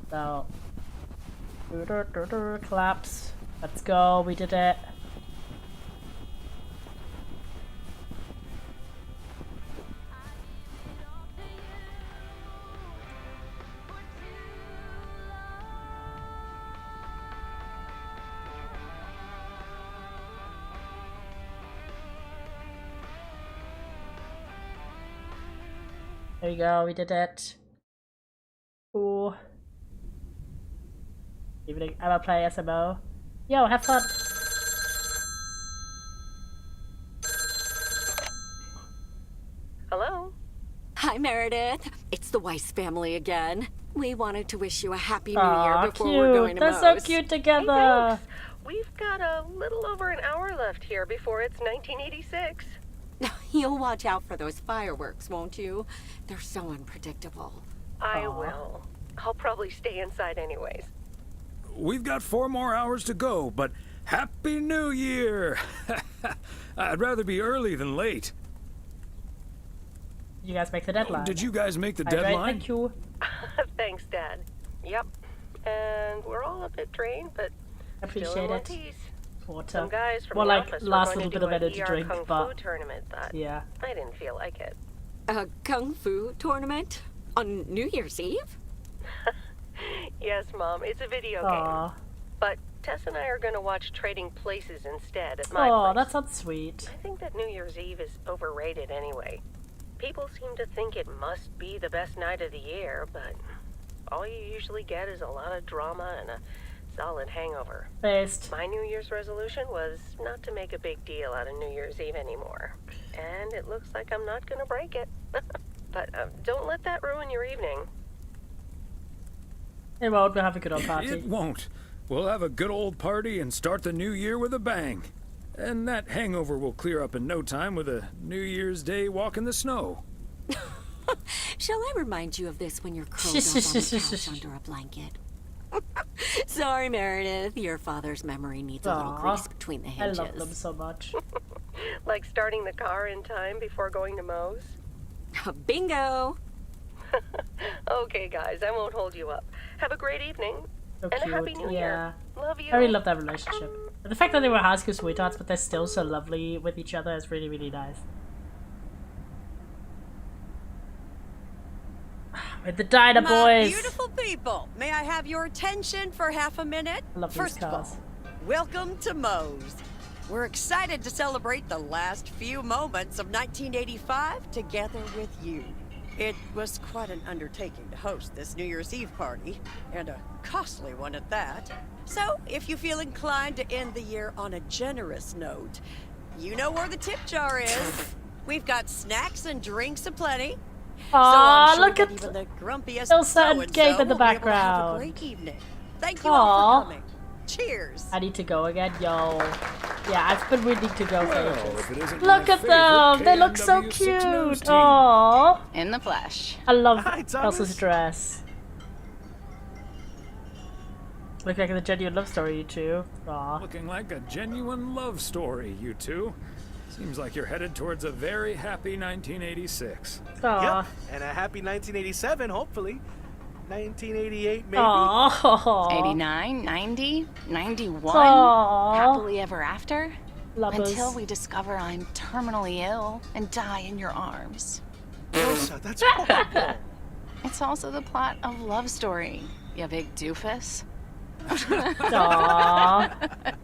So, collapse. Let's go. We did it. There we go, we did it. Ooh. Evening, I'm gonna play SMO. Yo, have fun! Hello? Hi, Meredith. It's the Weiss family again. We wanted to wish you a happy new Aw, year before cute. we're going to They're Moe's. so cute together. We've got a little over an hour left here before it's 1986. You'll watch out for those fireworks, won't you? They're so unpredictable. I will. I'll probably stay inside anyways. We've got 4 more hours to go, but Happy New Year! I'd rather be early than late. You guys make the deadline. Did you guys make the Alright, deadline? thank you. Thanks, Dad. Yep. And we're all a bit drained, but Appreciate still in one it. piece. Water. Some guys from Well, the like, office were last going little to bit do of an energy ER drink, Kung but Fu tournament, but yeah. I didn't feel like it. A Kung Fu tournament? On New Year's Eve? Yes, Mom, it's a video Aw. game. But Tess and I are going to watch Trading Places instead at my Oh, place. that sounds sweet. I think that New Year's Eve is overrated anyway. People seem to think it must be the best night of the year, but all you usually get is a lot of drama and a solid hangover. Based. My New Year's resolution was not to make a big deal out of New Year's Eve anymore. And it looks like I'm not going to break it. But don't let that ruin your evening. It won't, we'll have a good old party. It won't. We'll have a good old party and start the new year with a bang. And that hangover will clear up in no time with a New Year's Day walk in the snow. Shall I remind you of this when you're curled up on the couch under a blanket? Sorry, Meredith. Your father's memory needs a little Aw, grease between the I hinges. love them so much. Like starting the car in time before going to Moe's? Bingo! Okay, guys, I won't hold you up. Have a great evening. So and cute. a happy new Yeah. year. Love you. I really love that relationship. And the fact that they were high school sweethearts, but they're still so lovely with each other is really, really nice. With the Dyna My Boys. beautiful people, may I have your attention for half a minute? I love these First of cars. all, welcome to Moe's. We're excited to celebrate the last few moments of 1985 together with you. It was quite an undertaking to host this New Year's Eve party, and a costly one at that. So, if you feel inclined to end the year on a generous note, you know where the tip jar is. We've got snacks and drinks aplenty. Aw, so I'm sure look that at even the grumpiest Elsa and so-and-so Gabe in the will be able to have a background. great evening. Thank you all Aw. for coming. Cheers. I need to go again, yo. Yeah, I've been waiting to go for Well, ages. if it isn't Look my at them! They look so KNW6 cute! News team. Aww! In the flesh. I love Hi, Thomas. Elsa's dress. Look like a genuine love story, you two. Aww. Looking like a genuine love story, you two. Seems like you're headed towards a very happy 1986. Aw. Yep, and a happy 1987, hopefully. 1988, maybe. Aww. 89, 90, 91. Aw. Happily ever after. Lovers. Until we discover I'm terminally ill and die in your arms. Elsa, that's horrible. It's also the plot of Love Story, you big doofus. Aww.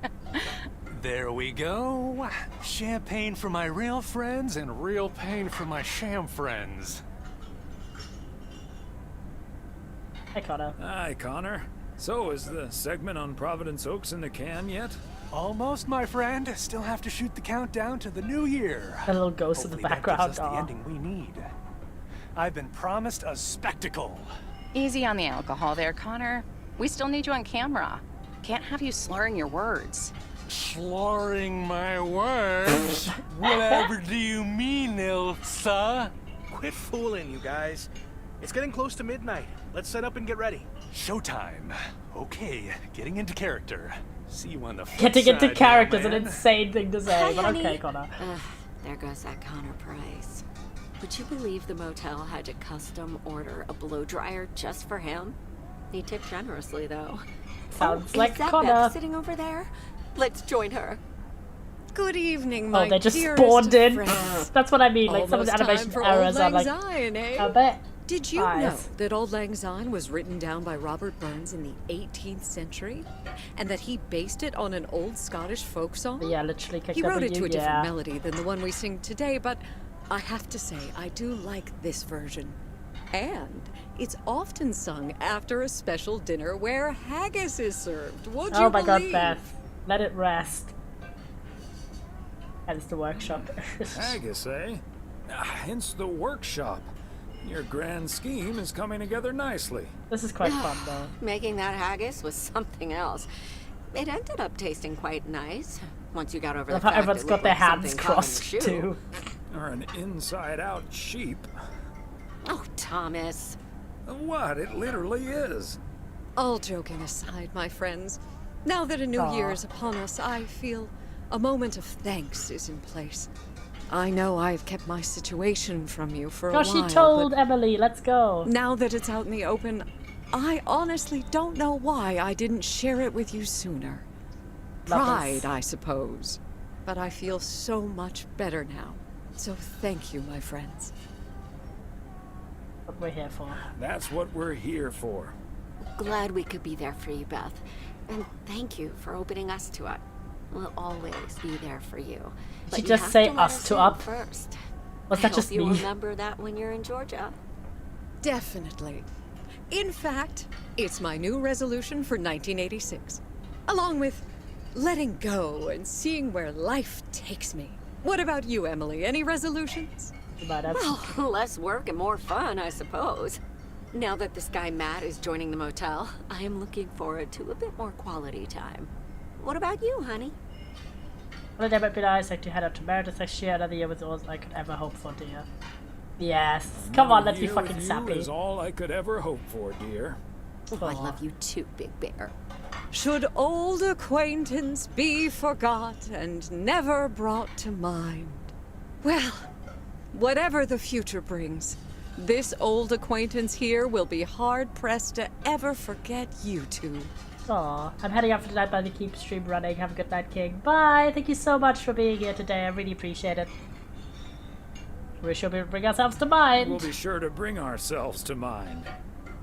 There we go. Champagne for my real friends and real pain for my sham friends. Hi, Connor. Hi, Connor. So, is the segment on Providence Oaks in the can yet? Almost, my friend. Still have to shoot the countdown to the new year. A little ghost in the Hopefully that background. gives us the Aw. ending we need. I've been promised a spectacle. Easy on the alcohol there, Connor. We still need you on camera. Can't have you slurring your words. Slurring my words? Whatever do you mean, Ilsa? Quit fooling, you guys. It's getting close to midnight. Let's set up and get ready. Showtime. Okay, getting into character. See you on the flip Getting into side, character is young an man. insane thing to say, Hi, but honey. okay, Connor. There goes that Connor Price. Would you believe the motel had to custom order a blow dryer just for him? He tipped generously, though. Sounds oh, like is that Connor. Beth sitting over there? Let's join her. Good evening, my Oh, they just dearest spawned in. friends. That's what I mean. Like some of the Almost animation time for errors Auld are like. Lang Syne, eh? I bet. Did you Eyes. know that Auld Lang Syne was written down by Robert Burns in the 18th century? And that he based it on an old Scottish folk song? Yeah, literally. He wrote it to a different yeah. melody than the one we sing today, but I have to say, I do like this version. And it's often sung after a special dinner where haggis is served. Would Oh you my god, believe? Beth. Let it rest. That is the workshop. Haggis, eh? Hence the workshop. Your grand scheme is coming together nicely. This is quite fun, though. Making that haggis was something else. It ended up tasting quite nice once you got over I the love how fact everyone's it got looked their like hands something caught in the crossed, shoe. too. Or an inside-out sheep. Oh, Thomas. What? It literally is. All joking aside, my friends, now that a new Aw. year is upon us, I feel a moment of thanks is in place. I know I've kept my situation from you for a Gosh, while, she told but Emily, let's go. now that it's out in the open, I honestly don't know why I didn't share it with you sooner. Lovers. Pride, I suppose. But I feel so much better now. So thank you, my friends. What we're here for. That's what we're here for. Glad we could be there for you, Beth. And thank you for opening us to it. We'll always be there for you. But she you just have say to let us to in up? first. Was I that hope just you me? remember that when you're in Georgia. Definitely. In fact, it's my new resolution for 1986. Along with letting go and seeing where life takes me. What about you, Emily? Any resolutions? Well, less work and more fun, I suppose. Now that this guy Matt is joining the motel, I am looking forward to a bit more quality time. What about you, honey? Holiday might be nice, like to head out to Meredith next year. Another year was all I could ever hope for, dear. Yes. Come on, let's be Another fucking year with sappy. you is all I could ever hope for, dear. Oh, I love you too, Big Bear. Should old acquaintance be forgot and never brought to mind? Well, whatever the future brings, this old acquaintance here will be hard-pressed to ever forget you two. Aw, I'm heading out for tonight by the keep stream running. Have a good night, King. Bye! Thank you so much for being here today. I really appreciate it. We should bring ourselves to mind. We'll be sure to bring ourselves to mind.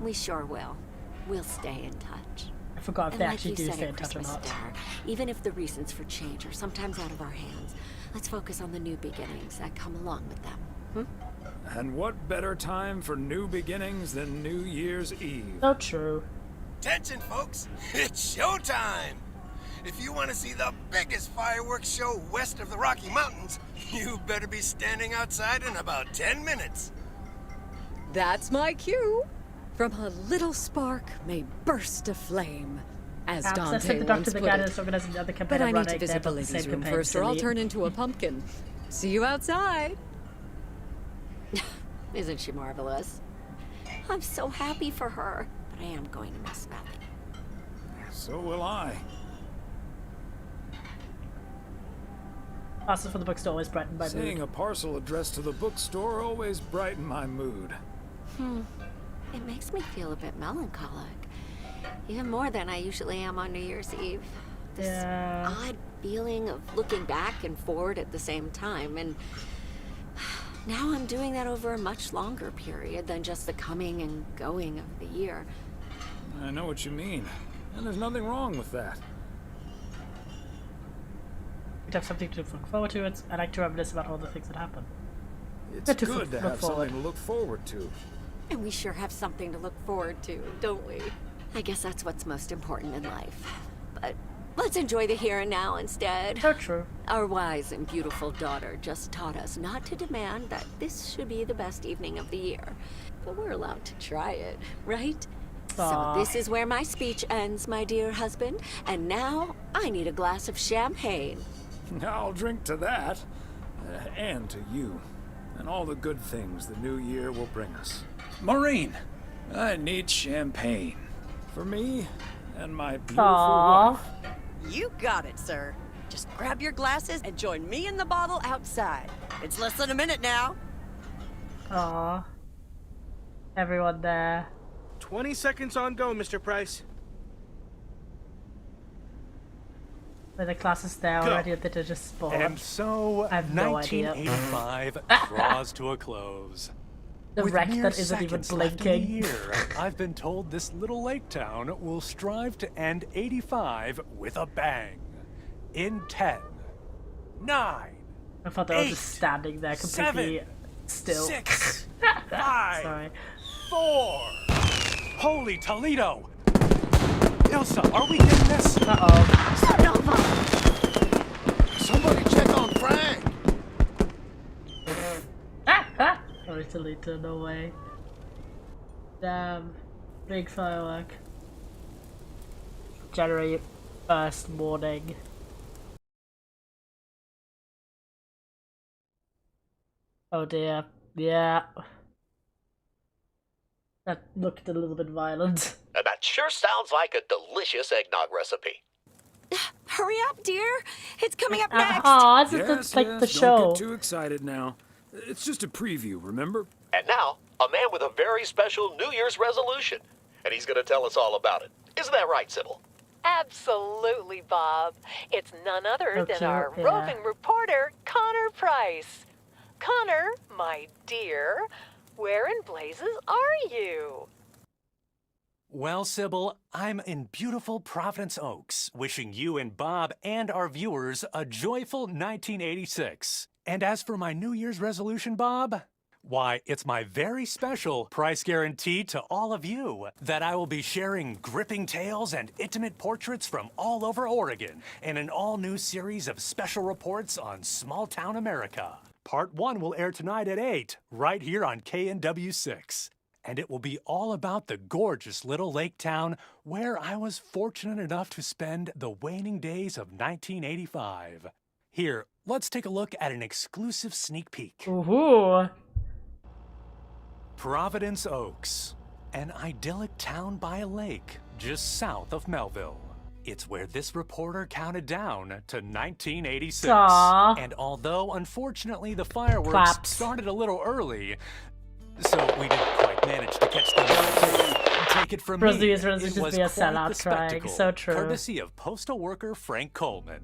We sure will. We'll stay in touch. I forgot if And they like actually you do said stay at in touch or Christmas not. Star, even if the reasons for change are sometimes out of our hands, let's focus on the new beginnings that come along with them. And what better time for new beginnings than New Year's Eve? So true. Attention, folks! It's showtime! If you want to see the biggest fireworks show west of the Rocky Mountains, you better be standing outside in about 10 minutes. That's my cue. From a little spark may burst a flame, as Perhaps I Dante sent the doctor once the put guy it. that's organizing the other campaign. But I need running. to They're visit the both the ladies' same room campaign, first, or I'll silly. turn into a pumpkin. See you outside. Isn't she marvelous? I'm so happy for her, but I am going to miss Matthew. So will I. Parcels for the bookstore always brighten my Seeing mood. a parcel addressed to the bookstore always brightened my mood. It makes me feel a bit melancholic. Even more than I usually am on New Year's Eve. This Yeah. odd feeling of looking back and forward at the same time, and now I'm doing that over a much longer period than just the coming and going of the year. I know what you mean. And there's nothing wrong with that. We'd have something to look forward to. I like to reminisce about all the things that happen. It's Good to good to look have forward. something to look forward to. And we sure have something to look forward to, don't we? I guess that's what's most important in life. But let's enjoy the here and now instead. So true. Our wise and beautiful daughter just taught us not to demand that this should be the best evening of the year. But we're allowed to try it, right? Aw. So this is where my speech ends, my dear husband. And now I need a glass of champagne. I'll drink to that. And to you. And all the good things the new year will bring us. Maureen, I need champagne. For me and my beautiful Aww. wife. You got it, sir. Just grab your glasses and join me in the bottle outside. It's less than a minute now. Aw. Everyone there. 20 seconds on go, Mr. Price. Were the classes there Go. already that are just spawned? And so, I have no idea. 1985 draws to a close. The With wreck mere that isn't even seconds left in the blinking. year, I've been told this little lake town will strive to end 85 with a bang. In 10, 9, I thought they were 8, just standing there completely 7, still. 6, 5, Sorry. 4. Holy Toledo! Ilsa, are we getting this? Somebody check on Frank! Sorry, Toledo, no way. Damn. Big firework. January 1st morning. Oh dear. Yeah. That looked a little bit violent. And that sure sounds like a delicious eggnog recipe. Hurry up, dear. It's coming up next. Oh, it's Yes, like yes, the show. Don't get too excited now. It's just a preview, remember? And now, a man with a very special New Year's resolution. And he's going to tell us all about it. Isn't that right, Sybil? Absolutely, Bob. It's none other than cute, our yeah. roving reporter, Connor Price. Connor, my dear, where in blazes are you? Well, Sybil, I'm in beautiful Providence Oaks, wishing you and Bob and our viewers a joyful 1986. And as for my New Year's resolution, Bob, why, it's my very special price guarantee to all of you that I will be sharing gripping tales and intimate portraits from all over Oregon in an all-new series of special reports on small-town America. Part 1 will air tonight at 8, right here on KNW6. And it will be all about the gorgeous little lake town where I was fortunate enough to spend the waning days of 1985. Here, let's take a look at an exclusive sneak peek. Ooh. Providence Oaks, an idyllic town by a lake just south of Melville. It's where this reporter counted down to 1986. Aww. And although, unfortunately, the fireworks Claps. started a little early, so we didn't quite manage to catch them. Take it from Brazilian me, Brazilian it was be a quite sellout the crying. spectacle, So true. courtesy of postal worker Frank Coleman.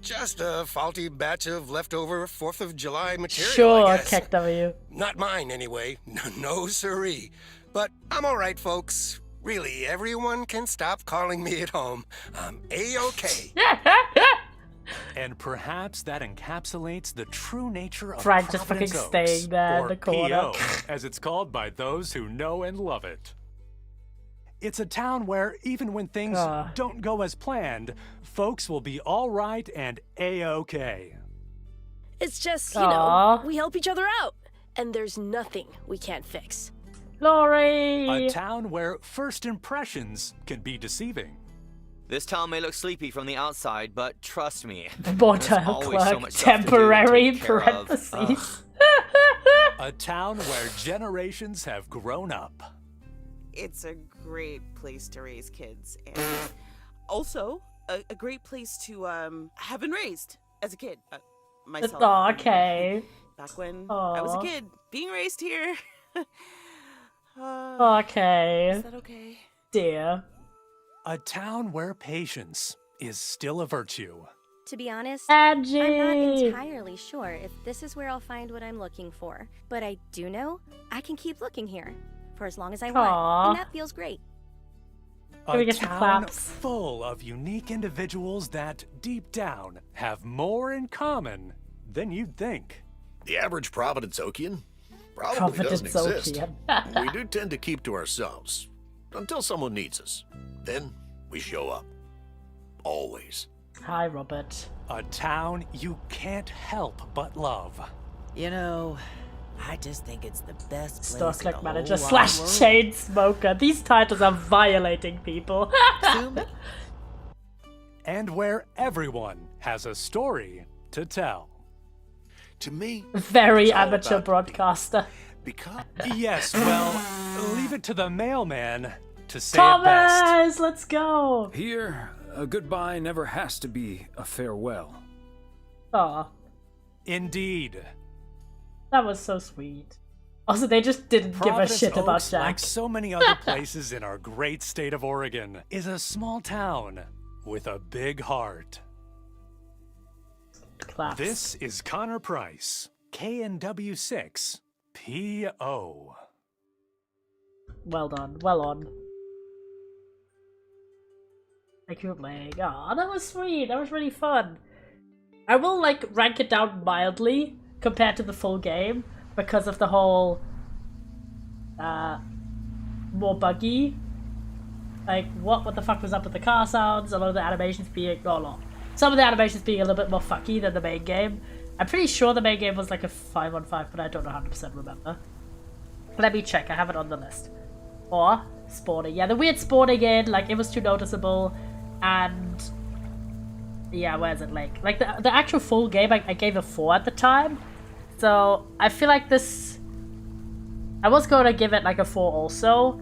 Just a faulty batch of leftover 4th of July material, Sure, I guess. KW. Not mine, anyway. No siree. But I'm all right, folks. Really, everyone can stop calling me at home. I'm A-OK. And perhaps that encapsulates the true nature of Frank just Providence fucking Oaks, staying there in or the corner. PO, as it's called by those who know and love it. It's a town where even when things don't go as planned, folks will be all right and A-OK. It's just, you Aw. know, we help each other out, and there's nothing we can't fix. Laurie! A town where first impressions can be deceiving. This town may look sleepy from the outside, but trust me, Motel there's always so clerk, much stuff to do to temporary take care of. parentheses. A town where generations have grown up. It's a great place to raise kids, and also a great place to have been raised as a kid. Myself. Oh, okay. Back when I was a Aw. kid, being raised here. Okay. Is that okay? Dear. A town where patience is still a virtue. To be honest, Angie! I'm not entirely sure if this is where I'll find what I'm looking for. But I do know I can keep looking here for as long as I Aw. want. And that feels great. Can we A get some town claps? full of unique individuals that, deep down, have more in common than you'd think. The average Providence Okian probably Providence doesn't exist. Okian. We do tend to keep to ourselves until someone needs us. Then we show up. Always. Hi, Robert. A town you can't help but love. You know, I just think it's the best place Store in Click the Manager whole slash wide world. Chain Smoker. These titles are violating people. And where everyone has a story to tell. To me, Very it's all amateur about broadcaster. because Yes, well, leave it to the mailman to say it best. Thomas, let's go. Here, a goodbye never has to be a farewell. Aw, Indeed. that was so sweet. Also, they just didn't give a Providence shit about Oaks, Jack. like so many other places in our great state of Oregon, is a small town with a big heart. Claps. This is Connor Price, KNW6 PO. Well done. Well on. Thank you for playing. Aw, that was sweet. That was really fun. I will, like, rank it down mildly compared to the full game because of the whole more buggy. Like, what the fuck was up with the car sounds? A lot of the animations being, some of the animations being a little bit more fucky than the main game. I'm pretty sure the main game was like a 5-on-5, but I don't 100% remember. Let me check, I have it on the list. Or, spawning. Yeah, the weird spawning in, like, it was too noticeable. And, yeah, where's it, like the actual full game, I gave a 4 at the time. So, I feel like this, I was going to give it like a 4 also.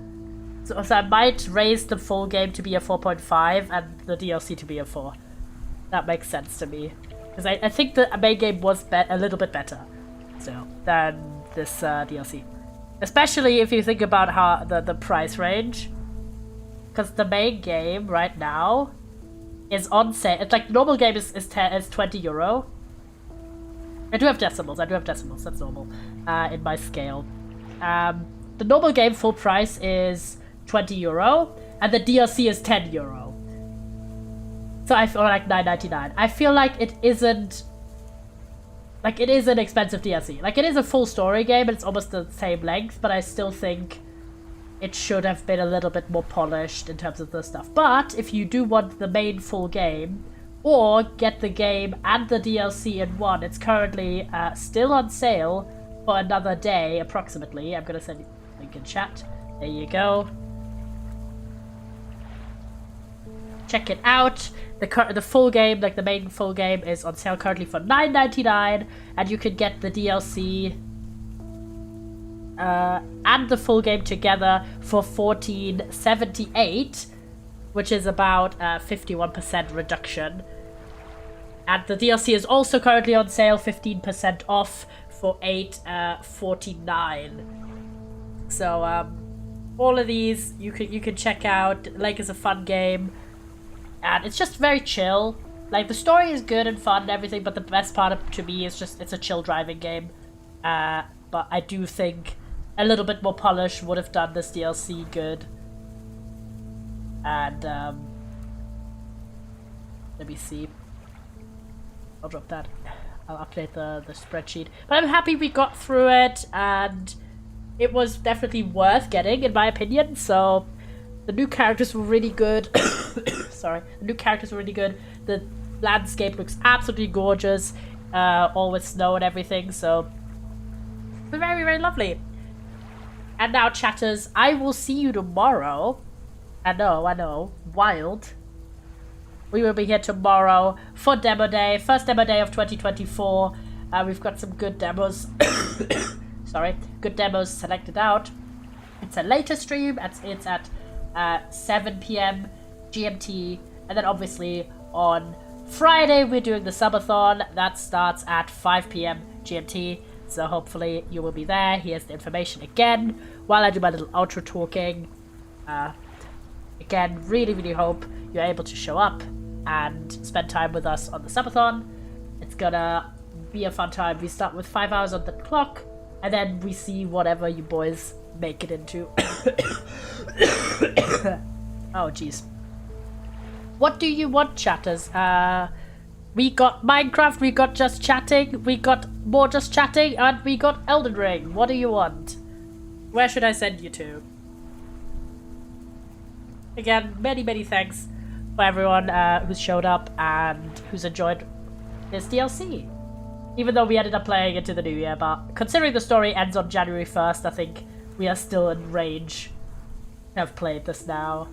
So I might raise the full game to be a 4.5 and the DLC to be a 4. That makes sense to me. Because I think the main game was a little bit better still than this DLC. Especially if you think about how the price range. Because the main game right now is on sale. It's like, normal game is 20 euro. I do have decimals, that's normal in my scale. The normal game full price is 20 euro, and the DLC is 10 euro. So I feel like 9.99. I feel like it isn't, like, it is an expensive DLC. Like, it is a full story game, and it's almost the same length, but I still think it should have been a little bit more polished in terms of the stuff. But if you do want the main full game, or get the game and the DLC in one, it's currently still on sale for another day, approximately. I'm gonna send you a link in chat. There you go. Check it out. The full game, like the main full game, is on sale currently for $9.99, and you could get the DLC and the full game together for $14.78, which is about 51% reduction. And the DLC is also currently on sale, 15% off for $8.49. So all of these you can check out. Lake is a fun game. And it's just very chill. Like, the story is good and fun and everything, but the best part to me is just it's a chill driving game. But I do think a little bit more polish would have done this DLC good. And let me see. I'll drop that. I'll update the spreadsheet. But I'm happy we got through it, and it was definitely worth getting, in my opinion. So the new characters were really good. Sorry, the new characters were really good. The landscape looks absolutely gorgeous, all with snow and everything. So very, very lovely. And now, chatters, I will see you tomorrow. I know, wild. We will be here tomorrow for Demo Day, first Demo Day of 2024. We've got some good demos. Sorry, good demos selected out. It's a later stream. It's at 7 p.m. GMT, and then obviously on Friday we're doing the subathon. That starts at 5 p.m. GMT. So hopefully you will be there. Here's the information again while I do my little outro talking. Again, really, really hope you're able to show up and spend time with us on the subathon. It's gonna be a fun time. We start with 5 hours on the clock, and then we see whatever you boys make it into. Oh, jeez. What do you want, chatters? We got Minecraft, we got Just Chatting, we got more Just Chatting, and we got Elden Ring. What do you want? Where should I send you to? Again, many, many thanks for everyone who's showed up and who's enjoyed this DLC. Even though we ended up playing into the new year, but considering the story ends on January 1st, I think we are still in range to have played this now.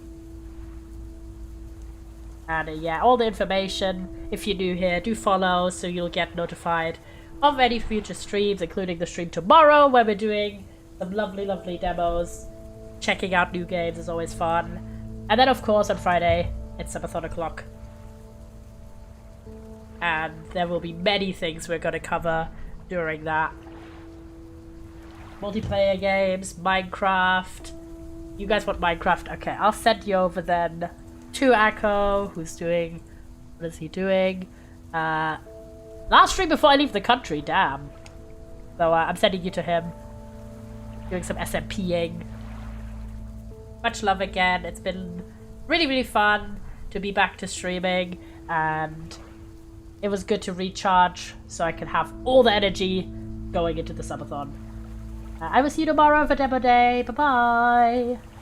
And yeah, all the information, if you're new here, do follow so you'll get notified of any future streams, including the stream tomorrow where we're doing some lovely, lovely demos. Checking out new games is always fun. And then, of course, on Friday, it's subathon o'clock. And there will be many things we're going to cover during that. Multiplayer games, Minecraft. You guys want Minecraft? Okay, I'll send you over then to Akko, who's doing... What is he doing? Last stream before I leave the country, damn. So I'm sending you to him. Doing some SMPing. Much love again. It's been really, really fun to be back to streaming, and it was good to recharge so I can have all the energy going into the subathon. I will see you tomorrow for Demo Day. Bye-bye.